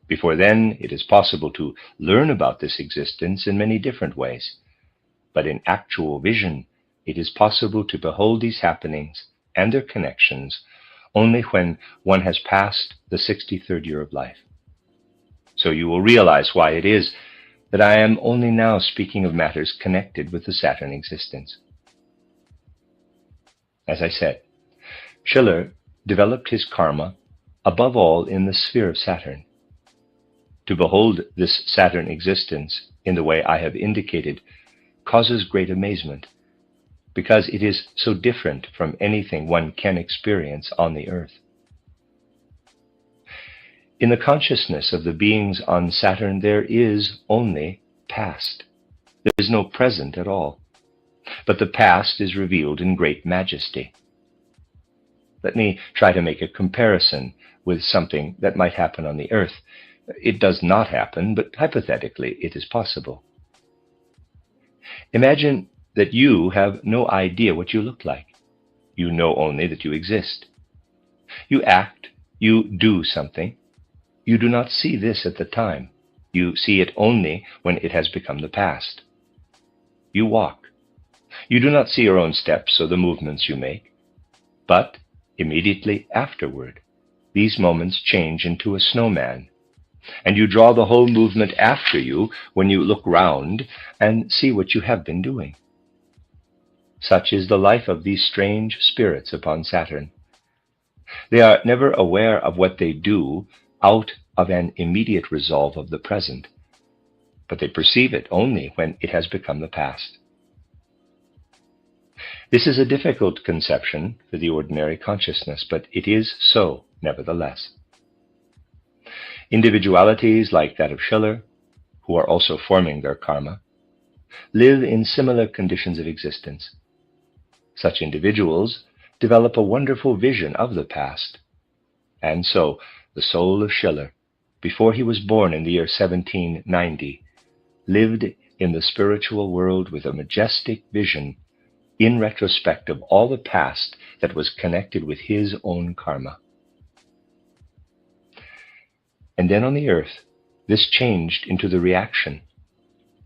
Before then, it is possible to learn about this existence in many different ways, but in actual vision, it is possible to behold these happenings and their connections only when one has passed the 63rd year of life. So you will realize why it is that I am only now speaking of matters connected with the Saturn existence. As I said, Schiller developed his karma above all in the sphere of Saturn. To behold this Saturn existence in the way I have indicated causes great amazement, because it is so different from anything one can experience on the earth. In the consciousness of the beings on Saturn, there is only past. There is no present at all. But the past is revealed in great majesty. Let me try to make a comparison with something that might happen on the earth. It does not happen, but hypothetically it is possible. Imagine that you have no idea what you look like. You know only that you exist. You act, you do something. You do not see this at the time. You see it only when it has become the past. You walk. You do not see your own steps or the movements you make, but immediately afterward, these moments change into a snowman, and you draw the whole movement after you when you look round and see what you have been doing. Such is the life of these strange spirits upon Saturn. They are never aware of what they do out of an immediate resolve of the present, but they perceive it only when it has become the past. This is a difficult conception for the ordinary consciousness, but it is so, nevertheless. Individualities like that of Schiller, who are also forming their karma, live in similar conditions of existence. Such individuals develop a wonderful vision of the past, and so the soul of Schiller, before he was born in the year 1790, lived in the spiritual world with a majestic vision in retrospect of all the past that was connected with his own karma. And then on the earth, this changed into the reaction.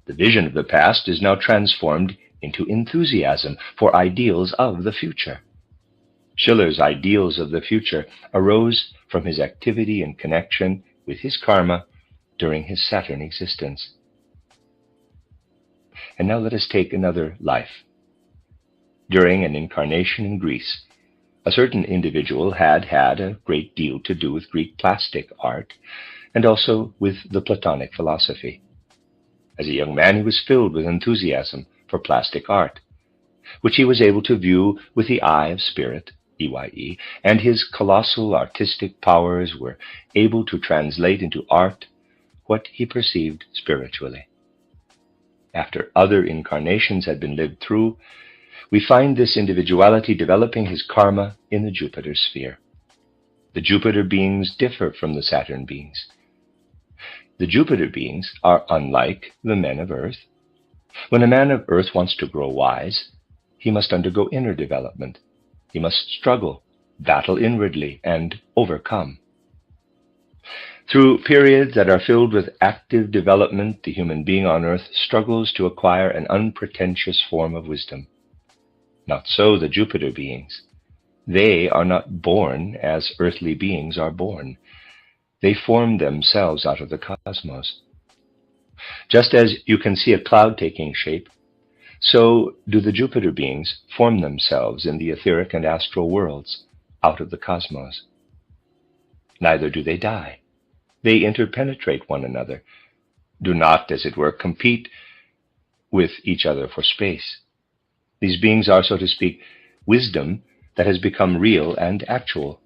The vision of the past is now transformed into enthusiasm for ideals of the future. Schiller's ideals of the future arose from his activity in connection with his karma during his Saturn existence. And now let us take another life. During an incarnation in Greece, a certain individual had a great deal to do with Greek plastic art and also with the Platonic philosophy. As a young man, he was filled with enthusiasm for plastic art, which he was able to view with the eye of spirit EYE, and his colossal artistic powers were able to translate into art what he perceived spiritually. After other incarnations had been lived through, we find this individuality developing his karma in the Jupiter sphere. The Jupiter beings differ from the Saturn beings. The Jupiter beings are unlike the men of Earth. When a man of Earth wants to grow wise, he must undergo inner development. He must struggle, battle inwardly, and overcome. Through periods that are filled with active development, the human being on Earth struggles to acquire an unpretentious form of wisdom. Not so the Jupiter beings. They are not born as earthly beings are born. They form themselves out of the cosmos. Just as you can see a cloud taking shape, so do the Jupiter beings form themselves in the etheric and astral worlds out of the cosmos. Neither do they die. They interpenetrate one another, do not, as it were, compete with each other for space. These beings are, so to speak, wisdom that has become real and actual.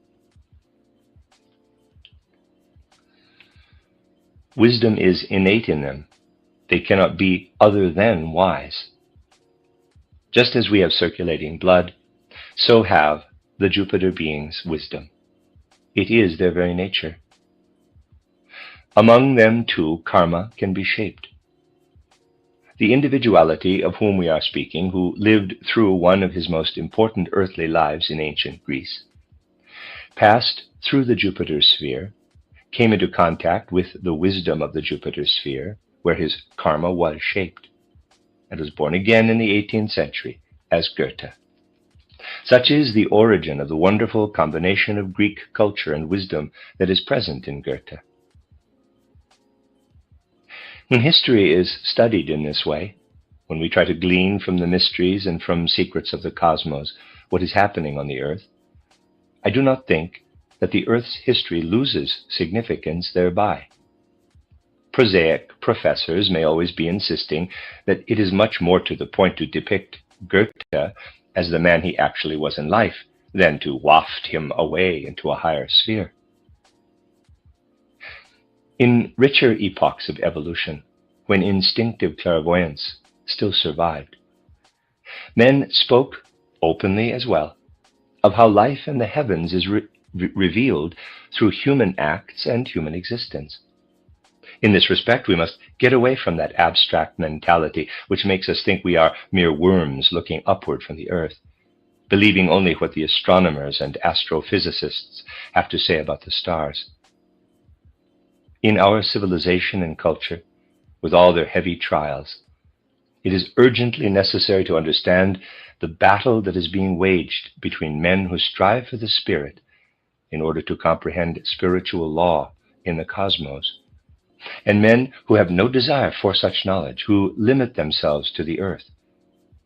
Wisdom is innate in them. They cannot be other than wise. Just as we have circulating blood, so have the Jupiter beings wisdom. It is their very nature. Among them, too, karma can be shaped. The individuality of whom we are speaking, who lived through one of his most important earthly lives in ancient Greece, passed through the Jupiter sphere, came into contact with the wisdom of the Jupiter sphere, where his karma was shaped, and was born again in the 18th century as Goethe. Such is the origin of the wonderful combination of Greek culture and wisdom that is present in Goethe. When history is studied in this way, when we try to glean from the mysteries and from secrets of the cosmos what is happening on the earth, I do not think that the earth's history loses significance thereby. Prosaic professors may always be insisting that it is much more to the point to depict Goethe as the man he actually was in life than to waft him away into a higher sphere. In richer epochs of evolution, when instinctive clairvoyance still survived, men spoke openly as well of how life in the heavens is revealed through human acts and human existence. In this respect, we must get away from that abstract mentality which makes us think we are mere worms looking upward from the earth, believing only what the astronomers and astrophysicists have to say about the stars. In our civilization and culture, with all their heavy trials, it is urgently necessary to understand the battle that is being waged between men who strive for the spirit in order to comprehend spiritual law in the cosmos, and men who have no desire for such knowledge, who limit themselves to the earth,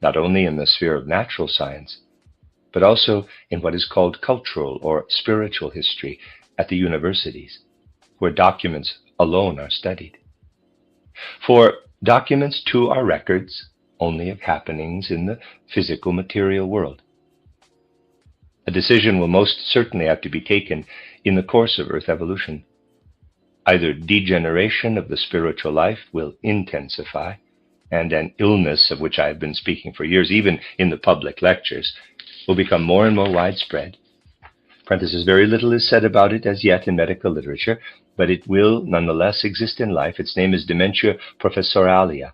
not only in the sphere of natural science, but also in what is called cultural or spiritual history at the universities, where documents alone are studied. For documents, too, are records only of happenings in the physical material world. A decision will most certainly have to be taken in the course of Earth evolution. Either degeneration of the spiritual life will intensify, and an illness of which I have been speaking for years, even in the public lectures, will become more and more widespread. Very little is said about it as yet in medical literature, but it will nonetheless exist in life. Its name is dementia professoralia,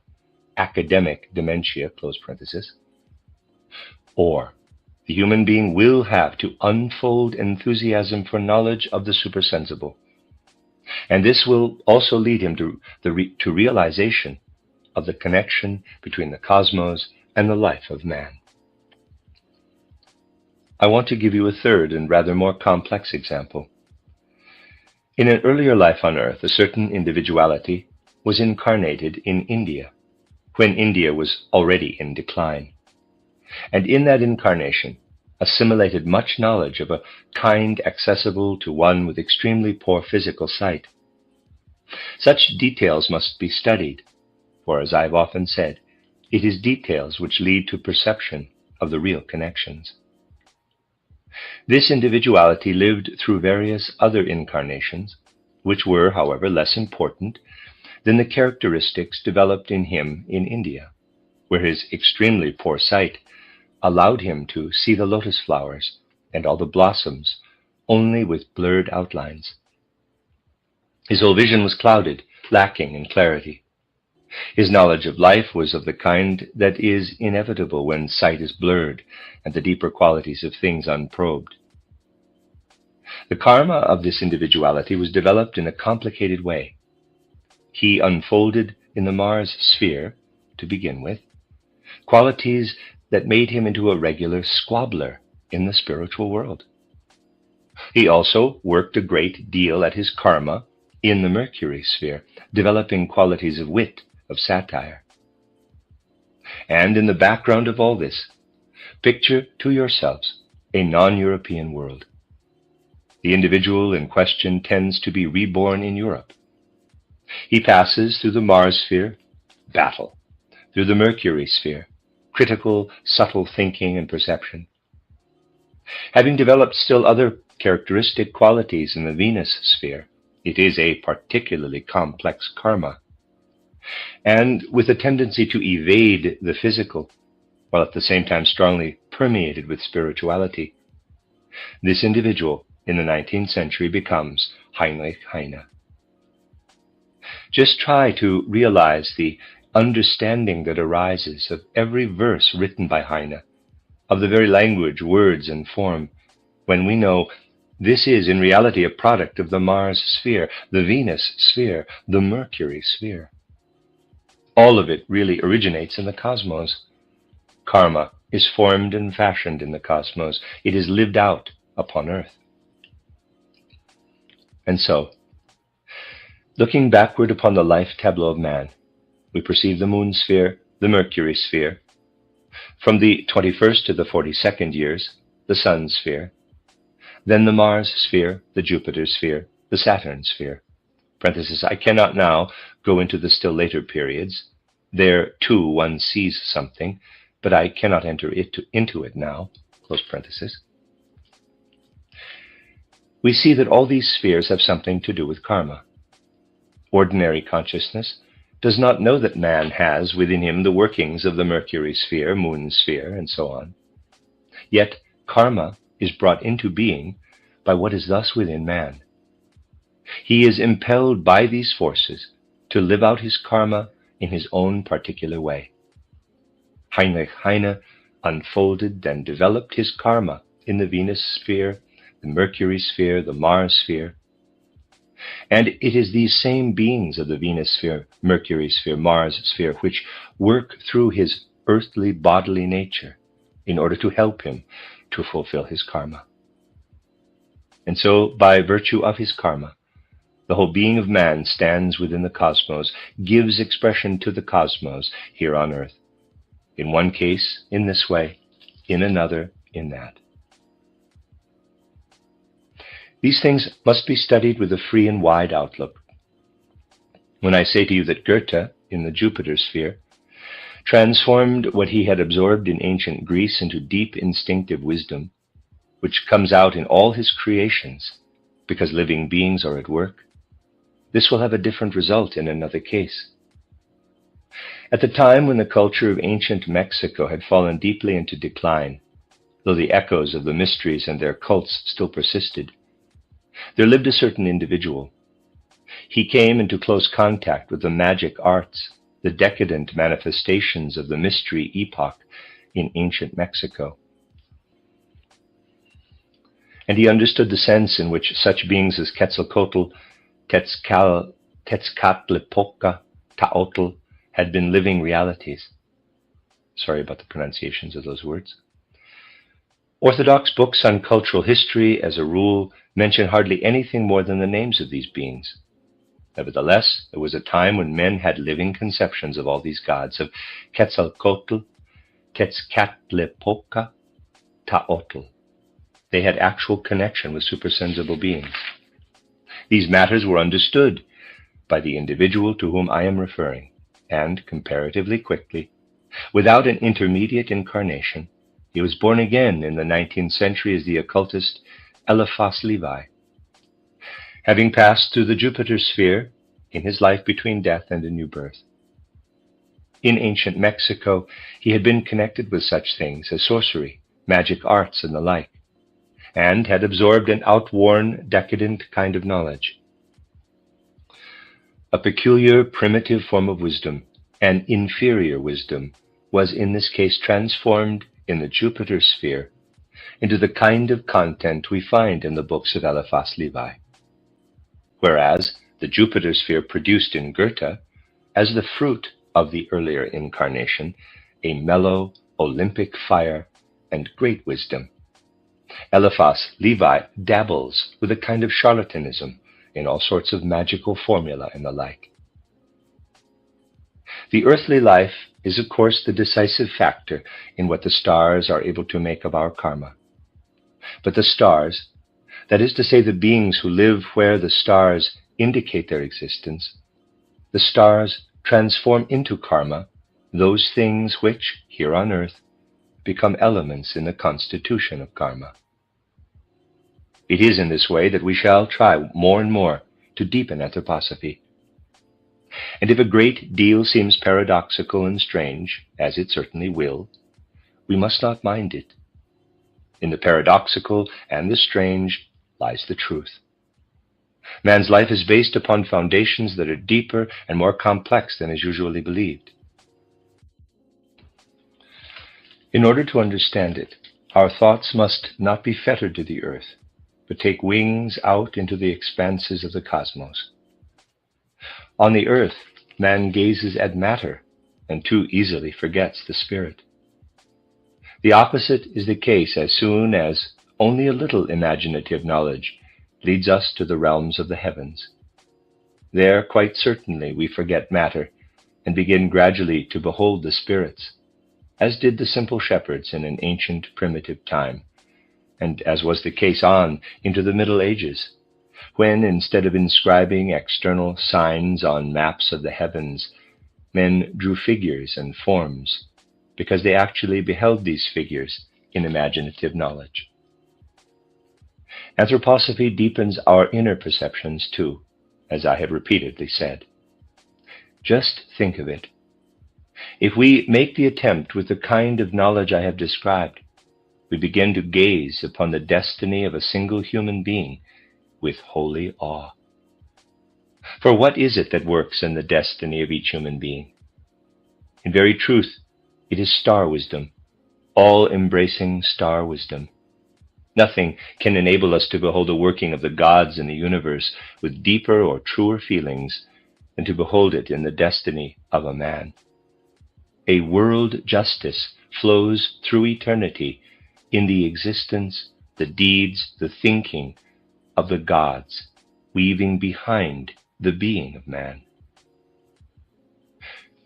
academic dementia, close parenthesis. Or the human being will have to unfold enthusiasm for knowledge of the supersensible. And this will also lead him to realization of the connection between the cosmos and the life of man. I want to give you a third and rather more complex example. In an earlier life on Earth, a certain individuality was incarnated in India, when India was already in decline, and in that incarnation assimilated much knowledge of a kind accessible to one with extremely poor physical sight. Such details must be studied, for as I've often said, it is details which lead to perception of the real connections. This individuality lived through various other incarnations, which were, however, less important than the characteristics developed in him in India, where his extremely poor sight allowed him to see the lotus flowers and all the blossoms only with blurred outlines. His whole vision was clouded, lacking in clarity. His knowledge of life was of the kind that is inevitable when sight is blurred and the deeper qualities of things unprobed. The karma of this individuality was developed in a complicated way. He unfolded in the Mars sphere, to begin with, qualities that made him into a regular squabbler in the spiritual world. He also worked a great deal at his karma in the Mercury sphere, developing qualities of wit, of satire. And in the background of all this, picture to yourselves a non-European world. The individual in question tends to be reborn in Europe. He passes through the Mars sphere, battle, through the Mercury sphere, critical, subtle thinking and perception. Having developed still other characteristic qualities in the Venus sphere, it is a particularly complex karma, and with a tendency to evade the physical, while at the same time strongly permeated with spirituality. This individual in the 19th century becomes Heinrich Heine. Just try to realize the understanding that arises of every verse written by Heine, of the very language, words, and form, when we know this is in reality a product of the Mars sphere, the Venus sphere, the Mercury sphere. All of it really originates in the cosmos. Karma is formed and fashioned in the cosmos. It is lived out upon Earth. And so, looking backward upon the life tableau of man, we perceive the moon sphere, the Mercury sphere. From the 21st to the 42nd years, the sun sphere. Then the Mars sphere, the Jupiter sphere, the Saturn sphere. Parenthesis, I cannot now go into the still later periods. There, too, one sees something, but I cannot enter into it now. Close parenthesis. We see that all these spheres have something to do with karma. Ordinary consciousness does not know that man has within him the workings of the Mercury sphere, moon sphere, and so on. Yet karma is brought into being by what is thus within man. He is impelled by these forces to live out his karma in his own particular way. Heinrich Heine unfolded and developed his karma in the Venus sphere, the Mercury sphere, the Mars sphere. And it is these same beings of the Venus sphere, Mercury sphere, Mars sphere, which work through his earthly bodily nature in order to help him to fulfill his karma. And so, by virtue of his karma, the whole being of man stands within the cosmos, gives expression to the cosmos here on earth. In one case, in this way, in another, in that. These things must be studied with a free and wide outlook. When I say to you that Goethe, in the Jupiter sphere, transformed what he had absorbed in ancient Greece into deep instinctive wisdom, which comes out in all his creations, because living beings are at work, this will have a different result in another case. At the time when the culture of ancient Mexico had fallen deeply into decline, though the echoes of the mysteries and their cults still persisted, there lived a certain individual. He came into close contact with the magic arts, the decadent manifestations of the mystery epoch in ancient Mexico. And he understood the sense in which such beings as Quetzalcoatl, Tezcatlipoca, Taotl had been living realities. Sorry about the pronunciations of those words. Orthodox books on cultural history, as a rule, mention hardly anything more than the names of these beings. Nevertheless, there was a time when men had living conceptions of all these gods, of Quetzalcoatl, Tezcatlipoca, Taotl. They had actual connection with supersensible beings. These matters were understood by the individual to whom I am referring, and comparatively quickly, without an intermediate incarnation, He was born again in the 19th century as the occultist Eliphas Levi. Having passed through the Jupiter sphere in his life between death and a new birth. In ancient Mexico, he had been connected with such things as sorcery, magic arts, and the like, and had absorbed an outworn, decadent kind of knowledge. A peculiar, primitive form of wisdom, an inferior wisdom, was in this case transformed in the Jupiter sphere into the kind of content we find in the books of Eliphas Levi. Whereas the Jupiter sphere produced in Goethe, as the fruit of the earlier incarnation, a mellow, Olympic fire and great wisdom. Eliphas Levi dabbles with a kind of charlatanism in all sorts of magical formula and the like. The earthly life is, of course, the decisive factor in what the stars are able to make of our karma. But the stars, that is to say, the beings who live where the stars indicate their existence, the stars transform into karma those things which, here on earth, become elements in the constitution of karma. It is in this way that we shall try more and more to deepen anthroposophy. And if a great deal seems paradoxical and strange, as it certainly will, we must not mind it. In the paradoxical and the strange lies the truth. Man's life is based upon foundations that are deeper and more complex than is usually believed. In order to understand it, our thoughts must not be fettered to the earth, but take wings out into the expanses of the cosmos. On the earth, man gazes at matter and too easily forgets the spirit. The opposite is the case as soon as only a little imaginative knowledge leads us to the realms of the heavens. There, quite certainly, we forget matter and begin gradually to behold the spirits, as did the simple shepherds in an ancient primitive time, and as was the case on into the Middle Ages, when, instead of inscribing external signs on maps of the heavens, men drew figures and forms, because they actually beheld these figures in imaginative knowledge. Anthroposophy deepens our inner perceptions too, as I have repeatedly said. Just think of it. If we make the attempt with the kind of knowledge I have described, we begin to gaze upon the destiny of a single human being with holy awe. For what is it that works in the destiny of each human being? In very truth, it is star wisdom, all-embracing star wisdom. Nothing can enable us to behold the working of the gods in the universe with deeper or truer feelings than to behold it in the destiny of a man. A world justice flows through eternity in the existence, the deeds, the thinking of the gods, weaving behind the being of man.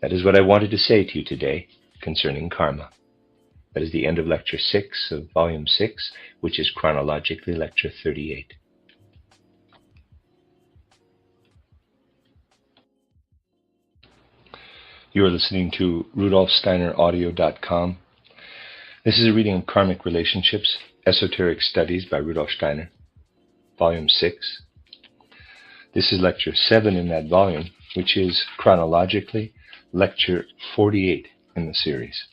That is what I wanted to say to you today concerning karma. That is the end of Lecture 6 of Volume 6, which is chronologically Lecture 38. You are listening to RudolfSteinerAudio.com. This is a reading of Karmic Relationships, Esoteric Studies by Rudolf Steiner, Volume 6. This is Lecture 7 in that volume, which is chronologically Lecture 48 in the series.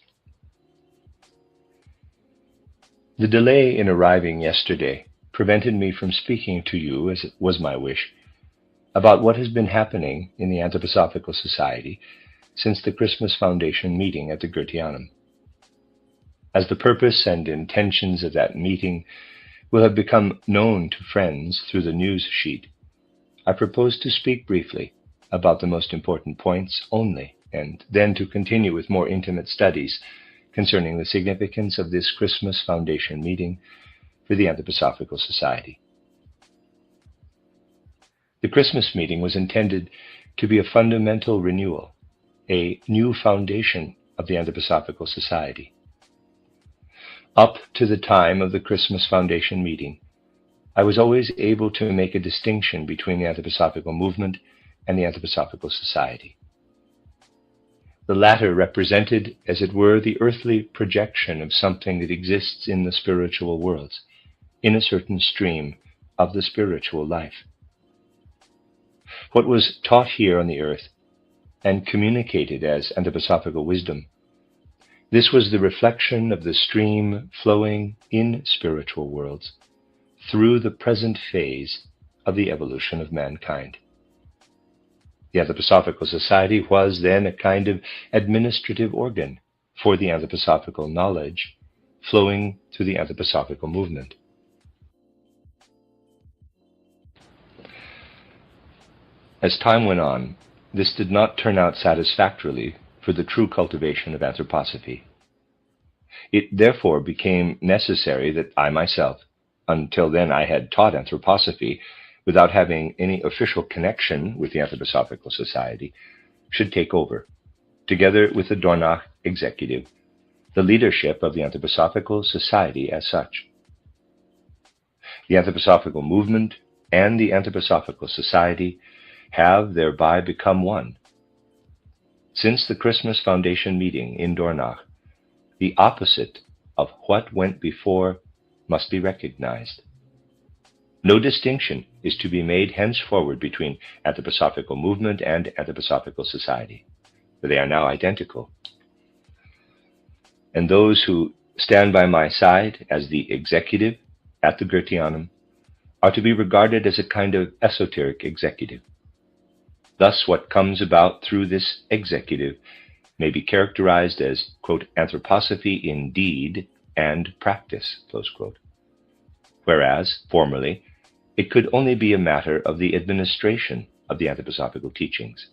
The delay in arriving yesterday prevented me from speaking to you, as it was my wish, about what has been happening in the Anthroposophical Society since the Christmas Foundation meeting at the Goetheanum. As the purpose and intentions of that meeting will have become known to friends through the news sheet, I propose to speak briefly about the most important points only, and then to continue with more intimate studies concerning the significance of this Christmas Foundation meeting for the Anthroposophical Society. The Christmas meeting was intended to be a fundamental renewal, a new foundation of the Anthroposophical Society. Up to the time of the Christmas Foundation meeting, I was always able to make a distinction between the Anthroposophical movement and the Anthroposophical Society. the latter represented, as it were, the earthly projection of something that exists in the spiritual worlds, in a certain stream of the spiritual life. What was taught here on the earth and communicated as anthroposophical wisdom, this was the reflection of the stream flowing in spiritual worlds through the present phase of the evolution of mankind. The Anthroposophical Society was then a kind of administrative organ for the anthroposophical knowledge flowing through the anthroposophical movement. As time went on, this did not turn out satisfactorily for the true cultivation of anthroposophy. It therefore became necessary that I myself, until then I had taught anthroposophy without having any official connection with the Anthroposophical Society, should take over, together with the Dornach executive, the leadership of the Anthroposophical Society as such. The Anthroposophical movement and the Anthroposophical Society have thereby become one. Since the Christmas Foundation meeting in Dornach, the opposite of what went before must be recognized. No distinction is to be made henceforward between anthroposophical movement and anthroposophical society, for they are now identical. And those who stand by my side as the executive at the Goetheanum are to be regarded as a kind of esoteric executive. Thus, what comes about through this executive may be characterized as, quote, anthroposophy in deed and practice, close quote. Whereas, formerly, it could only be a matter of the administration of the anthroposophical teachings.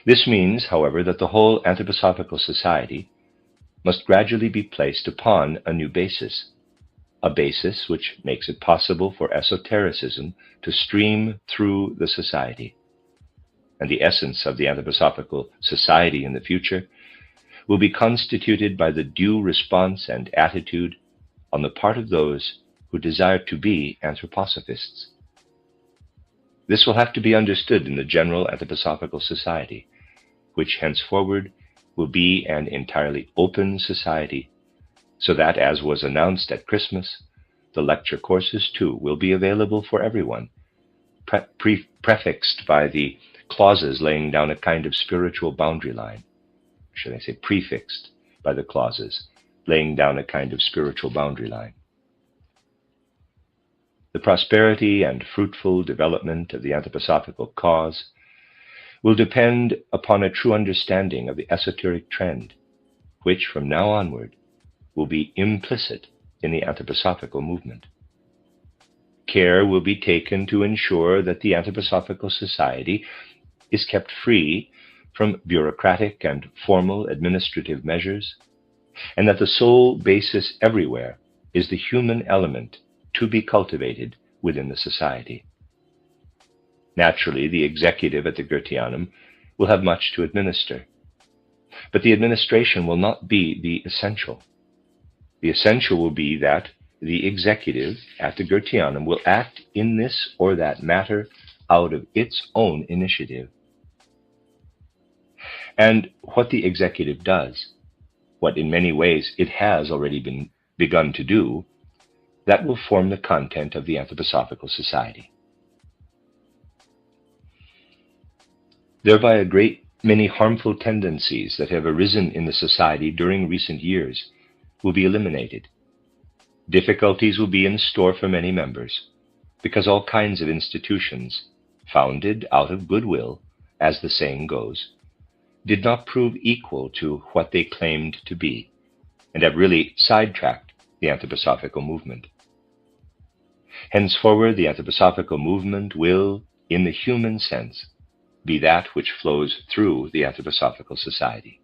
This means, however, that the whole Anthroposophical Society must gradually be placed upon a new basis, a basis which makes it possible for esotericism to stream through the society. And the essence of the Anthroposophical Society in the future will be constituted by the due response and attitude on the part of those who desire to be anthroposophists. This will have to be understood in the general Anthroposophical Society, which henceforward will be an entirely open society, so that, as was announced at Christmas, the lecture courses too will be available for everyone, prefixed by the clauses laying down a kind of spiritual boundary line. Should I say prefixed by the clauses laying down a kind of spiritual boundary line. The prosperity and fruitful development of the anthroposophical cause will depend upon a true understanding of the esoteric trend, which from now onward will be implicit in the anthroposophical movement. Care will be taken to ensure that the Anthroposophical Society is kept free from bureaucratic and formal administrative measures, and that the sole basis everywhere is the human element to be cultivated within the society. Naturally, the executive at the Goetheanum will have much to administer, but the administration will not be the essential. The essential will be that the executive at the Goetheanum will act in this or that matter out of its own initiative. And what the executive does, what in many ways it has already begun to do, that will form the content of the Anthroposophical Society. Thereby a great many harmful tendencies that have arisen in the society during recent years will be eliminated. Difficulties will be in store for many members, because all kinds of institutions, founded out of goodwill, as the saying goes, did not prove equal to what they claimed to be, and have really sidetracked the anthroposophical movement. Henceforward, the anthroposophical movement will, in the human sense, be that which flows through the Anthroposophical Society.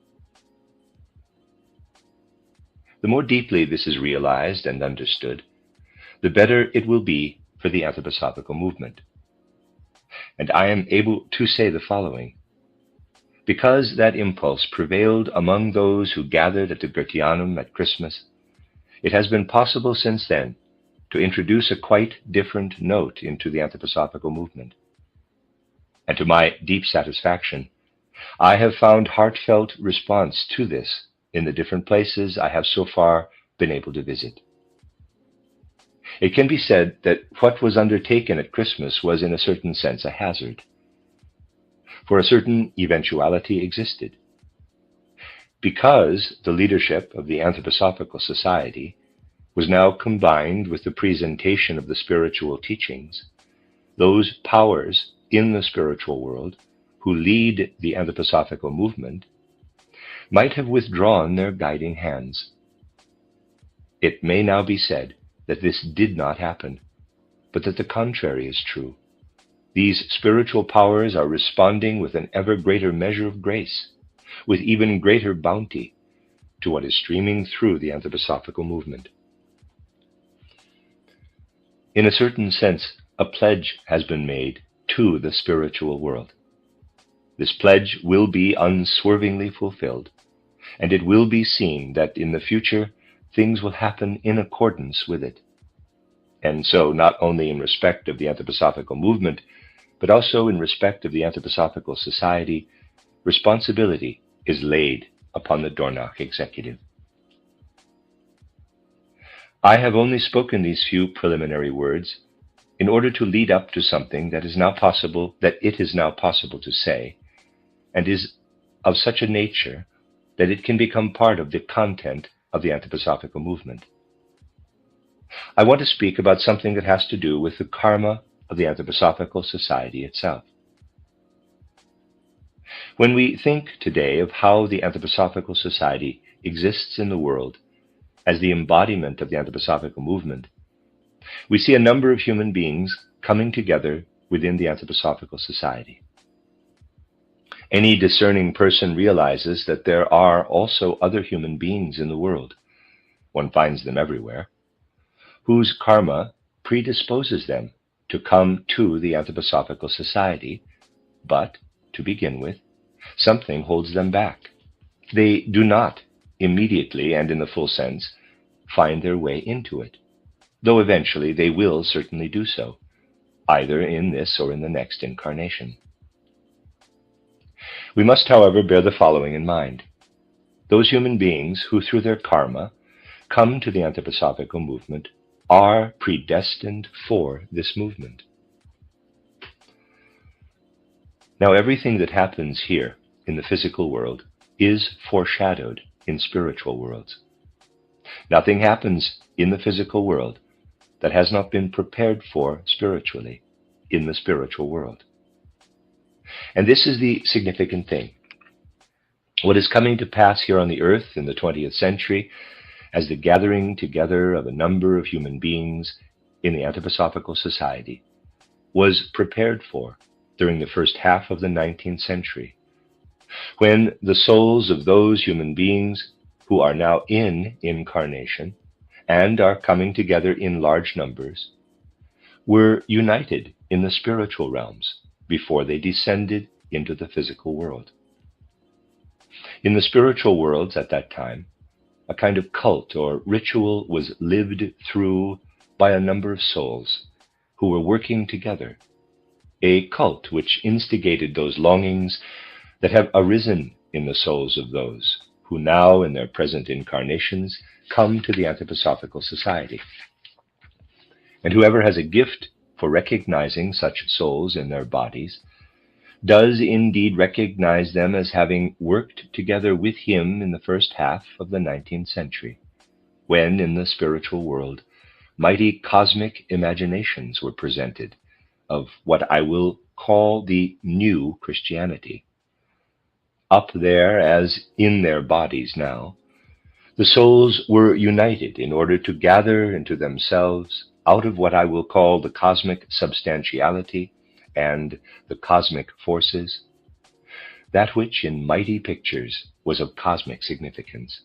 The more deeply this is realized and understood, the better it will be for the anthroposophical movement. And I am able to say the following: because that impulse prevailed among those who gathered at the Goetheanum at Christmas, it has been possible since then to introduce a quite different note into the anthroposophical movement. And to my deep satisfaction, I have found heartfelt response to this in the different places I have so far been able to visit. It can be said that what was undertaken at Christmas was in a certain sense a hazard, for a certain eventuality existed. Because the leadership of the Anthroposophical Society was now combined with the presentation of the spiritual teachings, those powers in the spiritual world who lead the anthroposophical movement might have withdrawn their guiding hands. It may now be said that this did not happen, but that the contrary is true. These spiritual powers are responding with an ever greater measure of grace, with even greater bounty, to what is streaming through the anthroposophical movement. In a certain sense, a pledge has been made to the spiritual world. This pledge will be unswervingly fulfilled, and it will be seen that in the future things will happen in accordance with it. And so, not only in respect of the anthroposophical movement, but also in respect of the Anthroposophical Society, responsibility is laid upon the Dornach executive. I have only spoken these few preliminary words in order to lead up to something that it is now possible to say, and is of such a nature that it can become part of the content of the anthroposophical movement. I want to speak about something that has to do with the karma of the Anthroposophical Society itself. When we think today of how the Anthroposophical Society exists in the world as the embodiment of the anthroposophical movement, we see a number of human beings coming together within the Anthroposophical Society. Any discerning person realizes that there are also other human beings in the world, one finds them everywhere, whose karma predisposes them to come to the Anthroposophical Society, but, to begin with, something holds them back. They do not immediately and in the full sense find their way into it, though eventually they will certainly do so, either in this or in the next incarnation. We must, however, bear the following in mind. Those human beings who, through their karma, come to the anthroposophical movement are predestined for this movement. Now, everything that happens here in the physical world is foreshadowed in spiritual worlds. Nothing happens in the physical world that has not been prepared for spiritually in the spiritual world. And this is the significant thing. What is coming to pass here on the earth in the 20th century as the gathering together of a number of human beings in the Anthroposophical Society was prepared for during the first half of the 19th century, when the souls of those human beings who are now in incarnation and are coming together in large numbers were united in the spiritual realms before they descended into the physical world. In the spiritual worlds at that time, a kind of cult or ritual was lived through by a number of souls who were working together, a cult which instigated those longings that have arisen in the souls of those who now, in their present incarnations, come to the Anthroposophical Society. And whoever has a gift for recognizing such souls in their bodies does indeed recognize them as having worked together with him in the first half of the 19th century, when in the spiritual world mighty cosmic imaginations were presented of what I will call the new Christianity. Up there, as in their bodies now, the souls were united in order to gather into themselves, out of what I will call the cosmic substantiality and the cosmic forces, that which in mighty pictures was of cosmic significance.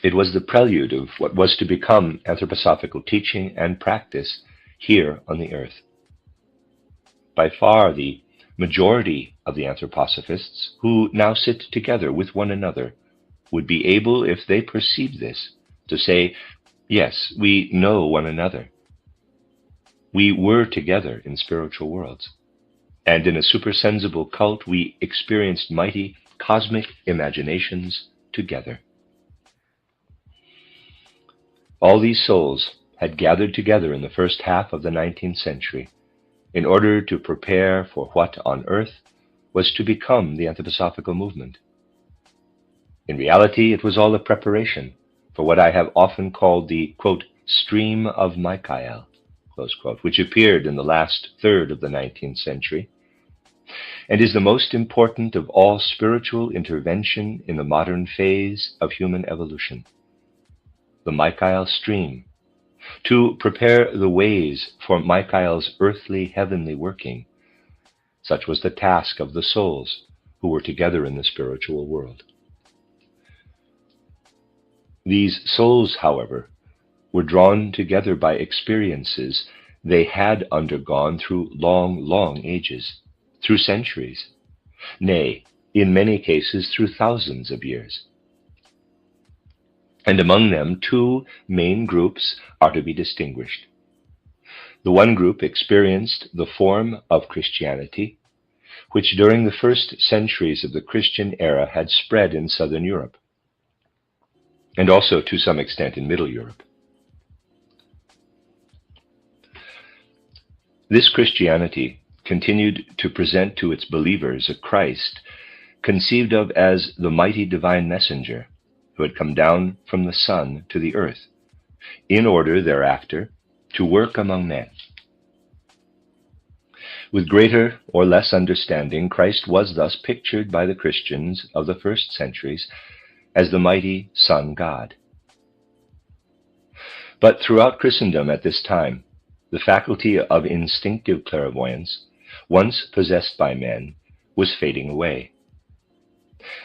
It was the prelude of what was to become anthroposophical teaching and practice here on the earth. By far the majority of the anthroposophists who now sit together with one another would be able, if they perceive this, to say, yes, we know one another. We were together in spiritual worlds. and in a supersensible cult we experienced mighty cosmic imaginations together. All these souls had gathered together in the first half of the 19th century in order to prepare for what on earth was to become the anthroposophical movement. In reality, it was all a preparation for what I have often called the, quote, stream of Michael, close quote, which appeared in the last third of the 19th century, and is the most important of all spiritual intervention in the modern phase of human evolution. The Michael stream, to prepare the ways for Michael's earthly heavenly working. Such was the task of the souls who were together in the spiritual world. These souls, however, were drawn together by experiences they had undergone through long, long ages, through centuries, nay, in many cases through thousands of years. And among them, two main groups are to be distinguished. The one group experienced the form of Christianity, which during the first centuries of the Christian era had spread in southern Europe, and also to some extent in Middle Europe. This Christianity continued to present to its believers a Christ conceived of as the mighty divine messenger who had come down from the sun to the earth, in order thereafter to work among men. With greater or less understanding, Christ was thus pictured by the Christians of the first centuries as the mighty Son God. But throughout Christendom at this time, the faculty of instinctive clairvoyance, once possessed by men, was fading away.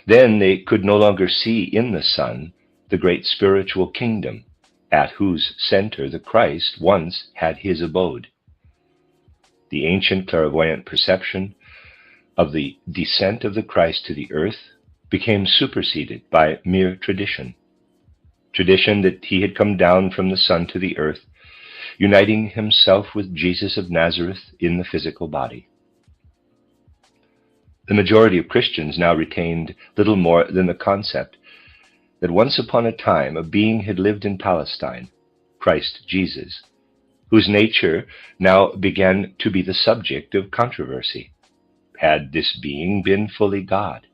Then they could no longer see in the Son the great spiritual kingdom at whose center the Christ once had his abode. The ancient clairvoyant perception of the descent of the Christ to the earth became superseded by mere tradition. Tradition that he had come down from the sun to the earth, uniting himself with Jesus of Nazareth in the physical body. The majority of Christians now retained little more than the concept that once upon a time a being had lived in Palestine, Christ Jesus, whose nature now began to be the subject of controversy. Had this being been fully God?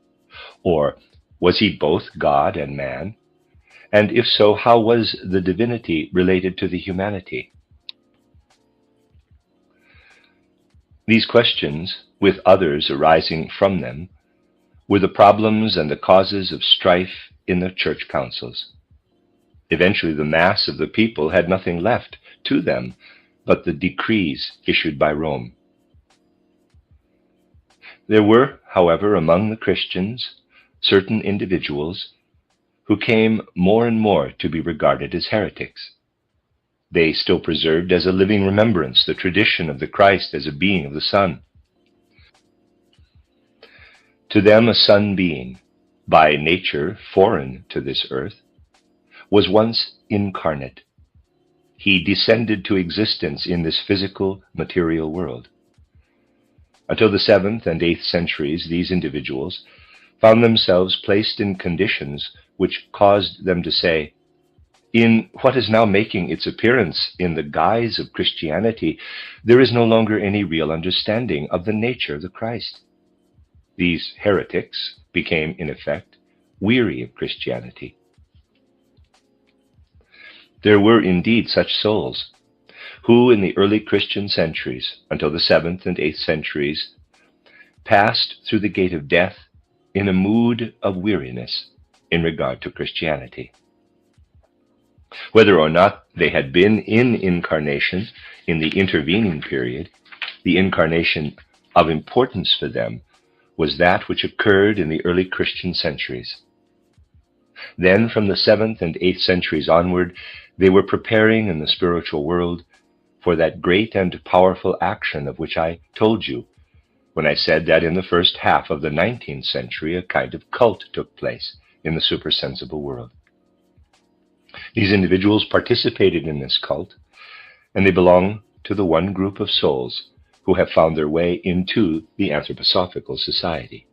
Or was he both God and man? And if so, how was the divinity related to the humanity? These questions, with others arising from them, were the problems and the causes of strife in the church councils. Eventually, the mass of the people had nothing left to them but the decrees issued by Rome. There were, however, among the Christians certain individuals who came more and more to be regarded as heretics. They still preserved as a living remembrance the tradition of the Christ as a being of the Son. To them, a Son being, by nature foreign to this earth, was once incarnate. He descended to existence in this physical, material world. Until the 7th and 8th centuries, these individuals found themselves placed in conditions which caused them to say, in what is now making its appearance in the guise of Christianity, there is no longer any real understanding of the nature of the Christ. These heretics became, in effect, weary of Christianity. There were indeed such souls who, in the early Christian centuries, until the 7th and 8th centuries, passed through the gate of death in a mood of weariness in regard to Christianity. Whether or not they had been in incarnation in the intervening period, the incarnation of importance for them was that which occurred in the early Christian centuries. Then, from the 7th and 8th centuries onward, they were preparing in the spiritual world for that great and powerful action of which I told you when I said that in the first half of the 19th century a kind of cult took place in the supersensible world. These individuals participated in this cult, and they belong to the one group of souls who have found their way into the Anthroposophical Society.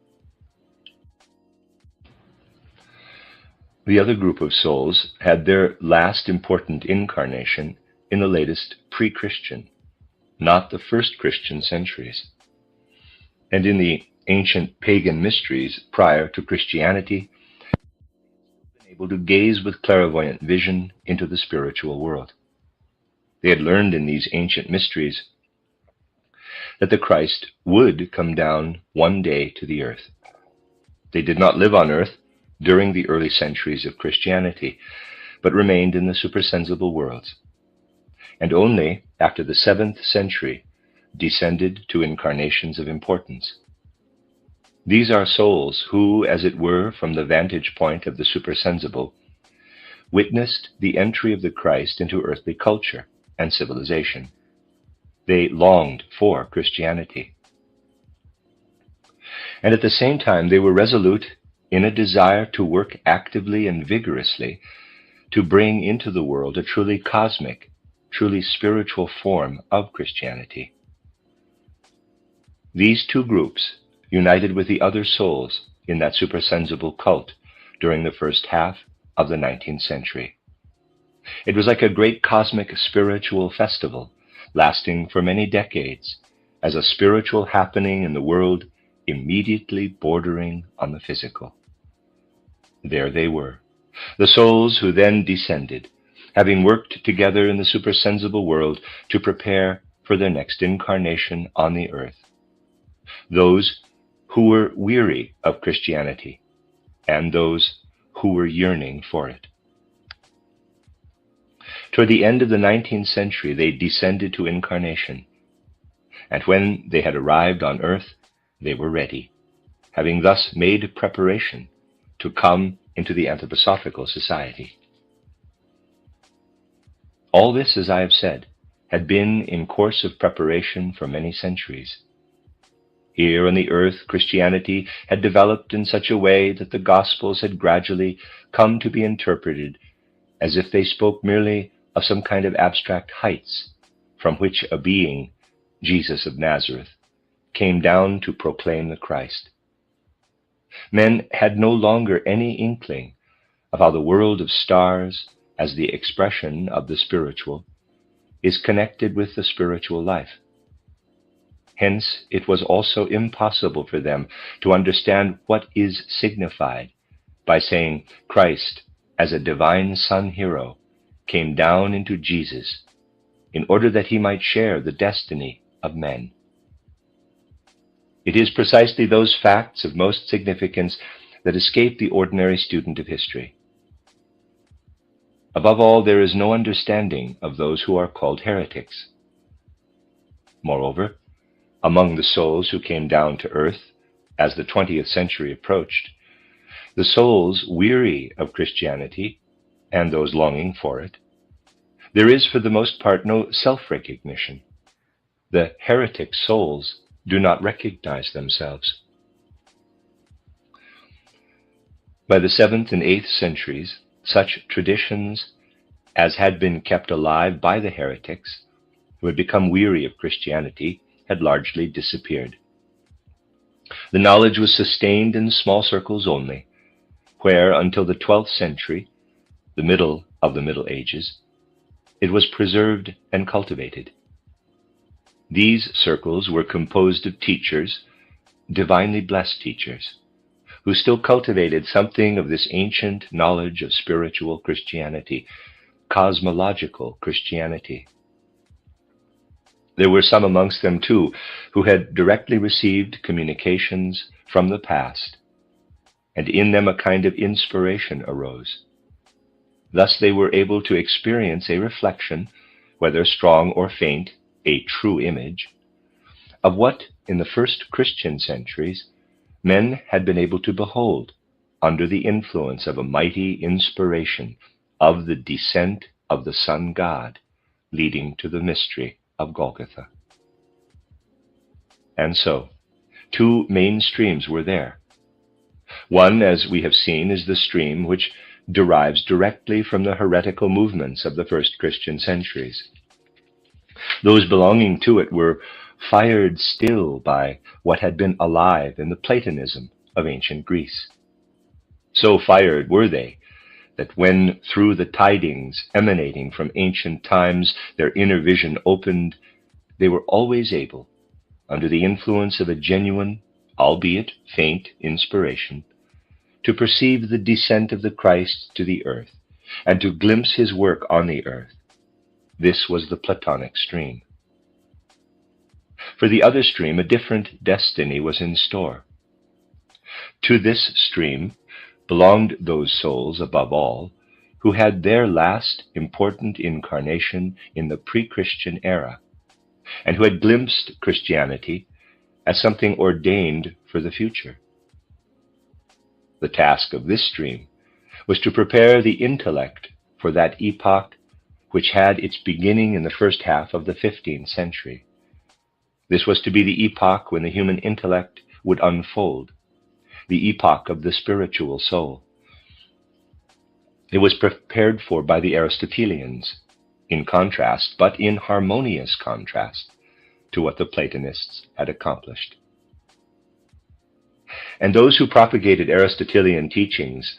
The other group of souls had their last important incarnation in the latest pre-Christian, not the first Christian centuries. And in the ancient pagan mysteries prior to Christianity, they had been able to gaze with clairvoyant vision into the spiritual world. They had learned in these ancient mysteries that the Christ would come down one day to the earth. They did not live on earth during the early centuries of Christianity, but remained in the supersensible worlds, and only after the 7th century descended to incarnations of importance. These are souls who, as it were, from the vantage point of the supersensible, witnessed the entry of the Christ into earthly culture and civilization. They longed for Christianity. And at the same time, they were resolute in a desire to work actively and vigorously to bring into the world a truly cosmic, truly spiritual form of Christianity. These two groups united with the other souls in that supersensible cult during the first half of the 19th century. It was like a great cosmic spiritual festival lasting for many decades as a spiritual happening in the world immediately bordering on the physical. There they were, the souls who then descended, having worked together in the supersensible world to prepare for their next incarnation on the earth. Those who were weary of Christianity and those who were yearning for it. Toward the end of the 19th century, they descended to incarnation, and when they had arrived on earth, they were ready, having thus made preparation to come into the Anthroposophical Society. All this, as I have said, had been in course of preparation for many centuries. Here on the earth, Christianity had developed in such a way that the Gospels had gradually come to be interpreted as if they spoke merely of some kind of abstract heights from which a being, Jesus of Nazareth, came down to proclaim the Christ. Men had no longer any inkling of how the world of stars, as the expression of the spiritual, is connected with the spiritual life. Hence, it was also impossible for them to understand what is signified by saying Christ, as a divine sun hero, came down into Jesus in order that he might share the destiny of men. It is precisely those facts of most significance that escape the ordinary student of history. Above all, there is no understanding of those who are called heretics. Moreover, among the souls who came down to earth as the 20th century approached, the souls weary of Christianity and those longing for it, there is for the most part no self-recognition. The heretic souls do not recognize themselves. By the 7th and 8th centuries, such traditions as had been kept alive by the heretics, who had become weary of Christianity, had largely disappeared. The knowledge was sustained in small circles only, where until the 12th century, the middle of the Middle Ages, it was preserved and cultivated. These circles were composed of teachers, divinely blessed teachers, who still cultivated something of this ancient knowledge of spiritual Christianity, cosmological Christianity. There were some amongst them, too, who had directly received communications from the past, and in them a kind of inspiration arose. Thus they were able to experience a reflection, whether strong or faint, a true image, of what in the first Christian centuries men had been able to behold under the influence of a mighty inspiration of the descent of the Sun God, leading to the mystery of Golgotha. And so, two main streams were there. One, as we have seen, is the stream which derives directly from the heretical movements of the first Christian centuries. Those belonging to it were fired still by what had been alive in the Platonism of ancient Greece. So fired were they that when through the tidings emanating from ancient times their inner vision opened, they were always able, under the influence of a genuine, albeit faint, inspiration, to perceive the descent of the Christ to the earth, and to glimpse his work on the earth. This was the Platonic stream. For the other stream, a different destiny was in store. To this stream belonged those souls, above all, who had their last important incarnation in the pre-Christian era, and who had glimpsed Christianity as something ordained for the future. The task of this stream was to prepare the intellect for that epoch which had its beginning in the first half of the 15th century. This was to be the epoch when the human intellect would unfold, the epoch of the spiritual soul. It was prepared for by the Aristotelians, in contrast, but in harmonious contrast, to what the Platonists had accomplished. And those who propagated Aristotelian teachings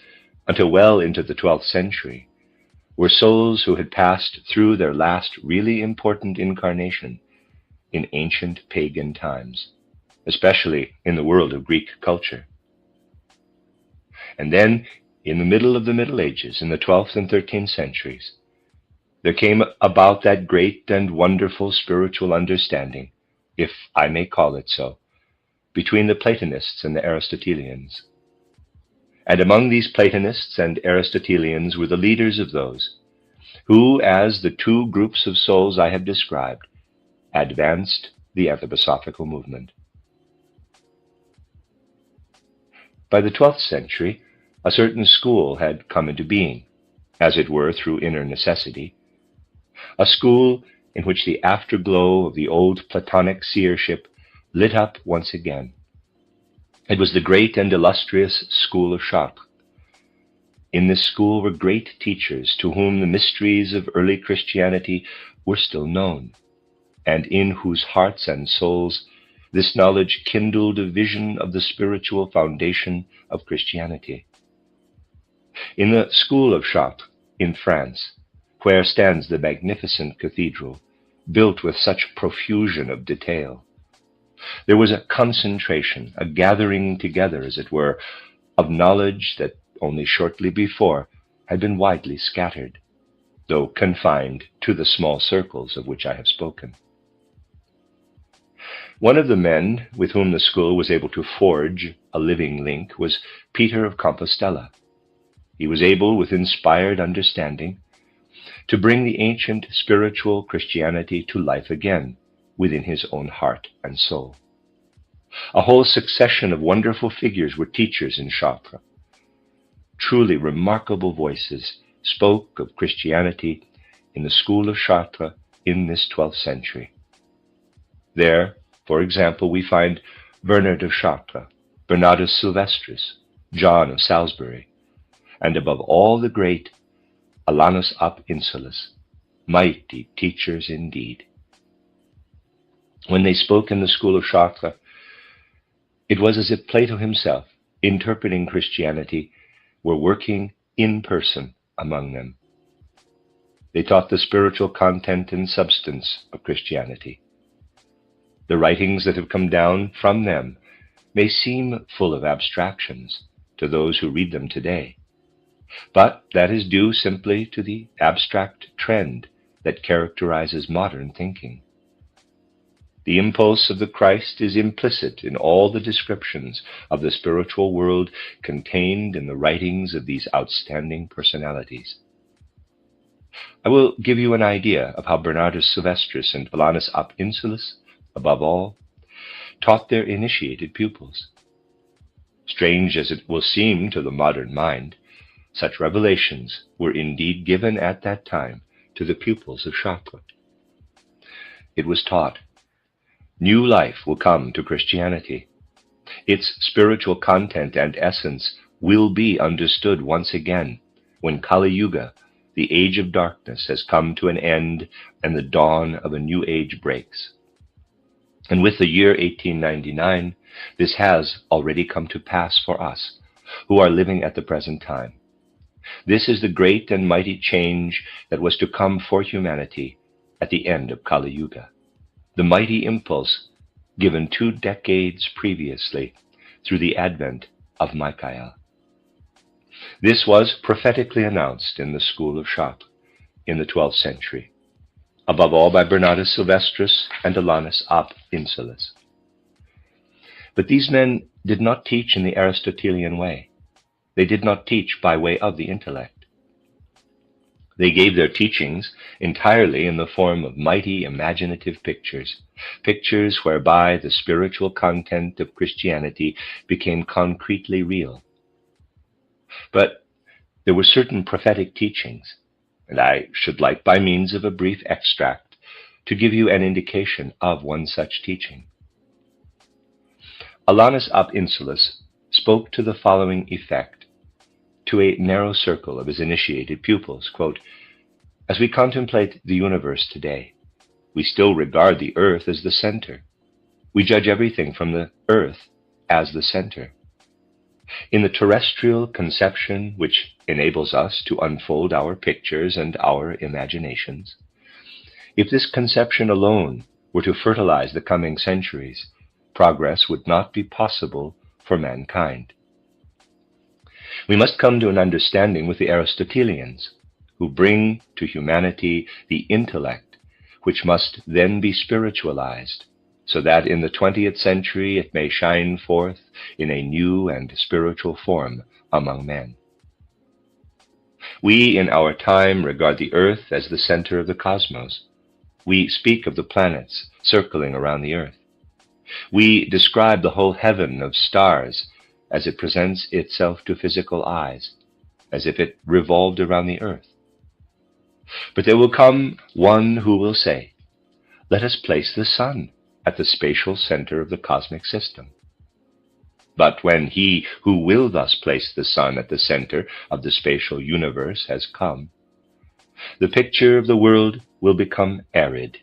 until well into the 12th century were souls who had passed through their last really important incarnation in ancient pagan times, especially in the world of Greek culture. And then, in the middle of the Middle Ages, in the 12th and 13th centuries, there came about that great and wonderful spiritual understanding, if I may call it so, between the Platonists and the Aristotelians. And among these Platonists and Aristotelians were the leaders of those who, as the two groups of souls I have described, advanced the anthroposophical movement. By the 12th century, a certain school had come into being, as it were through inner necessity, a school in which the afterglow of the old Platonic seership lit up once again. It was the great and illustrious school of Chartres. In this school were great teachers to whom the mysteries of early Christianity were still known, and in whose hearts and souls this knowledge kindled a vision of the spiritual foundation of Christianity. In the school of Chartres, in France, where stands the magnificent cathedral, built with such profusion of detail, there was a concentration, a gathering together, as it were, of knowledge that only shortly before had been widely scattered, though confined to the small circles of which I have spoken. One of the men with whom the school was able to forge a living link was Peter of Compostela. He was able, with inspired understanding, to bring the ancient spiritual Christianity to life again within his own heart and soul. A whole succession of wonderful figures were teachers in Chartres. Truly remarkable voices spoke of Christianity in the school of Chartres in this 12th century. There, for example, we find Bernard of Chartres, Bernardus Sylvestris, John of Salisbury, and above all the great Alanus ab Insulis, mighty teachers indeed. When they spoke in the school of Chartres, it was as if Plato himself, interpreting Christianity, were working in person among them. They taught the spiritual content and substance of Christianity. The writings that have come down from them may seem full of abstractions to those who read them today, but that is due simply to the abstract trend that characterizes modern thinking. The impulse of the Christ is implicit in all the descriptions of the spiritual world contained in the writings of these outstanding personalities. I will give you an idea of how Bernardus Sylvestris and Alanus ab Insulis, above all, taught their initiated pupils. Strange as it will seem to the modern mind, such revelations were indeed given at that time to the pupils of Chartres. It was taught, new life will come to Christianity. Its spiritual content and essence will be understood once again when Kali Yuga, the age of darkness, has come to an end and the dawn of a new age breaks. And with the year 1899, this has already come to pass for us, who are living at the present time. This is the great and mighty change that was to come for humanity at the end of Kali Yuga, the mighty impulse given 2 decades previously through the advent of Michael. This was prophetically announced in the school of Chartres in the 12th century, above all by Bernardus Sylvestris and Alanus ab Insulis. But these men did not teach in the Aristotelian way. They did not teach by way of the intellect. They gave their teachings entirely in the form of mighty imaginative pictures, pictures whereby the spiritual content of Christianity became concretely real. But there were certain prophetic teachings, and I should like, by means of a brief extract, to give you an indication of one such teaching. Alanus ab Insulis spoke to the following effect to a narrow circle of his initiated pupils, quote, "As we contemplate the universe today, we still regard the earth as the center. We judge everything from the earth as the center. In the terrestrial conception which enables us to unfold our pictures and our imaginations, if this conception alone were to fertilize the coming centuries, progress would not be possible for mankind. We must come to an understanding with the Aristotelians, who bring to humanity the intellect, which must then be spiritualized, so that in the 20th century it may shine forth in a new and spiritual form among men. We in our time regard the earth as the center of the cosmos. We speak of the planets circling around the earth. We describe the whole heaven of stars as it presents itself to physical eyes, as if it revolved around the earth. But there will come one who will say, let us place the sun at the spatial center of the cosmic system. But when he who will thus place the sun at the center of the spatial universe has come, the picture of the world will become arid.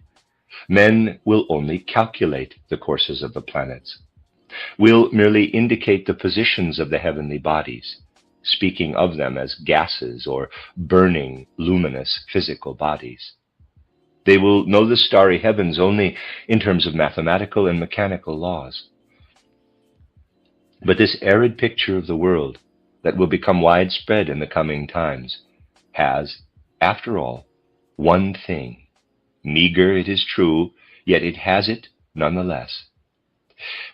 Men will only calculate the courses of the planets, will merely indicate the positions of the heavenly bodies, speaking of them as gases or burning, luminous physical bodies. They will know the starry heavens only in terms of mathematical and mechanical laws. But this arid picture of the world that will become widespread in the coming times has, after all, one thing. Meager, it is true, yet it has it nonetheless.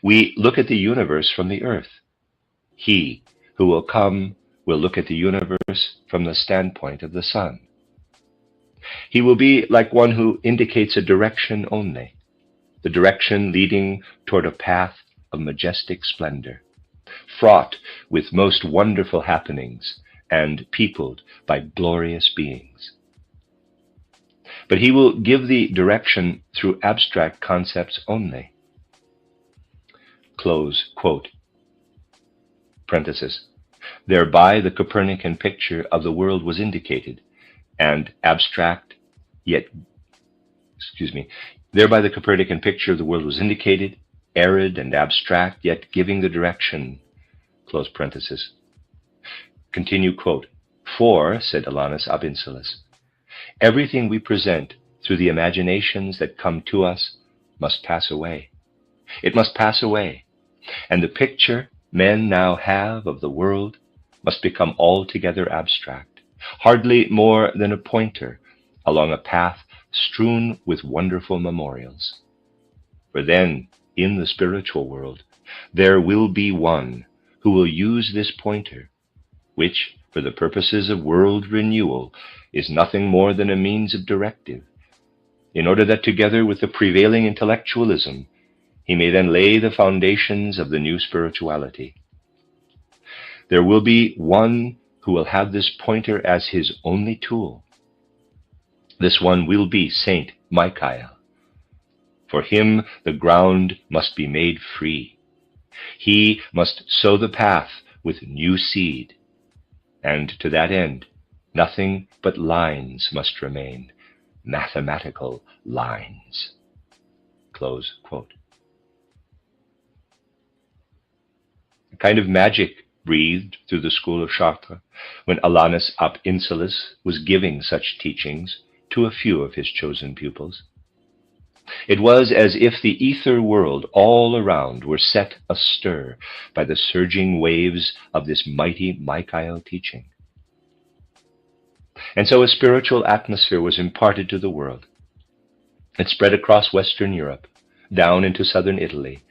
We look at the universe from the earth. He who will come will look at the universe from the standpoint of the sun. He will be like one who indicates a direction only, the direction leading toward a path of majestic splendor, fraught with most wonderful happenings and peopled by glorious beings. But he will give the direction through abstract concepts only. Close quote. Parenthesis. Thereby the Copernican picture of the world was indicated, and abstract, thereby the Copernican picture of the world was indicated, arid and abstract, yet giving the direction, close parenthesis. Continue quote. For, said Alanus ab Insulis, everything we present through the imaginations that come to us must pass away. It must pass away, and the picture men now have of the world must become altogether abstract, hardly more than a pointer along a path strewn with wonderful memorials. For then, in the spiritual world, there will be one who will use this pointer, which, for the purposes of world renewal, is nothing more than a means of directive, in order that together with the prevailing intellectualism, he may then lay the foundations of the new spirituality. There will be one who will have this pointer as his only tool. This one will be Saint Michael. For him, the ground must be made free. He must sow the path with new seed, and to that end, nothing but lines must remain, mathematical lines. Close quote. a kind of magic breathed through the school of Chartres when Alanus ab Insulis was giving such teachings to a few of his chosen pupils. It was as if the ether world all around were set astir by the surging waves of this mighty Michael teaching. And so a spiritual atmosphere was imparted to the world. It spread across Western Europe, down into southern Italy,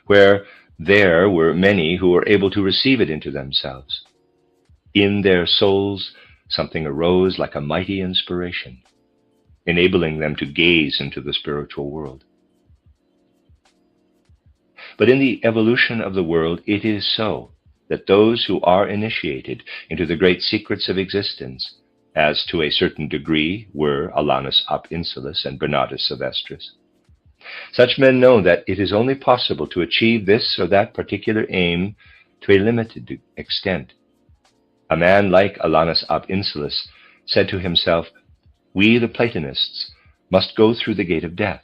where there were many who were able to receive it into themselves. In their souls, something arose like a mighty inspiration, enabling them to gaze into the spiritual world. But in the evolution of the world, it is so that those who are initiated into the great secrets of existence, as to a certain degree were Alanus ab Insulis and Bernardus Silvestris, such men know that it is only possible to achieve this or that particular aim to a limited extent. A man like Alanus ab Insulis said to himself, "We, the Platonists, must go through the gate of death.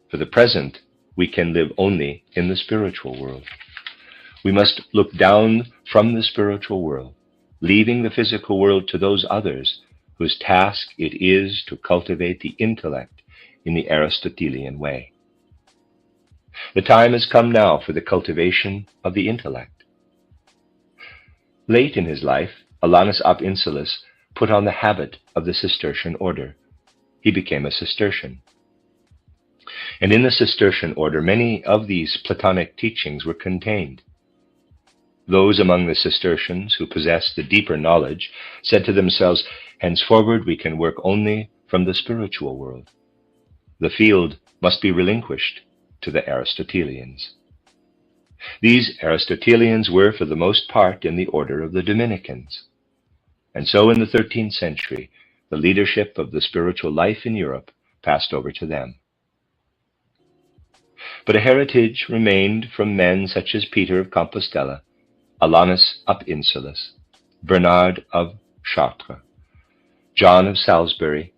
For the present, we can live only in the spiritual world. We must look down from the spiritual world, leaving the physical world to those others whose task it is to cultivate the intellect in the Aristotelian way. The time has come now for the cultivation of the intellect." Late in his life, Alanus ab Insulis put on the habit of the Cistercian order. He became a Cistercian. And in the Cistercian order, many of these Platonic teachings were contained. Those among the Cistercians who possessed the deeper knowledge said to themselves, "Henceforward we can work only from the spiritual world. The field must be relinquished to the Aristotelians." These Aristotelians were for the most part in the order of the Dominicans. And so in the 13th century, the leadership of the spiritual life in Europe passed over to them. But a heritage remained from men such as Peter of Compostela, Alanus ab Insulis, Bernard of Chartres, John of Salisbury,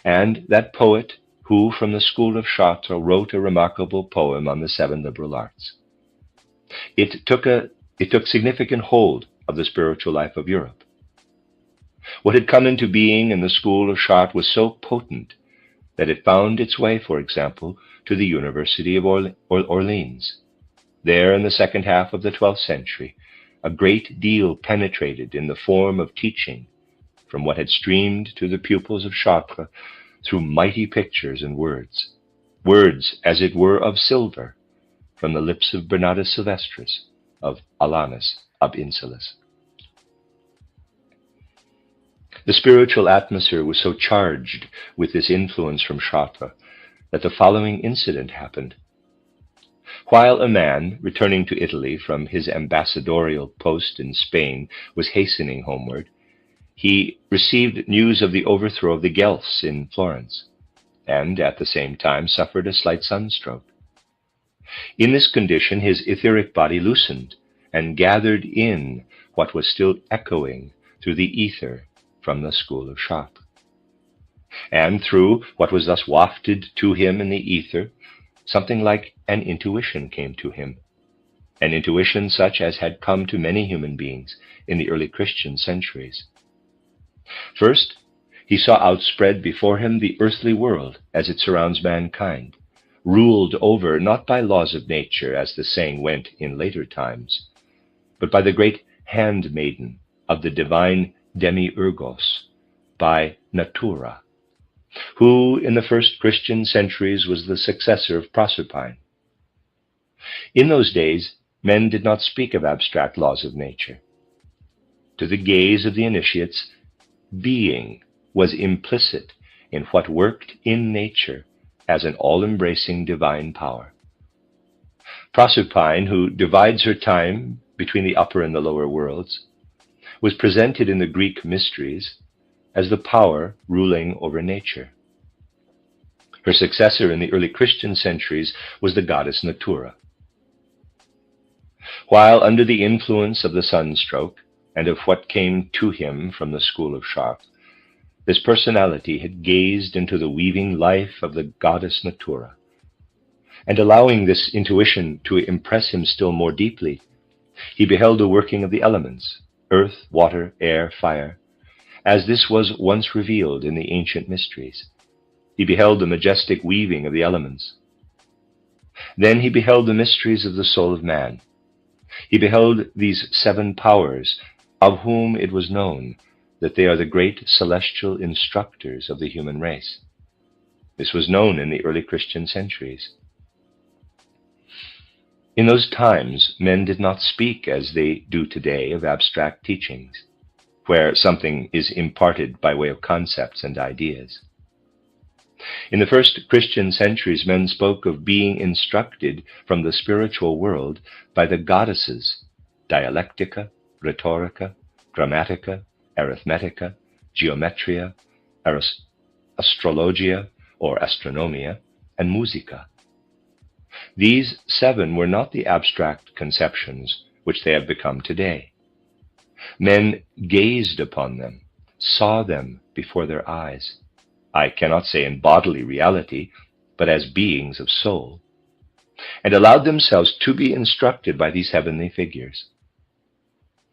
and that poet who from the school of Chartres wrote a remarkable poem on the 7 liberal arts. It took significant hold of the spiritual life of Europe. What had come into being in the school of Chartres was so potent that it found its way, for example, to the University of Orleans. There, in the second half of the 12th century, a great deal penetrated in the form of teaching from what had streamed to the pupils of Chartres through mighty pictures and words as it were of silver, from the lips of Bernardus Silvestris, of Alanus ab Insulis. The spiritual atmosphere was so charged with this influence from Chartres that the following incident happened. While a man, returning to Italy from his ambassadorial post in Spain, was hastening homeward, he received news of the overthrow of the Guelphs in Florence, and at the same time suffered a slight sunstroke. In this condition, his etheric body loosened and gathered in what was still echoing through the ether from the school of Chartres. And through what was thus wafted to him in the ether, something like an intuition came to him, an intuition such as had come to many human beings in the early Christian centuries. First, he saw outspread before him the earthly world as it surrounds mankind, ruled over not by laws of nature, as the saying went in later times, but by the great handmaiden of the divine demiurgos, by Natura, who in the first Christian centuries was the successor of Proserpine. In those days, men did not speak of abstract laws of nature. To the gaze of the initiates, being was implicit in what worked in nature as an all-embracing divine power. Proserpine, who divides her time between the upper and the lower worlds, was presented in the Greek mysteries as the power ruling over nature. Her successor in the early Christian centuries was the goddess Natura. While under the influence of the sunstroke and of what came to him from the school of Chartres, this personality had gazed into the weaving life of the goddess Natura, and allowing this intuition to impress him still more deeply, He beheld the working of the elements, earth, water, air, fire, as this was once revealed in the ancient mysteries. He beheld the majestic weaving of the elements. Then he beheld the mysteries of the soul of man. He beheld these seven powers, of whom it was known that they are the great celestial instructors of the human race. This was known in the early Christian centuries. In those times, men did not speak as they do today of abstract teachings, where something is imparted by way of concepts and ideas. In the first Christian centuries, men spoke of being instructed from the spiritual world by the goddesses, dialectica, rhetorica, grammatica, arithmetica, geometria, astrologia or astronomia, and musica. These seven were not the abstract conceptions which they have become today. Men gazed upon them, saw them before their eyes. I cannot say in bodily reality, but as beings of soul, and allowed themselves to be instructed by these heavenly figures.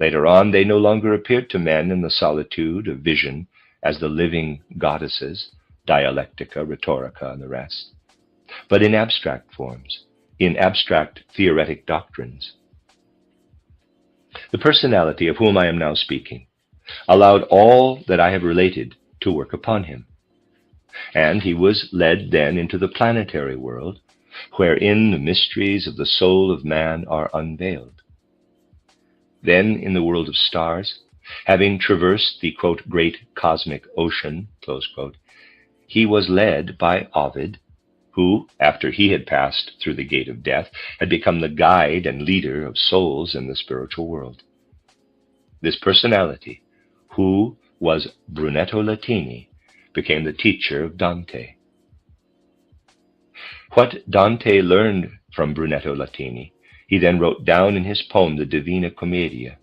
Later on, they no longer appeared to men in the solitude of vision as the living goddesses, dialectica, rhetorica, and the rest, but in abstract forms, in abstract theoretic doctrines. The personality of whom I am now speaking allowed all that I have related to work upon him, and he was led then into the planetary world, wherein the mysteries of the soul of man are unveiled. Then in the world of stars, having traversed the, quote, great cosmic ocean, close quote, he was led by Ovid, who, after he had passed through the gate of death, had become the guide and leader of souls in the spiritual world. This personality, who was Brunetto Latini, became the teacher of Dante. What Dante learned from Brunetto Latini, he then wrote down in his poem, the Divina Commedia.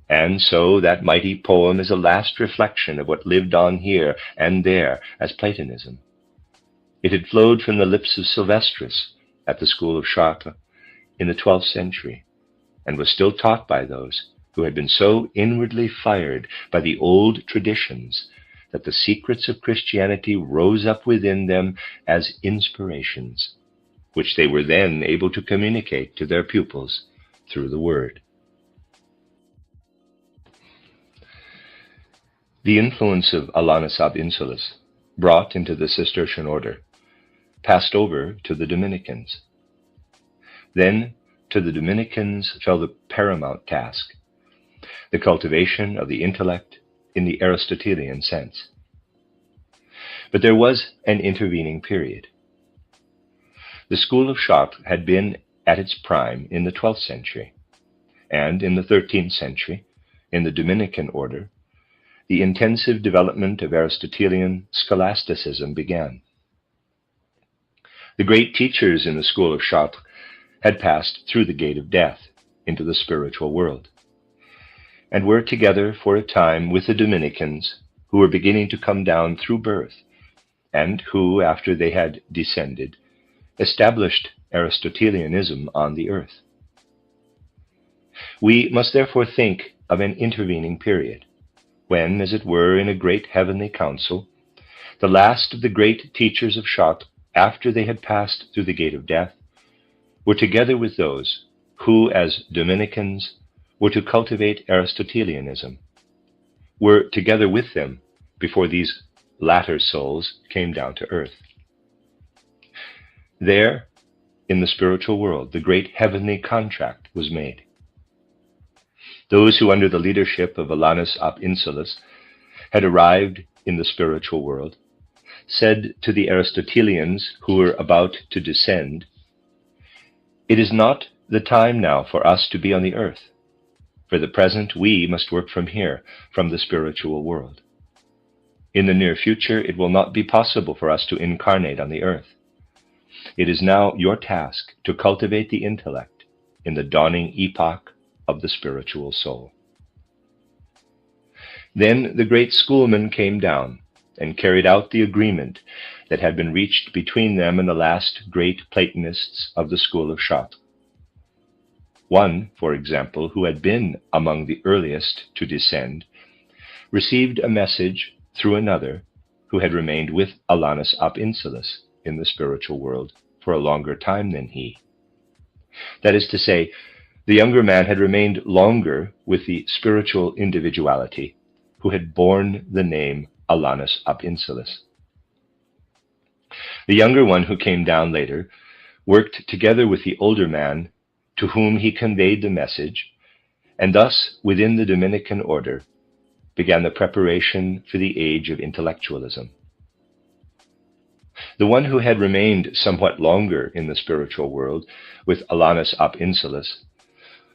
And so that mighty poem is a last reflection of what lived on here and there as Platonism. It had flowed from the lips of Sylvestris at the school of Chartres in the 12th century, and was still taught by those who had been so inwardly fired by the old traditions that the secrets of Christianity rose up within them as inspirations, which they were then able to communicate to their pupils through the Word. The influence of Alanus ab Insulis, brought into the Cistercian order, passed over to the Dominicans. Then to the Dominicans fell the paramount task, the cultivation of the intellect in the Aristotelian sense. But there was an intervening period. The school of Chartres had been at its prime in the 12th century, and in the 13th century, in the Dominican order, the intensive development of Aristotelian scholasticism began. The great teachers in the school of Chartres had passed through the gate of death into the spiritual world, and were together for a time with the Dominicans, who were beginning to come down through birth, and who, after they had descended, established Aristotelianism on the earth. We must therefore think of an intervening period, when, as it were, in a great heavenly council, the last of the great teachers of Chartres, after they had passed through the gate of death, were together with those who, as Dominicans, were to cultivate Aristotelianism, were together with them before these latter souls came down to earth. There, in the spiritual world, the great heavenly contract was made. Those who, under the leadership of Alanus ab Insulis, had arrived in the spiritual world, said to the Aristotelians who were about to descend, "It is not the time now for us to be on the earth. For the present, we must work from here, from the spiritual world. In the near future, it will not be possible for us to incarnate on the earth. It is now your task to cultivate the intellect in the dawning epoch of the spiritual soul." Then the great schoolmen came down and carried out the agreement that had been reached between them and the last great Platonists of the school of Chartres. One, for example, who had been among the earliest to descend, received a message through another who had remained with Alanus ab Insulis in the spiritual world for a longer time than he. That is to say, the younger man had remained longer with the spiritual individuality who had borne the name Alanus ab Insulis. The younger one who came down later worked together with the older man to whom he conveyed the message, and thus, within the Dominican order, began the preparation for the age of intellectualism. The one who had remained somewhat longer in the spiritual world with Alanus ab Insulis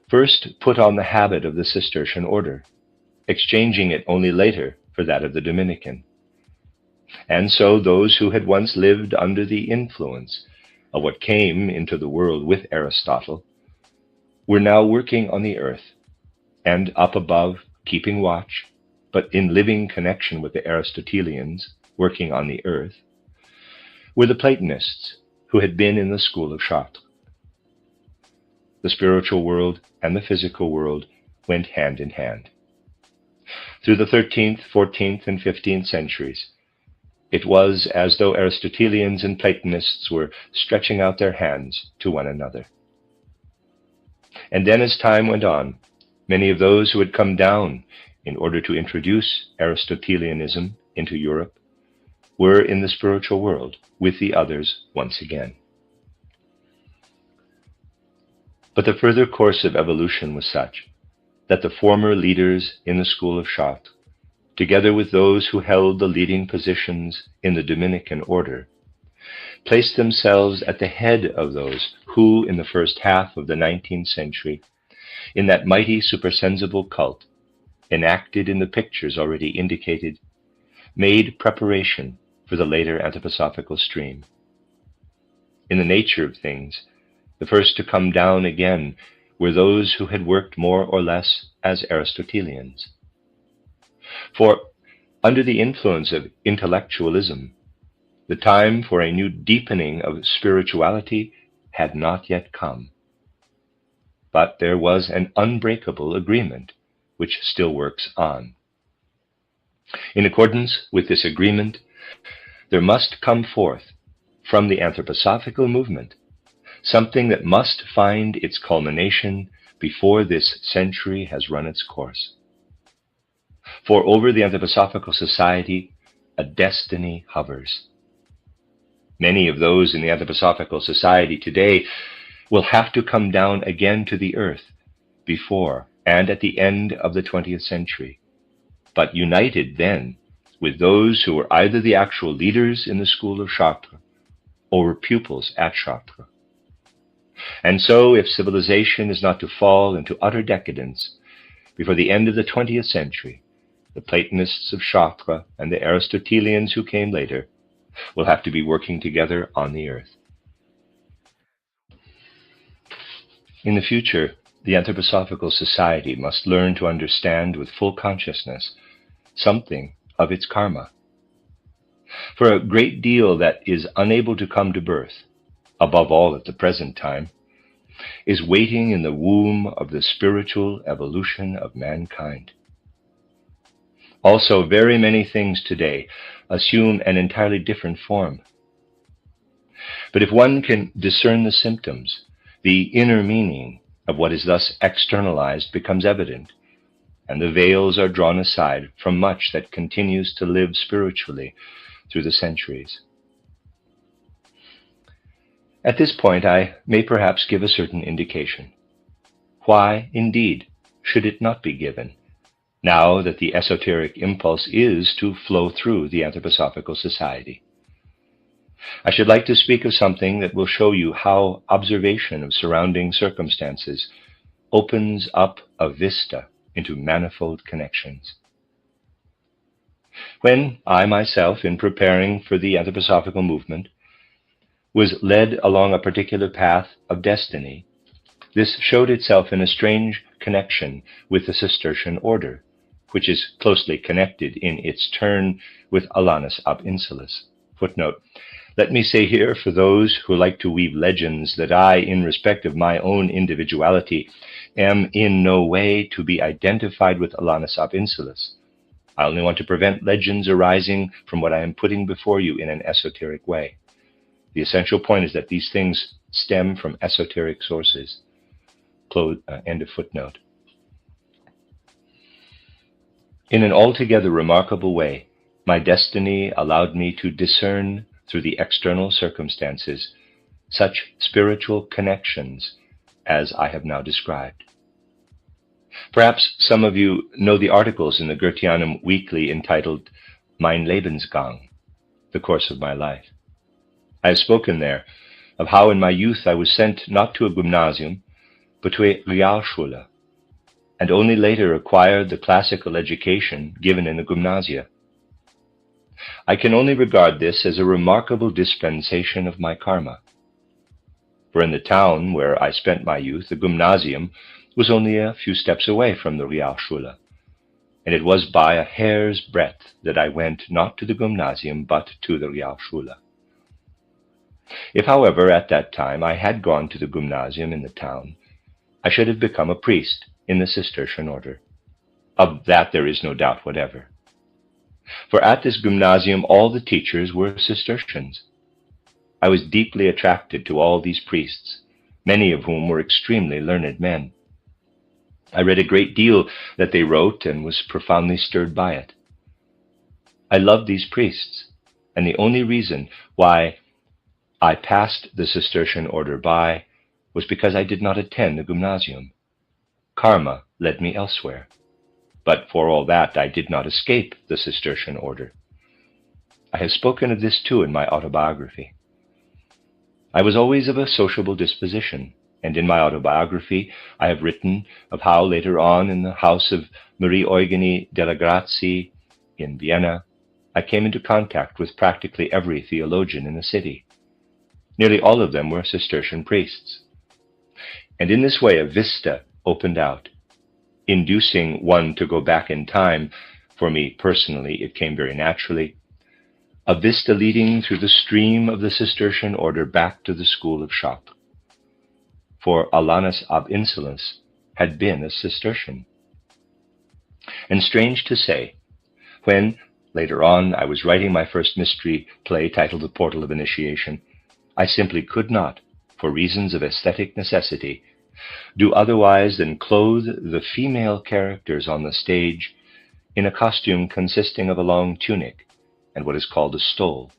first put on the habit of the Cistercian order, exchanging it only later for that of the Dominican. And so those who had once lived under the influence of what came into the world with Aristotle were now working on the earth, and up above, keeping watch, but in living connection with the Aristotelians working on the earth, were the Platonists who had been in the school of Chartres. The spiritual world and the physical world went hand in hand. Through the 13th, 14th, and 15th centuries, it was as though Aristotelians and Platonists were stretching out their hands to one another. And then as time went on, many of those who had come down in order to introduce Aristotelianism into Europe were in the spiritual world with the others once again. But the further course of evolution was such that the former leaders in the school of Chartres, together with those who held the leading positions in the Dominican order, placed themselves at the head of those who, in the first half of the 19th century, in that mighty supersensible cult, enacted in the pictures already indicated, made preparation for the later anthroposophical stream. In the nature of things, the first to come down again were those who had worked more or less as Aristotelians. For, under the influence of intellectualism, the time for a new deepening of spirituality had not yet come. But there was an unbreakable agreement which still works on. In accordance with this agreement, there must come forth from the anthroposophical movement something that must find its culmination before this century has run its course. For over the anthroposophical society, a destiny hovers. Many of those in the anthroposophical society today will have to come down again to the earth before and at the end of the 20th century, but united then with those who were either the actual leaders in the school of Chartres or were pupils at Chartres. And so, if civilization is not to fall into utter decadence before the end of the 20th century, the Platonists of Chartres and the Aristotelians who came later will have to be working together on the earth. In the future, the anthroposophical society must learn to understand with full consciousness something of its karma. For a great deal that is unable to come to birth, above all at the present time, is waiting in the womb of the spiritual evolution of mankind. Also, very many things today assume an entirely different form. But if one can discern the symptoms, the inner meaning of what is thus externalized becomes evident, and the veils are drawn aside from much that continues to live spiritually through the centuries. At this point, I may perhaps give a certain indication. Why, indeed, should it not be given, now that the esoteric impulse is to flow through the anthroposophical society? I should like to speak of something that will show you how observation of surrounding circumstances opens up a vista into manifold connections. When I myself, in preparing for the anthroposophical movement, was led along a particular path of destiny, this showed itself in a strange connection with the Cistercian order, which is closely connected in its turn with Alanus ab Insulis. Footnote: Let me say here, for those who like to weave legends, that I, in respect of my own individuality, am in no way to be identified with Alanus ab Insulis. I only want to prevent legends arising from what I am putting before you in an esoteric way. The essential point is that these things stem from esoteric sources. End of footnote. In an altogether remarkable way, my destiny allowed me to discern through the external circumstances such spiritual connections as I have now described. Perhaps some of you know the articles in the Goetheanum Weekly entitled Mein Lebensgang, the course of my life. I have spoken there of how in my youth I was sent not to a gymnasium, but to a Realschule, and only later acquired the classical education given in the gymnasia. I can only regard this as a remarkable dispensation of my karma. For in the town where I spent my youth, the gymnasium was only a few steps away from the Realschule, and it was by a hair's breadth that I went not to the gymnasium but to the Realschule. If, however, at that time I had gone to the gymnasium in the town, I should have become a priest in the Cistercian order. Of that there is no doubt whatever. For at this gymnasium all the teachers were Cistercians. I was deeply attracted to all these priests, many of whom were extremely learned men. I read a great deal that they wrote and was profoundly stirred by it. I loved these priests, and the only reason why I passed the Cistercian order by was because I did not attend the gymnasium. Karma led me elsewhere, but for all that I did not escape the Cistercian order. I have spoken of this too in my autobiography. I was always of a sociable disposition, and in my autobiography I have written of how later on in the house of Marie Eugenie della Grazie in Vienna, I came into contact with practically every theologian in the city. Nearly all of them were Cistercian priests. And in this way a vista opened out, inducing one to go back in time. For me personally, it came very naturally. A vista leading through the stream of the Cistercian order back to the school of Chartres. For Alanus ab Insulis had been a Cistercian. And strange to say, when, later on, I was writing my first mystery play titled The Portal of Initiation, I simply could not, for reasons of aesthetic necessity, do otherwise than clothe the female characters on the stage in a costume consisting of a long tunic and what is called a stole.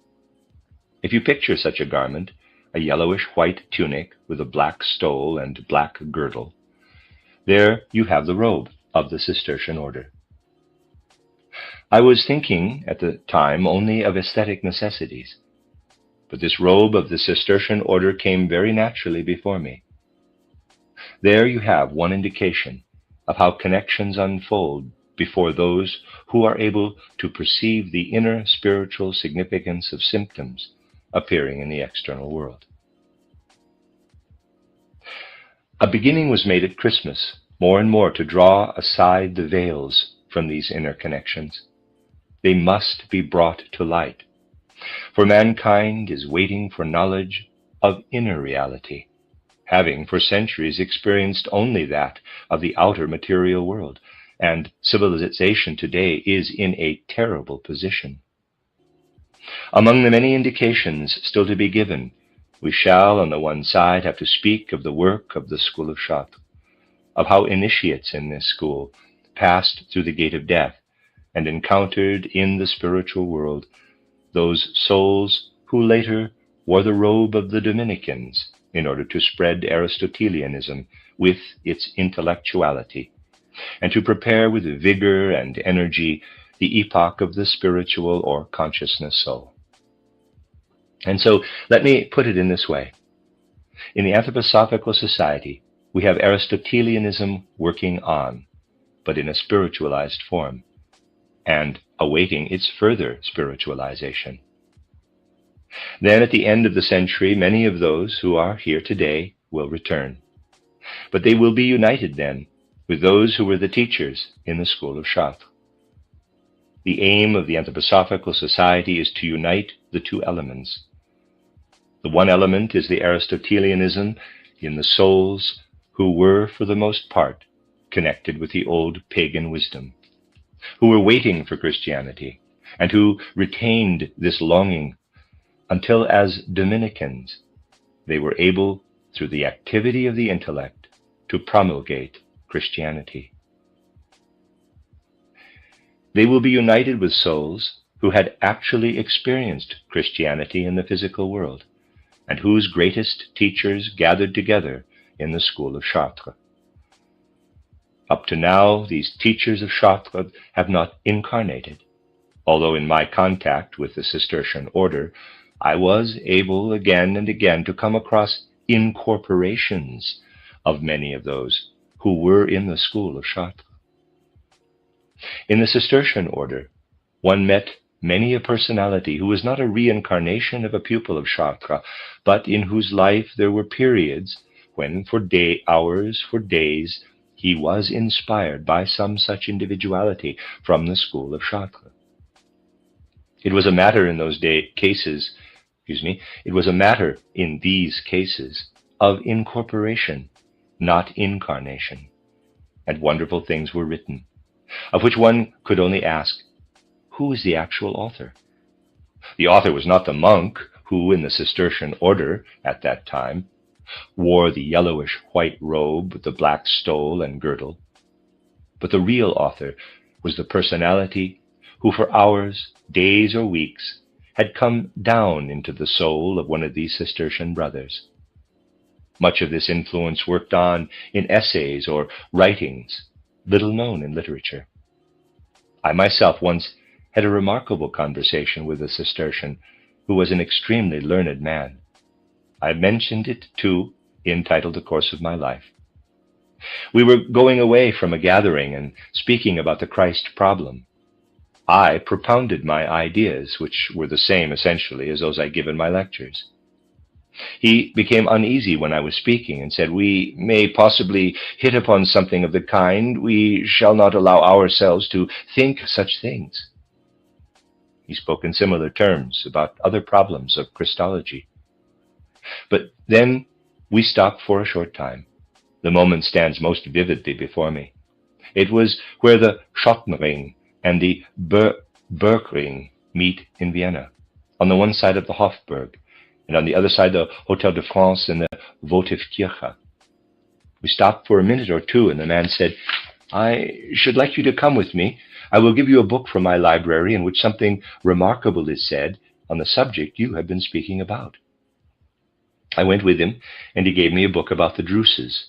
If you picture such a garment, a yellowish-white tunic with a black stole and black girdle, there you have the robe of the Cistercian order. I was thinking at the time only of aesthetic necessities, but this robe of the Cistercian order came very naturally before me. There you have one indication of how connections unfold before those who are able to perceive the inner spiritual significance of symptoms appearing in the external world. A beginning was made at Christmas, more and more to draw aside the veils from these inner connections. They must be brought to light, for mankind is waiting for knowledge of inner reality, having for centuries experienced only that of the outer material world, and civilization today is in a terrible position. Among the many indications still to be given, we shall, on the one side, have to speak of the work of the School of Chartres, of how initiates in this school passed through the gate of death and encountered in the spiritual world those souls who later wore the robe of the Dominicans in order to spread Aristotelianism with its intellectuality, and to prepare with vigor and energy the epoch of the spiritual or consciousness soul. And so let me put it in this way. In the Anthroposophical Society, we have Aristotelianism working on, but in a spiritualized form, and awaiting its further spiritualization. Then at the end of the century, many of those who are here today will return, but they will be united then with those who were the teachers in the School of Chartres. The aim of the Anthroposophical Society is to unite the two elements, The one element is the Aristotelianism in the souls who were, for the most part, connected with the old pagan wisdom, who were waiting for Christianity, and who retained this longing until, as Dominicans, they were able, through the activity of the intellect, to promulgate Christianity. They will be united with souls who had actually experienced Christianity in the physical world, and whose greatest teachers gathered together in the school of Chartres. Up to now, these teachers of Chartres have not incarnated, although in my contact with the Cistercian order, I was able again and again to come across incorporations of many of those who were in the school of Chartres. In the Cistercian order, one met many a personality who was not a reincarnation of a pupil of Chartres, but in whose life there were periods when for hours, for days, he was inspired by some such individuality from the school of Chartres. It was a matter in these cases of incorporation, not incarnation, and wonderful things were written, of which one could only ask, who is the actual author? The author was not the monk who, in the Cistercian order at that time, wore the yellowish-white robe with the black stole and girdle, but the real author was the personality who for hours, days, or weeks had come down into the soul of one of these Cistercian brothers. Much of this influence worked on in essays or writings, little known in literature. I myself once had a remarkable conversation with a Cistercian who was an extremely learned man. I mentioned it, too, in Title The Course of My Life. We were going away from a gathering and speaking about the Christ problem. I propounded my ideas, which were the same essentially as those I give in my lectures. He became uneasy when I was speaking and said, "We may possibly hit upon something of the kind. We shall not allow ourselves to think such things." He spoke in similar terms about other problems of Christology. But then we stopped for a short time. The moment stands most vividly before me. It was where the Schottenring and the Bergring meet in Vienna, on the one side of the Hofburg, and on the other side the Hotel de France and the Votivkirche. We stopped for a minute or two, and the man said, "I should like you to come with me. I will give you a book from my library in which something remarkable is said on the subject you have been speaking about." I went with him, and he gave me a book about the Druses.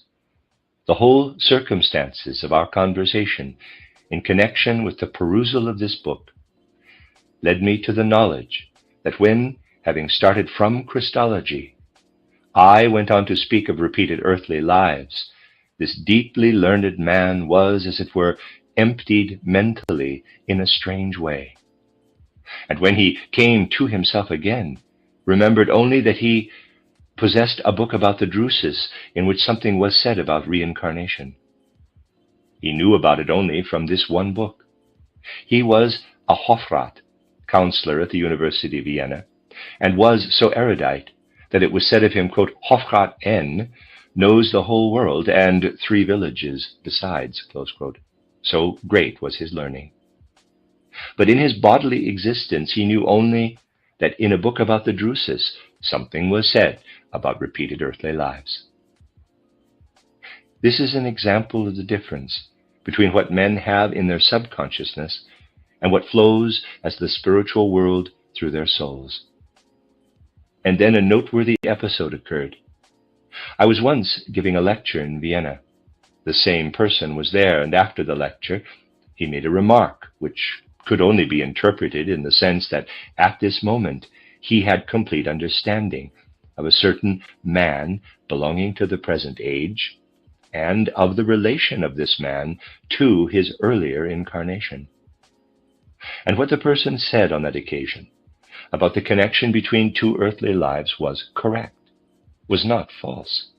The whole circumstances of our conversation in connection with the perusal of this book led me to the knowledge that when, having started from Christology, I went on to speak of repeated earthly lives, this deeply learned man was, as it were, emptied mentally in a strange way. And when he came to himself again, remembered only that he possessed a book about the Druses in which something was said about reincarnation. He knew about it only from this one book. He was a Hofrat, counselor at the University of Vienna, and was so erudite that it was said of him, quote, "Hofrat N knows the whole world and 3 villages besides," close quote. So great was his learning. But in his bodily existence, he knew only that in a book about the Druses, something was said about repeated earthly lives. This is an example of the difference between what men have in their subconsciousness and what flows as the spiritual world through their souls. And then a noteworthy episode occurred. I was once giving a lecture in Vienna. The same person was there, and after the lecture, he made a remark which could only be interpreted in the sense that at this moment he had complete understanding of a certain man belonging to the present age and of the relation of this man to his earlier incarnation. And what the person said on that occasion about the connection between 2 earthly lives was correct, was not false.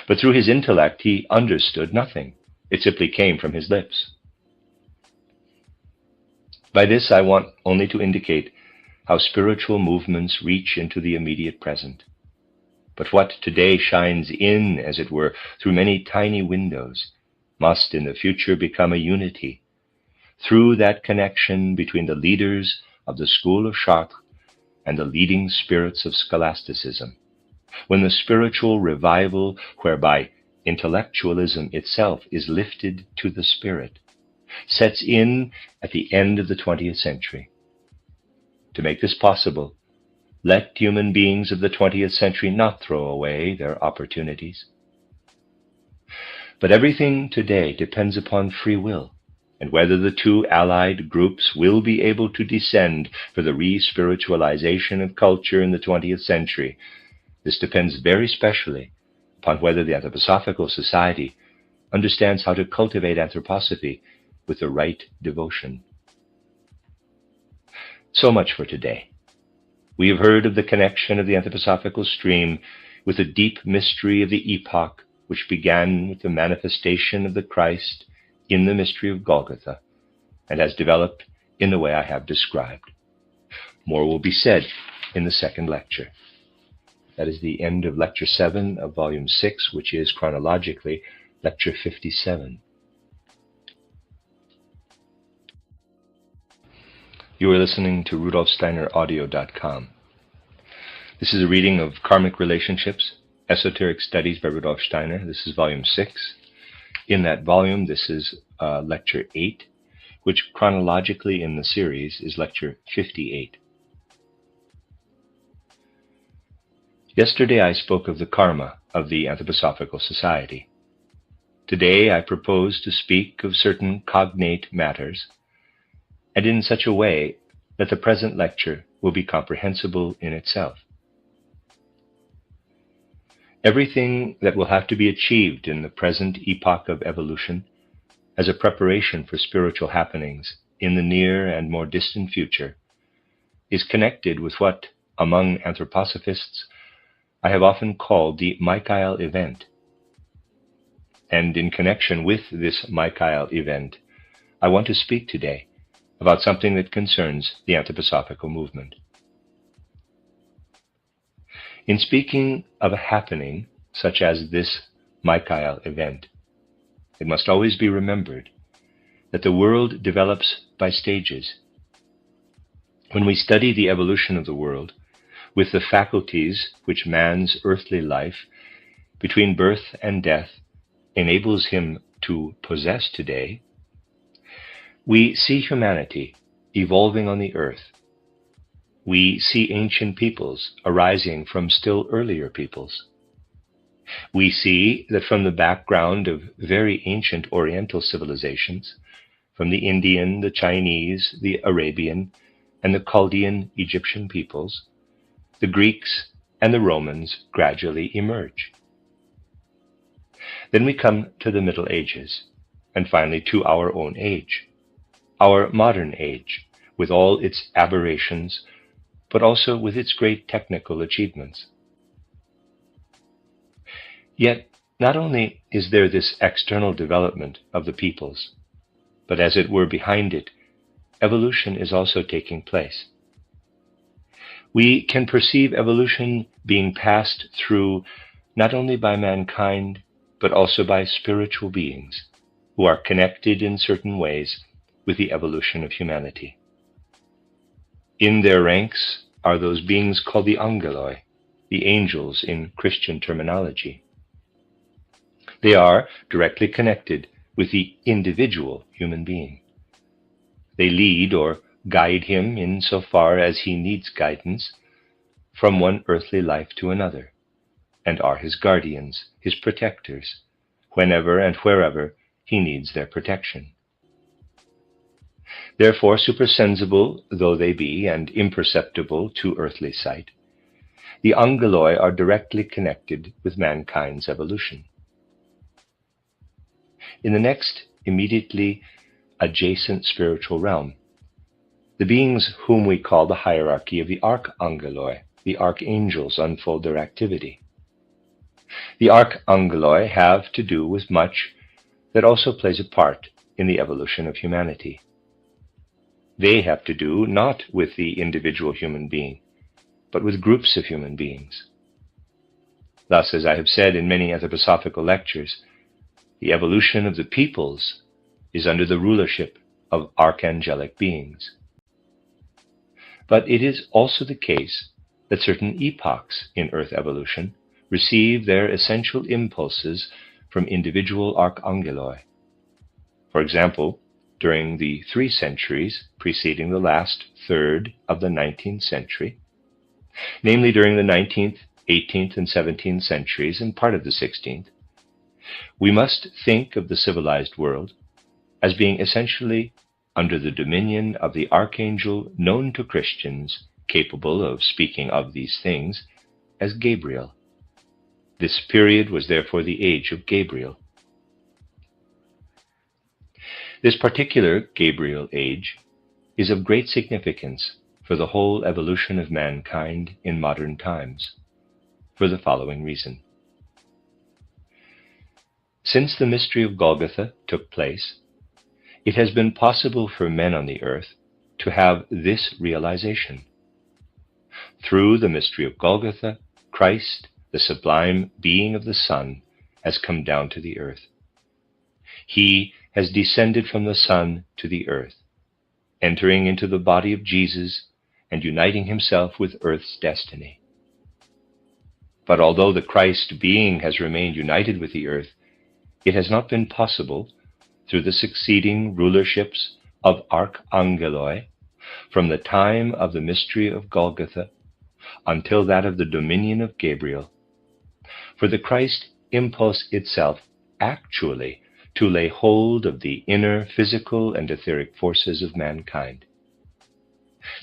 But through his intellect, he understood nothing. It simply came from his lips. By this, I want only to indicate how spiritual movements reach into the immediate present. But what today shines in, as it were, through many tiny windows, must in the future become a unity, through that connection between the leaders of the school of Chartres and the leading spirits of scholasticism, when the spiritual revival whereby intellectualism itself is lifted to the spirit sets in at the end of the 20th century. To make this possible, let human beings of the 20th century not throw away their opportunities. But everything today depends upon free will, and whether the two allied groups will be able to descend for the re-spiritualization of culture in the 20th century. This depends very specially upon whether the Anthroposophical Society understands how to cultivate anthroposophy with the right devotion. So much for today. We have heard of the connection of the anthroposophical stream with the deep mystery of the epoch which began with the manifestation of the Christ in the mystery of Golgotha and has developed in the way I have described. More will be said in the second lecture. That is the end of Lecture 7 of Volume 6, which is chronologically Lecture 57. You are listening to RudolfSteinerAudio.com. This is a reading of Karmic Relationships, Esoteric Studies by Rudolf Steiner. This is Volume 6. In that volume, this is Lecture 8, which chronologically in the series is Lecture 58. Yesterday I spoke of the karma of the Anthroposophical Society. Today I propose to speak of certain cognate matters, and in such a way that the present lecture will be comprehensible in itself. Everything that will have to be achieved in the present epoch of evolution as a preparation for spiritual happenings in the near and more distant future is connected with what, among anthroposophists, I have often called the Michael event. And in connection with this Michael event, I want to speak today about something that concerns the anthroposophical movement. In speaking of a happening such as this Michael event, it must always be remembered that the world develops by stages. When we study the evolution of the world with the faculties which man's earthly life, between birth and death, enables him to possess today, we see humanity evolving on the earth. We see ancient peoples arising from still earlier peoples. We see that from the background of very ancient Oriental civilizations, from the Indian, the Chinese, the Arabian, and the Chaldean Egyptian peoples, the Greeks and the Romans gradually emerge. Then we come to the Middle Ages, and finally to our own age, our modern age, with all its aberrations, but also with its great technical achievements. Yet, not only is there this external development of the peoples, but as it were behind it, evolution is also taking place. We can perceive evolution being passed through not only by mankind, but also by spiritual beings who are connected in certain ways with the evolution of humanity. In their ranks are those beings called the angeloi, the angels in Christian terminology. They are directly connected with the individual human being. They lead or guide him insofar as he needs guidance from one earthly life to another, and are his guardians, his protectors, whenever and wherever he needs their protection. Therefore, supersensible though they be and imperceptible to earthly sight, the angeloi are directly connected with mankind's evolution. In the next immediately adjacent spiritual realm, the beings whom we call the hierarchy of the archangeloi, the archangels, unfold their activity. The archangeloi have to do with much that also plays a part in the evolution of humanity. They have to do not with the individual human being, but with groups of human beings. Thus, as I have said in many anthroposophical lectures, the evolution of the peoples is under the rulership of archangelic beings. But it is also the case that certain epochs in Earth evolution receive their essential impulses from individual archangeloi. For example, during the 3 centuries preceding the last third of the 19th century, namely during the 19th, 18th, and 17th centuries and part of the 16th, we must think of the civilized world as being essentially under the dominion of the archangel known to Christians capable of speaking of these things as Gabriel. This period was therefore the age of Gabriel. This particular Gabriel age is of great significance for the whole evolution of mankind in modern times, for the following reason. Since the mystery of Golgotha took place, it has been possible for men on the earth to have this realization. Through the mystery of Golgotha, Christ, the sublime being of the sun, has come down to the earth. He has descended from the sun to the earth, entering into the body of Jesus and uniting himself with earth's destiny. But although the Christ being has remained united with the earth, it has not been possible, through the succeeding rulerships of archangeloi, from the time of the mystery of Golgotha until that of the dominion of Gabriel, for the Christ impulse itself actually to lay hold of the inner physical and etheric forces of mankind.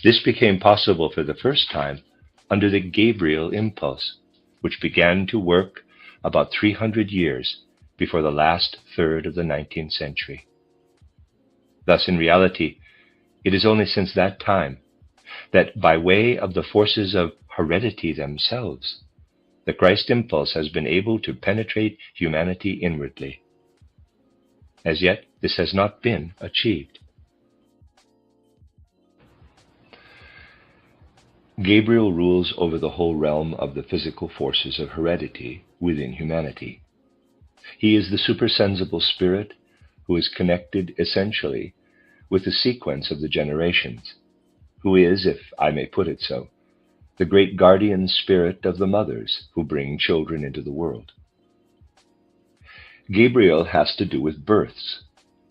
This became possible for the first time under the Gabriel impulse, which began to work about 300 years before the last third of the 19th century. Thus, in reality, it is only since that time that, by way of the forces of heredity themselves, the Christ impulse has been able to penetrate humanity inwardly. As yet, this has not been achieved. Gabriel rules over the whole realm of the physical forces of heredity within humanity. He is the supersensible spirit who is connected essentially with the sequence of the generations, who is, if I may put it so, the great guardian spirit of the mothers who bring children into the world. Gabriel has to do with births,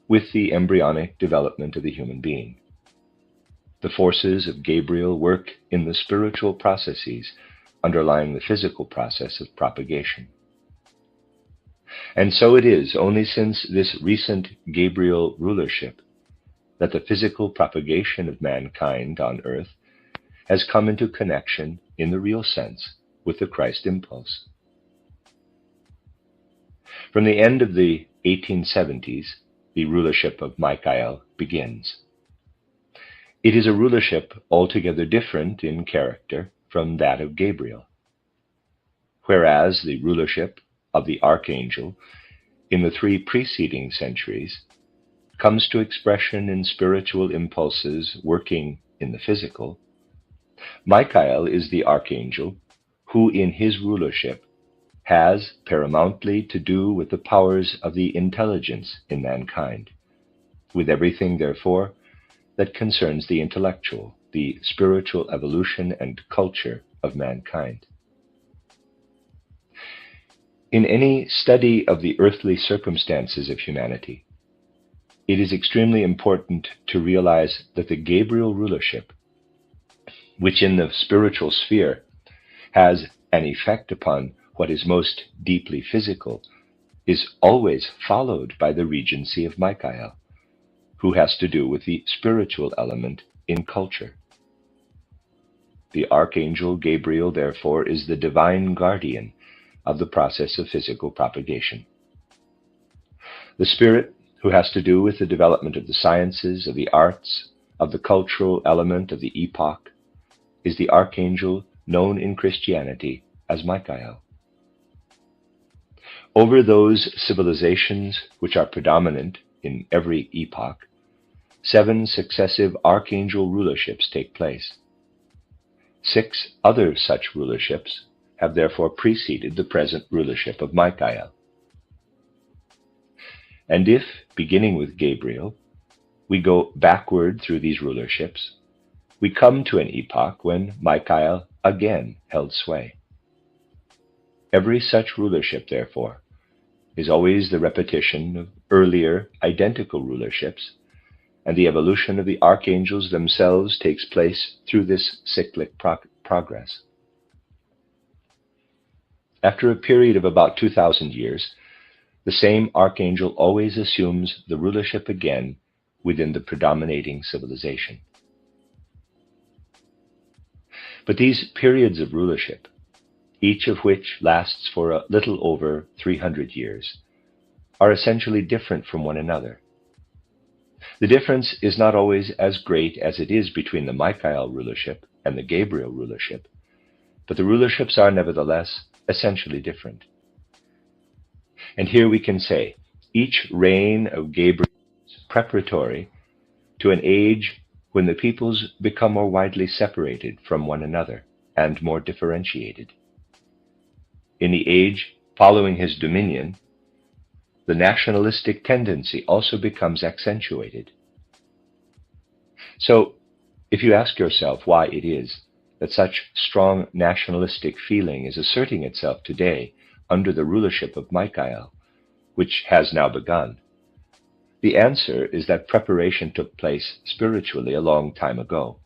with the embryonic development of the human being. The forces of Gabriel work in the spiritual processes underlying the physical process of propagation. And so it is only since this recent Gabriel rulership that the physical propagation of mankind on earth has come into connection in the real sense with the Christ impulse. From the end of the 1870s, the rulership of Michael begins. It is a rulership altogether different in character from that of Gabriel. Whereas the rulership of the archangel in the 3 preceding centuries comes to expression in spiritual impulses working in the physical, Michael is the archangel who in his rulership has paramountly to do with the powers of the intelligence in mankind, with everything, therefore, that concerns the intellectual, the spiritual evolution and culture of mankind. In any study of the earthly circumstances of humanity, it is extremely important to realize that the Gabriel rulership, which in the spiritual sphere has an effect upon what is most deeply physical, is always followed by the regency of Michael, who has to do with the spiritual element in culture. The archangel Gabriel, therefore, is the divine guardian of the process of physical propagation. The spirit who has to do with the development of the sciences, of the arts, of the cultural element of the epoch, is the archangel known in Christianity as Michael. Over those civilizations which are predominant in every epoch, 7 successive archangel rulerships take place. 6 other such rulerships have therefore preceded the present rulership of Michael. And if, beginning with Gabriel, we go backward through these rulerships, we come to an epoch when Michael again held sway. Every such rulership, therefore, is always the repetition of earlier identical rulerships, and the evolution of the archangels themselves takes place through this cyclic progress. After a period of about 2,000 years, the same archangel always assumes the rulership again within the predominating civilization. But these periods of rulership, each of which lasts for a little over 300 years, are essentially different from one another. The difference is not always as great as it is between the Michael rulership and the Gabriel rulership, but the rulerships are nevertheless essentially different. And here we can say, each reign of Gabriel is preparatory to an age when the peoples become more widely separated from one another and more differentiated. In the age following his dominion, the nationalistic tendency also becomes accentuated. So, if you ask yourself why it is that such strong nationalistic feeling is asserting itself today under the rulership of Michael, which has now begun, the answer is that preparation took place spiritually a long time ago.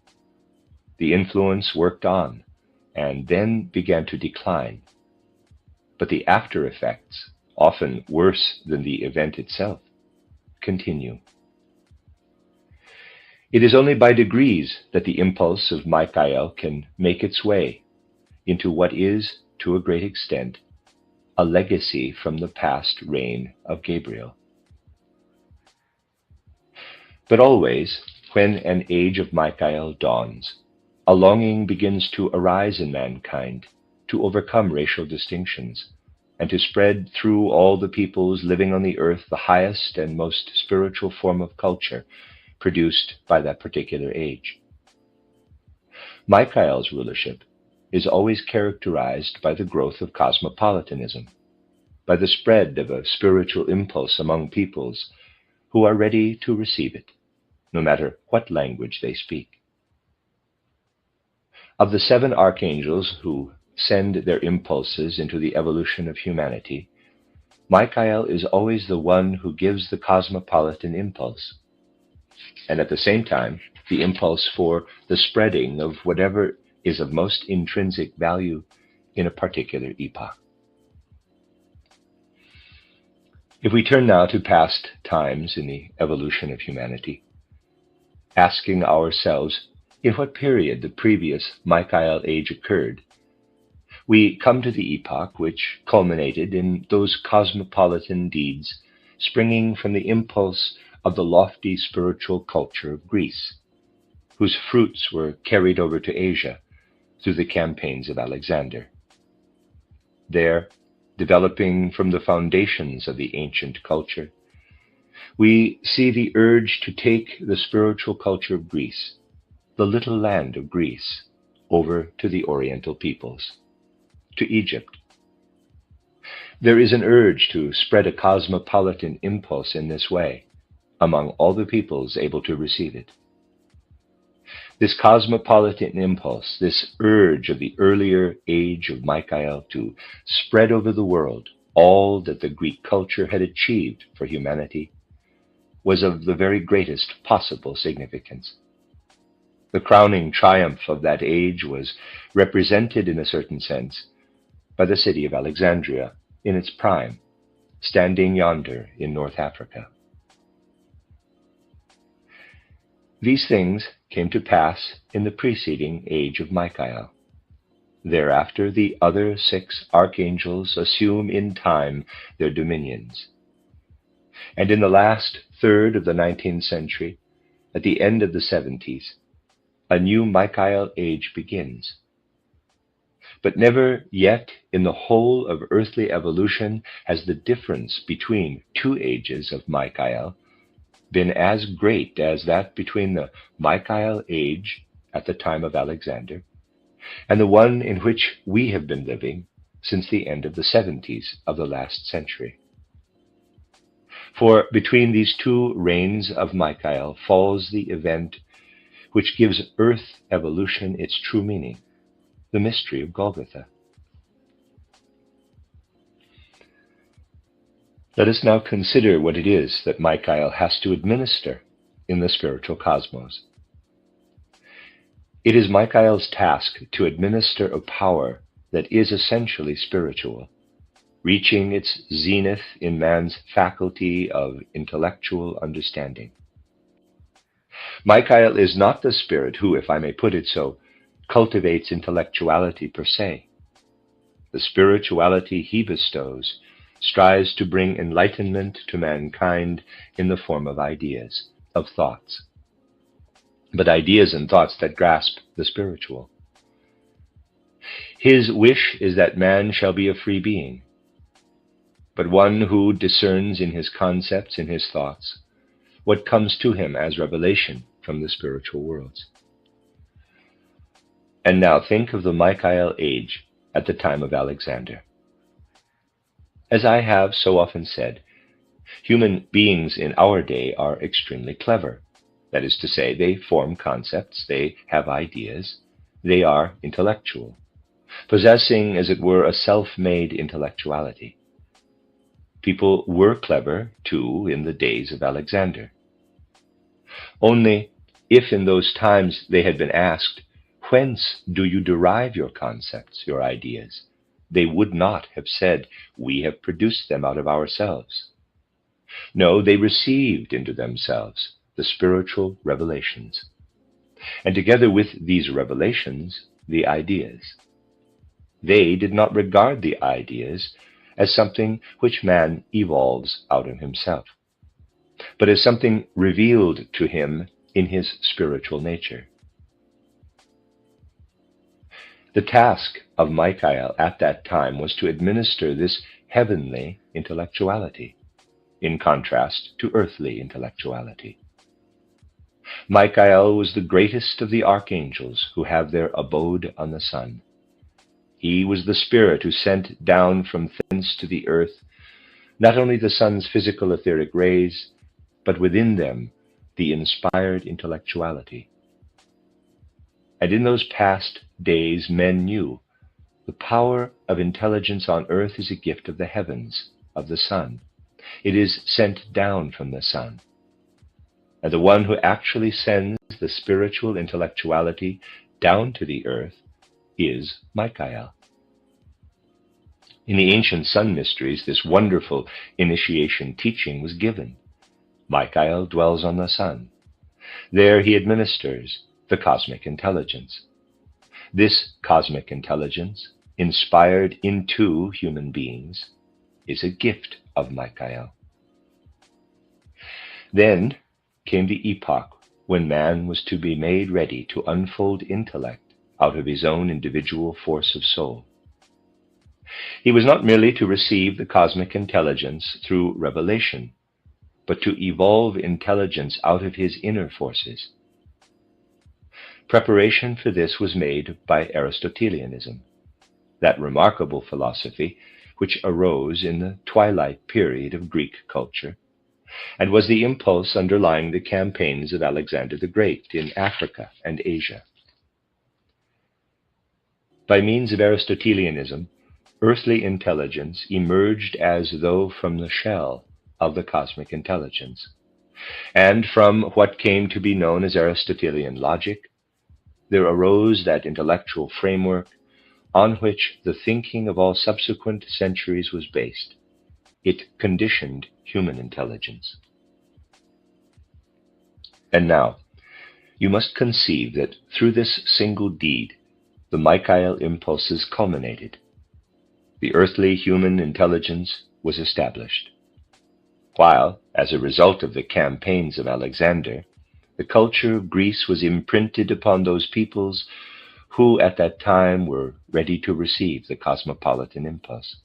The influence worked on, and then began to decline. But the after effects, often worse than the event itself, continue. It is only by degrees that the impulse of Michael can make its way into what is, to a great extent, a legacy from the past reign of Gabriel. But always, when an age of Michael dawns, a longing begins to arise in mankind to overcome racial distinctions and to spread through all the peoples living on the earth the highest and most spiritual form of culture produced by that particular age. Michael's rulership is always characterized by the growth of cosmopolitanism, by the spread of a spiritual impulse among peoples who are ready to receive it, no matter what language they speak. Of the 7 archangels who send their impulses into the evolution of humanity, Michael is always the one who gives the cosmopolitan impulse, and at the same time, the impulse for the spreading of whatever is of most intrinsic value in a particular epoch. If we turn now to past times in the evolution of humanity, asking ourselves in what period the previous Michael age occurred, we come to the epoch which culminated in those cosmopolitan deeds springing from the impulse of the lofty spiritual culture of Greece, whose fruits were carried over to Asia through the campaigns of Alexander. There, developing from the foundations of the ancient culture, we see the urge to take the spiritual culture of Greece, the little land of Greece, over to the Oriental peoples, to Egypt. There is an urge to spread a cosmopolitan impulse in this way among all the peoples able to receive it. This cosmopolitan impulse, this urge of the earlier age of Michael to spread over the world all that the Greek culture had achieved for humanity, was of the very greatest possible significance. The crowning triumph of that age was represented in a certain sense by the city of Alexandria in its prime, standing yonder in North Africa. These things came to pass in the preceding age of Michael. Thereafter the other 6 archangels assume in time their dominions. And in the last third of the 19th century, at the end of the 70s, a new Michael age begins. But never yet in the whole of earthly evolution has the difference between 2 ages of Michael been as great as that between the Michael age at the time of Alexander and the one in which we have been living since the end of the 70s of the last century. For between these two reigns of Michael falls the event which gives earth evolution its true meaning, the mystery of Golgotha. Let us now consider what it is that Michael has to administer in the spiritual cosmos. It is Michael's task to administer a power that is essentially spiritual, reaching its zenith in man's faculty of intellectual understanding. Michael is not the spirit who, if I may put it so, cultivates intellectuality per se. The spirituality he bestows strives to bring enlightenment to mankind in the form of ideas, of thoughts. But ideas and thoughts that grasp the spiritual. His wish is that man shall be a free being, but one who discerns in his concepts, in his thoughts, what comes to him as revelation from the spiritual worlds. And now think of the Michael age at the time of Alexander. As I have so often said, human beings in our day are extremely clever. That is to say, they form concepts, they have ideas, they are intellectual, possessing, as it were, a self-made intellectuality. People were clever, too, in the days of Alexander. Only, if in those times they had been asked, "Whence do you derive your concepts, your ideas?" they would not have said, "We have produced them out of ourselves." No, they received into themselves the spiritual revelations, and together with these revelations, the ideas. They did not regard the ideas as something which man evolves out of himself, but as something revealed to him in his spiritual nature. The task of Michael at that time was to administer this heavenly intellectuality, in contrast to earthly intellectuality. Michael was the greatest of the archangels who have their abode on the sun. He was the spirit who sent down from thence to the earth not only the sun's physical etheric rays, but within them the inspired intellectuality. And in those past days men knew the power of intelligence on earth is a gift of the heavens, of the sun. It is sent down from the sun. And the one who actually sends the spiritual intellectuality down to the earth is Michael. In the ancient sun mysteries, this wonderful initiation teaching was given. Michael dwells on the sun. There he administers the cosmic intelligence. This cosmic intelligence, inspired into human beings, is a gift of Michael. Then came the epoch when man was to be made ready to unfold intellect out of his own individual force of soul. He was not merely to receive the cosmic intelligence through revelation, but to evolve intelligence out of his inner forces. Preparation for this was made by Aristotelianism, that remarkable philosophy which arose in the twilight period of Greek culture, and was the impulse underlying the campaigns of Alexander the Great in Africa and Asia. By means of Aristotelianism, earthly intelligence emerged as though from the shell of the cosmic intelligence, and from what came to be known as Aristotelian logic, there arose that intellectual framework on which the thinking of all subsequent centuries was based. It conditioned human intelligence. And now, you must conceive that through this single deed, the Michael impulses culminated. The earthly human intelligence was established, while, as a result of the campaigns of Alexander, the culture of Greece was imprinted upon those peoples who at that time were ready to receive the cosmopolitan impulse.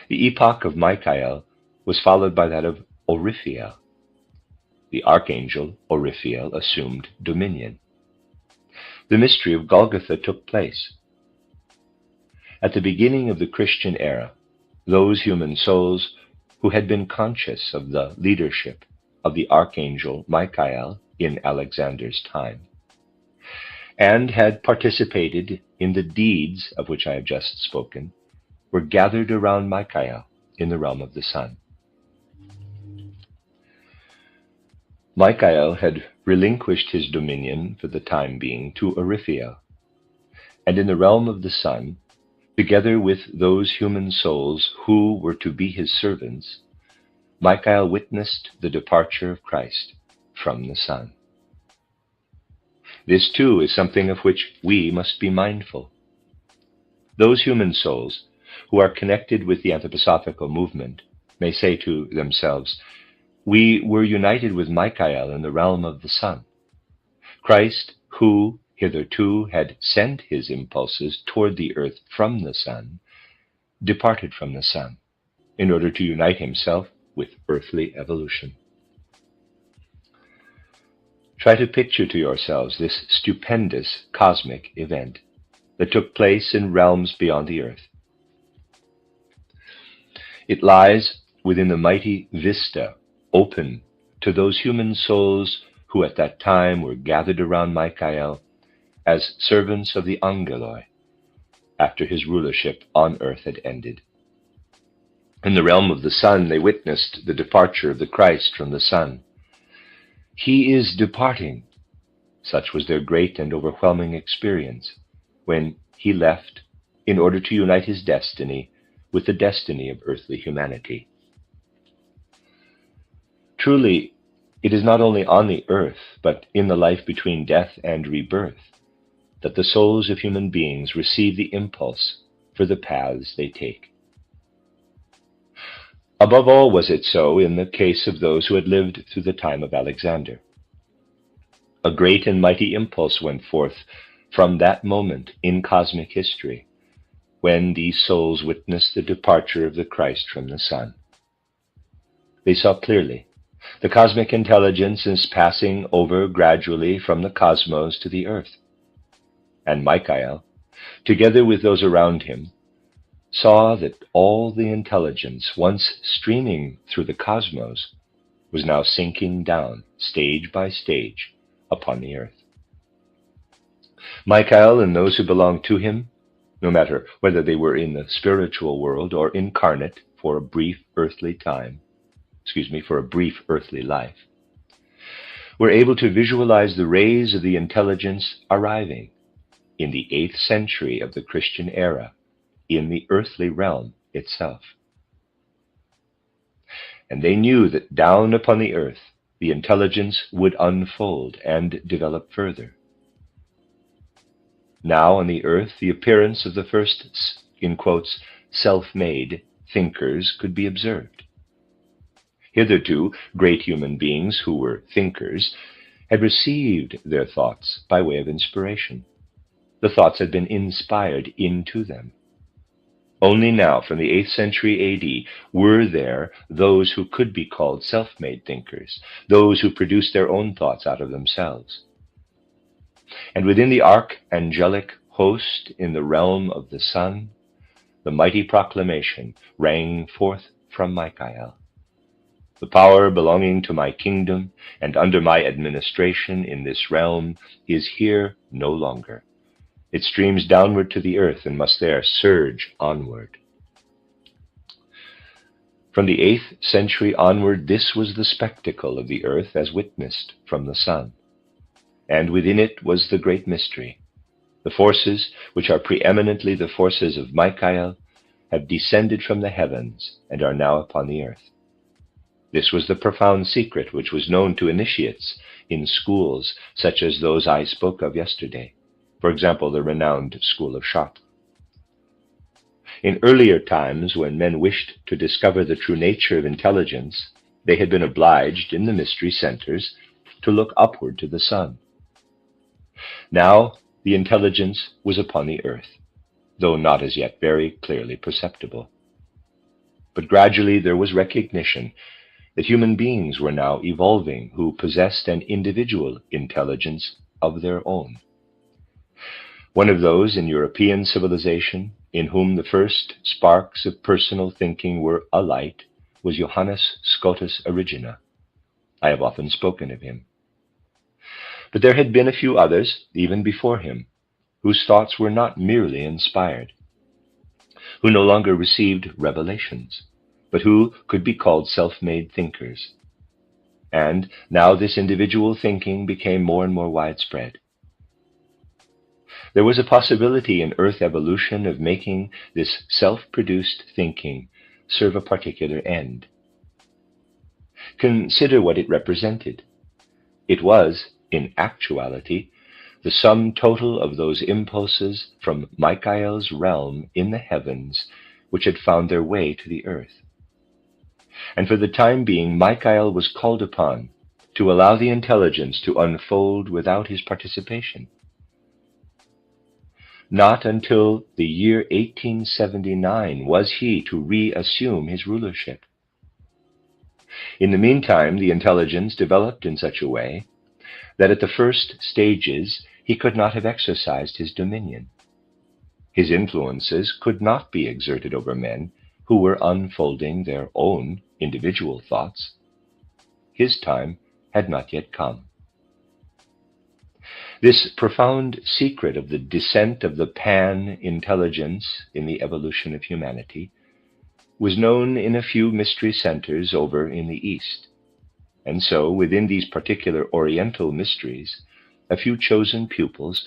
The epoch of Michael was followed by that of Oriphiel, the archangel Oriphiel assumed dominion. The mystery of Golgotha took place. At the beginning of the Christian era, those human souls who had been conscious of the leadership of the archangel Michael in Alexander's time, and had participated in the deeds of which I have just spoken, were gathered around Michael in the realm of the sun. Michael had relinquished his dominion for the time being to Oriphiel, and in the realm of the sun, together with those human souls who were to be his servants, Michael witnessed the departure of Christ from the sun. This too is something of which we must be mindful. Those human souls who are connected with the anthroposophical movement may say to themselves, "We were united with Michael in the realm of the sun. Christ, who hitherto had sent his impulses toward the earth from the sun, departed from the sun in order to unite himself with earthly evolution." Try to picture to yourselves this stupendous cosmic event that took place in realms beyond the earth. It lies within the mighty vista open to those human souls who at that time were gathered around Michael as servants of the Angeloi, after his rulership on earth had ended. In the realm of the sun, they witnessed the departure of the Christ from the sun. "He is departing," such was their great and overwhelming experience, when he left in order to unite his destiny with the destiny of earthly humanity. Truly, it is not only on the earth, but in the life between death and rebirth, that the souls of human beings receive the impulse for the paths they take. Above all was it so in the case of those who had lived through the time of Alexander. A great and mighty impulse went forth from that moment in cosmic history, when these souls witnessed the departure of the Christ from the sun. They saw clearly the cosmic intelligence is passing over gradually from the cosmos to the earth, and Michael, together with those around him, saw that all the intelligence once streaming through the cosmos was now sinking down, stage by stage, upon the earth. Michael and those who belonged to him, no matter whether they were in the spiritual world or incarnate for a brief earthly life, were able to visualize the rays of the intelligence arriving in the 8th century of the Christian era in the earthly realm itself. And they knew that down upon the earth, the intelligence would unfold and develop further. Now on the earth, the appearance of the first, in quotes, self-made thinkers could be observed. Hitherto, great human beings who were thinkers had received their thoughts by way of inspiration. The thoughts had been inspired into them. Only now, from the 8th century A.D., were there those who could be called self-made thinkers, those who produced their own thoughts out of themselves. And within the archangelic host in the realm of the sun, the mighty proclamation rang forth from Michael. "The power belonging to my kingdom and under my administration in this realm is here no longer. It streams downward to the earth and must there surge onward." From the 8th century onward, this was the spectacle of the earth as witnessed from the sun. And within it was the great mystery. The forces, which are preeminently the forces of Michael, have descended from the heavens and are now upon the earth. This was the profound secret which was known to initiates in schools such as those I spoke of yesterday. For example, the renowned school of Chartres. In earlier times, when men wished to discover the true nature of intelligence, they had been obliged, in the mystery centers, to look upward to the sun. Now, the intelligence was upon the earth, though not as yet very clearly perceptible. But gradually there was recognition that human beings were now evolving who possessed an individual intelligence of their own. One of those in European civilization in whom the first sparks of personal thinking were alight was Johannes Scotus Erigena. I have often spoken of him. But there had been a few others, even before him, whose thoughts were not merely inspired, who no longer received revelations, but who could be called self-made thinkers. And now this individual thinking became more and more widespread. There was a possibility in Earth evolution of making this self-produced thinking serve a particular end. Consider what it represented. It was, in actuality, the sum total of those impulses from Michael's realm in the heavens which had found their way to the earth. And for the time being, Michael was called upon to allow the intelligence to unfold without his participation. Not until the year 1879 was he to reassume his rulership. In the meantime, the intelligence developed in such a way that at the first stages he could not have exercised his dominion. His influences could not be exerted over men who were unfolding their own individual thoughts. His time had not yet come. This profound secret of the descent of the pan-intelligence in the evolution of humanity was known in a few mystery centers over in the East. And so, within these particular Oriental mysteries, a few chosen pupils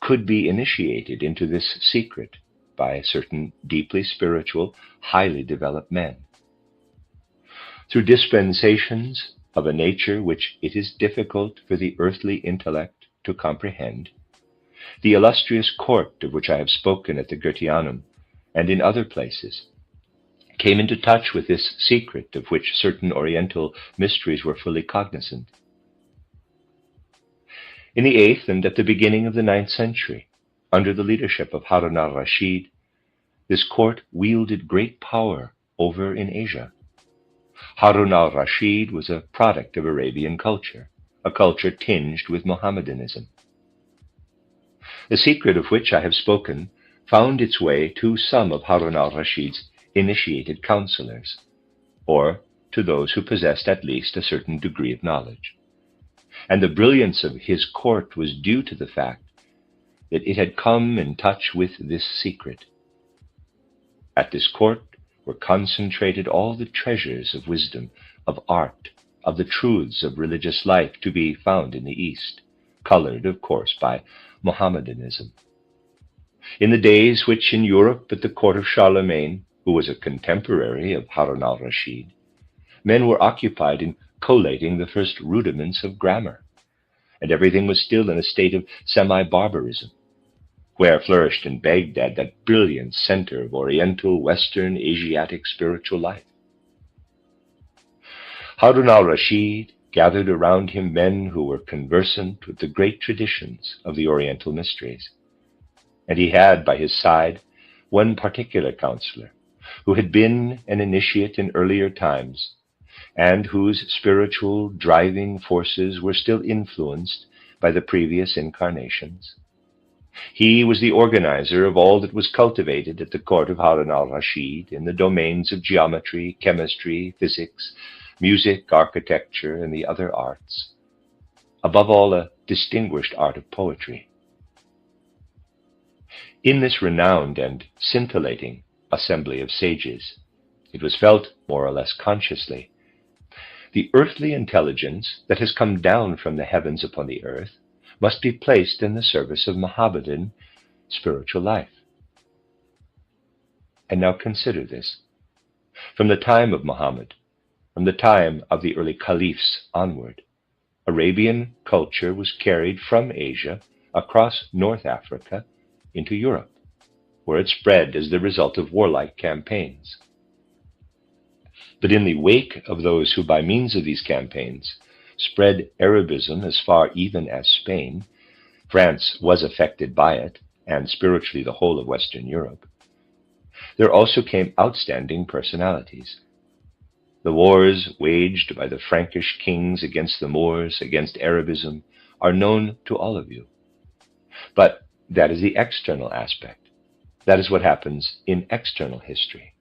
could be initiated into this secret by certain deeply spiritual, highly developed men. Through dispensations of a nature which it is difficult for the earthly intellect to comprehend, the illustrious court of which I have spoken at the Goetheanum and in other places came into touch with this secret of which certain Oriental mysteries were fully cognizant. In the 8th and at the beginning of the 9th century, under the leadership of Harun al-Rashid, this court wielded great power over in Asia. Harun al-Rashid was a product of Arabian culture, a culture tinged with Mohammedanism. The secret of which I have spoken found its way to some of Harun al-Rashid's initiated counselors, or to those who possessed at least a certain degree of knowledge. And the brilliance of his court was due to the fact that it had come in touch with this secret. At this court were concentrated all the treasures of wisdom, of art, of the truths of religious life to be found in the East, colored, of course, by Mohammedanism. In the days which in Europe at the court of Charlemagne, who was a contemporary of Harun al-Rashid, men were occupied in collating the first rudiments of grammar, and everything was still in a state of semi-barbarism, where flourished in Baghdad that brilliant center of Oriental, Western, Asiatic spiritual life. Harun al-Rashid gathered around him men who were conversant with the great traditions of the Oriental mysteries, and he had by his side one particular counselor who had been an initiate in earlier times, and whose spiritual driving forces were still influenced by the previous incarnations. He was the organizer of all that was cultivated at the court of Harun al-Rashid in the domains of geometry, chemistry, physics, music, architecture, and the other arts. Above all, a distinguished art of poetry. In this renowned and scintillating assembly of sages, it was felt more or less consciously, the earthly intelligence that has come down from the heavens upon the earth must be placed in the service of Mohammedan spiritual life. And now consider this. From the time of Muhammad, from the time of the early caliphs onward, Arabian culture was carried from Asia across North Africa into Europe, where it spread as the result of warlike campaigns. But in the wake of those who by means of these campaigns spread Arabism as far even as Spain, France was affected by it, and spiritually the whole of Western Europe, there also came outstanding personalities. The wars waged by the Frankish kings against the Moors, against Arabism, are known to all of you. But that is the external aspect. That is what happens in external history.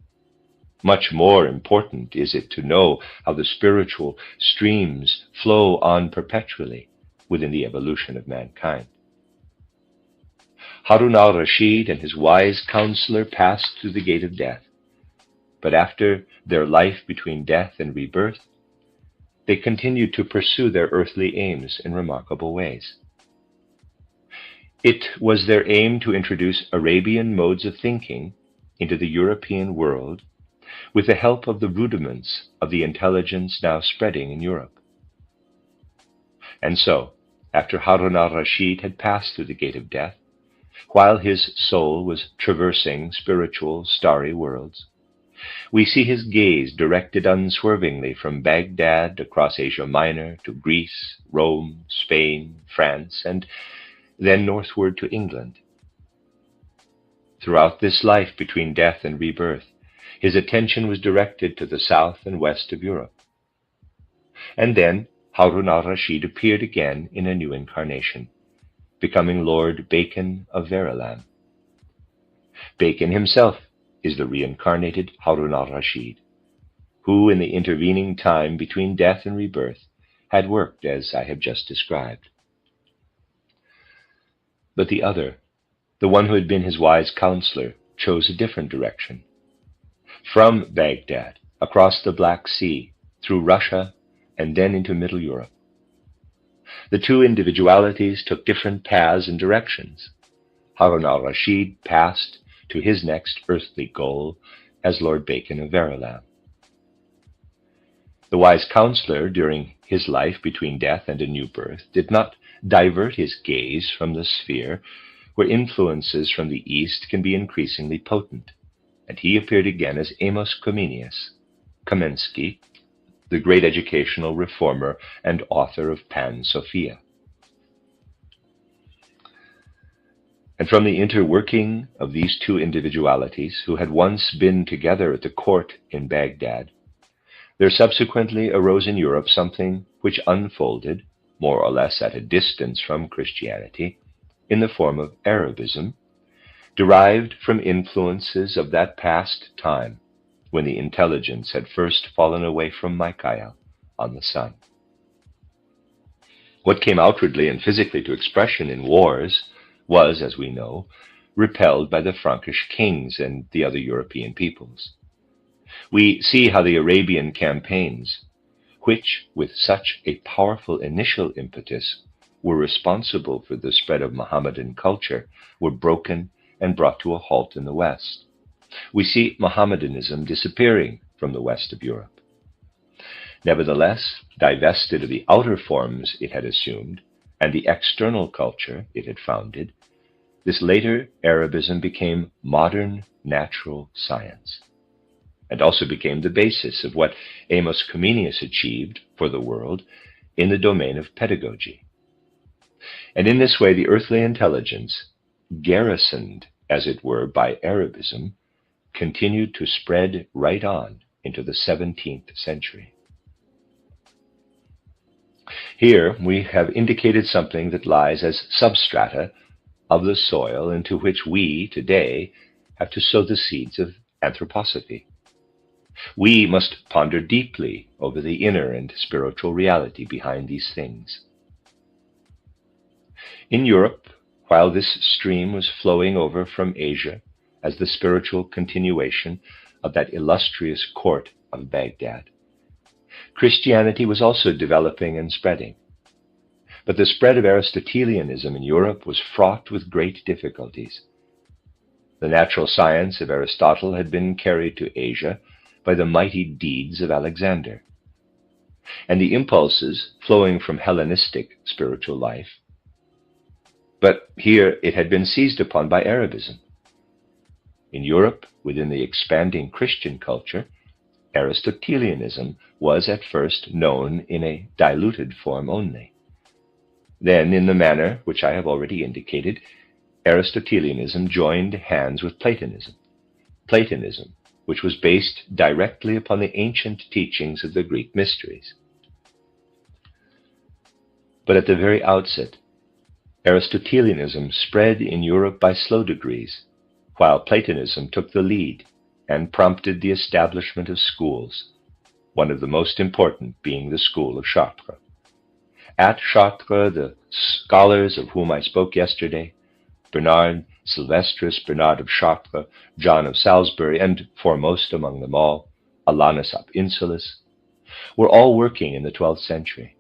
Much more important is it to know how the spiritual streams flow on perpetually within the evolution of mankind. Harun al-Rashid and his wise counselor passed through the gate of death, but after their life between death and rebirth, they continued to pursue their earthly aims in remarkable ways. It was their aim to introduce Arabian modes of thinking into the European world with the help of the rudiments of the intelligence now spreading in Europe. And so, after Harun al-Rashid had passed through the gate of death, while his soul was traversing spiritual, starry worlds, we see his gaze directed unswervingly from Baghdad across Asia Minor to Greece, Rome, Spain, France, and then northward to England. Throughout this life between death and rebirth, his attention was directed to the south and west of Europe. And then Harun al-Rashid appeared again in a new incarnation, becoming Lord Bacon of Verulam. Bacon himself is the reincarnated Harun al-Rashid, who in the intervening time between death and rebirth had worked as I have just described. But the other, the one who had been his wise counselor, chose a different direction. From Baghdad, across the Black Sea, through Russia, and then into Middle Europe. The two individualities took different paths and directions. Harun al-Rashid passed to his next earthly goal as Lord Bacon of Verulam. The wise counselor, during his life between death and a new birth, did not divert his gaze from the sphere where influences from the East can be increasingly potent, and he appeared again as Amos Komensky, the great educational reformer and author of Pan Sophia. And from the interworking of these two individualities, who had once been together at the court in Baghdad, there subsequently arose in Europe something which unfolded, more or less at a distance from Christianity, in the form of Arabism, derived from influences of that past time when the intelligence had first fallen away from Michael on the sun. What came outwardly and physically to expression in wars was, as we know, repelled by the Frankish kings and the other European peoples. We see how the Arabian campaigns, which, with such a powerful initial impetus, were responsible for the spread of Mohammedan culture, were broken and brought to a halt in the West. We see Mohammedanism disappearing from the west of Europe. Nevertheless, divested of the outer forms it had assumed and the external culture it had founded, this later Arabism became modern natural science, and also became the basis of what Amos Comenius achieved for the world in the domain of pedagogy. And in this way, the earthly intelligence, garrisoned, as it were, by Arabism, continued to spread right on into the 17th century. Here we have indicated something that lies as substrata of the soil into which we, today, have to sow the seeds of anthroposophy. We must ponder deeply over the inner and spiritual reality behind these things. In Europe, while this stream was flowing over from Asia as the spiritual continuation of that illustrious court of Baghdad, Christianity was also developing and spreading. But the spread of Aristotelianism in Europe was fraught with great difficulties. The natural science of Aristotle had been carried to Asia by the mighty deeds of Alexander, and the impulses flowing from Hellenistic spiritual life. But here it had been seized upon by Arabism. In Europe, within the expanding Christian culture, Aristotelianism was at first known in a diluted form only. Then, in the manner which I have already indicated, Aristotelianism joined hands with Platonism, which was based directly upon the ancient teachings of the Greek mysteries. But at the very outset, Aristotelianism spread in Europe by slow degrees, while Platonism took the lead and prompted the establishment of schools, one of the most important being the school of Chartres. At Chartres, the scholars of whom I spoke yesterday, Bernard, Sylvestris, Bernard of Chartres, John of Salisbury, and foremost among them all, Alanus ab Insulis, were all working in the 12th century.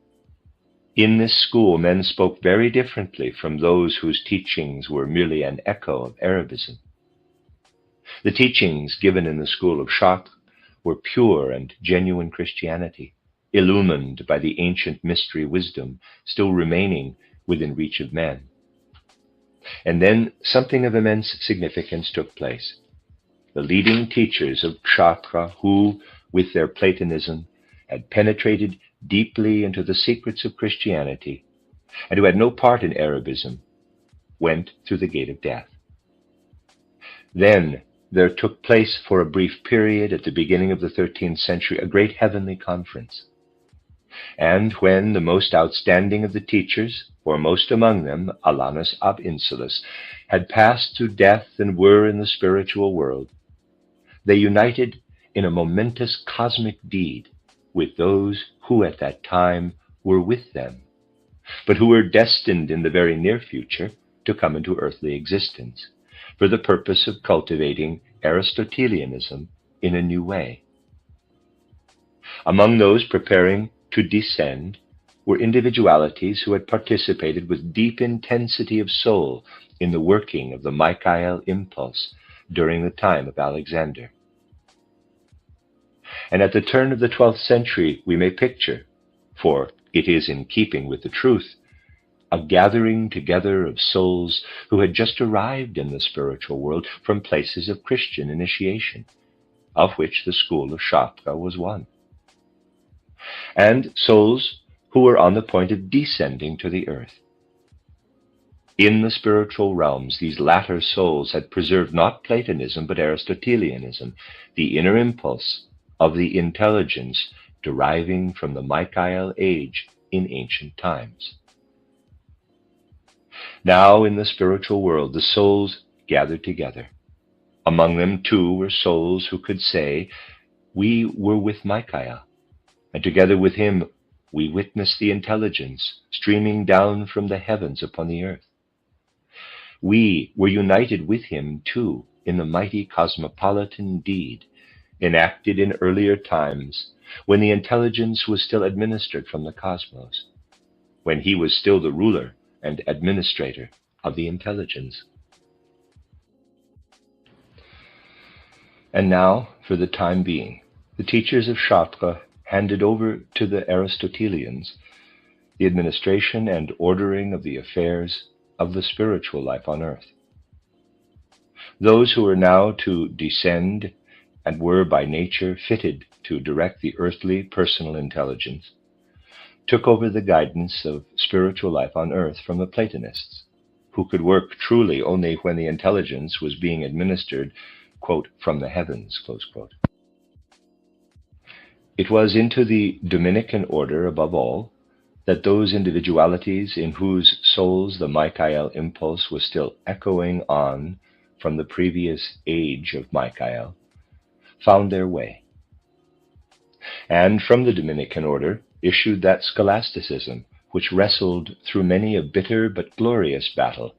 In this school, men spoke very differently from those whose teachings were merely an echo of Arabism. The teachings given in the school of Chartres were pure and genuine Christianity, illumined by the ancient mystery wisdom still remaining within reach of men. And then something of immense significance took place. The leading teachers of Chartres, who, with their Platonism, had penetrated deeply into the secrets of Christianity, and who had no part in Arabism, went through the gate of death. Then there took place for a brief period at the beginning of the 13th century a great heavenly conference. And when the most outstanding of the teachers, foremost among them Alanus ab Insulis, had passed through death and were in the spiritual world, they united in a momentous cosmic deed with those who at that time were with them, but who were destined in the very near future to come into earthly existence, for the purpose of cultivating Aristotelianism in a new way. Among those preparing to descend were individualities who had participated with deep intensity of soul in the working of the Michael impulse during the time of Alexander. And at the turn of the 12th century, we may picture, for it is in keeping with the truth, a gathering together of souls who had just arrived in the spiritual world from places of Christian initiation, of which the school of Chartres was one, and souls who were on the point of descending to the earth. In the spiritual realms, these latter souls had preserved not Platonism but Aristotelianism, the inner impulse of the intelligence deriving from the Michael age in ancient times. Now in the spiritual world, the souls gathered together. Among them, too, were souls who could say, "We were with Michael, and together with him we witnessed the intelligence streaming down from the heavens upon the earth. We were united with him, too, in the mighty cosmopolitan deed enacted in earlier times, when the intelligence was still administered from the cosmos, when he was still the ruler and administrator of the intelligence." And now, for the time being, the teachers of Chartres handed over to the Aristotelians the administration and ordering of the affairs of the spiritual life on earth. Those who were now to descend and were by nature fitted to direct the earthly personal intelligence took over the guidance of spiritual life on earth from the Platonists, who could work truly only when the intelligence was being administered, quote, "from the heavens," close quote. It was into the Dominican order, above all, that those individualities in whose souls the Michael impulse was still echoing on from the previous age of Michael found their way. And from the Dominican order issued that scholasticism which wrestled through many a bitter but glorious battle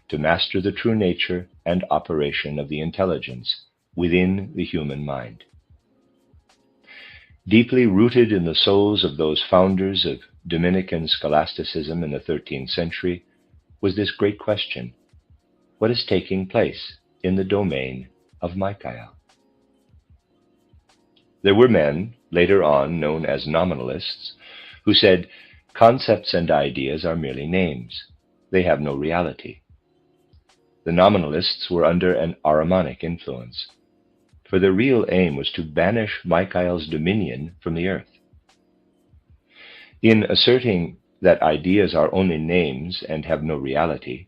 to master the true nature and operation of the intelligence within the human mind. Deeply rooted in the souls of those founders of Dominican scholasticism in the 13th century was this great question: what is taking place in the domain of Michael? There were men, later on known as nominalists, who said, concepts and ideas are merely names. They have no reality. The nominalists were under an Ahrimanic influence, for their real aim was to banish Michael's dominion from the earth. In asserting that ideas are only names and have no reality,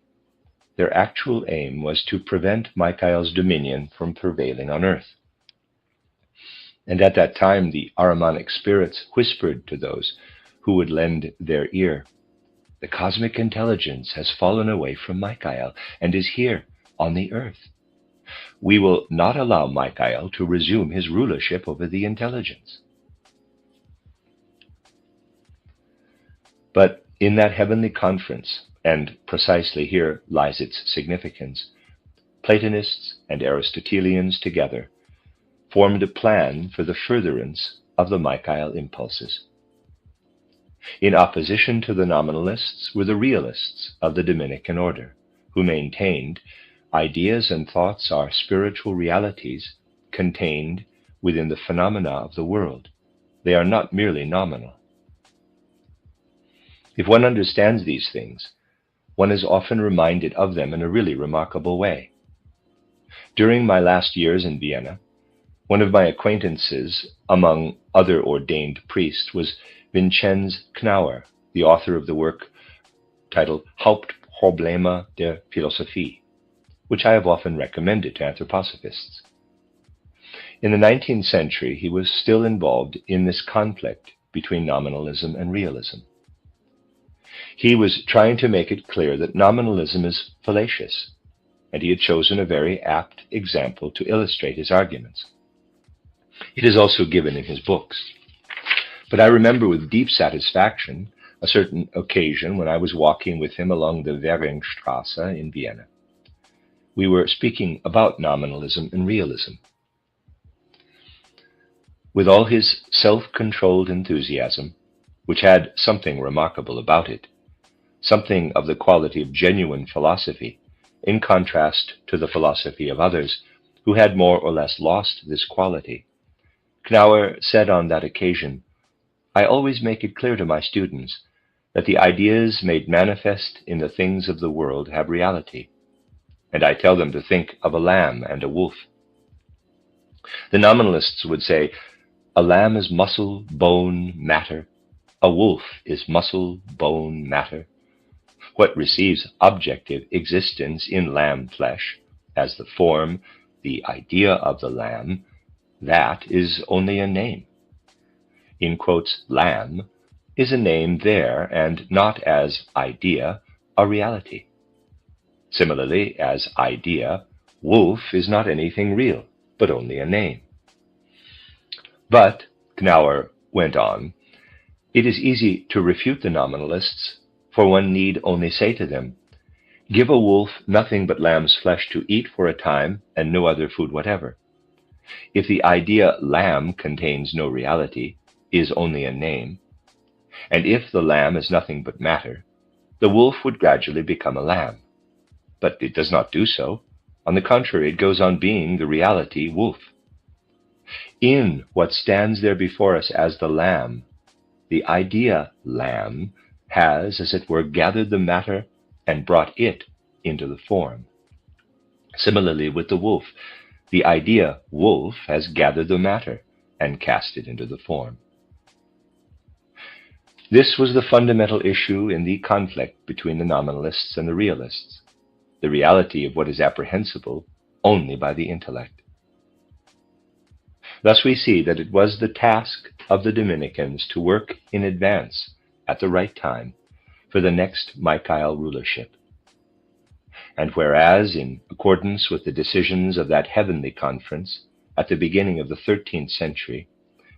their actual aim was to prevent Michael's dominion from prevailing on earth. And at that time, the Ahrimanic spirits whispered to those who would lend their ear, "The cosmic intelligence has fallen away from Michael and is here on the earth. We will not allow Michael to resume his rulership over the intelligence." But in that heavenly conference, and precisely here lies its significance, Platonists and Aristotelians together formed a plan for the furtherance of the Michael impulses. In opposition to the nominalists were the realists of the Dominican order, who maintained ideas and thoughts are spiritual realities contained within the phenomena of the world. They are not merely nominal. If one understands these things, one is often reminded of them in a really remarkable way. During my last years in Vienna, one of my acquaintances among other ordained priests was Vincenz Knauer, the author of the work titled Hauptprobleme der Philosophie, which I have often recommended to anthroposophists. In the 19th century, he was still involved in this conflict between nominalism and realism. He was trying to make it clear that nominalism is fallacious, and he had chosen a very apt example to illustrate his arguments. It is also given in his books. But I remember with deep satisfaction a certain occasion when I was walking with him along the Währingstrasse in Vienna. We were speaking about nominalism and realism. With all his self-controlled enthusiasm, which had something remarkable about it, something of the quality of genuine philosophy, in contrast to the philosophy of others who had more or less lost this quality, Knauer said on that occasion, "I always make it clear to my students that the ideas made manifest in the things of the world have reality, and I tell them to think of a lamb and a wolf. The nominalists would say, a lamb is muscle, bone, matter. A wolf is muscle, bone, matter. What receives objective existence in lamb flesh, as the form, the idea of the lamb, that is only a name. In quotes, lamb is a name there and not as idea, a reality. Similarly, as idea, wolf is not anything real, but only a name." But, Knauer went on, it is easy to refute the nominalists, for one need only say to them, "Give a wolf nothing but lamb's flesh to eat for a time and no other food whatever. If the idea lamb contains no reality, is only a name, and if the lamb is nothing but matter, the wolf would gradually become a lamb. But it does not do so. On the contrary, it goes on being the reality wolf. In what stands there before us as the lamb, the idea lamb has, as it were, gathered the matter and brought it into the form. Similarly with the wolf, the idea wolf has gathered the matter and cast it into the form." This was the fundamental issue in the conflict between the nominalists and the realists, the reality of what is apprehensible only by the intellect. Thus we see that it was the task of the Dominicans to work in advance at the right time for the next Michael rulership. And whereas, in accordance with the decisions of that heavenly conference at the beginning of the 13th century,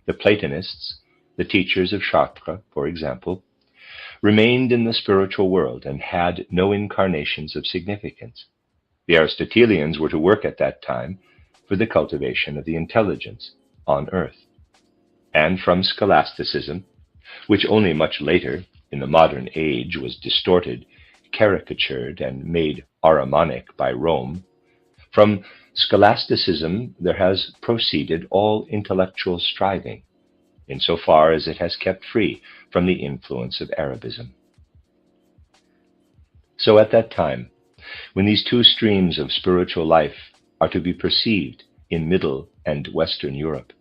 the Platonists, the teachers of Chartres, for example, remained in the spiritual world and had no incarnations of significance, the Aristotelians were to work at that time for the cultivation of the intelligence on earth. And from scholasticism, which only much later, in the modern age, was distorted, caricatured, and made Ahrimanic by Rome, from scholasticism there has proceeded all intellectual striving, insofar as it has kept free from the influence of Arabism. So at that time, when these two streams of spiritual life are to be perceived in Middle and Western Europe,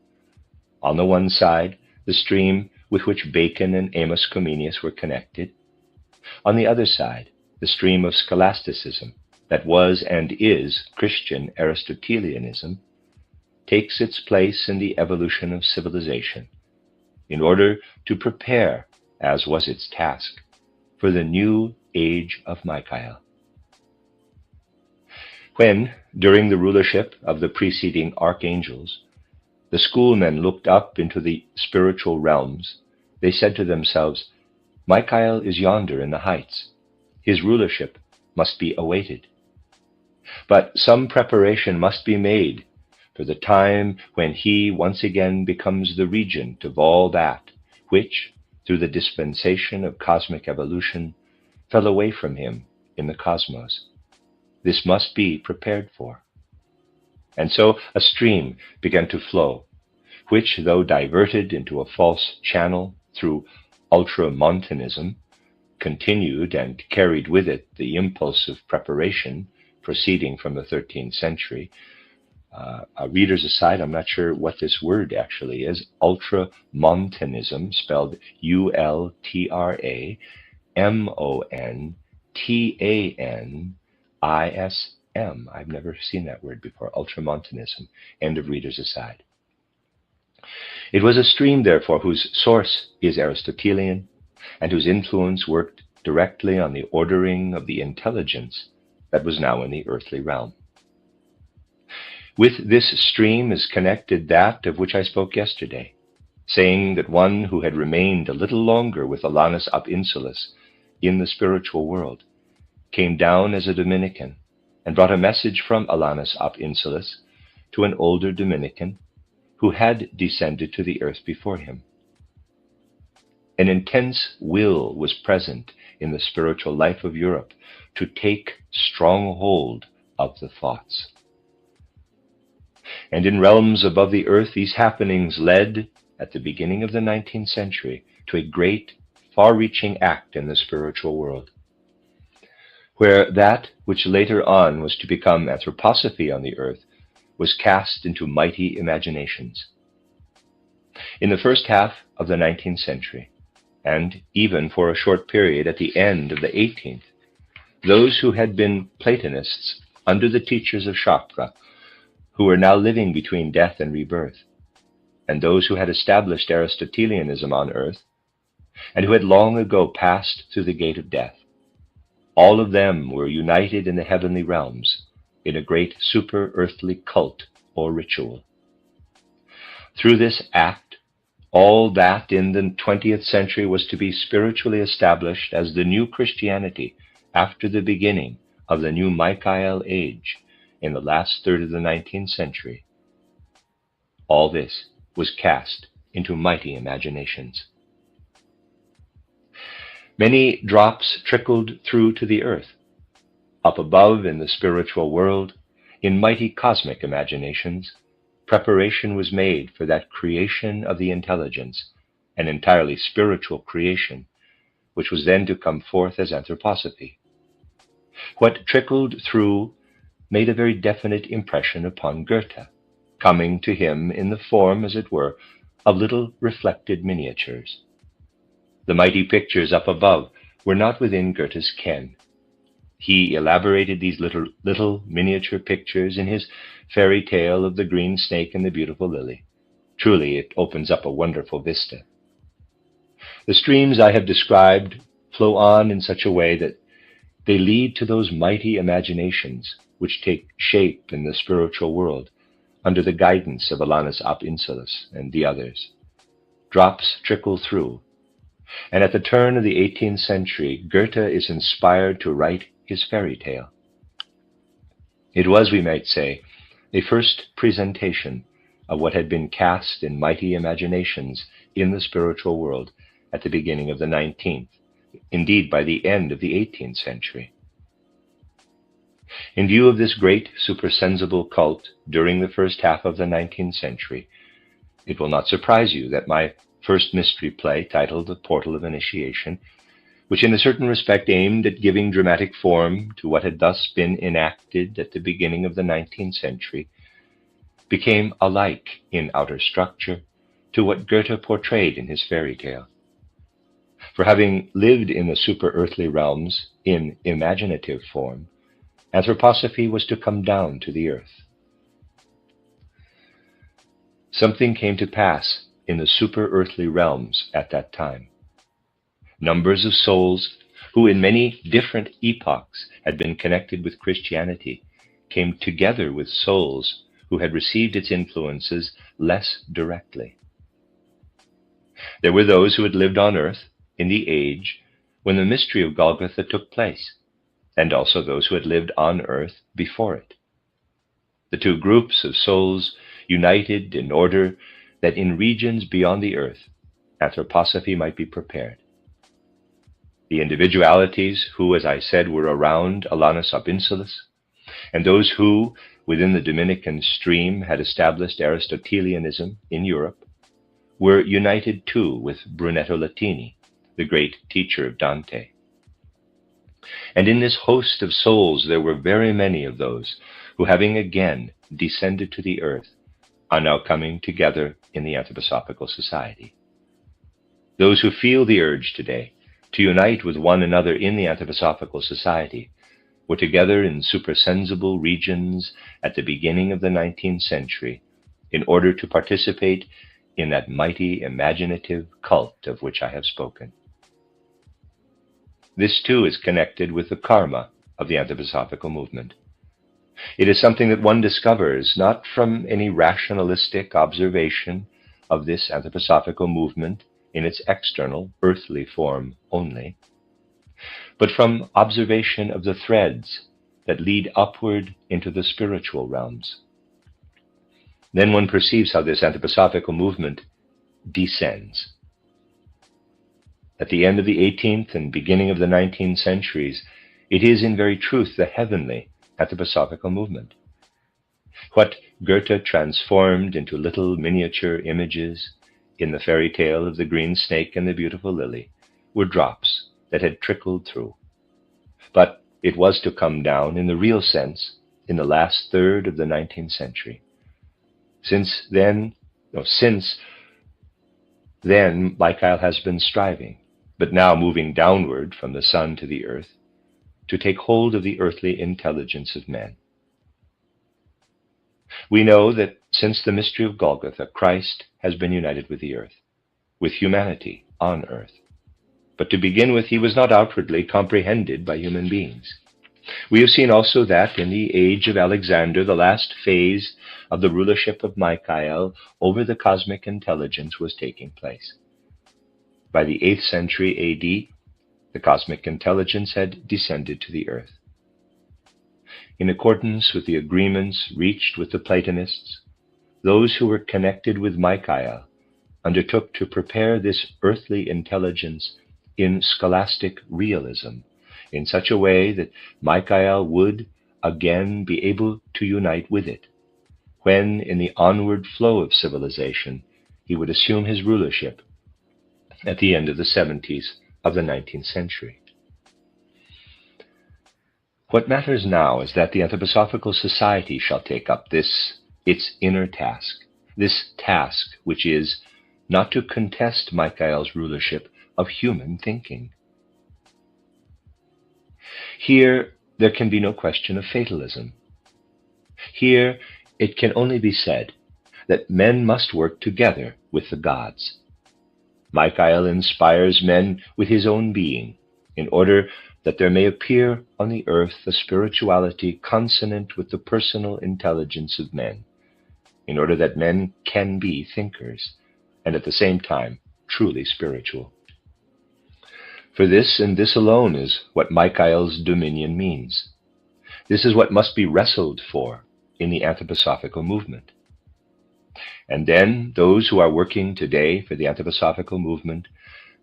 on the one side, the stream with which Bacon and Amos Comenius were connected, on the other side, the stream of scholasticism that was and is Christian Aristotelianism, takes its place in the evolution of civilization in order to prepare, as was its task, for the new age of Michael. When, during the rulership of the preceding archangels, the schoolmen looked up into the spiritual realms, they said to themselves, Michael is yonder in the heights. His rulership must be awaited. But some preparation must be made for the time when he once again becomes the regent of all that which, through the dispensation of cosmic evolution, fell away from him in the cosmos. This must be prepared for. And so a stream began to flow, which, though diverted into a false channel through ultramontanism, continued and carried with it the impulse of preparation proceeding from the 13th century. A reader's aside, I'm not sure what this word actually is. Ultramontanism, spelled ULTRAMONTANISM. I've never seen that word before, ultramontanism. End of reader's aside. It was a stream, therefore, whose source is Aristotelian and whose influence worked directly on the ordering of the intelligence that was now in the earthly realm. With this stream is connected that of which I spoke yesterday, saying that one who had remained a little longer with Alanus ab Insulis in the spiritual world came down as a Dominican and brought a message from Alanus ab Insulis to an older Dominican who had descended to the earth before him. An intense will was present in the spiritual life of Europe to take strong hold of the thoughts. And in realms above the earth, these happenings led, at the beginning of the 19th century, to a great, far-reaching act in the spiritual world, where that which later on was to become anthroposophy on the earth was cast into mighty imaginations. In the first half of the 19th century, and even for a short period at the end of the 18th, those who had been Platonists under the teachers of Chakra, who were now living between death and rebirth, and those who had established Aristotelianism on earth, and who had long ago passed through the gate of death, all of them were united in the heavenly realms in a great super-earthly cult or ritual. Through this act, all that in the 20th century was to be spiritually established as the new Christianity after the beginning of the new Michael age in the last third of the 19th century, all this was cast into mighty imaginations. Many drops trickled through to the earth. Up above in the spiritual world, in mighty cosmic imaginations, preparation was made for that creation of the intelligence, an entirely spiritual creation, which was then to come forth as anthroposophy. What trickled through made a very definite impression upon Goethe, coming to him in the form, as it were, of little reflected miniatures. The mighty pictures up above were not within Goethe's ken. He elaborated these little miniature pictures in his fairy tale of the green snake and the beautiful lily. Truly, it opens up a wonderful vista. The streams I have described flow on in such a way that they lead to those mighty imaginations which take shape in the spiritual world under the guidance of Alanus ab Insulis and the others. Drops trickle through, and at the turn of the 18th century, Goethe is inspired to write his fairy tale. It was, we might say, a first presentation of what had been cast in mighty imaginations in the spiritual world at the beginning of the 19th, indeed by the end of the 18th century. In view of this great supersensible cult during the first half of the 19th century, it will not surprise you that my first mystery play, titled The Portal of Initiation, which in a certain respect aimed at giving dramatic form to what had thus been enacted at the beginning of the 19th century, became alike in outer structure to what Goethe portrayed in his fairy tale. For having lived in the super-earthly realms in imaginative form, anthroposophy was to come down to the earth. Something came to pass in the super-earthly realms at that time. Numbers of souls who in many different epochs had been connected with Christianity came together with souls who had received its influences less directly. There were those who had lived on earth in the age when the mystery of Golgotha took place, and also those who had lived on earth before it. The two groups of souls united in order that in regions beyond the earth, anthroposophy might be prepared. The individualities who, as I said, were around Alanus ab Insulis, and those who, within the Dominican stream, had established Aristotelianism in Europe, were united too with Brunetto Latini, the great teacher of Dante. And in this host of souls there were very many of those who, having again descended to the earth, are now coming together in the Anthroposophical Society. Those who feel the urge today to unite with one another in the Anthroposophical Society were together in supersensible regions at the beginning of the 19th century in order to participate in that mighty imaginative cult of which I have spoken. This too is connected with the karma of the Anthroposophical movement. It is something that one discovers not from any rationalistic observation of this Anthroposophical movement in its external, earthly form only, but from observation of the threads that lead upward into the spiritual realms. Then one perceives how this Anthroposophical movement descends. At the end of the 18th and beginning of the 19th centuries, it is in very truth the heavenly Anthroposophical movement. What Goethe transformed into little miniature images in the fairy tale of the green snake and the beautiful lily were drops that had trickled through. But it was to come down in the real sense in the last third of the 19th century. Since then, Michael has been striving, but now moving downward from the sun to the earth, to take hold of the earthly intelligence of men. We know that since the mystery of Golgotha, Christ has been united with the earth, with humanity on earth. But to begin with, he was not outwardly comprehended by human beings. We have seen also that in the age of Alexander, the last phase of the rulership of Michael over the cosmic intelligence was taking place. By the 8th century AD, the cosmic intelligence had descended to the earth. In accordance with the agreements reached with the Platonists, those who were connected with Michael undertook to prepare this earthly intelligence in scholastic realism, in such a way that Michael would again be able to unite with it, when in the onward flow of civilization he would assume his rulership at the end of the 70s of the 19th century. What matters now is that the Anthroposophical Society shall take up its inner task, this task which is not to contest Michael's rulership of human thinking. Here there can be no question of fatalism. Here it can only be said that men must work together with the gods. Michael inspires men with his own being, in order that there may appear on the earth a spirituality consonant with the personal intelligence of men, in order that men can be thinkers, and at the same time truly spiritual. For this and this alone is what Michael's dominion means. This is what must be wrestled for in the Anthroposophical movement. And then those who are working today for the Anthroposophical movement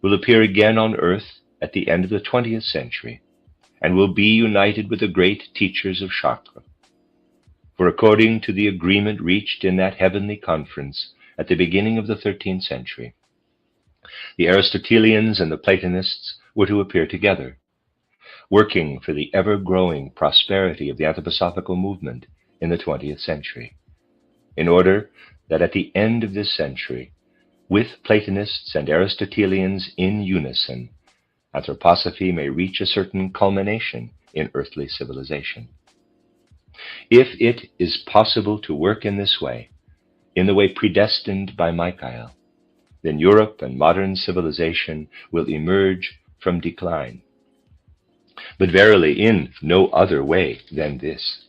will appear again on earth at the end of the 20th century, and will be united with the great teachers of Chartres. For according to the agreement reached in that heavenly conference at the beginning of the 13th century, the Aristotelians and the Platonists were to appear together, working for the ever-growing prosperity of the Anthroposophical movement in the 20th century, in order that at the end of this century, with Platonists and Aristotelians in unison, anthroposophy may reach a certain culmination in earthly civilization. If it is possible to work in this way, in the way predestined by Michael, then Europe and modern civilization will emerge from decline. But verily in no other way than this.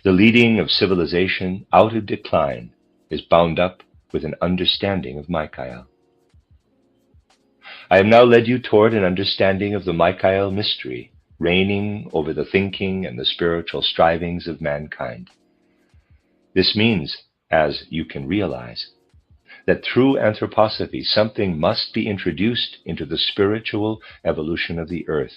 The leading of civilization out of decline is bound up with an understanding of Michael. I have now led you toward an understanding of the Michael mystery, reigning over the thinking and the spiritual strivings of mankind. This means, as you can realize, that through anthroposophy something must be introduced into the spiritual evolution of the earth,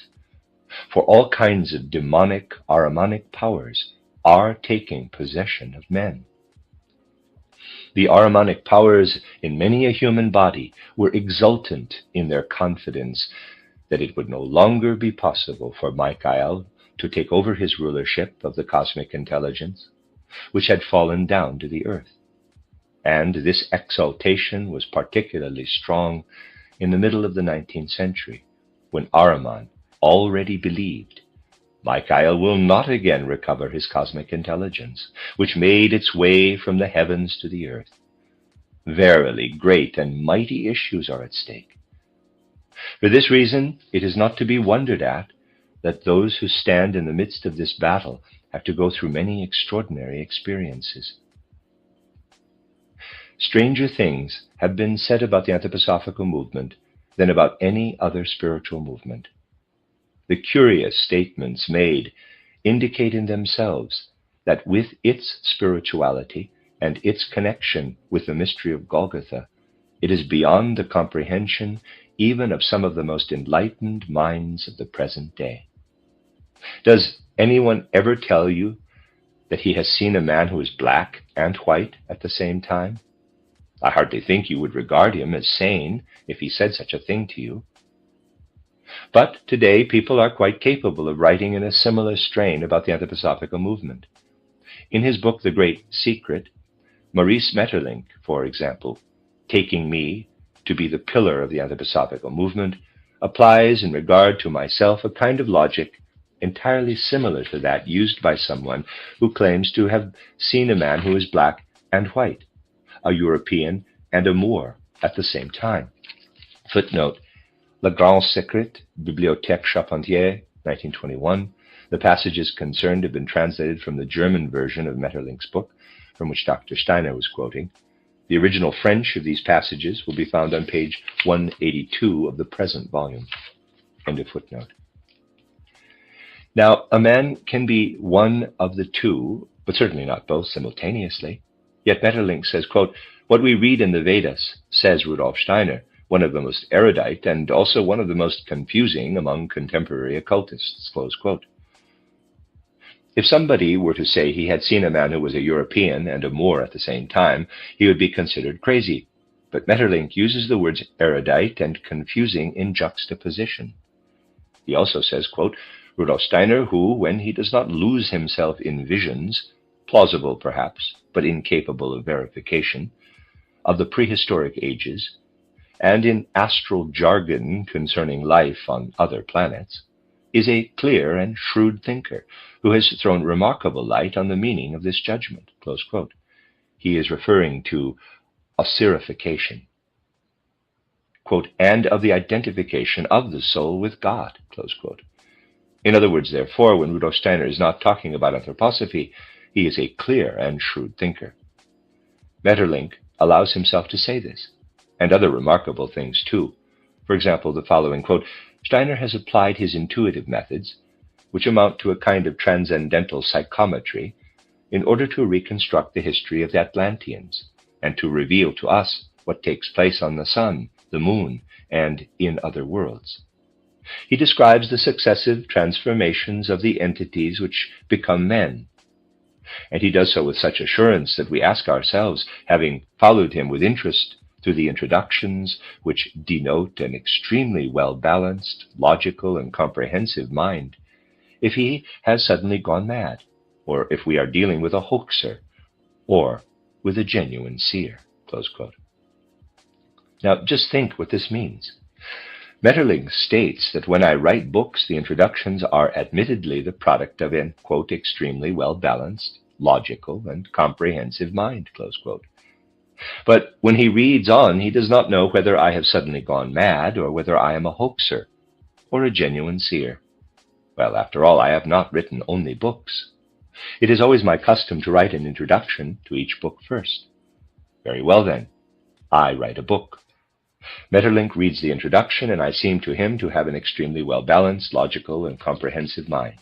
for all kinds of demonic, Ahrimanic powers are taking possession of men. The Ahrimanic powers in many a human body were exultant in their confidence that it would no longer be possible for Michael to take over his rulership of the cosmic intelligence, which had fallen down to the earth. And this exultation was particularly strong in the middle of the 19th century, when Ahriman already believed Michael will not again recover his cosmic intelligence, which made its way from the heavens to the earth. Verily, great and mighty issues are at stake. For this reason, it is not to be wondered at that those who stand in the midst of this battle have to go through many extraordinary experiences. Stranger things have been said about the anthroposophical movement than about any other spiritual movement. The curious statements made indicate in themselves that with its spirituality and its connection with the mystery of Golgotha, it is beyond the comprehension even of some of the most enlightened minds of the present day. Does anyone ever tell you that he has seen a man who is black and white at the same time? I hardly think you would regard him as sane if he said such a thing to you. But today people are quite capable of writing in a similar strain about the anthroposophical movement. In his book, The Great Secret, Maurice Maeterlinck, for example, taking me to be the pillar of the anthroposophical movement, applies in regard to myself a kind of logic entirely similar to that used by someone who claims to have seen a man who is black and white, a European and a Moor at the same time. Footnote: Le Grand Secret, Bibliothèque Charpentier, 1921. The passages concerned have been translated from the German version of Maeterlinck's book, from which Dr. Steiner was quoting. The original French of these passages will be found on page 182 of the present volume. End of footnote. Now, a man can be one of the two, but certainly not both simultaneously. Yet Maeterlinck says, quote, "What we read in the Vedas," says Rudolf Steiner, one of the most erudite and also one of the most confusing among contemporary occultists, close quote. If somebody were to say he had seen a man who was a European and a Moor at the same time, he would be considered crazy. But Maeterlinck uses the words erudite and confusing in juxtaposition. He also says, quote, "Rudolf Steiner, who, when he does not lose himself in visions, plausible perhaps, but incapable of verification, of the prehistoric ages, and in astral jargon concerning life on other planets, is a clear and shrewd thinker who has thrown remarkable light on the meaning of this judgment," close quote. He is referring to ossirification, quote, "and of the identification of the soul with God," close quote. In other words, therefore, when Rudolf Steiner is not talking about anthroposophy, he is a clear and shrewd thinker. Maeterlinck allows himself to say this, and other remarkable things too. For example, the following quote: "Steiner has applied his intuitive methods, which amount to a kind of transcendental psychometry, in order to reconstruct the history of the Atlanteans, and to reveal to us what takes place on the sun, the moon, and in other worlds. He describes the successive transformations of the entities which become men, and he does so with such assurance that we ask ourselves, having followed him with interest through the introductions which denote an extremely well-balanced, logical, and comprehensive mind, if he has suddenly gone mad, or if we are dealing with a hoaxer, or with a genuine seer," close quote. Now, just think what this means. Maeterlinck states that when I write books, the introductions are admittedly the product of an, quote, "extremely well-balanced, logical, and comprehensive mind," close quote. But when he reads on, he does not know whether I have suddenly gone mad, or whether I am a hoaxer, or a genuine seer. Well, after all, I have not written only books. It is always my custom to write an introduction to each book first. Very well then, I write a book. Metterlink reads the introduction, and I seem to him to have an extremely well-balanced, logical, and comprehensive mind.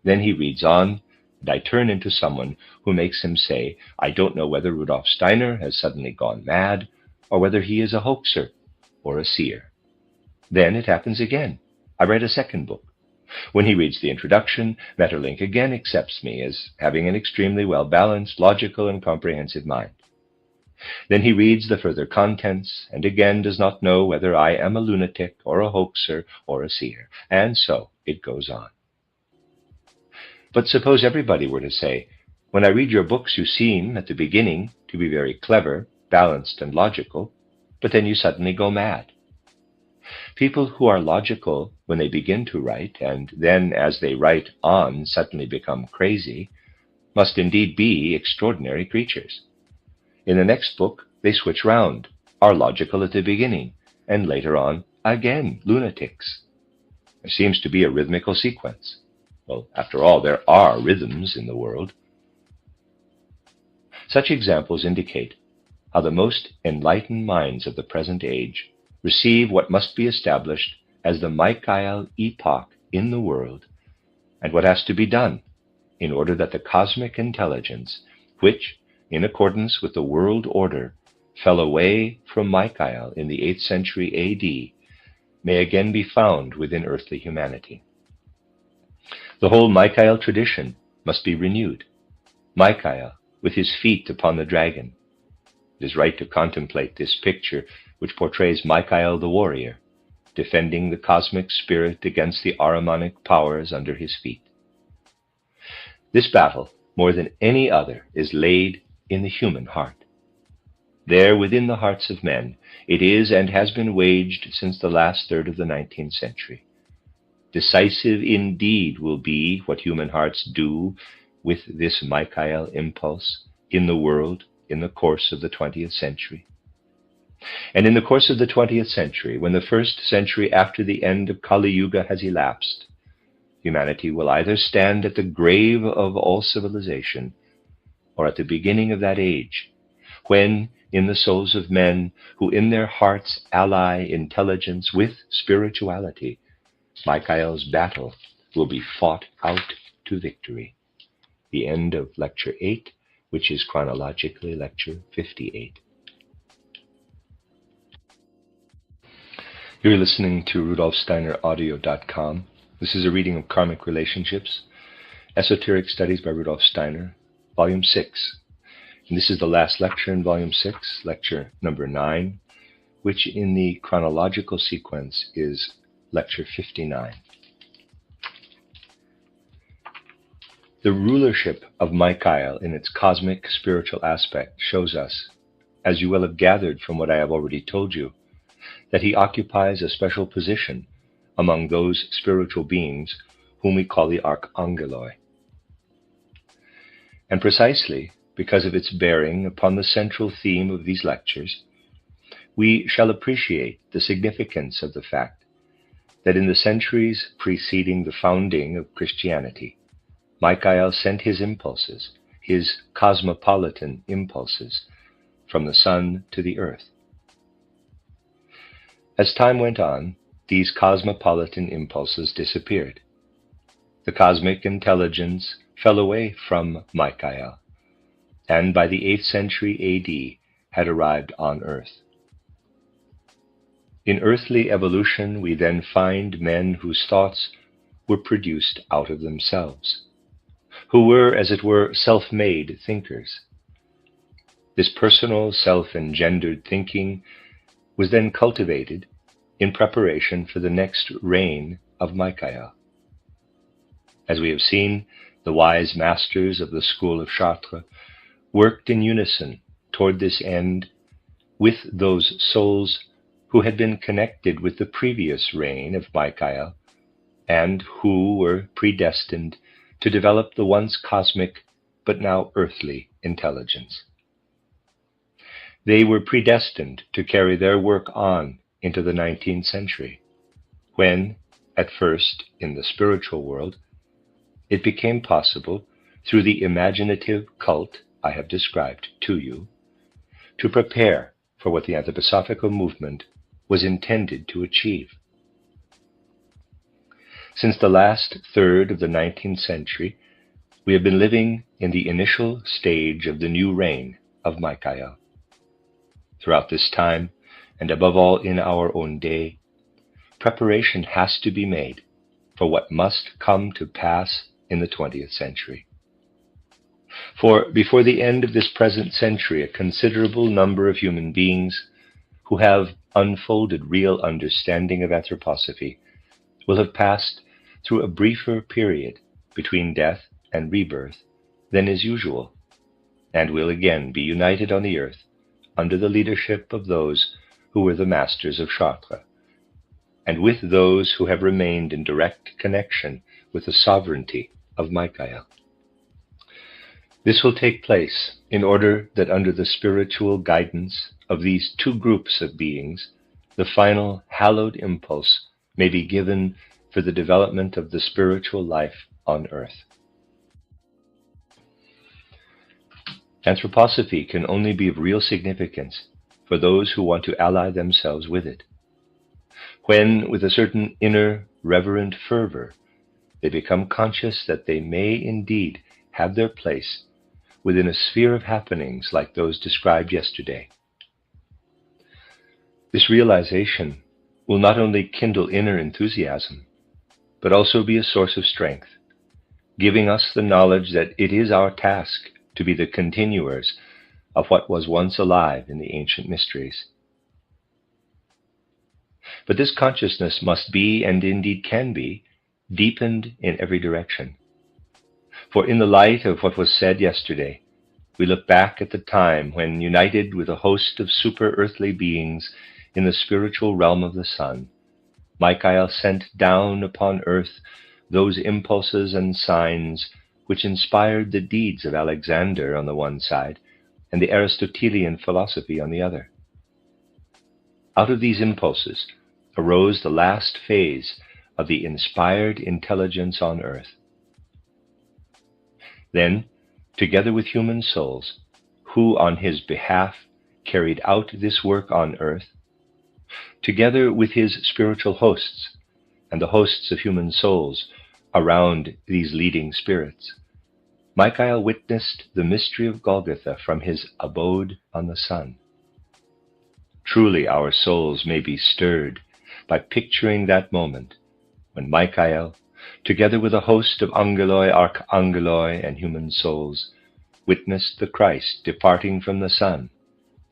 Then he reads on, and I turn into someone who makes him say, I don't know whether Rudolf Steiner has suddenly gone mad, or whether he is a hoaxer or a seer. Then it happens again. I write a second book. When he reads the introduction, Metterlink again accepts me as having an extremely well-balanced, logical, and comprehensive mind. Then he reads the further contents, and again does not know whether I am a lunatic, or a hoaxer, or a seer, and so it goes on. But suppose everybody were to say, when I read your books, you seem, at the beginning, to be very clever, balanced, and logical, but then you suddenly go mad. People who are logical when they begin to write, and then as they write on suddenly become crazy, must indeed be extraordinary creatures. In the next book, they switch round, are logical at the beginning, and later on, again, lunatics. There seems to be a rhythmical sequence. Well, after all, there are rhythms in the world. Such examples indicate how the most enlightened minds of the present age receive what must be established as the Michael epoch in the world, and what has to be done in order that the cosmic intelligence, which, in accordance with the world order, fell away from Michael in the 8th century A.D., may again be found within earthly humanity. The whole Michael tradition must be renewed. Michael, with his feet upon the dragon. It is right to contemplate this picture which portrays Michael the warrior, defending the cosmic spirit against the Ahrimanic powers under his feet. This battle, more than any other, is laid in the human heart. There, within the hearts of men, it is and has been waged since the last third of the 19th century. Decisive indeed will be what human hearts do with this Michael impulse in the world in the course of the 20th century. And in the course of the 20th century, when the first century after the end of Kali Yuga has elapsed, humanity will either stand at the grave of all civilization, or at the beginning of that age, when, in the souls of men who in their hearts ally intelligence with spirituality, Michael's battle will be fought out to victory. The end of Lecture 8, which is chronologically Lecture 58. You're listening to RudolfSteinerAudio.com. This is a reading of Karmic Relationships, Esoteric Studies by Rudolf Steiner, Volume 6. And this is the last lecture in Volume 6, Lecture number 9, which in the chronological sequence is Lecture 59. The rulership of Michael in its cosmic spiritual aspect shows us, as you will have gathered from what I have already told you, that he occupies a special position among those spiritual beings whom we call the Archangeloi. And precisely because of its bearing upon the central theme of these lectures, we shall appreciate the significance of the fact that in the centuries preceding the founding of Christianity, Michael sent his impulses, his cosmopolitan impulses, from the sun to the earth. As time went on, these cosmopolitan impulses disappeared. The cosmic intelligence fell away from Michael, and by the 8th century A.D. had arrived on earth. In earthly evolution, we then find men whose thoughts were produced out of themselves, who were, as it were, self-made thinkers. This personal, self-engendered thinking was then cultivated in preparation for the next reign of Michael. As we have seen, the wise masters of the school of Chartres worked in unison toward this end with those souls who had been connected with the previous reign of Michael and who were predestined to develop the once cosmic but now earthly intelligence. They were predestined to carry their work on into the 19th century, when, at first in the spiritual world, it became possible, through the imaginative cult I have described to you, to prepare for what the anthroposophical movement was intended to achieve. Since the last third of the 19th century, we have been living in the initial stage of the new reign of Michael. Throughout this time, and above all in our own day, preparation has to be made for what must come to pass in the 20th century. For before the end of this present century, a considerable number of human beings who have unfolded real understanding of anthroposophy will have passed through a briefer period between death and rebirth than is usual, and will again be united on the earth under the leadership of those who were the masters of Chartres, and with those who have remained in direct connection with the sovereignty of Michael. This will take place in order that under the spiritual guidance of these two groups of beings, the final hallowed impulse may be given for the development of the spiritual life on earth. Anthroposophy can only be of real significance for those who want to ally themselves with it. When, with a certain inner reverent fervor, they become conscious that they may indeed have their place within a sphere of happenings like those described yesterday. This realization will not only kindle inner enthusiasm, but also be a source of strength, giving us the knowledge that it is our task to be the continuers of what was once alive in the ancient mysteries. But this consciousness must be, and indeed can be, deepened in every direction. For in the light of what was said yesterday, we look back at the time when, united with a host of super-earthly beings in the spiritual realm of the sun, Michael sent down upon earth those impulses and signs which inspired the deeds of Alexander on the one side and the Aristotelian philosophy on the other. Out of these impulses arose the last phase of the inspired intelligence on earth. Then, together with human souls, who on his behalf carried out this work on earth, together with his spiritual hosts and the hosts of human souls around these leading spirits, Michael witnessed the mystery of Golgotha from his abode on the sun. Truly our souls may be stirred by picturing that moment when Michael, together with a host of angeloi, archangeloi, and human souls, witnessed the Christ departing from the sun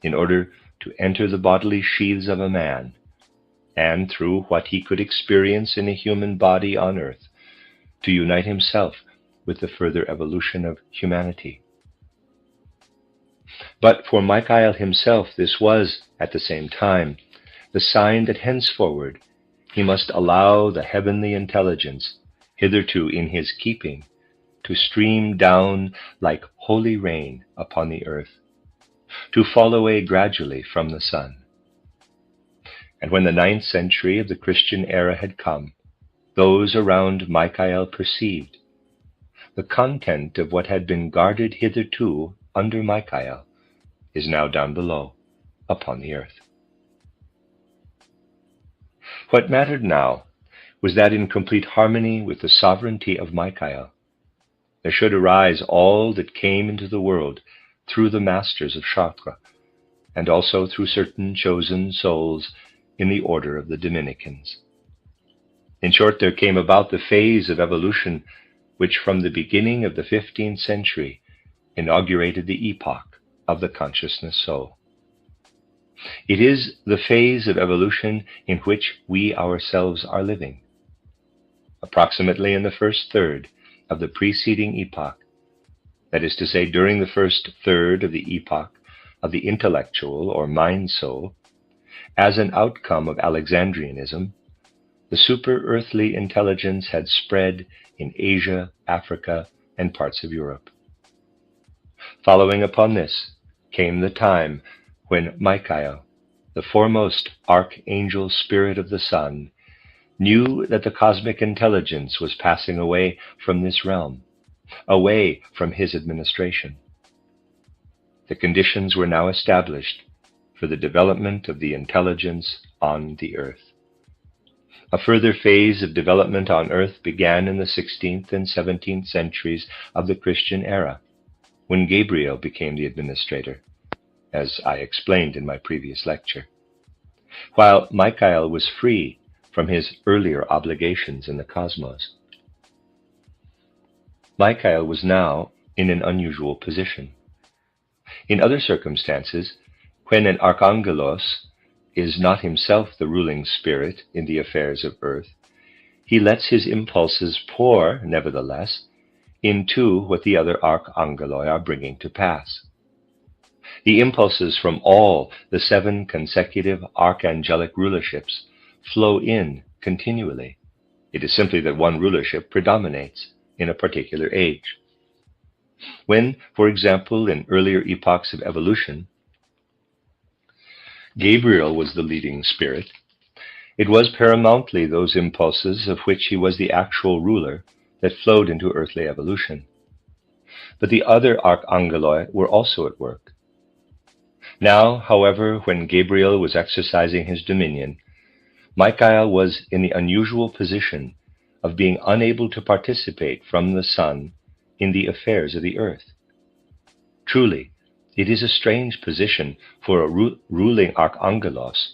in order to enter the bodily sheaths of a man, and through what he could experience in a human body on earth, to unite himself with the further evolution of humanity. But for Michael himself, this was, at the same time, the sign that henceforward he must allow the heavenly intelligence, hitherto in his keeping, to stream down like holy rain upon the earth, to fall away gradually from the sun. And when the 9th century of the Christian era had come, those around Michael perceived the content of what had been guarded hitherto under Michael is now down below upon the earth. What mattered now was that in complete harmony with the sovereignty of Michael, there should arise all that came into the world through the masters of Chartres, and also through certain chosen souls in the order of the Dominicans. In short, there came about the phase of evolution which from the beginning of the 15th century inaugurated the epoch of the consciousness soul. It is the phase of evolution in which we ourselves are living. Approximately in the first third of the preceding epoch, that is to say, during the first third of the epoch of the intellectual or mind soul, as an outcome of Alexandrianism, the super-earthly intelligence had spread in Asia, Africa, and parts of Europe. Following upon this came the time when Michael, the foremost archangel spirit of the sun, knew that the cosmic intelligence was passing away from this realm, away from his administration. The conditions were now established for the development of the intelligence on the earth. A further phase of development on earth began in the 16th and 17th centuries of the Christian era, when Gabriel became the administrator, as I explained in my previous lecture, while Michael was free from his earlier obligations in the cosmos. Michael was now in an unusual position. In other circumstances, when an archangelos is not himself the ruling spirit in the affairs of earth, he lets his impulses pour, nevertheless, into what the other archangeloi are bringing to pass. The impulses from all the 7 consecutive archangelic rulerships flow in continually. It is simply that one rulership predominates in a particular age. When, for example, in earlier epochs of evolution, Gabriel was the leading spirit, it was paramountly those impulses of which he was the actual ruler that flowed into earthly evolution. But the other archangeloi were also at work. Now, however, when Gabriel was exercising his dominion, Michael was in the unusual position of being unable to participate from the sun in the affairs of the earth. Truly, it is a strange position for a ruling archangelos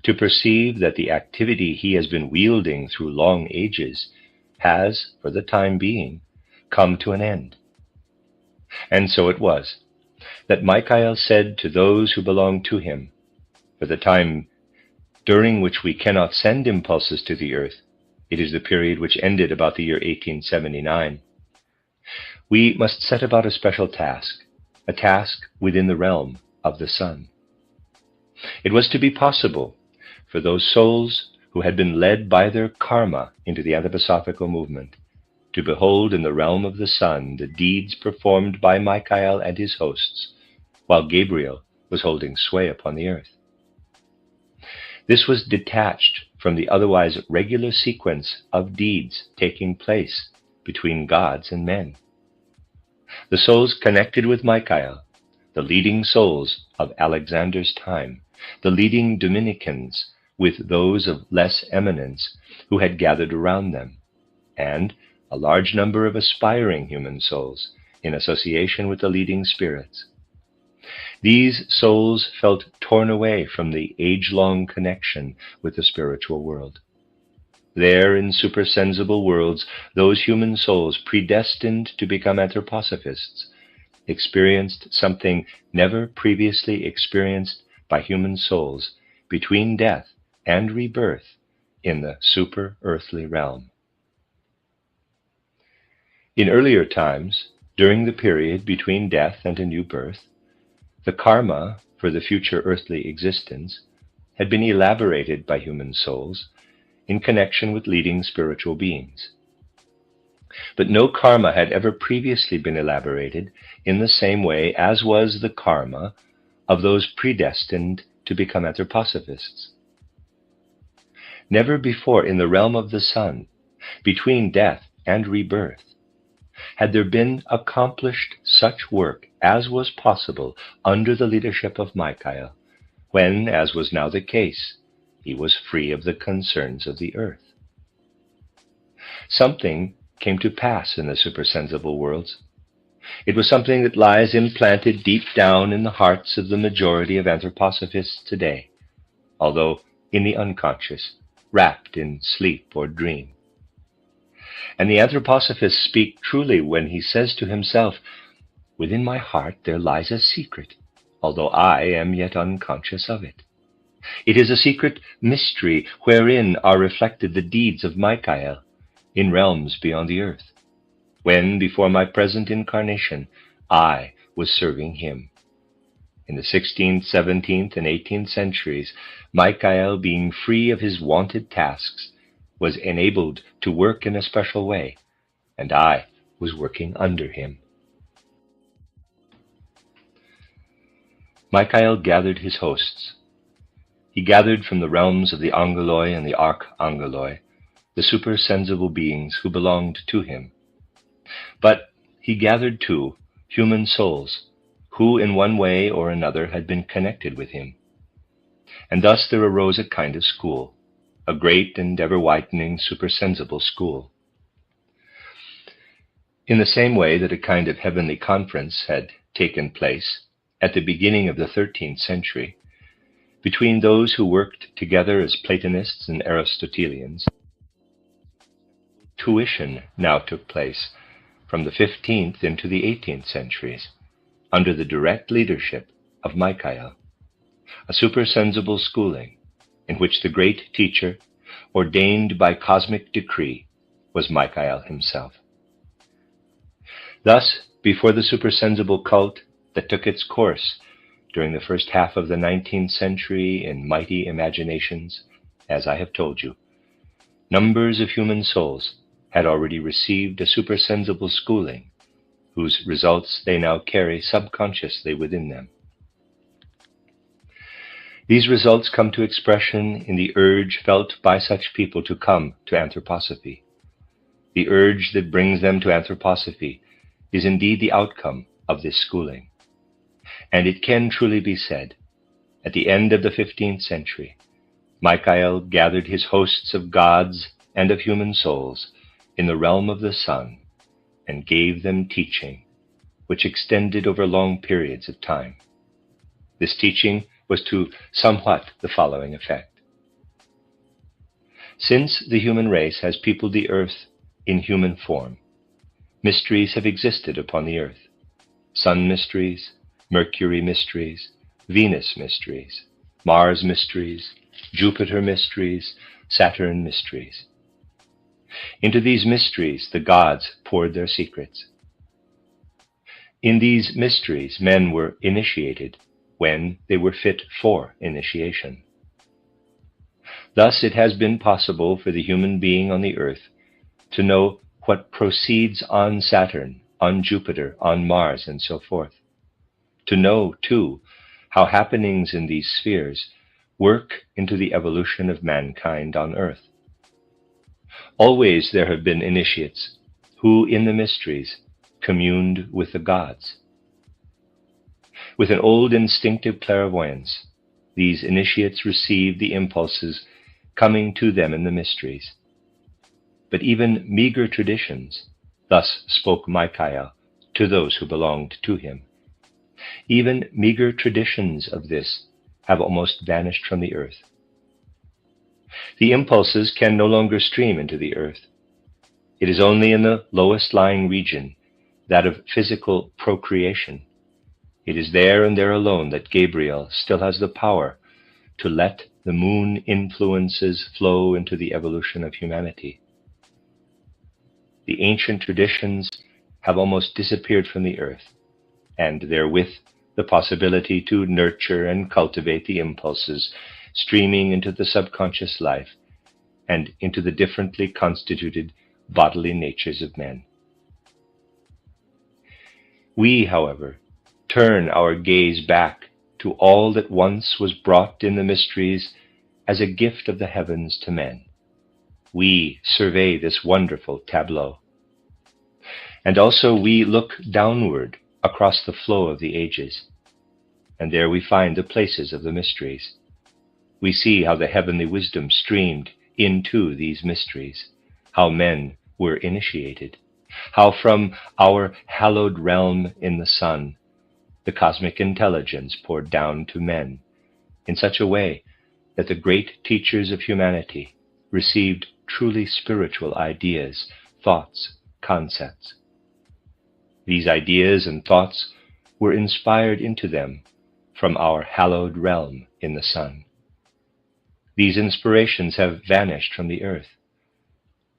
to perceive that the activity he has been wielding through long ages has, for the time being, come to an end. And so it was that Michael said to those who belonged to him, for the time during which we cannot send impulses to the earth, it is the period which ended about the year 1879, we must set about a special task, a task within the realm of the sun. It was to be possible for those souls who had been led by their karma into the anthroposophical movement to behold in the realm of the sun the deeds performed by Michael and his hosts, while Gabriel was holding sway upon the earth. This was detached from the otherwise regular sequence of deeds taking place between gods and men. The souls connected with Michael, the leading souls of Alexander's time, the leading Dominicans with those of less eminence who had gathered around them, and a large number of aspiring human souls in association with the leading spirits. These souls felt torn away from the age-long connection with the spiritual world. There, in supersensible worlds, those human souls predestined to become anthroposophists experienced something never previously experienced by human souls between death and rebirth in the super-earthly realm. In earlier times, during the period between death and a new birth, the karma for the future earthly existence had been elaborated by human souls in connection with leading spiritual beings. But no karma had ever previously been elaborated in the same way as was the karma of those predestined to become anthroposophists. Never before in the realm of the sun, between death and rebirth, had there been accomplished such work as was possible under the leadership of Michael, when, as was now the case, he was free of the concerns of the earth. Something came to pass in the supersensible worlds. It was something that lies implanted deep down in the hearts of the majority of anthroposophists today, although in the unconscious, wrapped in sleep or dream. And the anthroposophist speaks truly when he says to himself, "Within my heart there lies a secret, although I am yet unconscious of it. It is a secret mystery wherein are reflected the deeds of Michael in realms beyond the earth, when, before my present incarnation, I was serving him." In the 16th, 17th, and 18th centuries, Michael, being free of his wonted tasks, was enabled to work in a special way, and I was working under him. Michael gathered his hosts. He gathered from the realms of the angeloi and the archangeloi the supersensible beings who belonged to him. But he gathered, too, human souls who in one way or another had been connected with him. And thus there arose a kind of school, a great and ever-widening supersensible school. In the same way that a kind of heavenly conference had taken place at the beginning of the 13th century between those who worked together as Platonists and Aristotelians, tuition now took place from the 15th into the 18th centuries under the direct leadership of Michael, a supersensible schooling in which the great teacher, ordained by cosmic decree, was Michael himself. Thus, before the supersensible cult that took its course during the first half of the 19th century in mighty imaginations, as I have told you, numbers of human souls had already received a supersensible schooling, whose results they now carry subconsciously within them. These results come to expression in the urge felt by such people to come to anthroposophy. The urge that brings them to anthroposophy is indeed the outcome of this schooling. And it can truly be said, at the end of the 15th century, Michael gathered his hosts of gods and of human souls in the realm of the sun and gave them teaching, which extended over long periods of time. This teaching was to somewhat the following effect. Since the human race has peopled the earth in human form, mysteries have existed upon the earth. Sun mysteries, Mercury mysteries, Venus mysteries, Mars mysteries, Jupiter mysteries, Saturn mysteries. Into these mysteries the gods poured their secrets. In these mysteries men were initiated when they were fit for initiation. Thus it has been possible for the human being on the earth to know what proceeds on Saturn, on Jupiter, on Mars, and so forth. To know, too, how happenings in these spheres work into the evolution of mankind on earth. Always there have been initiates who, in the mysteries, communed with the gods. With an old instinctive clairvoyance, these initiates received the impulses coming to them in the mysteries. But even meager traditions, thus spoke Michael to those who belonged to him. Even meager traditions of this have almost vanished from the earth. The impulses can no longer stream into the earth. It is only in the lowest lying region, that of physical procreation. It is there and there alone that Gabriel still has the power to let the moon influences flow into the evolution of humanity. The ancient traditions have almost disappeared from the earth, and therewith the possibility to nurture and cultivate the impulses streaming into the subconscious life and into the differently constituted bodily natures of men. We, however, turn our gaze back to all that once was brought in the mysteries as a gift of the heavens to men. We survey this wonderful tableau. And also we look downward across the flow of the ages, and there we find the places of the mysteries. We see how the heavenly wisdom streamed into these mysteries, how men were initiated, how from our hallowed realm in the sun, the cosmic intelligence poured down to men in such a way that the great teachers of humanity received truly spiritual ideas, thoughts, concepts. These ideas and thoughts were inspired into them from our hallowed realm in the sun. These inspirations have vanished from the earth.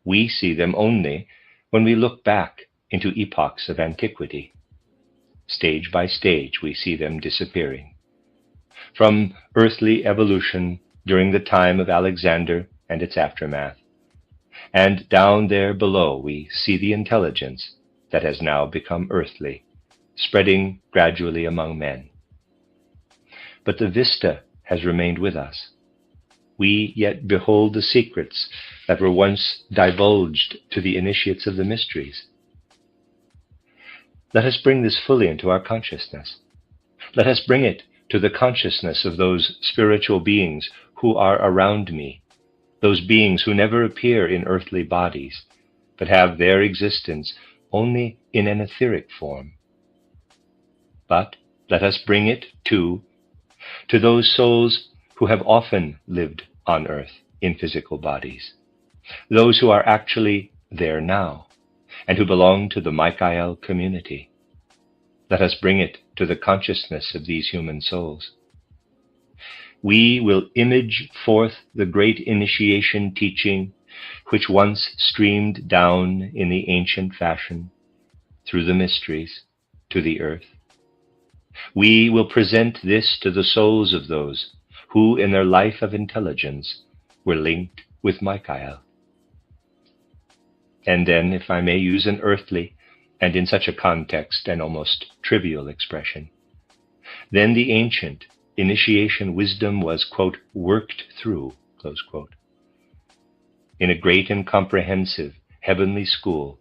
We see them only when we look back into epochs of antiquity. Stage by stage we see them disappearing. From earthly evolution during the time of Alexander and its aftermath, and down there below we see the intelligence that has now become earthly, spreading gradually among men. but the vista has remained with us. We yet behold the secrets that were once divulged to the initiates of the mysteries. Let us bring this fully into our consciousness. Let us bring it to the consciousness of those spiritual beings who are around me, those beings who never appear in earthly bodies, but have their existence only in an etheric form. But let us bring it, too, to those souls who have often lived on earth in physical bodies, those who are actually there now, and who belong to the Michael community. Let us bring it to the consciousness of these human souls. We will image forth the great initiation teaching which once streamed down in the ancient fashion through the mysteries to the earth. We will present this to the souls of those who, in their life of intelligence, were linked with Michael. And then, if I may use an earthly, and in such a context an almost trivial expression, then the ancient initiation wisdom was, quote, worked through, close quote. In a great and comprehensive heavenly school,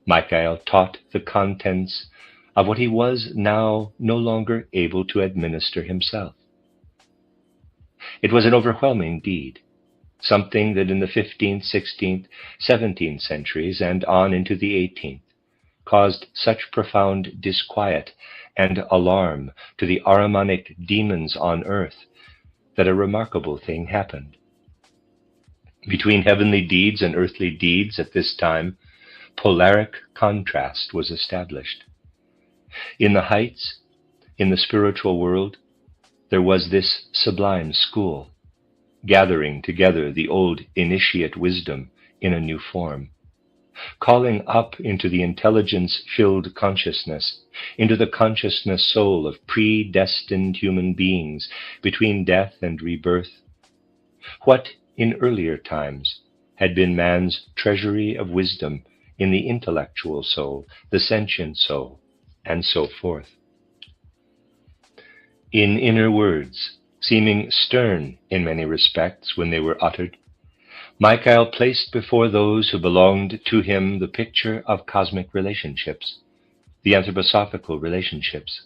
Michael taught the contents of what he was now no longer able to administer himself. It was an overwhelming deed, something that in the 15th, 16th, 17th centuries and on into the 18th caused such profound disquiet and alarm to the Ahrimanic demons on earth that a remarkable thing happened. Between heavenly deeds and earthly deeds at this time, polaric contrast was established. In the heights, in the spiritual world, there was this sublime school, gathering together the old initiate wisdom in a new form, calling up into the intelligence-filled consciousness, into the consciousness soul of predestined human beings between death and rebirth, what in earlier times had been man's treasury of wisdom in the intellectual soul, the sentient soul, and so forth. In inner words, seeming stern in many respects when they were uttered, Michael placed before those who belonged to him the picture of cosmic relationships, the anthroposophical relationships.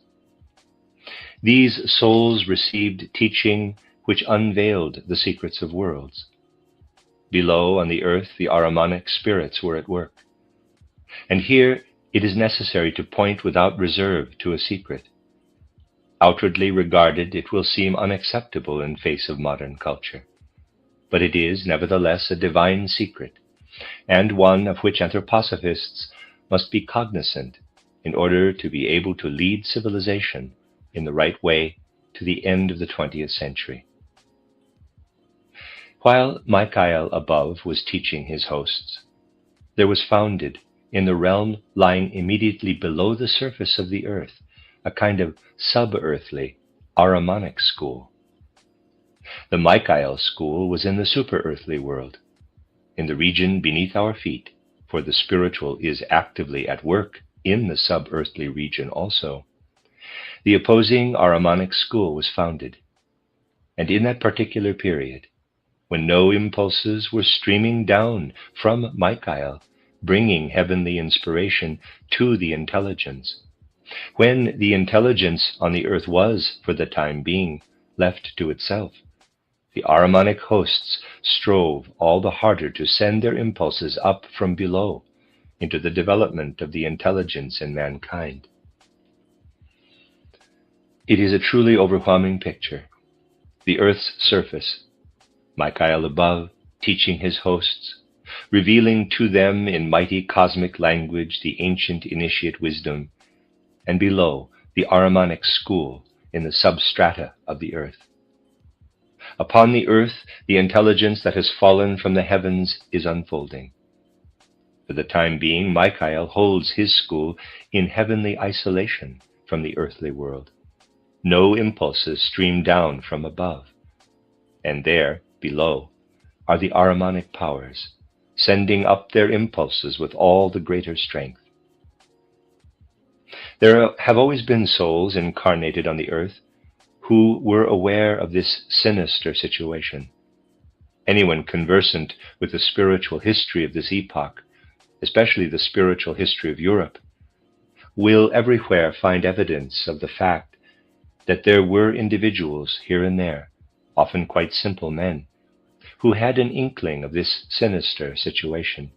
These souls received teaching which unveiled the secrets of worlds. Below on the earth, the Ahrimanic spirits were at work. And here it is necessary to point without reserve to a secret. Outwardly regarded, it will seem unacceptable in face of modern culture. But it is, nevertheless, a divine secret, and one of which anthroposophists must be cognizant in order to be able to lead civilization in the right way to the end of the 20th century. While Michael above was teaching his hosts, there was founded in the realm lying immediately below the surface of the earth a kind of sub-earthly Ahrimanic school. The Michael school was in the super-earthly world, in the region beneath our feet, for the spiritual is actively at work in the sub-earthly region also. The opposing Ahrimanic school was founded, and in that particular period, when no impulses were streaming down from Michael, bringing heavenly inspiration to the intelligence, when the intelligence on the earth was, for the time being, left to itself, the Ahrimanic hosts strove all the harder to send their impulses up from below into the development of the intelligence in mankind. It is a truly overwhelming picture. The earth's surface, Michael above, teaching his hosts, revealing to them in mighty cosmic language the ancient initiate wisdom, and below, the Ahrimanic school in the substrata of the earth. Upon the earth, the intelligence that has fallen from the heavens is unfolding. For the time being, Michael holds his school in heavenly isolation from the earthly world. No impulses stream down from above. And there, below, are the Ahrimanic powers, sending up their impulses with all the greater strength. There have always been souls incarnated on the earth who were aware of this sinister situation. Anyone conversant with the spiritual history of this epoch, especially the spiritual history of Europe, will everywhere find evidence of the fact that there were individuals here and there, often quite simple men, who had an inkling of this sinister situation,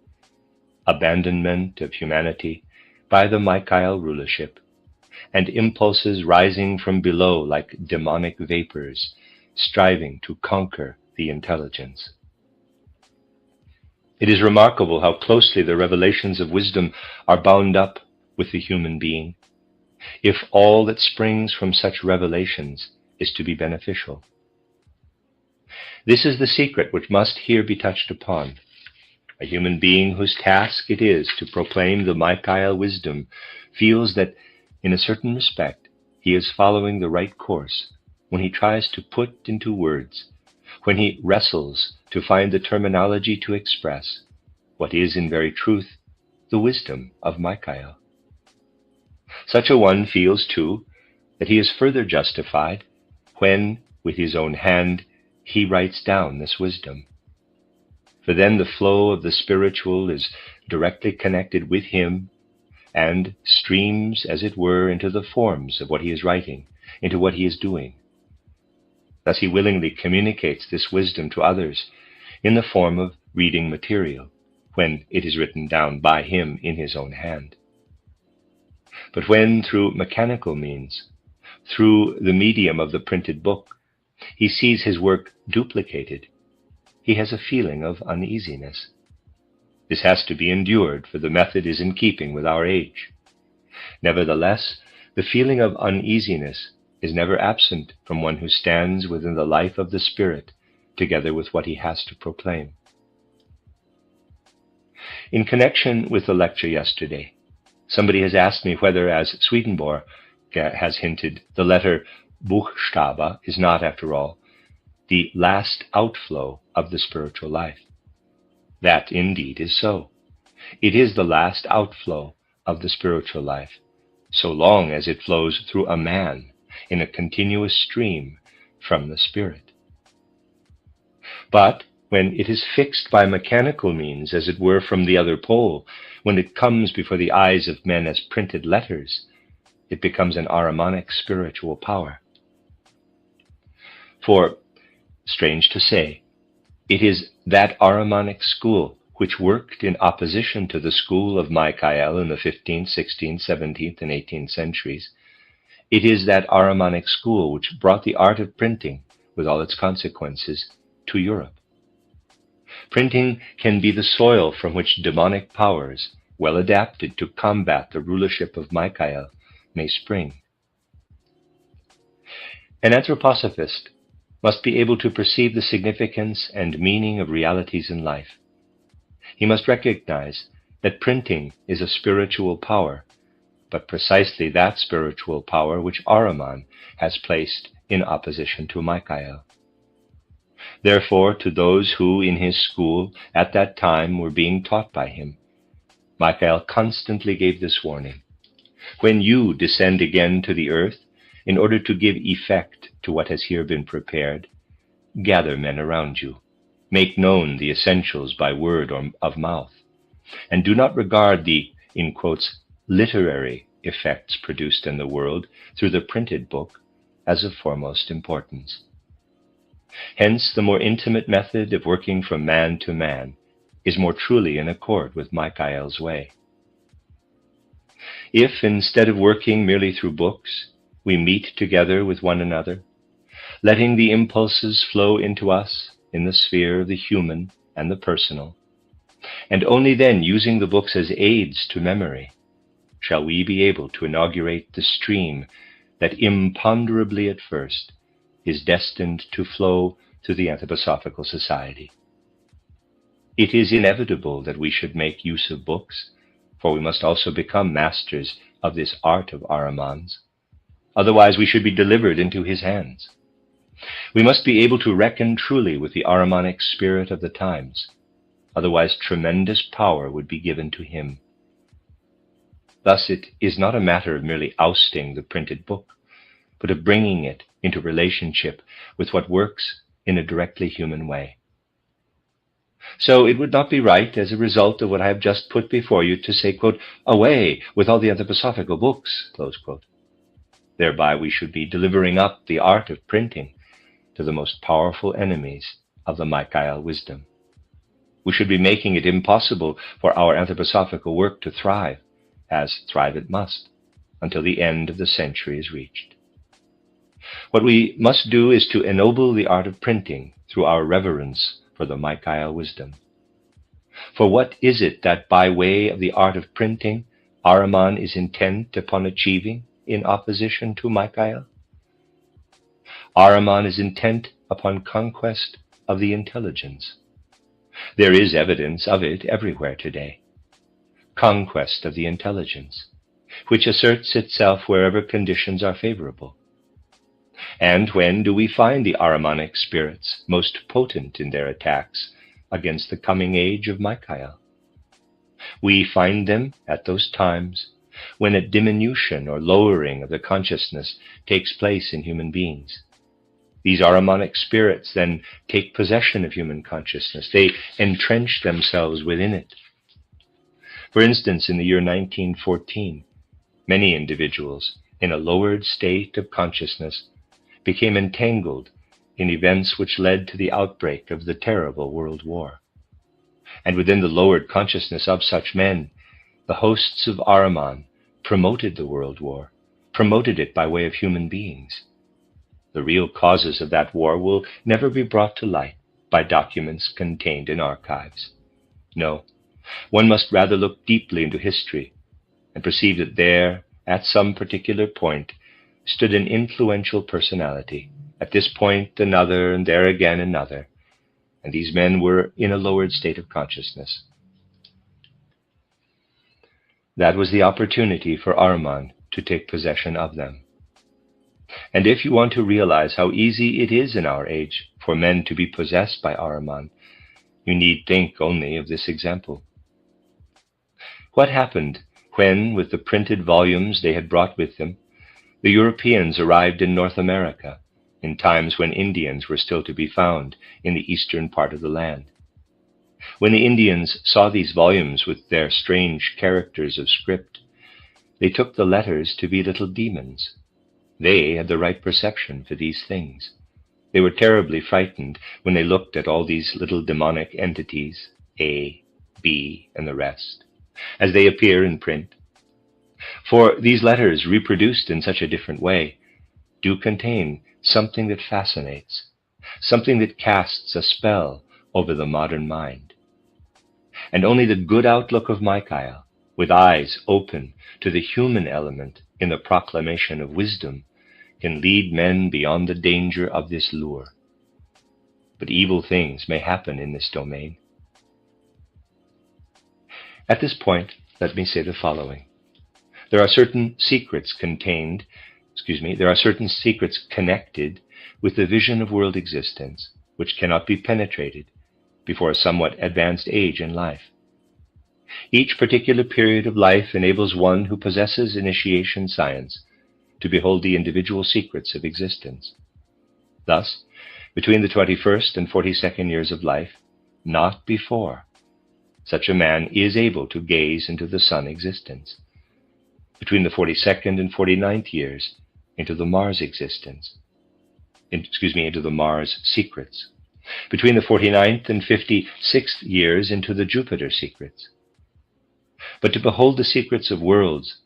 abandonment of humanity by the Michael rulership, and impulses rising from below like demonic vapors, striving to conquer the intelligence. It is remarkable how closely the revelations of wisdom are bound up with the human being, if all that springs from such revelations is to be beneficial. This is the secret which must here be touched upon. A human being whose task it is to proclaim the Michael wisdom feels that, in a certain respect, he is following the right course when he tries to put into words, when he wrestles to find the terminology to express what is in very truth the wisdom of Michael. Such a one feels, too, that he is further justified when, with his own hand, he writes down this wisdom. For then the flow of the spiritual is directly connected with him and streams, as it were, into the forms of what he is writing, into what he is doing. Thus he willingly communicates this wisdom to others in the form of reading material, when it is written down by him in his own hand. But when, through mechanical means, through the medium of the printed book, he sees his work duplicated, he has a feeling of uneasiness. This has to be endured, for the method is in keeping with our age. Nevertheless, the feeling of uneasiness is never absent from one who stands within the life of the Spirit, together with what he has to proclaim. In connection with the lecture yesterday, somebody has asked me whether, as Swedenborg has hinted, the letter Buchstabe is not, after all, the last outflow of the spiritual life. That indeed is so. It is the last outflow of the spiritual life, so long as it flows through a man in a continuous stream from the Spirit. But when it is fixed by mechanical means, as it were, from the other pole, when it comes before the eyes of men as printed letters, it becomes an Ahrimanic spiritual power. For, strange to say, it is that Ahrimanic school which worked in opposition to the school of Michael in the 15th, 16th, 17th, and 18th centuries. It is that Ahrimanic school which brought the art of printing, with all its consequences, to Europe. Printing can be the soil from which demonic powers, well adapted to combat the rulership of Michael, may spring. An anthroposophist must be able to perceive the significance and meaning of realities in life. He must recognize that printing is a spiritual power, but precisely that spiritual power which Ahriman has placed in opposition to Michael. Therefore, to those who, in his school, at that time were being taught by him, Michael constantly gave this warning: when you descend again to the earth, in order to give effect to what has here been prepared, gather men around you, make known the essentials by word or of mouth, and do not regard the, in quotes, literary effects produced in the world through the printed book as of foremost importance. Hence, the more intimate method of working from man to man is more truly in accord with Michael's way. If, instead of working merely through books, we meet together with one another, letting the impulses flow into us in the sphere of the human and the personal, and only then using the books as aids to memory, shall we be able to inaugurate the stream that imponderably at first is destined to flow through the Anthroposophical Society. It is inevitable that we should make use of books, for we must also become masters of this art of Ahriman's. Otherwise we should be delivered into his hands. We must be able to reckon truly with the Ahrimanic spirit of the times. Otherwise tremendous power would be given to him. Thus it is not a matter of merely ousting the printed book, but of bringing it into relationship with what works in a directly human way. So it would not be right, as a result of what I have just put before you, to say, quote, away with all the anthroposophical books, close quote. Thereby we should be delivering up the art of printing to the most powerful enemies of the Michael wisdom. We should be making it impossible for our anthroposophical work to thrive, as thrive it must, until the end of the century is reached. What we must do is to ennoble the art of printing through our reverence for the Michael wisdom. For what is it that by way of the art of printing, Ahriman is intent upon achieving in opposition to Michael? Ahriman is intent upon conquest of the intelligence. There is evidence of it everywhere today. Conquest of the intelligence, which asserts itself wherever conditions are favorable. And when do we find the Ahrimanic spirits most potent in their attacks against the coming age of Michael? We find them at those times when a diminution or lowering of the consciousness takes place in human beings. These Ahrimanic spirits then take possession of human consciousness. They entrench themselves within it. For instance, in the year 1914, many individuals in a lowered state of consciousness became entangled in events which led to the outbreak of the terrible World War. And within the lowered consciousness of such men, the hosts of Ahriman promoted the World War, promoted it by way of human beings. The real causes of that war will never be brought to light by documents contained in archives. No, one must rather look deeply into history and perceive that there, at some particular point, stood an influential personality, at this point another, and there again another, and these men were in a lowered state of consciousness. That was the opportunity for Ahriman to take possession of them. And if you want to realize how easy it is in our age for men to be possessed by Ahriman, you need think only of this example. What happened when, with the printed volumes they had brought with them, the Europeans arrived in North America, in times when Indians were still to be found in the eastern part of the land? When the Indians saw these volumes with their strange characters of script, they took the letters to be little demons. They had the right perception for these things. They were terribly frightened when they looked at all these little demonic entities, A, B, and the rest, as they appear in print. For these letters, reproduced in such a different way, do contain something that fascinates, something that casts a spell over the modern mind. And only the good outlook of Michael, with eyes open to the human element in the proclamation of wisdom, can lead men beyond the danger of this lure. But evil things may happen in this domain. At this point, let me say the following. There are certain secrets connected with the vision of world existence, which cannot be penetrated before a somewhat advanced age in life. Each particular period of life enables one who possesses initiation science to behold the individual secrets of existence. Thus, between the 21st and 42nd years of life, not before, such a man is able to gaze into the sun existence. Between the 42nd and 49th years, into the Mars existence. Into the Mars secrets. Between the 49th and 56th years, into the Jupiter secrets. But to behold the secrets of worlds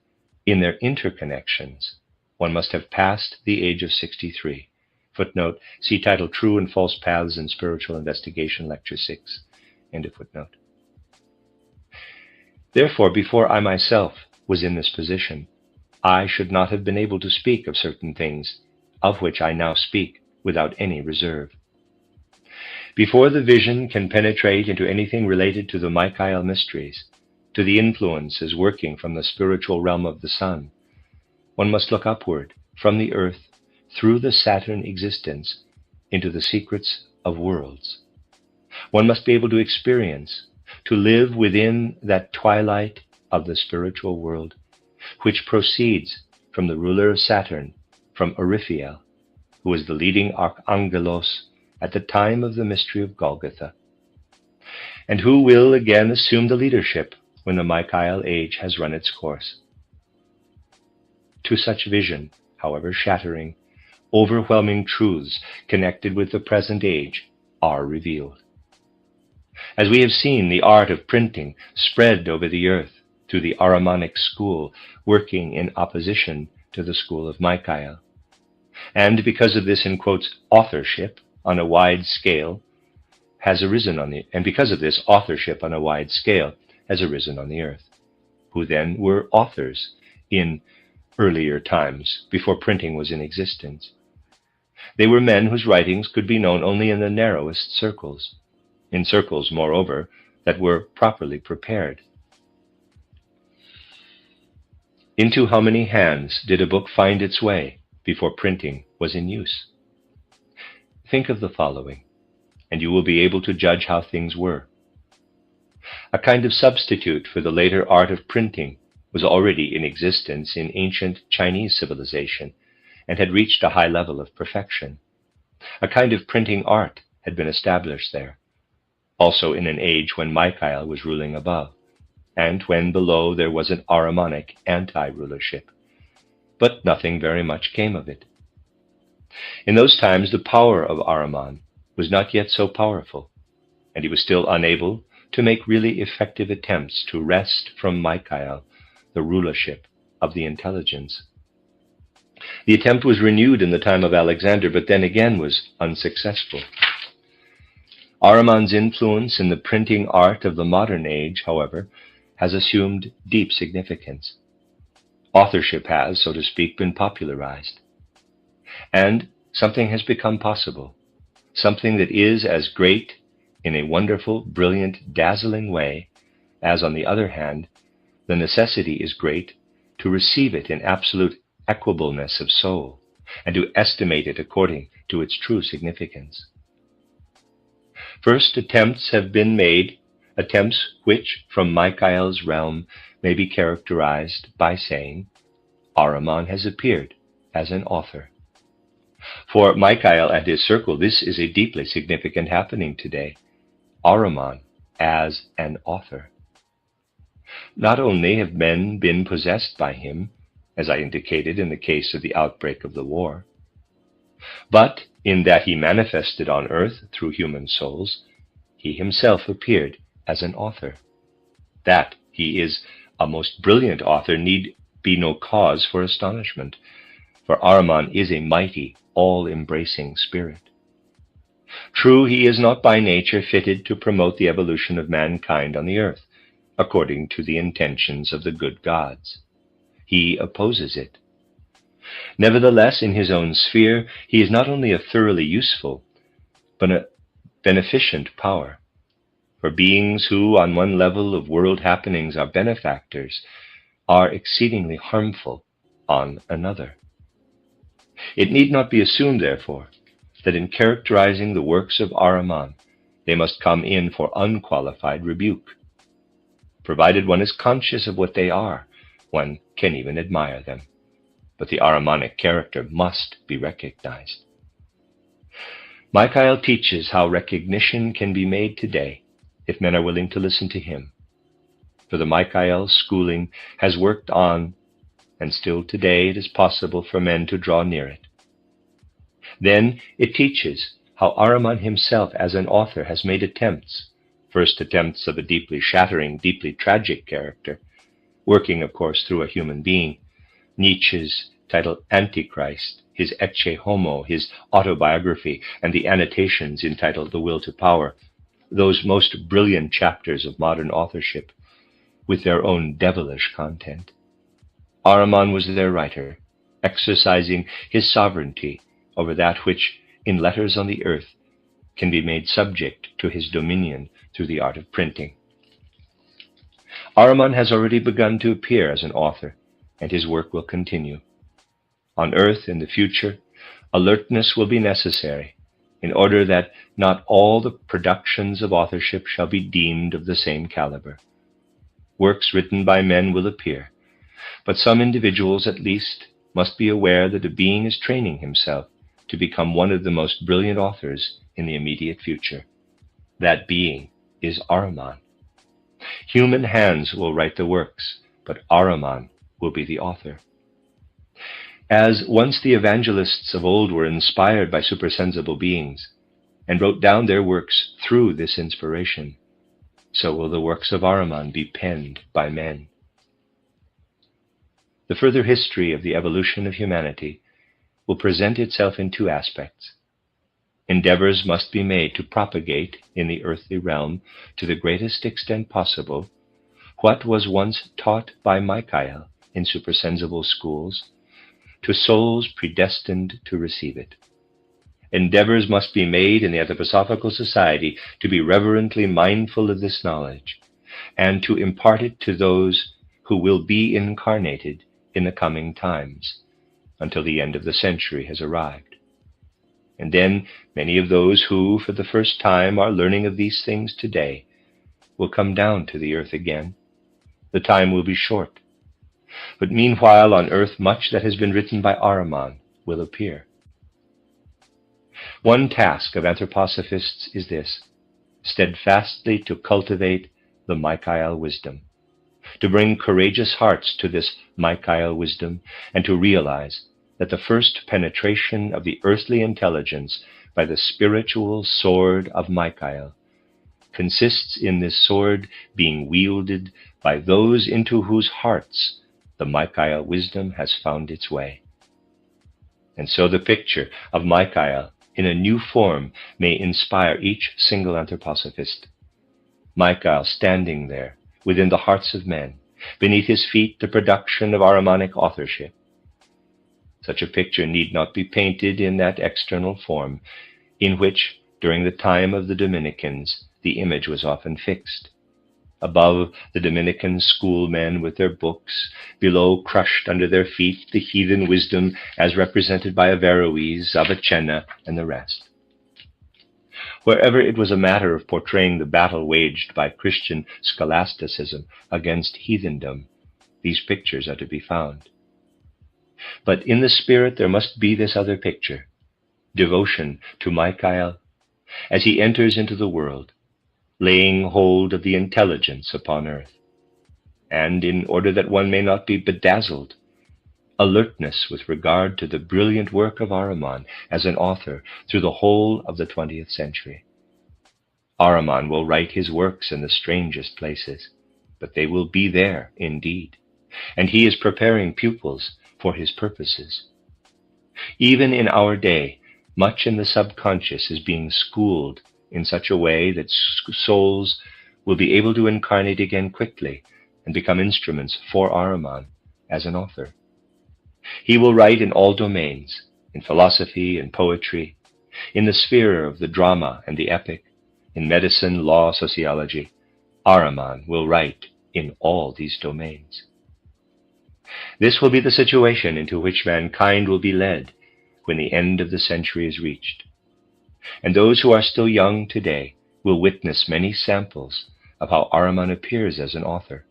in their interconnections, one must have passed the age of 63. Footnote, see title True and False Paths in Spiritual Investigation, Lecture 6. End of footnote. Therefore, before I myself was in this position, I should not have been able to speak of certain things, of which I now speak without any reserve. Before the vision can penetrate into anything related to the Michael mysteries, to the influences working from the spiritual realm of the sun, one must look upward from the earth through the Saturn existence into the secrets of worlds. One must be able to experience, to live within that twilight of the spiritual world, which proceeds from the ruler of Saturn from Raphael, who was the leading archangelos at the time of the mystery of Golgotha, and who will again assume the leadership when the Michael age has run its course. To such vision, however shattering, overwhelming truths connected with the present age are revealed. As we have seen, the art of printing spread over the earth through the Ahrimanic school, working in opposition to the school of Michael. And because of this, in quotes, authorship on a wide scale has arisen on the earth, who then were authors in earlier times, before printing was in existence. They were men whose writings could be known only in the narrowest circles, in circles, moreover, that were properly prepared. Into how many hands did a book find its way before printing was in use? Think of the following, and you will be able to judge how things were. A kind of substitute for the later art of printing was already in existence in ancient Chinese civilization and had reached a high level of perfection. A kind of printing art had been established there, also in an age when Michael was ruling above, and when below there was an Ahrimanic anti-rulership. But nothing very much came of it. In those times, the power of Ahriman was not yet so powerful, and he was still unable to make really effective attempts to wrest from Michael the rulership of the intelligence. The attempt was renewed in the time of Alexander, but then again was unsuccessful. Ahriman's influence in the printing art of the modern age, however, has assumed deep significance. Authorship has, so to speak, been popularized. And something has become possible, something that is as great in a wonderful, brilliant, dazzling way as, on the other hand, the necessity is great to receive it in absolute equableness of soul and to estimate it according to its true significance. First attempts have been made, attempts which, from Michael's realm, may be characterized by saying, Ahriman has appeared as an author. For Michael and his circle, this is a deeply significant happening today. Ahriman as an author. Not only have men been possessed by him, as I indicated in the case of the outbreak of the war, but in that he manifested on earth through human souls, he himself appeared as an author. That he is a most brilliant author need be no cause for astonishment, for Ahriman is a mighty, all-embracing spirit. True, he is not by nature fitted to promote the evolution of mankind on the earth, according to the intentions of the good gods. He opposes it. Nevertheless, in his own sphere, he is not only a thoroughly useful, but a beneficent power. For beings who, on one level of world happenings, are benefactors, are exceedingly harmful on another. It need not be assumed, therefore, that in characterizing the works of Ahriman, they must come in for unqualified rebuke. Provided one is conscious of what they are, one can even admire them. But the Ahrimanic character must be recognized. Michael teaches how recognition can be made today if men are willing to listen to him. For the Michael schooling has worked on, and still today it is possible for men to draw near it. Then it teaches how Ahriman himself as an author has made attempts, first attempts of a deeply shattering, deeply tragic character, working, of course, through a human being. Nietzsche's title Antichrist, his Ecce Homo, his autobiography, and the annotations entitled The Will to Power, those most brilliant chapters of modern authorship, with their own devilish content. Ahriman was their writer, exercising his sovereignty over that which, in letters on the earth, can be made subject to his dominion through the art of printing. Ahriman has already begun to appear as an author, and his work will continue. On earth, in the future, alertness will be necessary, in order that not all the productions of authorship shall be deemed of the same caliber. Works written by men will appear, but some individuals at least must be aware that a being is training himself to become one of the most brilliant authors in the immediate future. That being is Ahriman. Human hands will write the works, but Ahriman will be the author. As once the evangelists of old were inspired by supersensible beings and wrote down their works through this inspiration, so will the works of Ahriman be penned by men. The further history of the evolution of humanity will present itself in two aspects. Endeavors must be made to propagate in the earthly realm to the greatest extent possible what was once taught by Michael in supersensible schools to souls predestined to receive it. Endeavors must be made in the Anthroposophical Society to be reverently mindful of this knowledge and to impart it to those who will be incarnated in the coming times until the end of the century has arrived. And then many of those who, for the first time, are learning of these things today will come down to the earth again. The time will be short. But meanwhile, on earth, much that has been written by Ahriman will appear. One task of anthroposophists is this: steadfastly to cultivate the Michael wisdom, to bring courageous hearts to this Michael wisdom, and to realize that the first penetration of the earthly intelligence by the spiritual sword of Michael consists in this sword being wielded by those into whose hearts the Michael wisdom has found its way. And so the picture of Michael in a new form may inspire each single anthroposophist. Michael standing there within the hearts of men, beneath his feet the production of Ahrimanic authorship. Such a picture need not be painted in that external form in which, during the time of the Dominicans, the image was often fixed. Above, the Dominican schoolmen with their books, below, crushed under their feet, the heathen wisdom as represented by Averroes, Avicenna, and the rest. Wherever it was a matter of portraying the battle waged by Christian scholasticism against heathendom, these pictures are to be found. But in the spirit there must be this other picture: devotion to Michael as he enters into the world, laying hold of the intelligence upon earth. And in order that one may not be bedazzled, alertness with regard to the brilliant work of Ahriman as an author through the whole of the 20th century. Ahriman will write his works in the strangest places, but they will be there indeed, and he is preparing pupils for his purposes. Even in our day, much in the subconscious is being schooled in such a way that souls will be able to incarnate again quickly and become instruments for Ahriman as an author. He will write in all domains, in philosophy and poetry, in the sphere of the drama and the epic, in medicine, law, sociology. Ahriman will write in all these domains. This will be the situation into which mankind will be led when the end of the century is reached. And those who are still young today will witness many samples of how Ahriman appears as an author.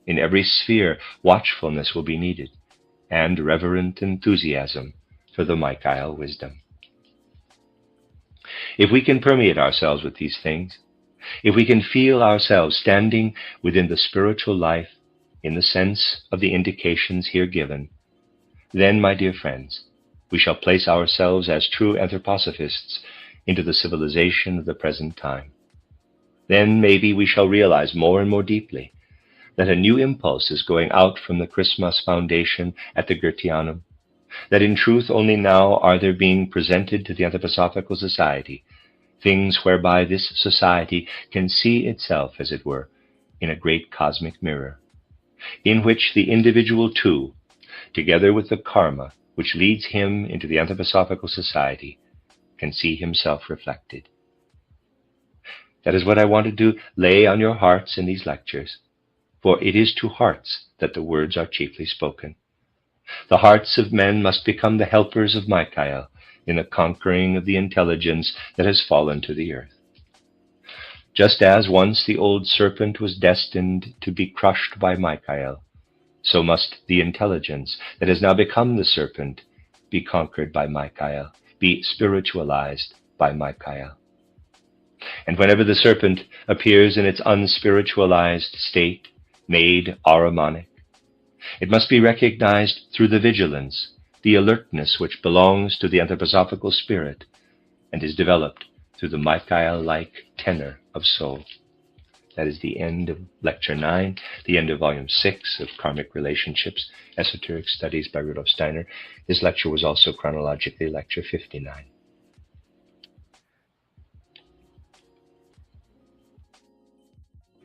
In every sphere, watchfulness will be needed, and reverent enthusiasm for the Michael wisdom. If we can permeate ourselves with these things, if we can feel ourselves standing within the spiritual life in the sense of the indications here given, then, my dear friends, we shall place ourselves as true anthroposophists into the civilization of the present time. Then maybe we shall realize more and more deeply that a new impulse is going out from the Christmas Foundation at the Goetheanum, that in truth only now are there being presented to the Anthroposophical Society things whereby this society can see itself, as it were, in a great cosmic mirror, in which the individual too, together with the karma which leads him into the Anthroposophical Society, can see himself reflected. That is what I wanted to lay on your hearts in these lectures, for it is to hearts that the words are chiefly spoken. The hearts of men must become the helpers of Michael in the conquering of the intelligence that has fallen to the earth. Just as once the old serpent was destined to be crushed by Michael, So must the intelligence that has now become the serpent be conquered by Michael, be spiritualized by Michael. And whenever the serpent appears in its unspiritualized state, made Ahrimanic, it must be recognized through the vigilance, the alertness which belongs to the anthroposophical spirit and is developed through the Michael-like tenor of soul. That is the end of Lecture 9, the end of Volume 6 of Karmic Relationships, Esoteric Studies by Rudolf Steiner. This lecture was also chronologically Lecture 59.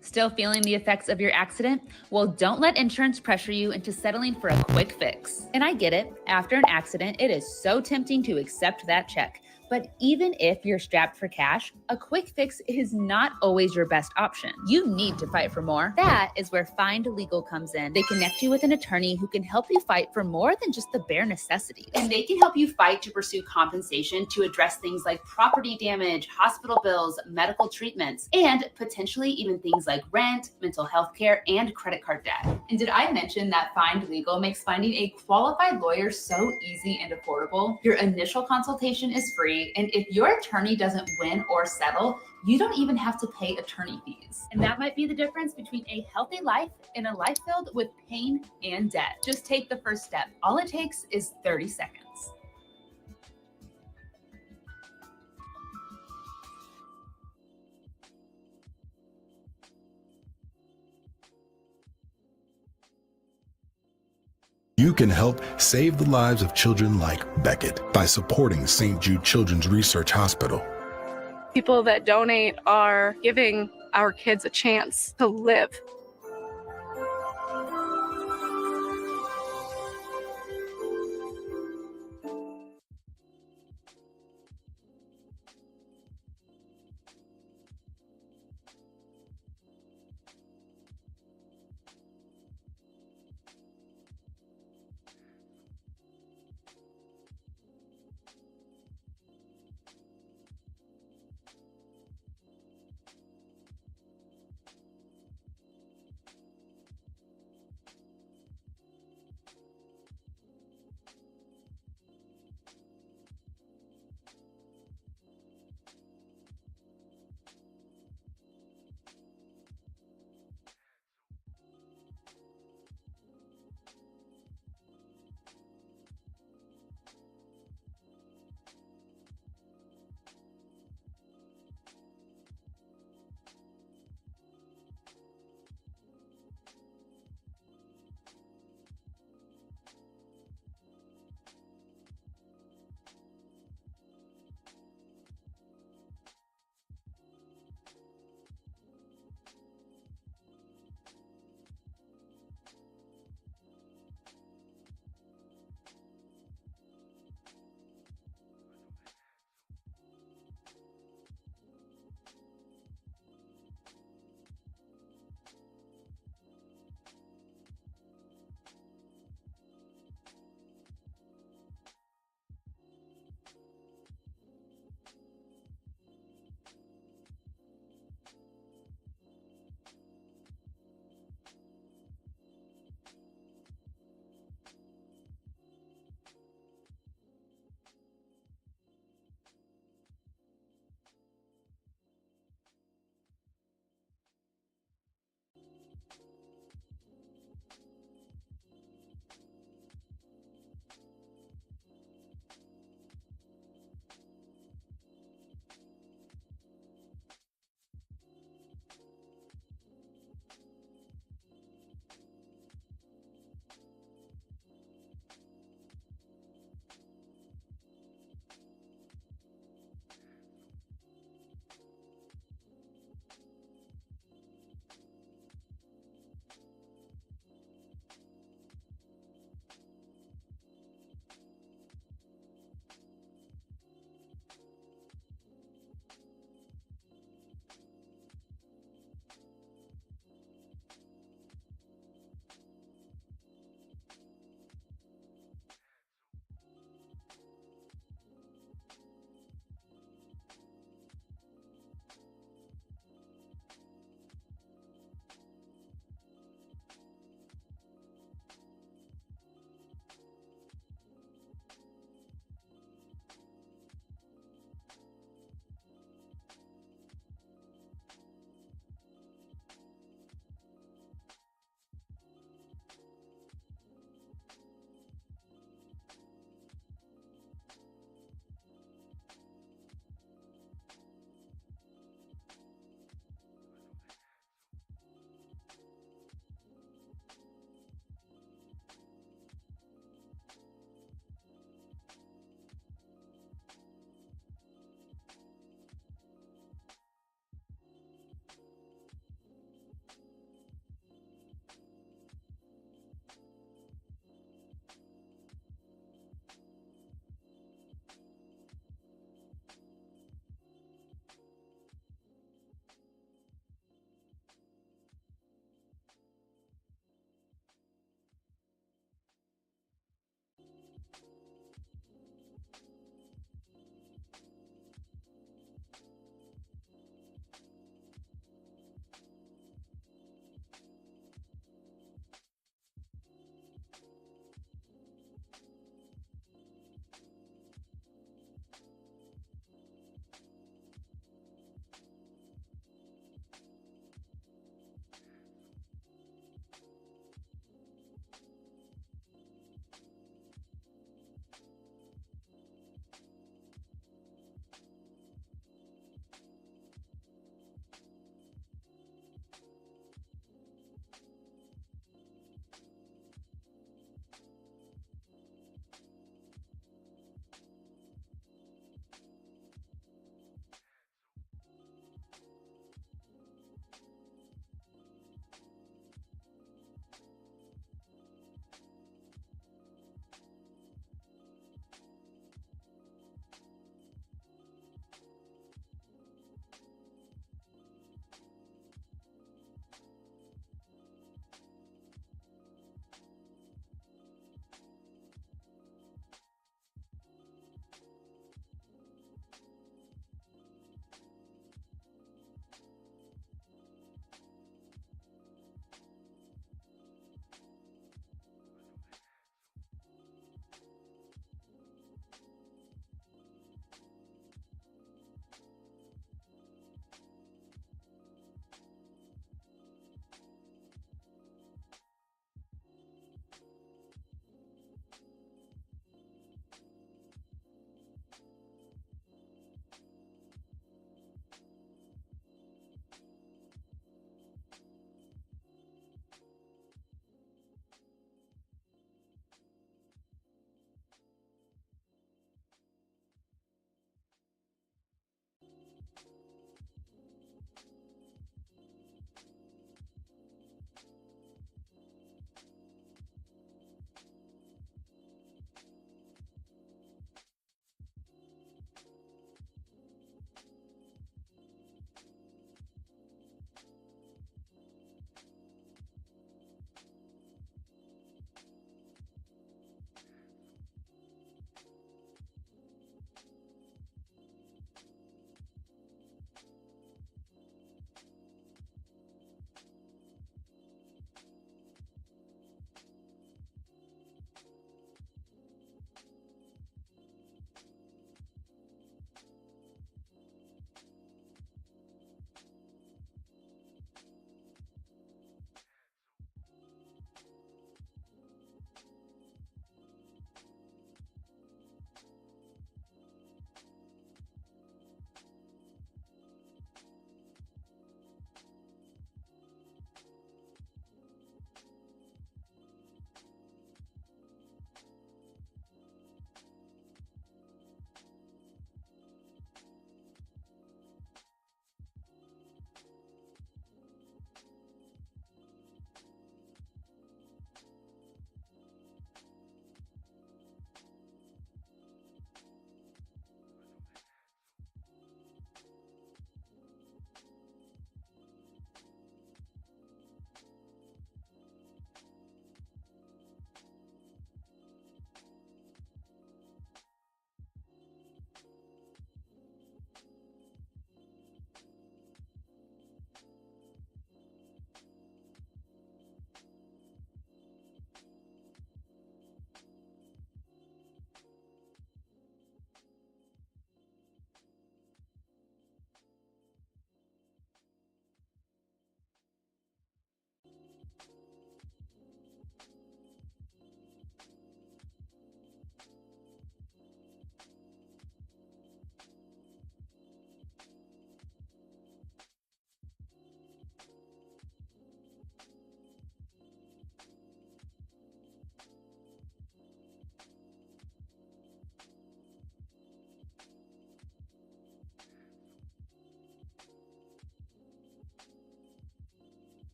Still feeling the effects of your accident? Well, don't let insurance pressure you into settling for a quick fix. And I get it. After an accident, it is so tempting to accept that check. But even if you're strapped for cash, a quick fix is not always your best option. You need to fight for more. That is where Find Legal comes in. They connect you with an attorney who can help you fight for more than just the bare necessities. And they can help you fight to pursue compensation to address things like property damage, hospital bills, medical treatments, and potentially even things like rent, mental health care, and credit card debt. And did I mention that Find Legal makes finding a qualified lawyer so easy and affordable? Your initial consultation is free. And if your attorney doesn't win or settle, you don't even have to pay attorney fees. And that might be the difference between a healthy life and a life filled with pain and debt. Just take the first step. All it takes is 30 seconds. You can help save the lives of children like Beckett by supporting St. Jude Children's Research Hospital. People that donate are giving our kids a chance to live.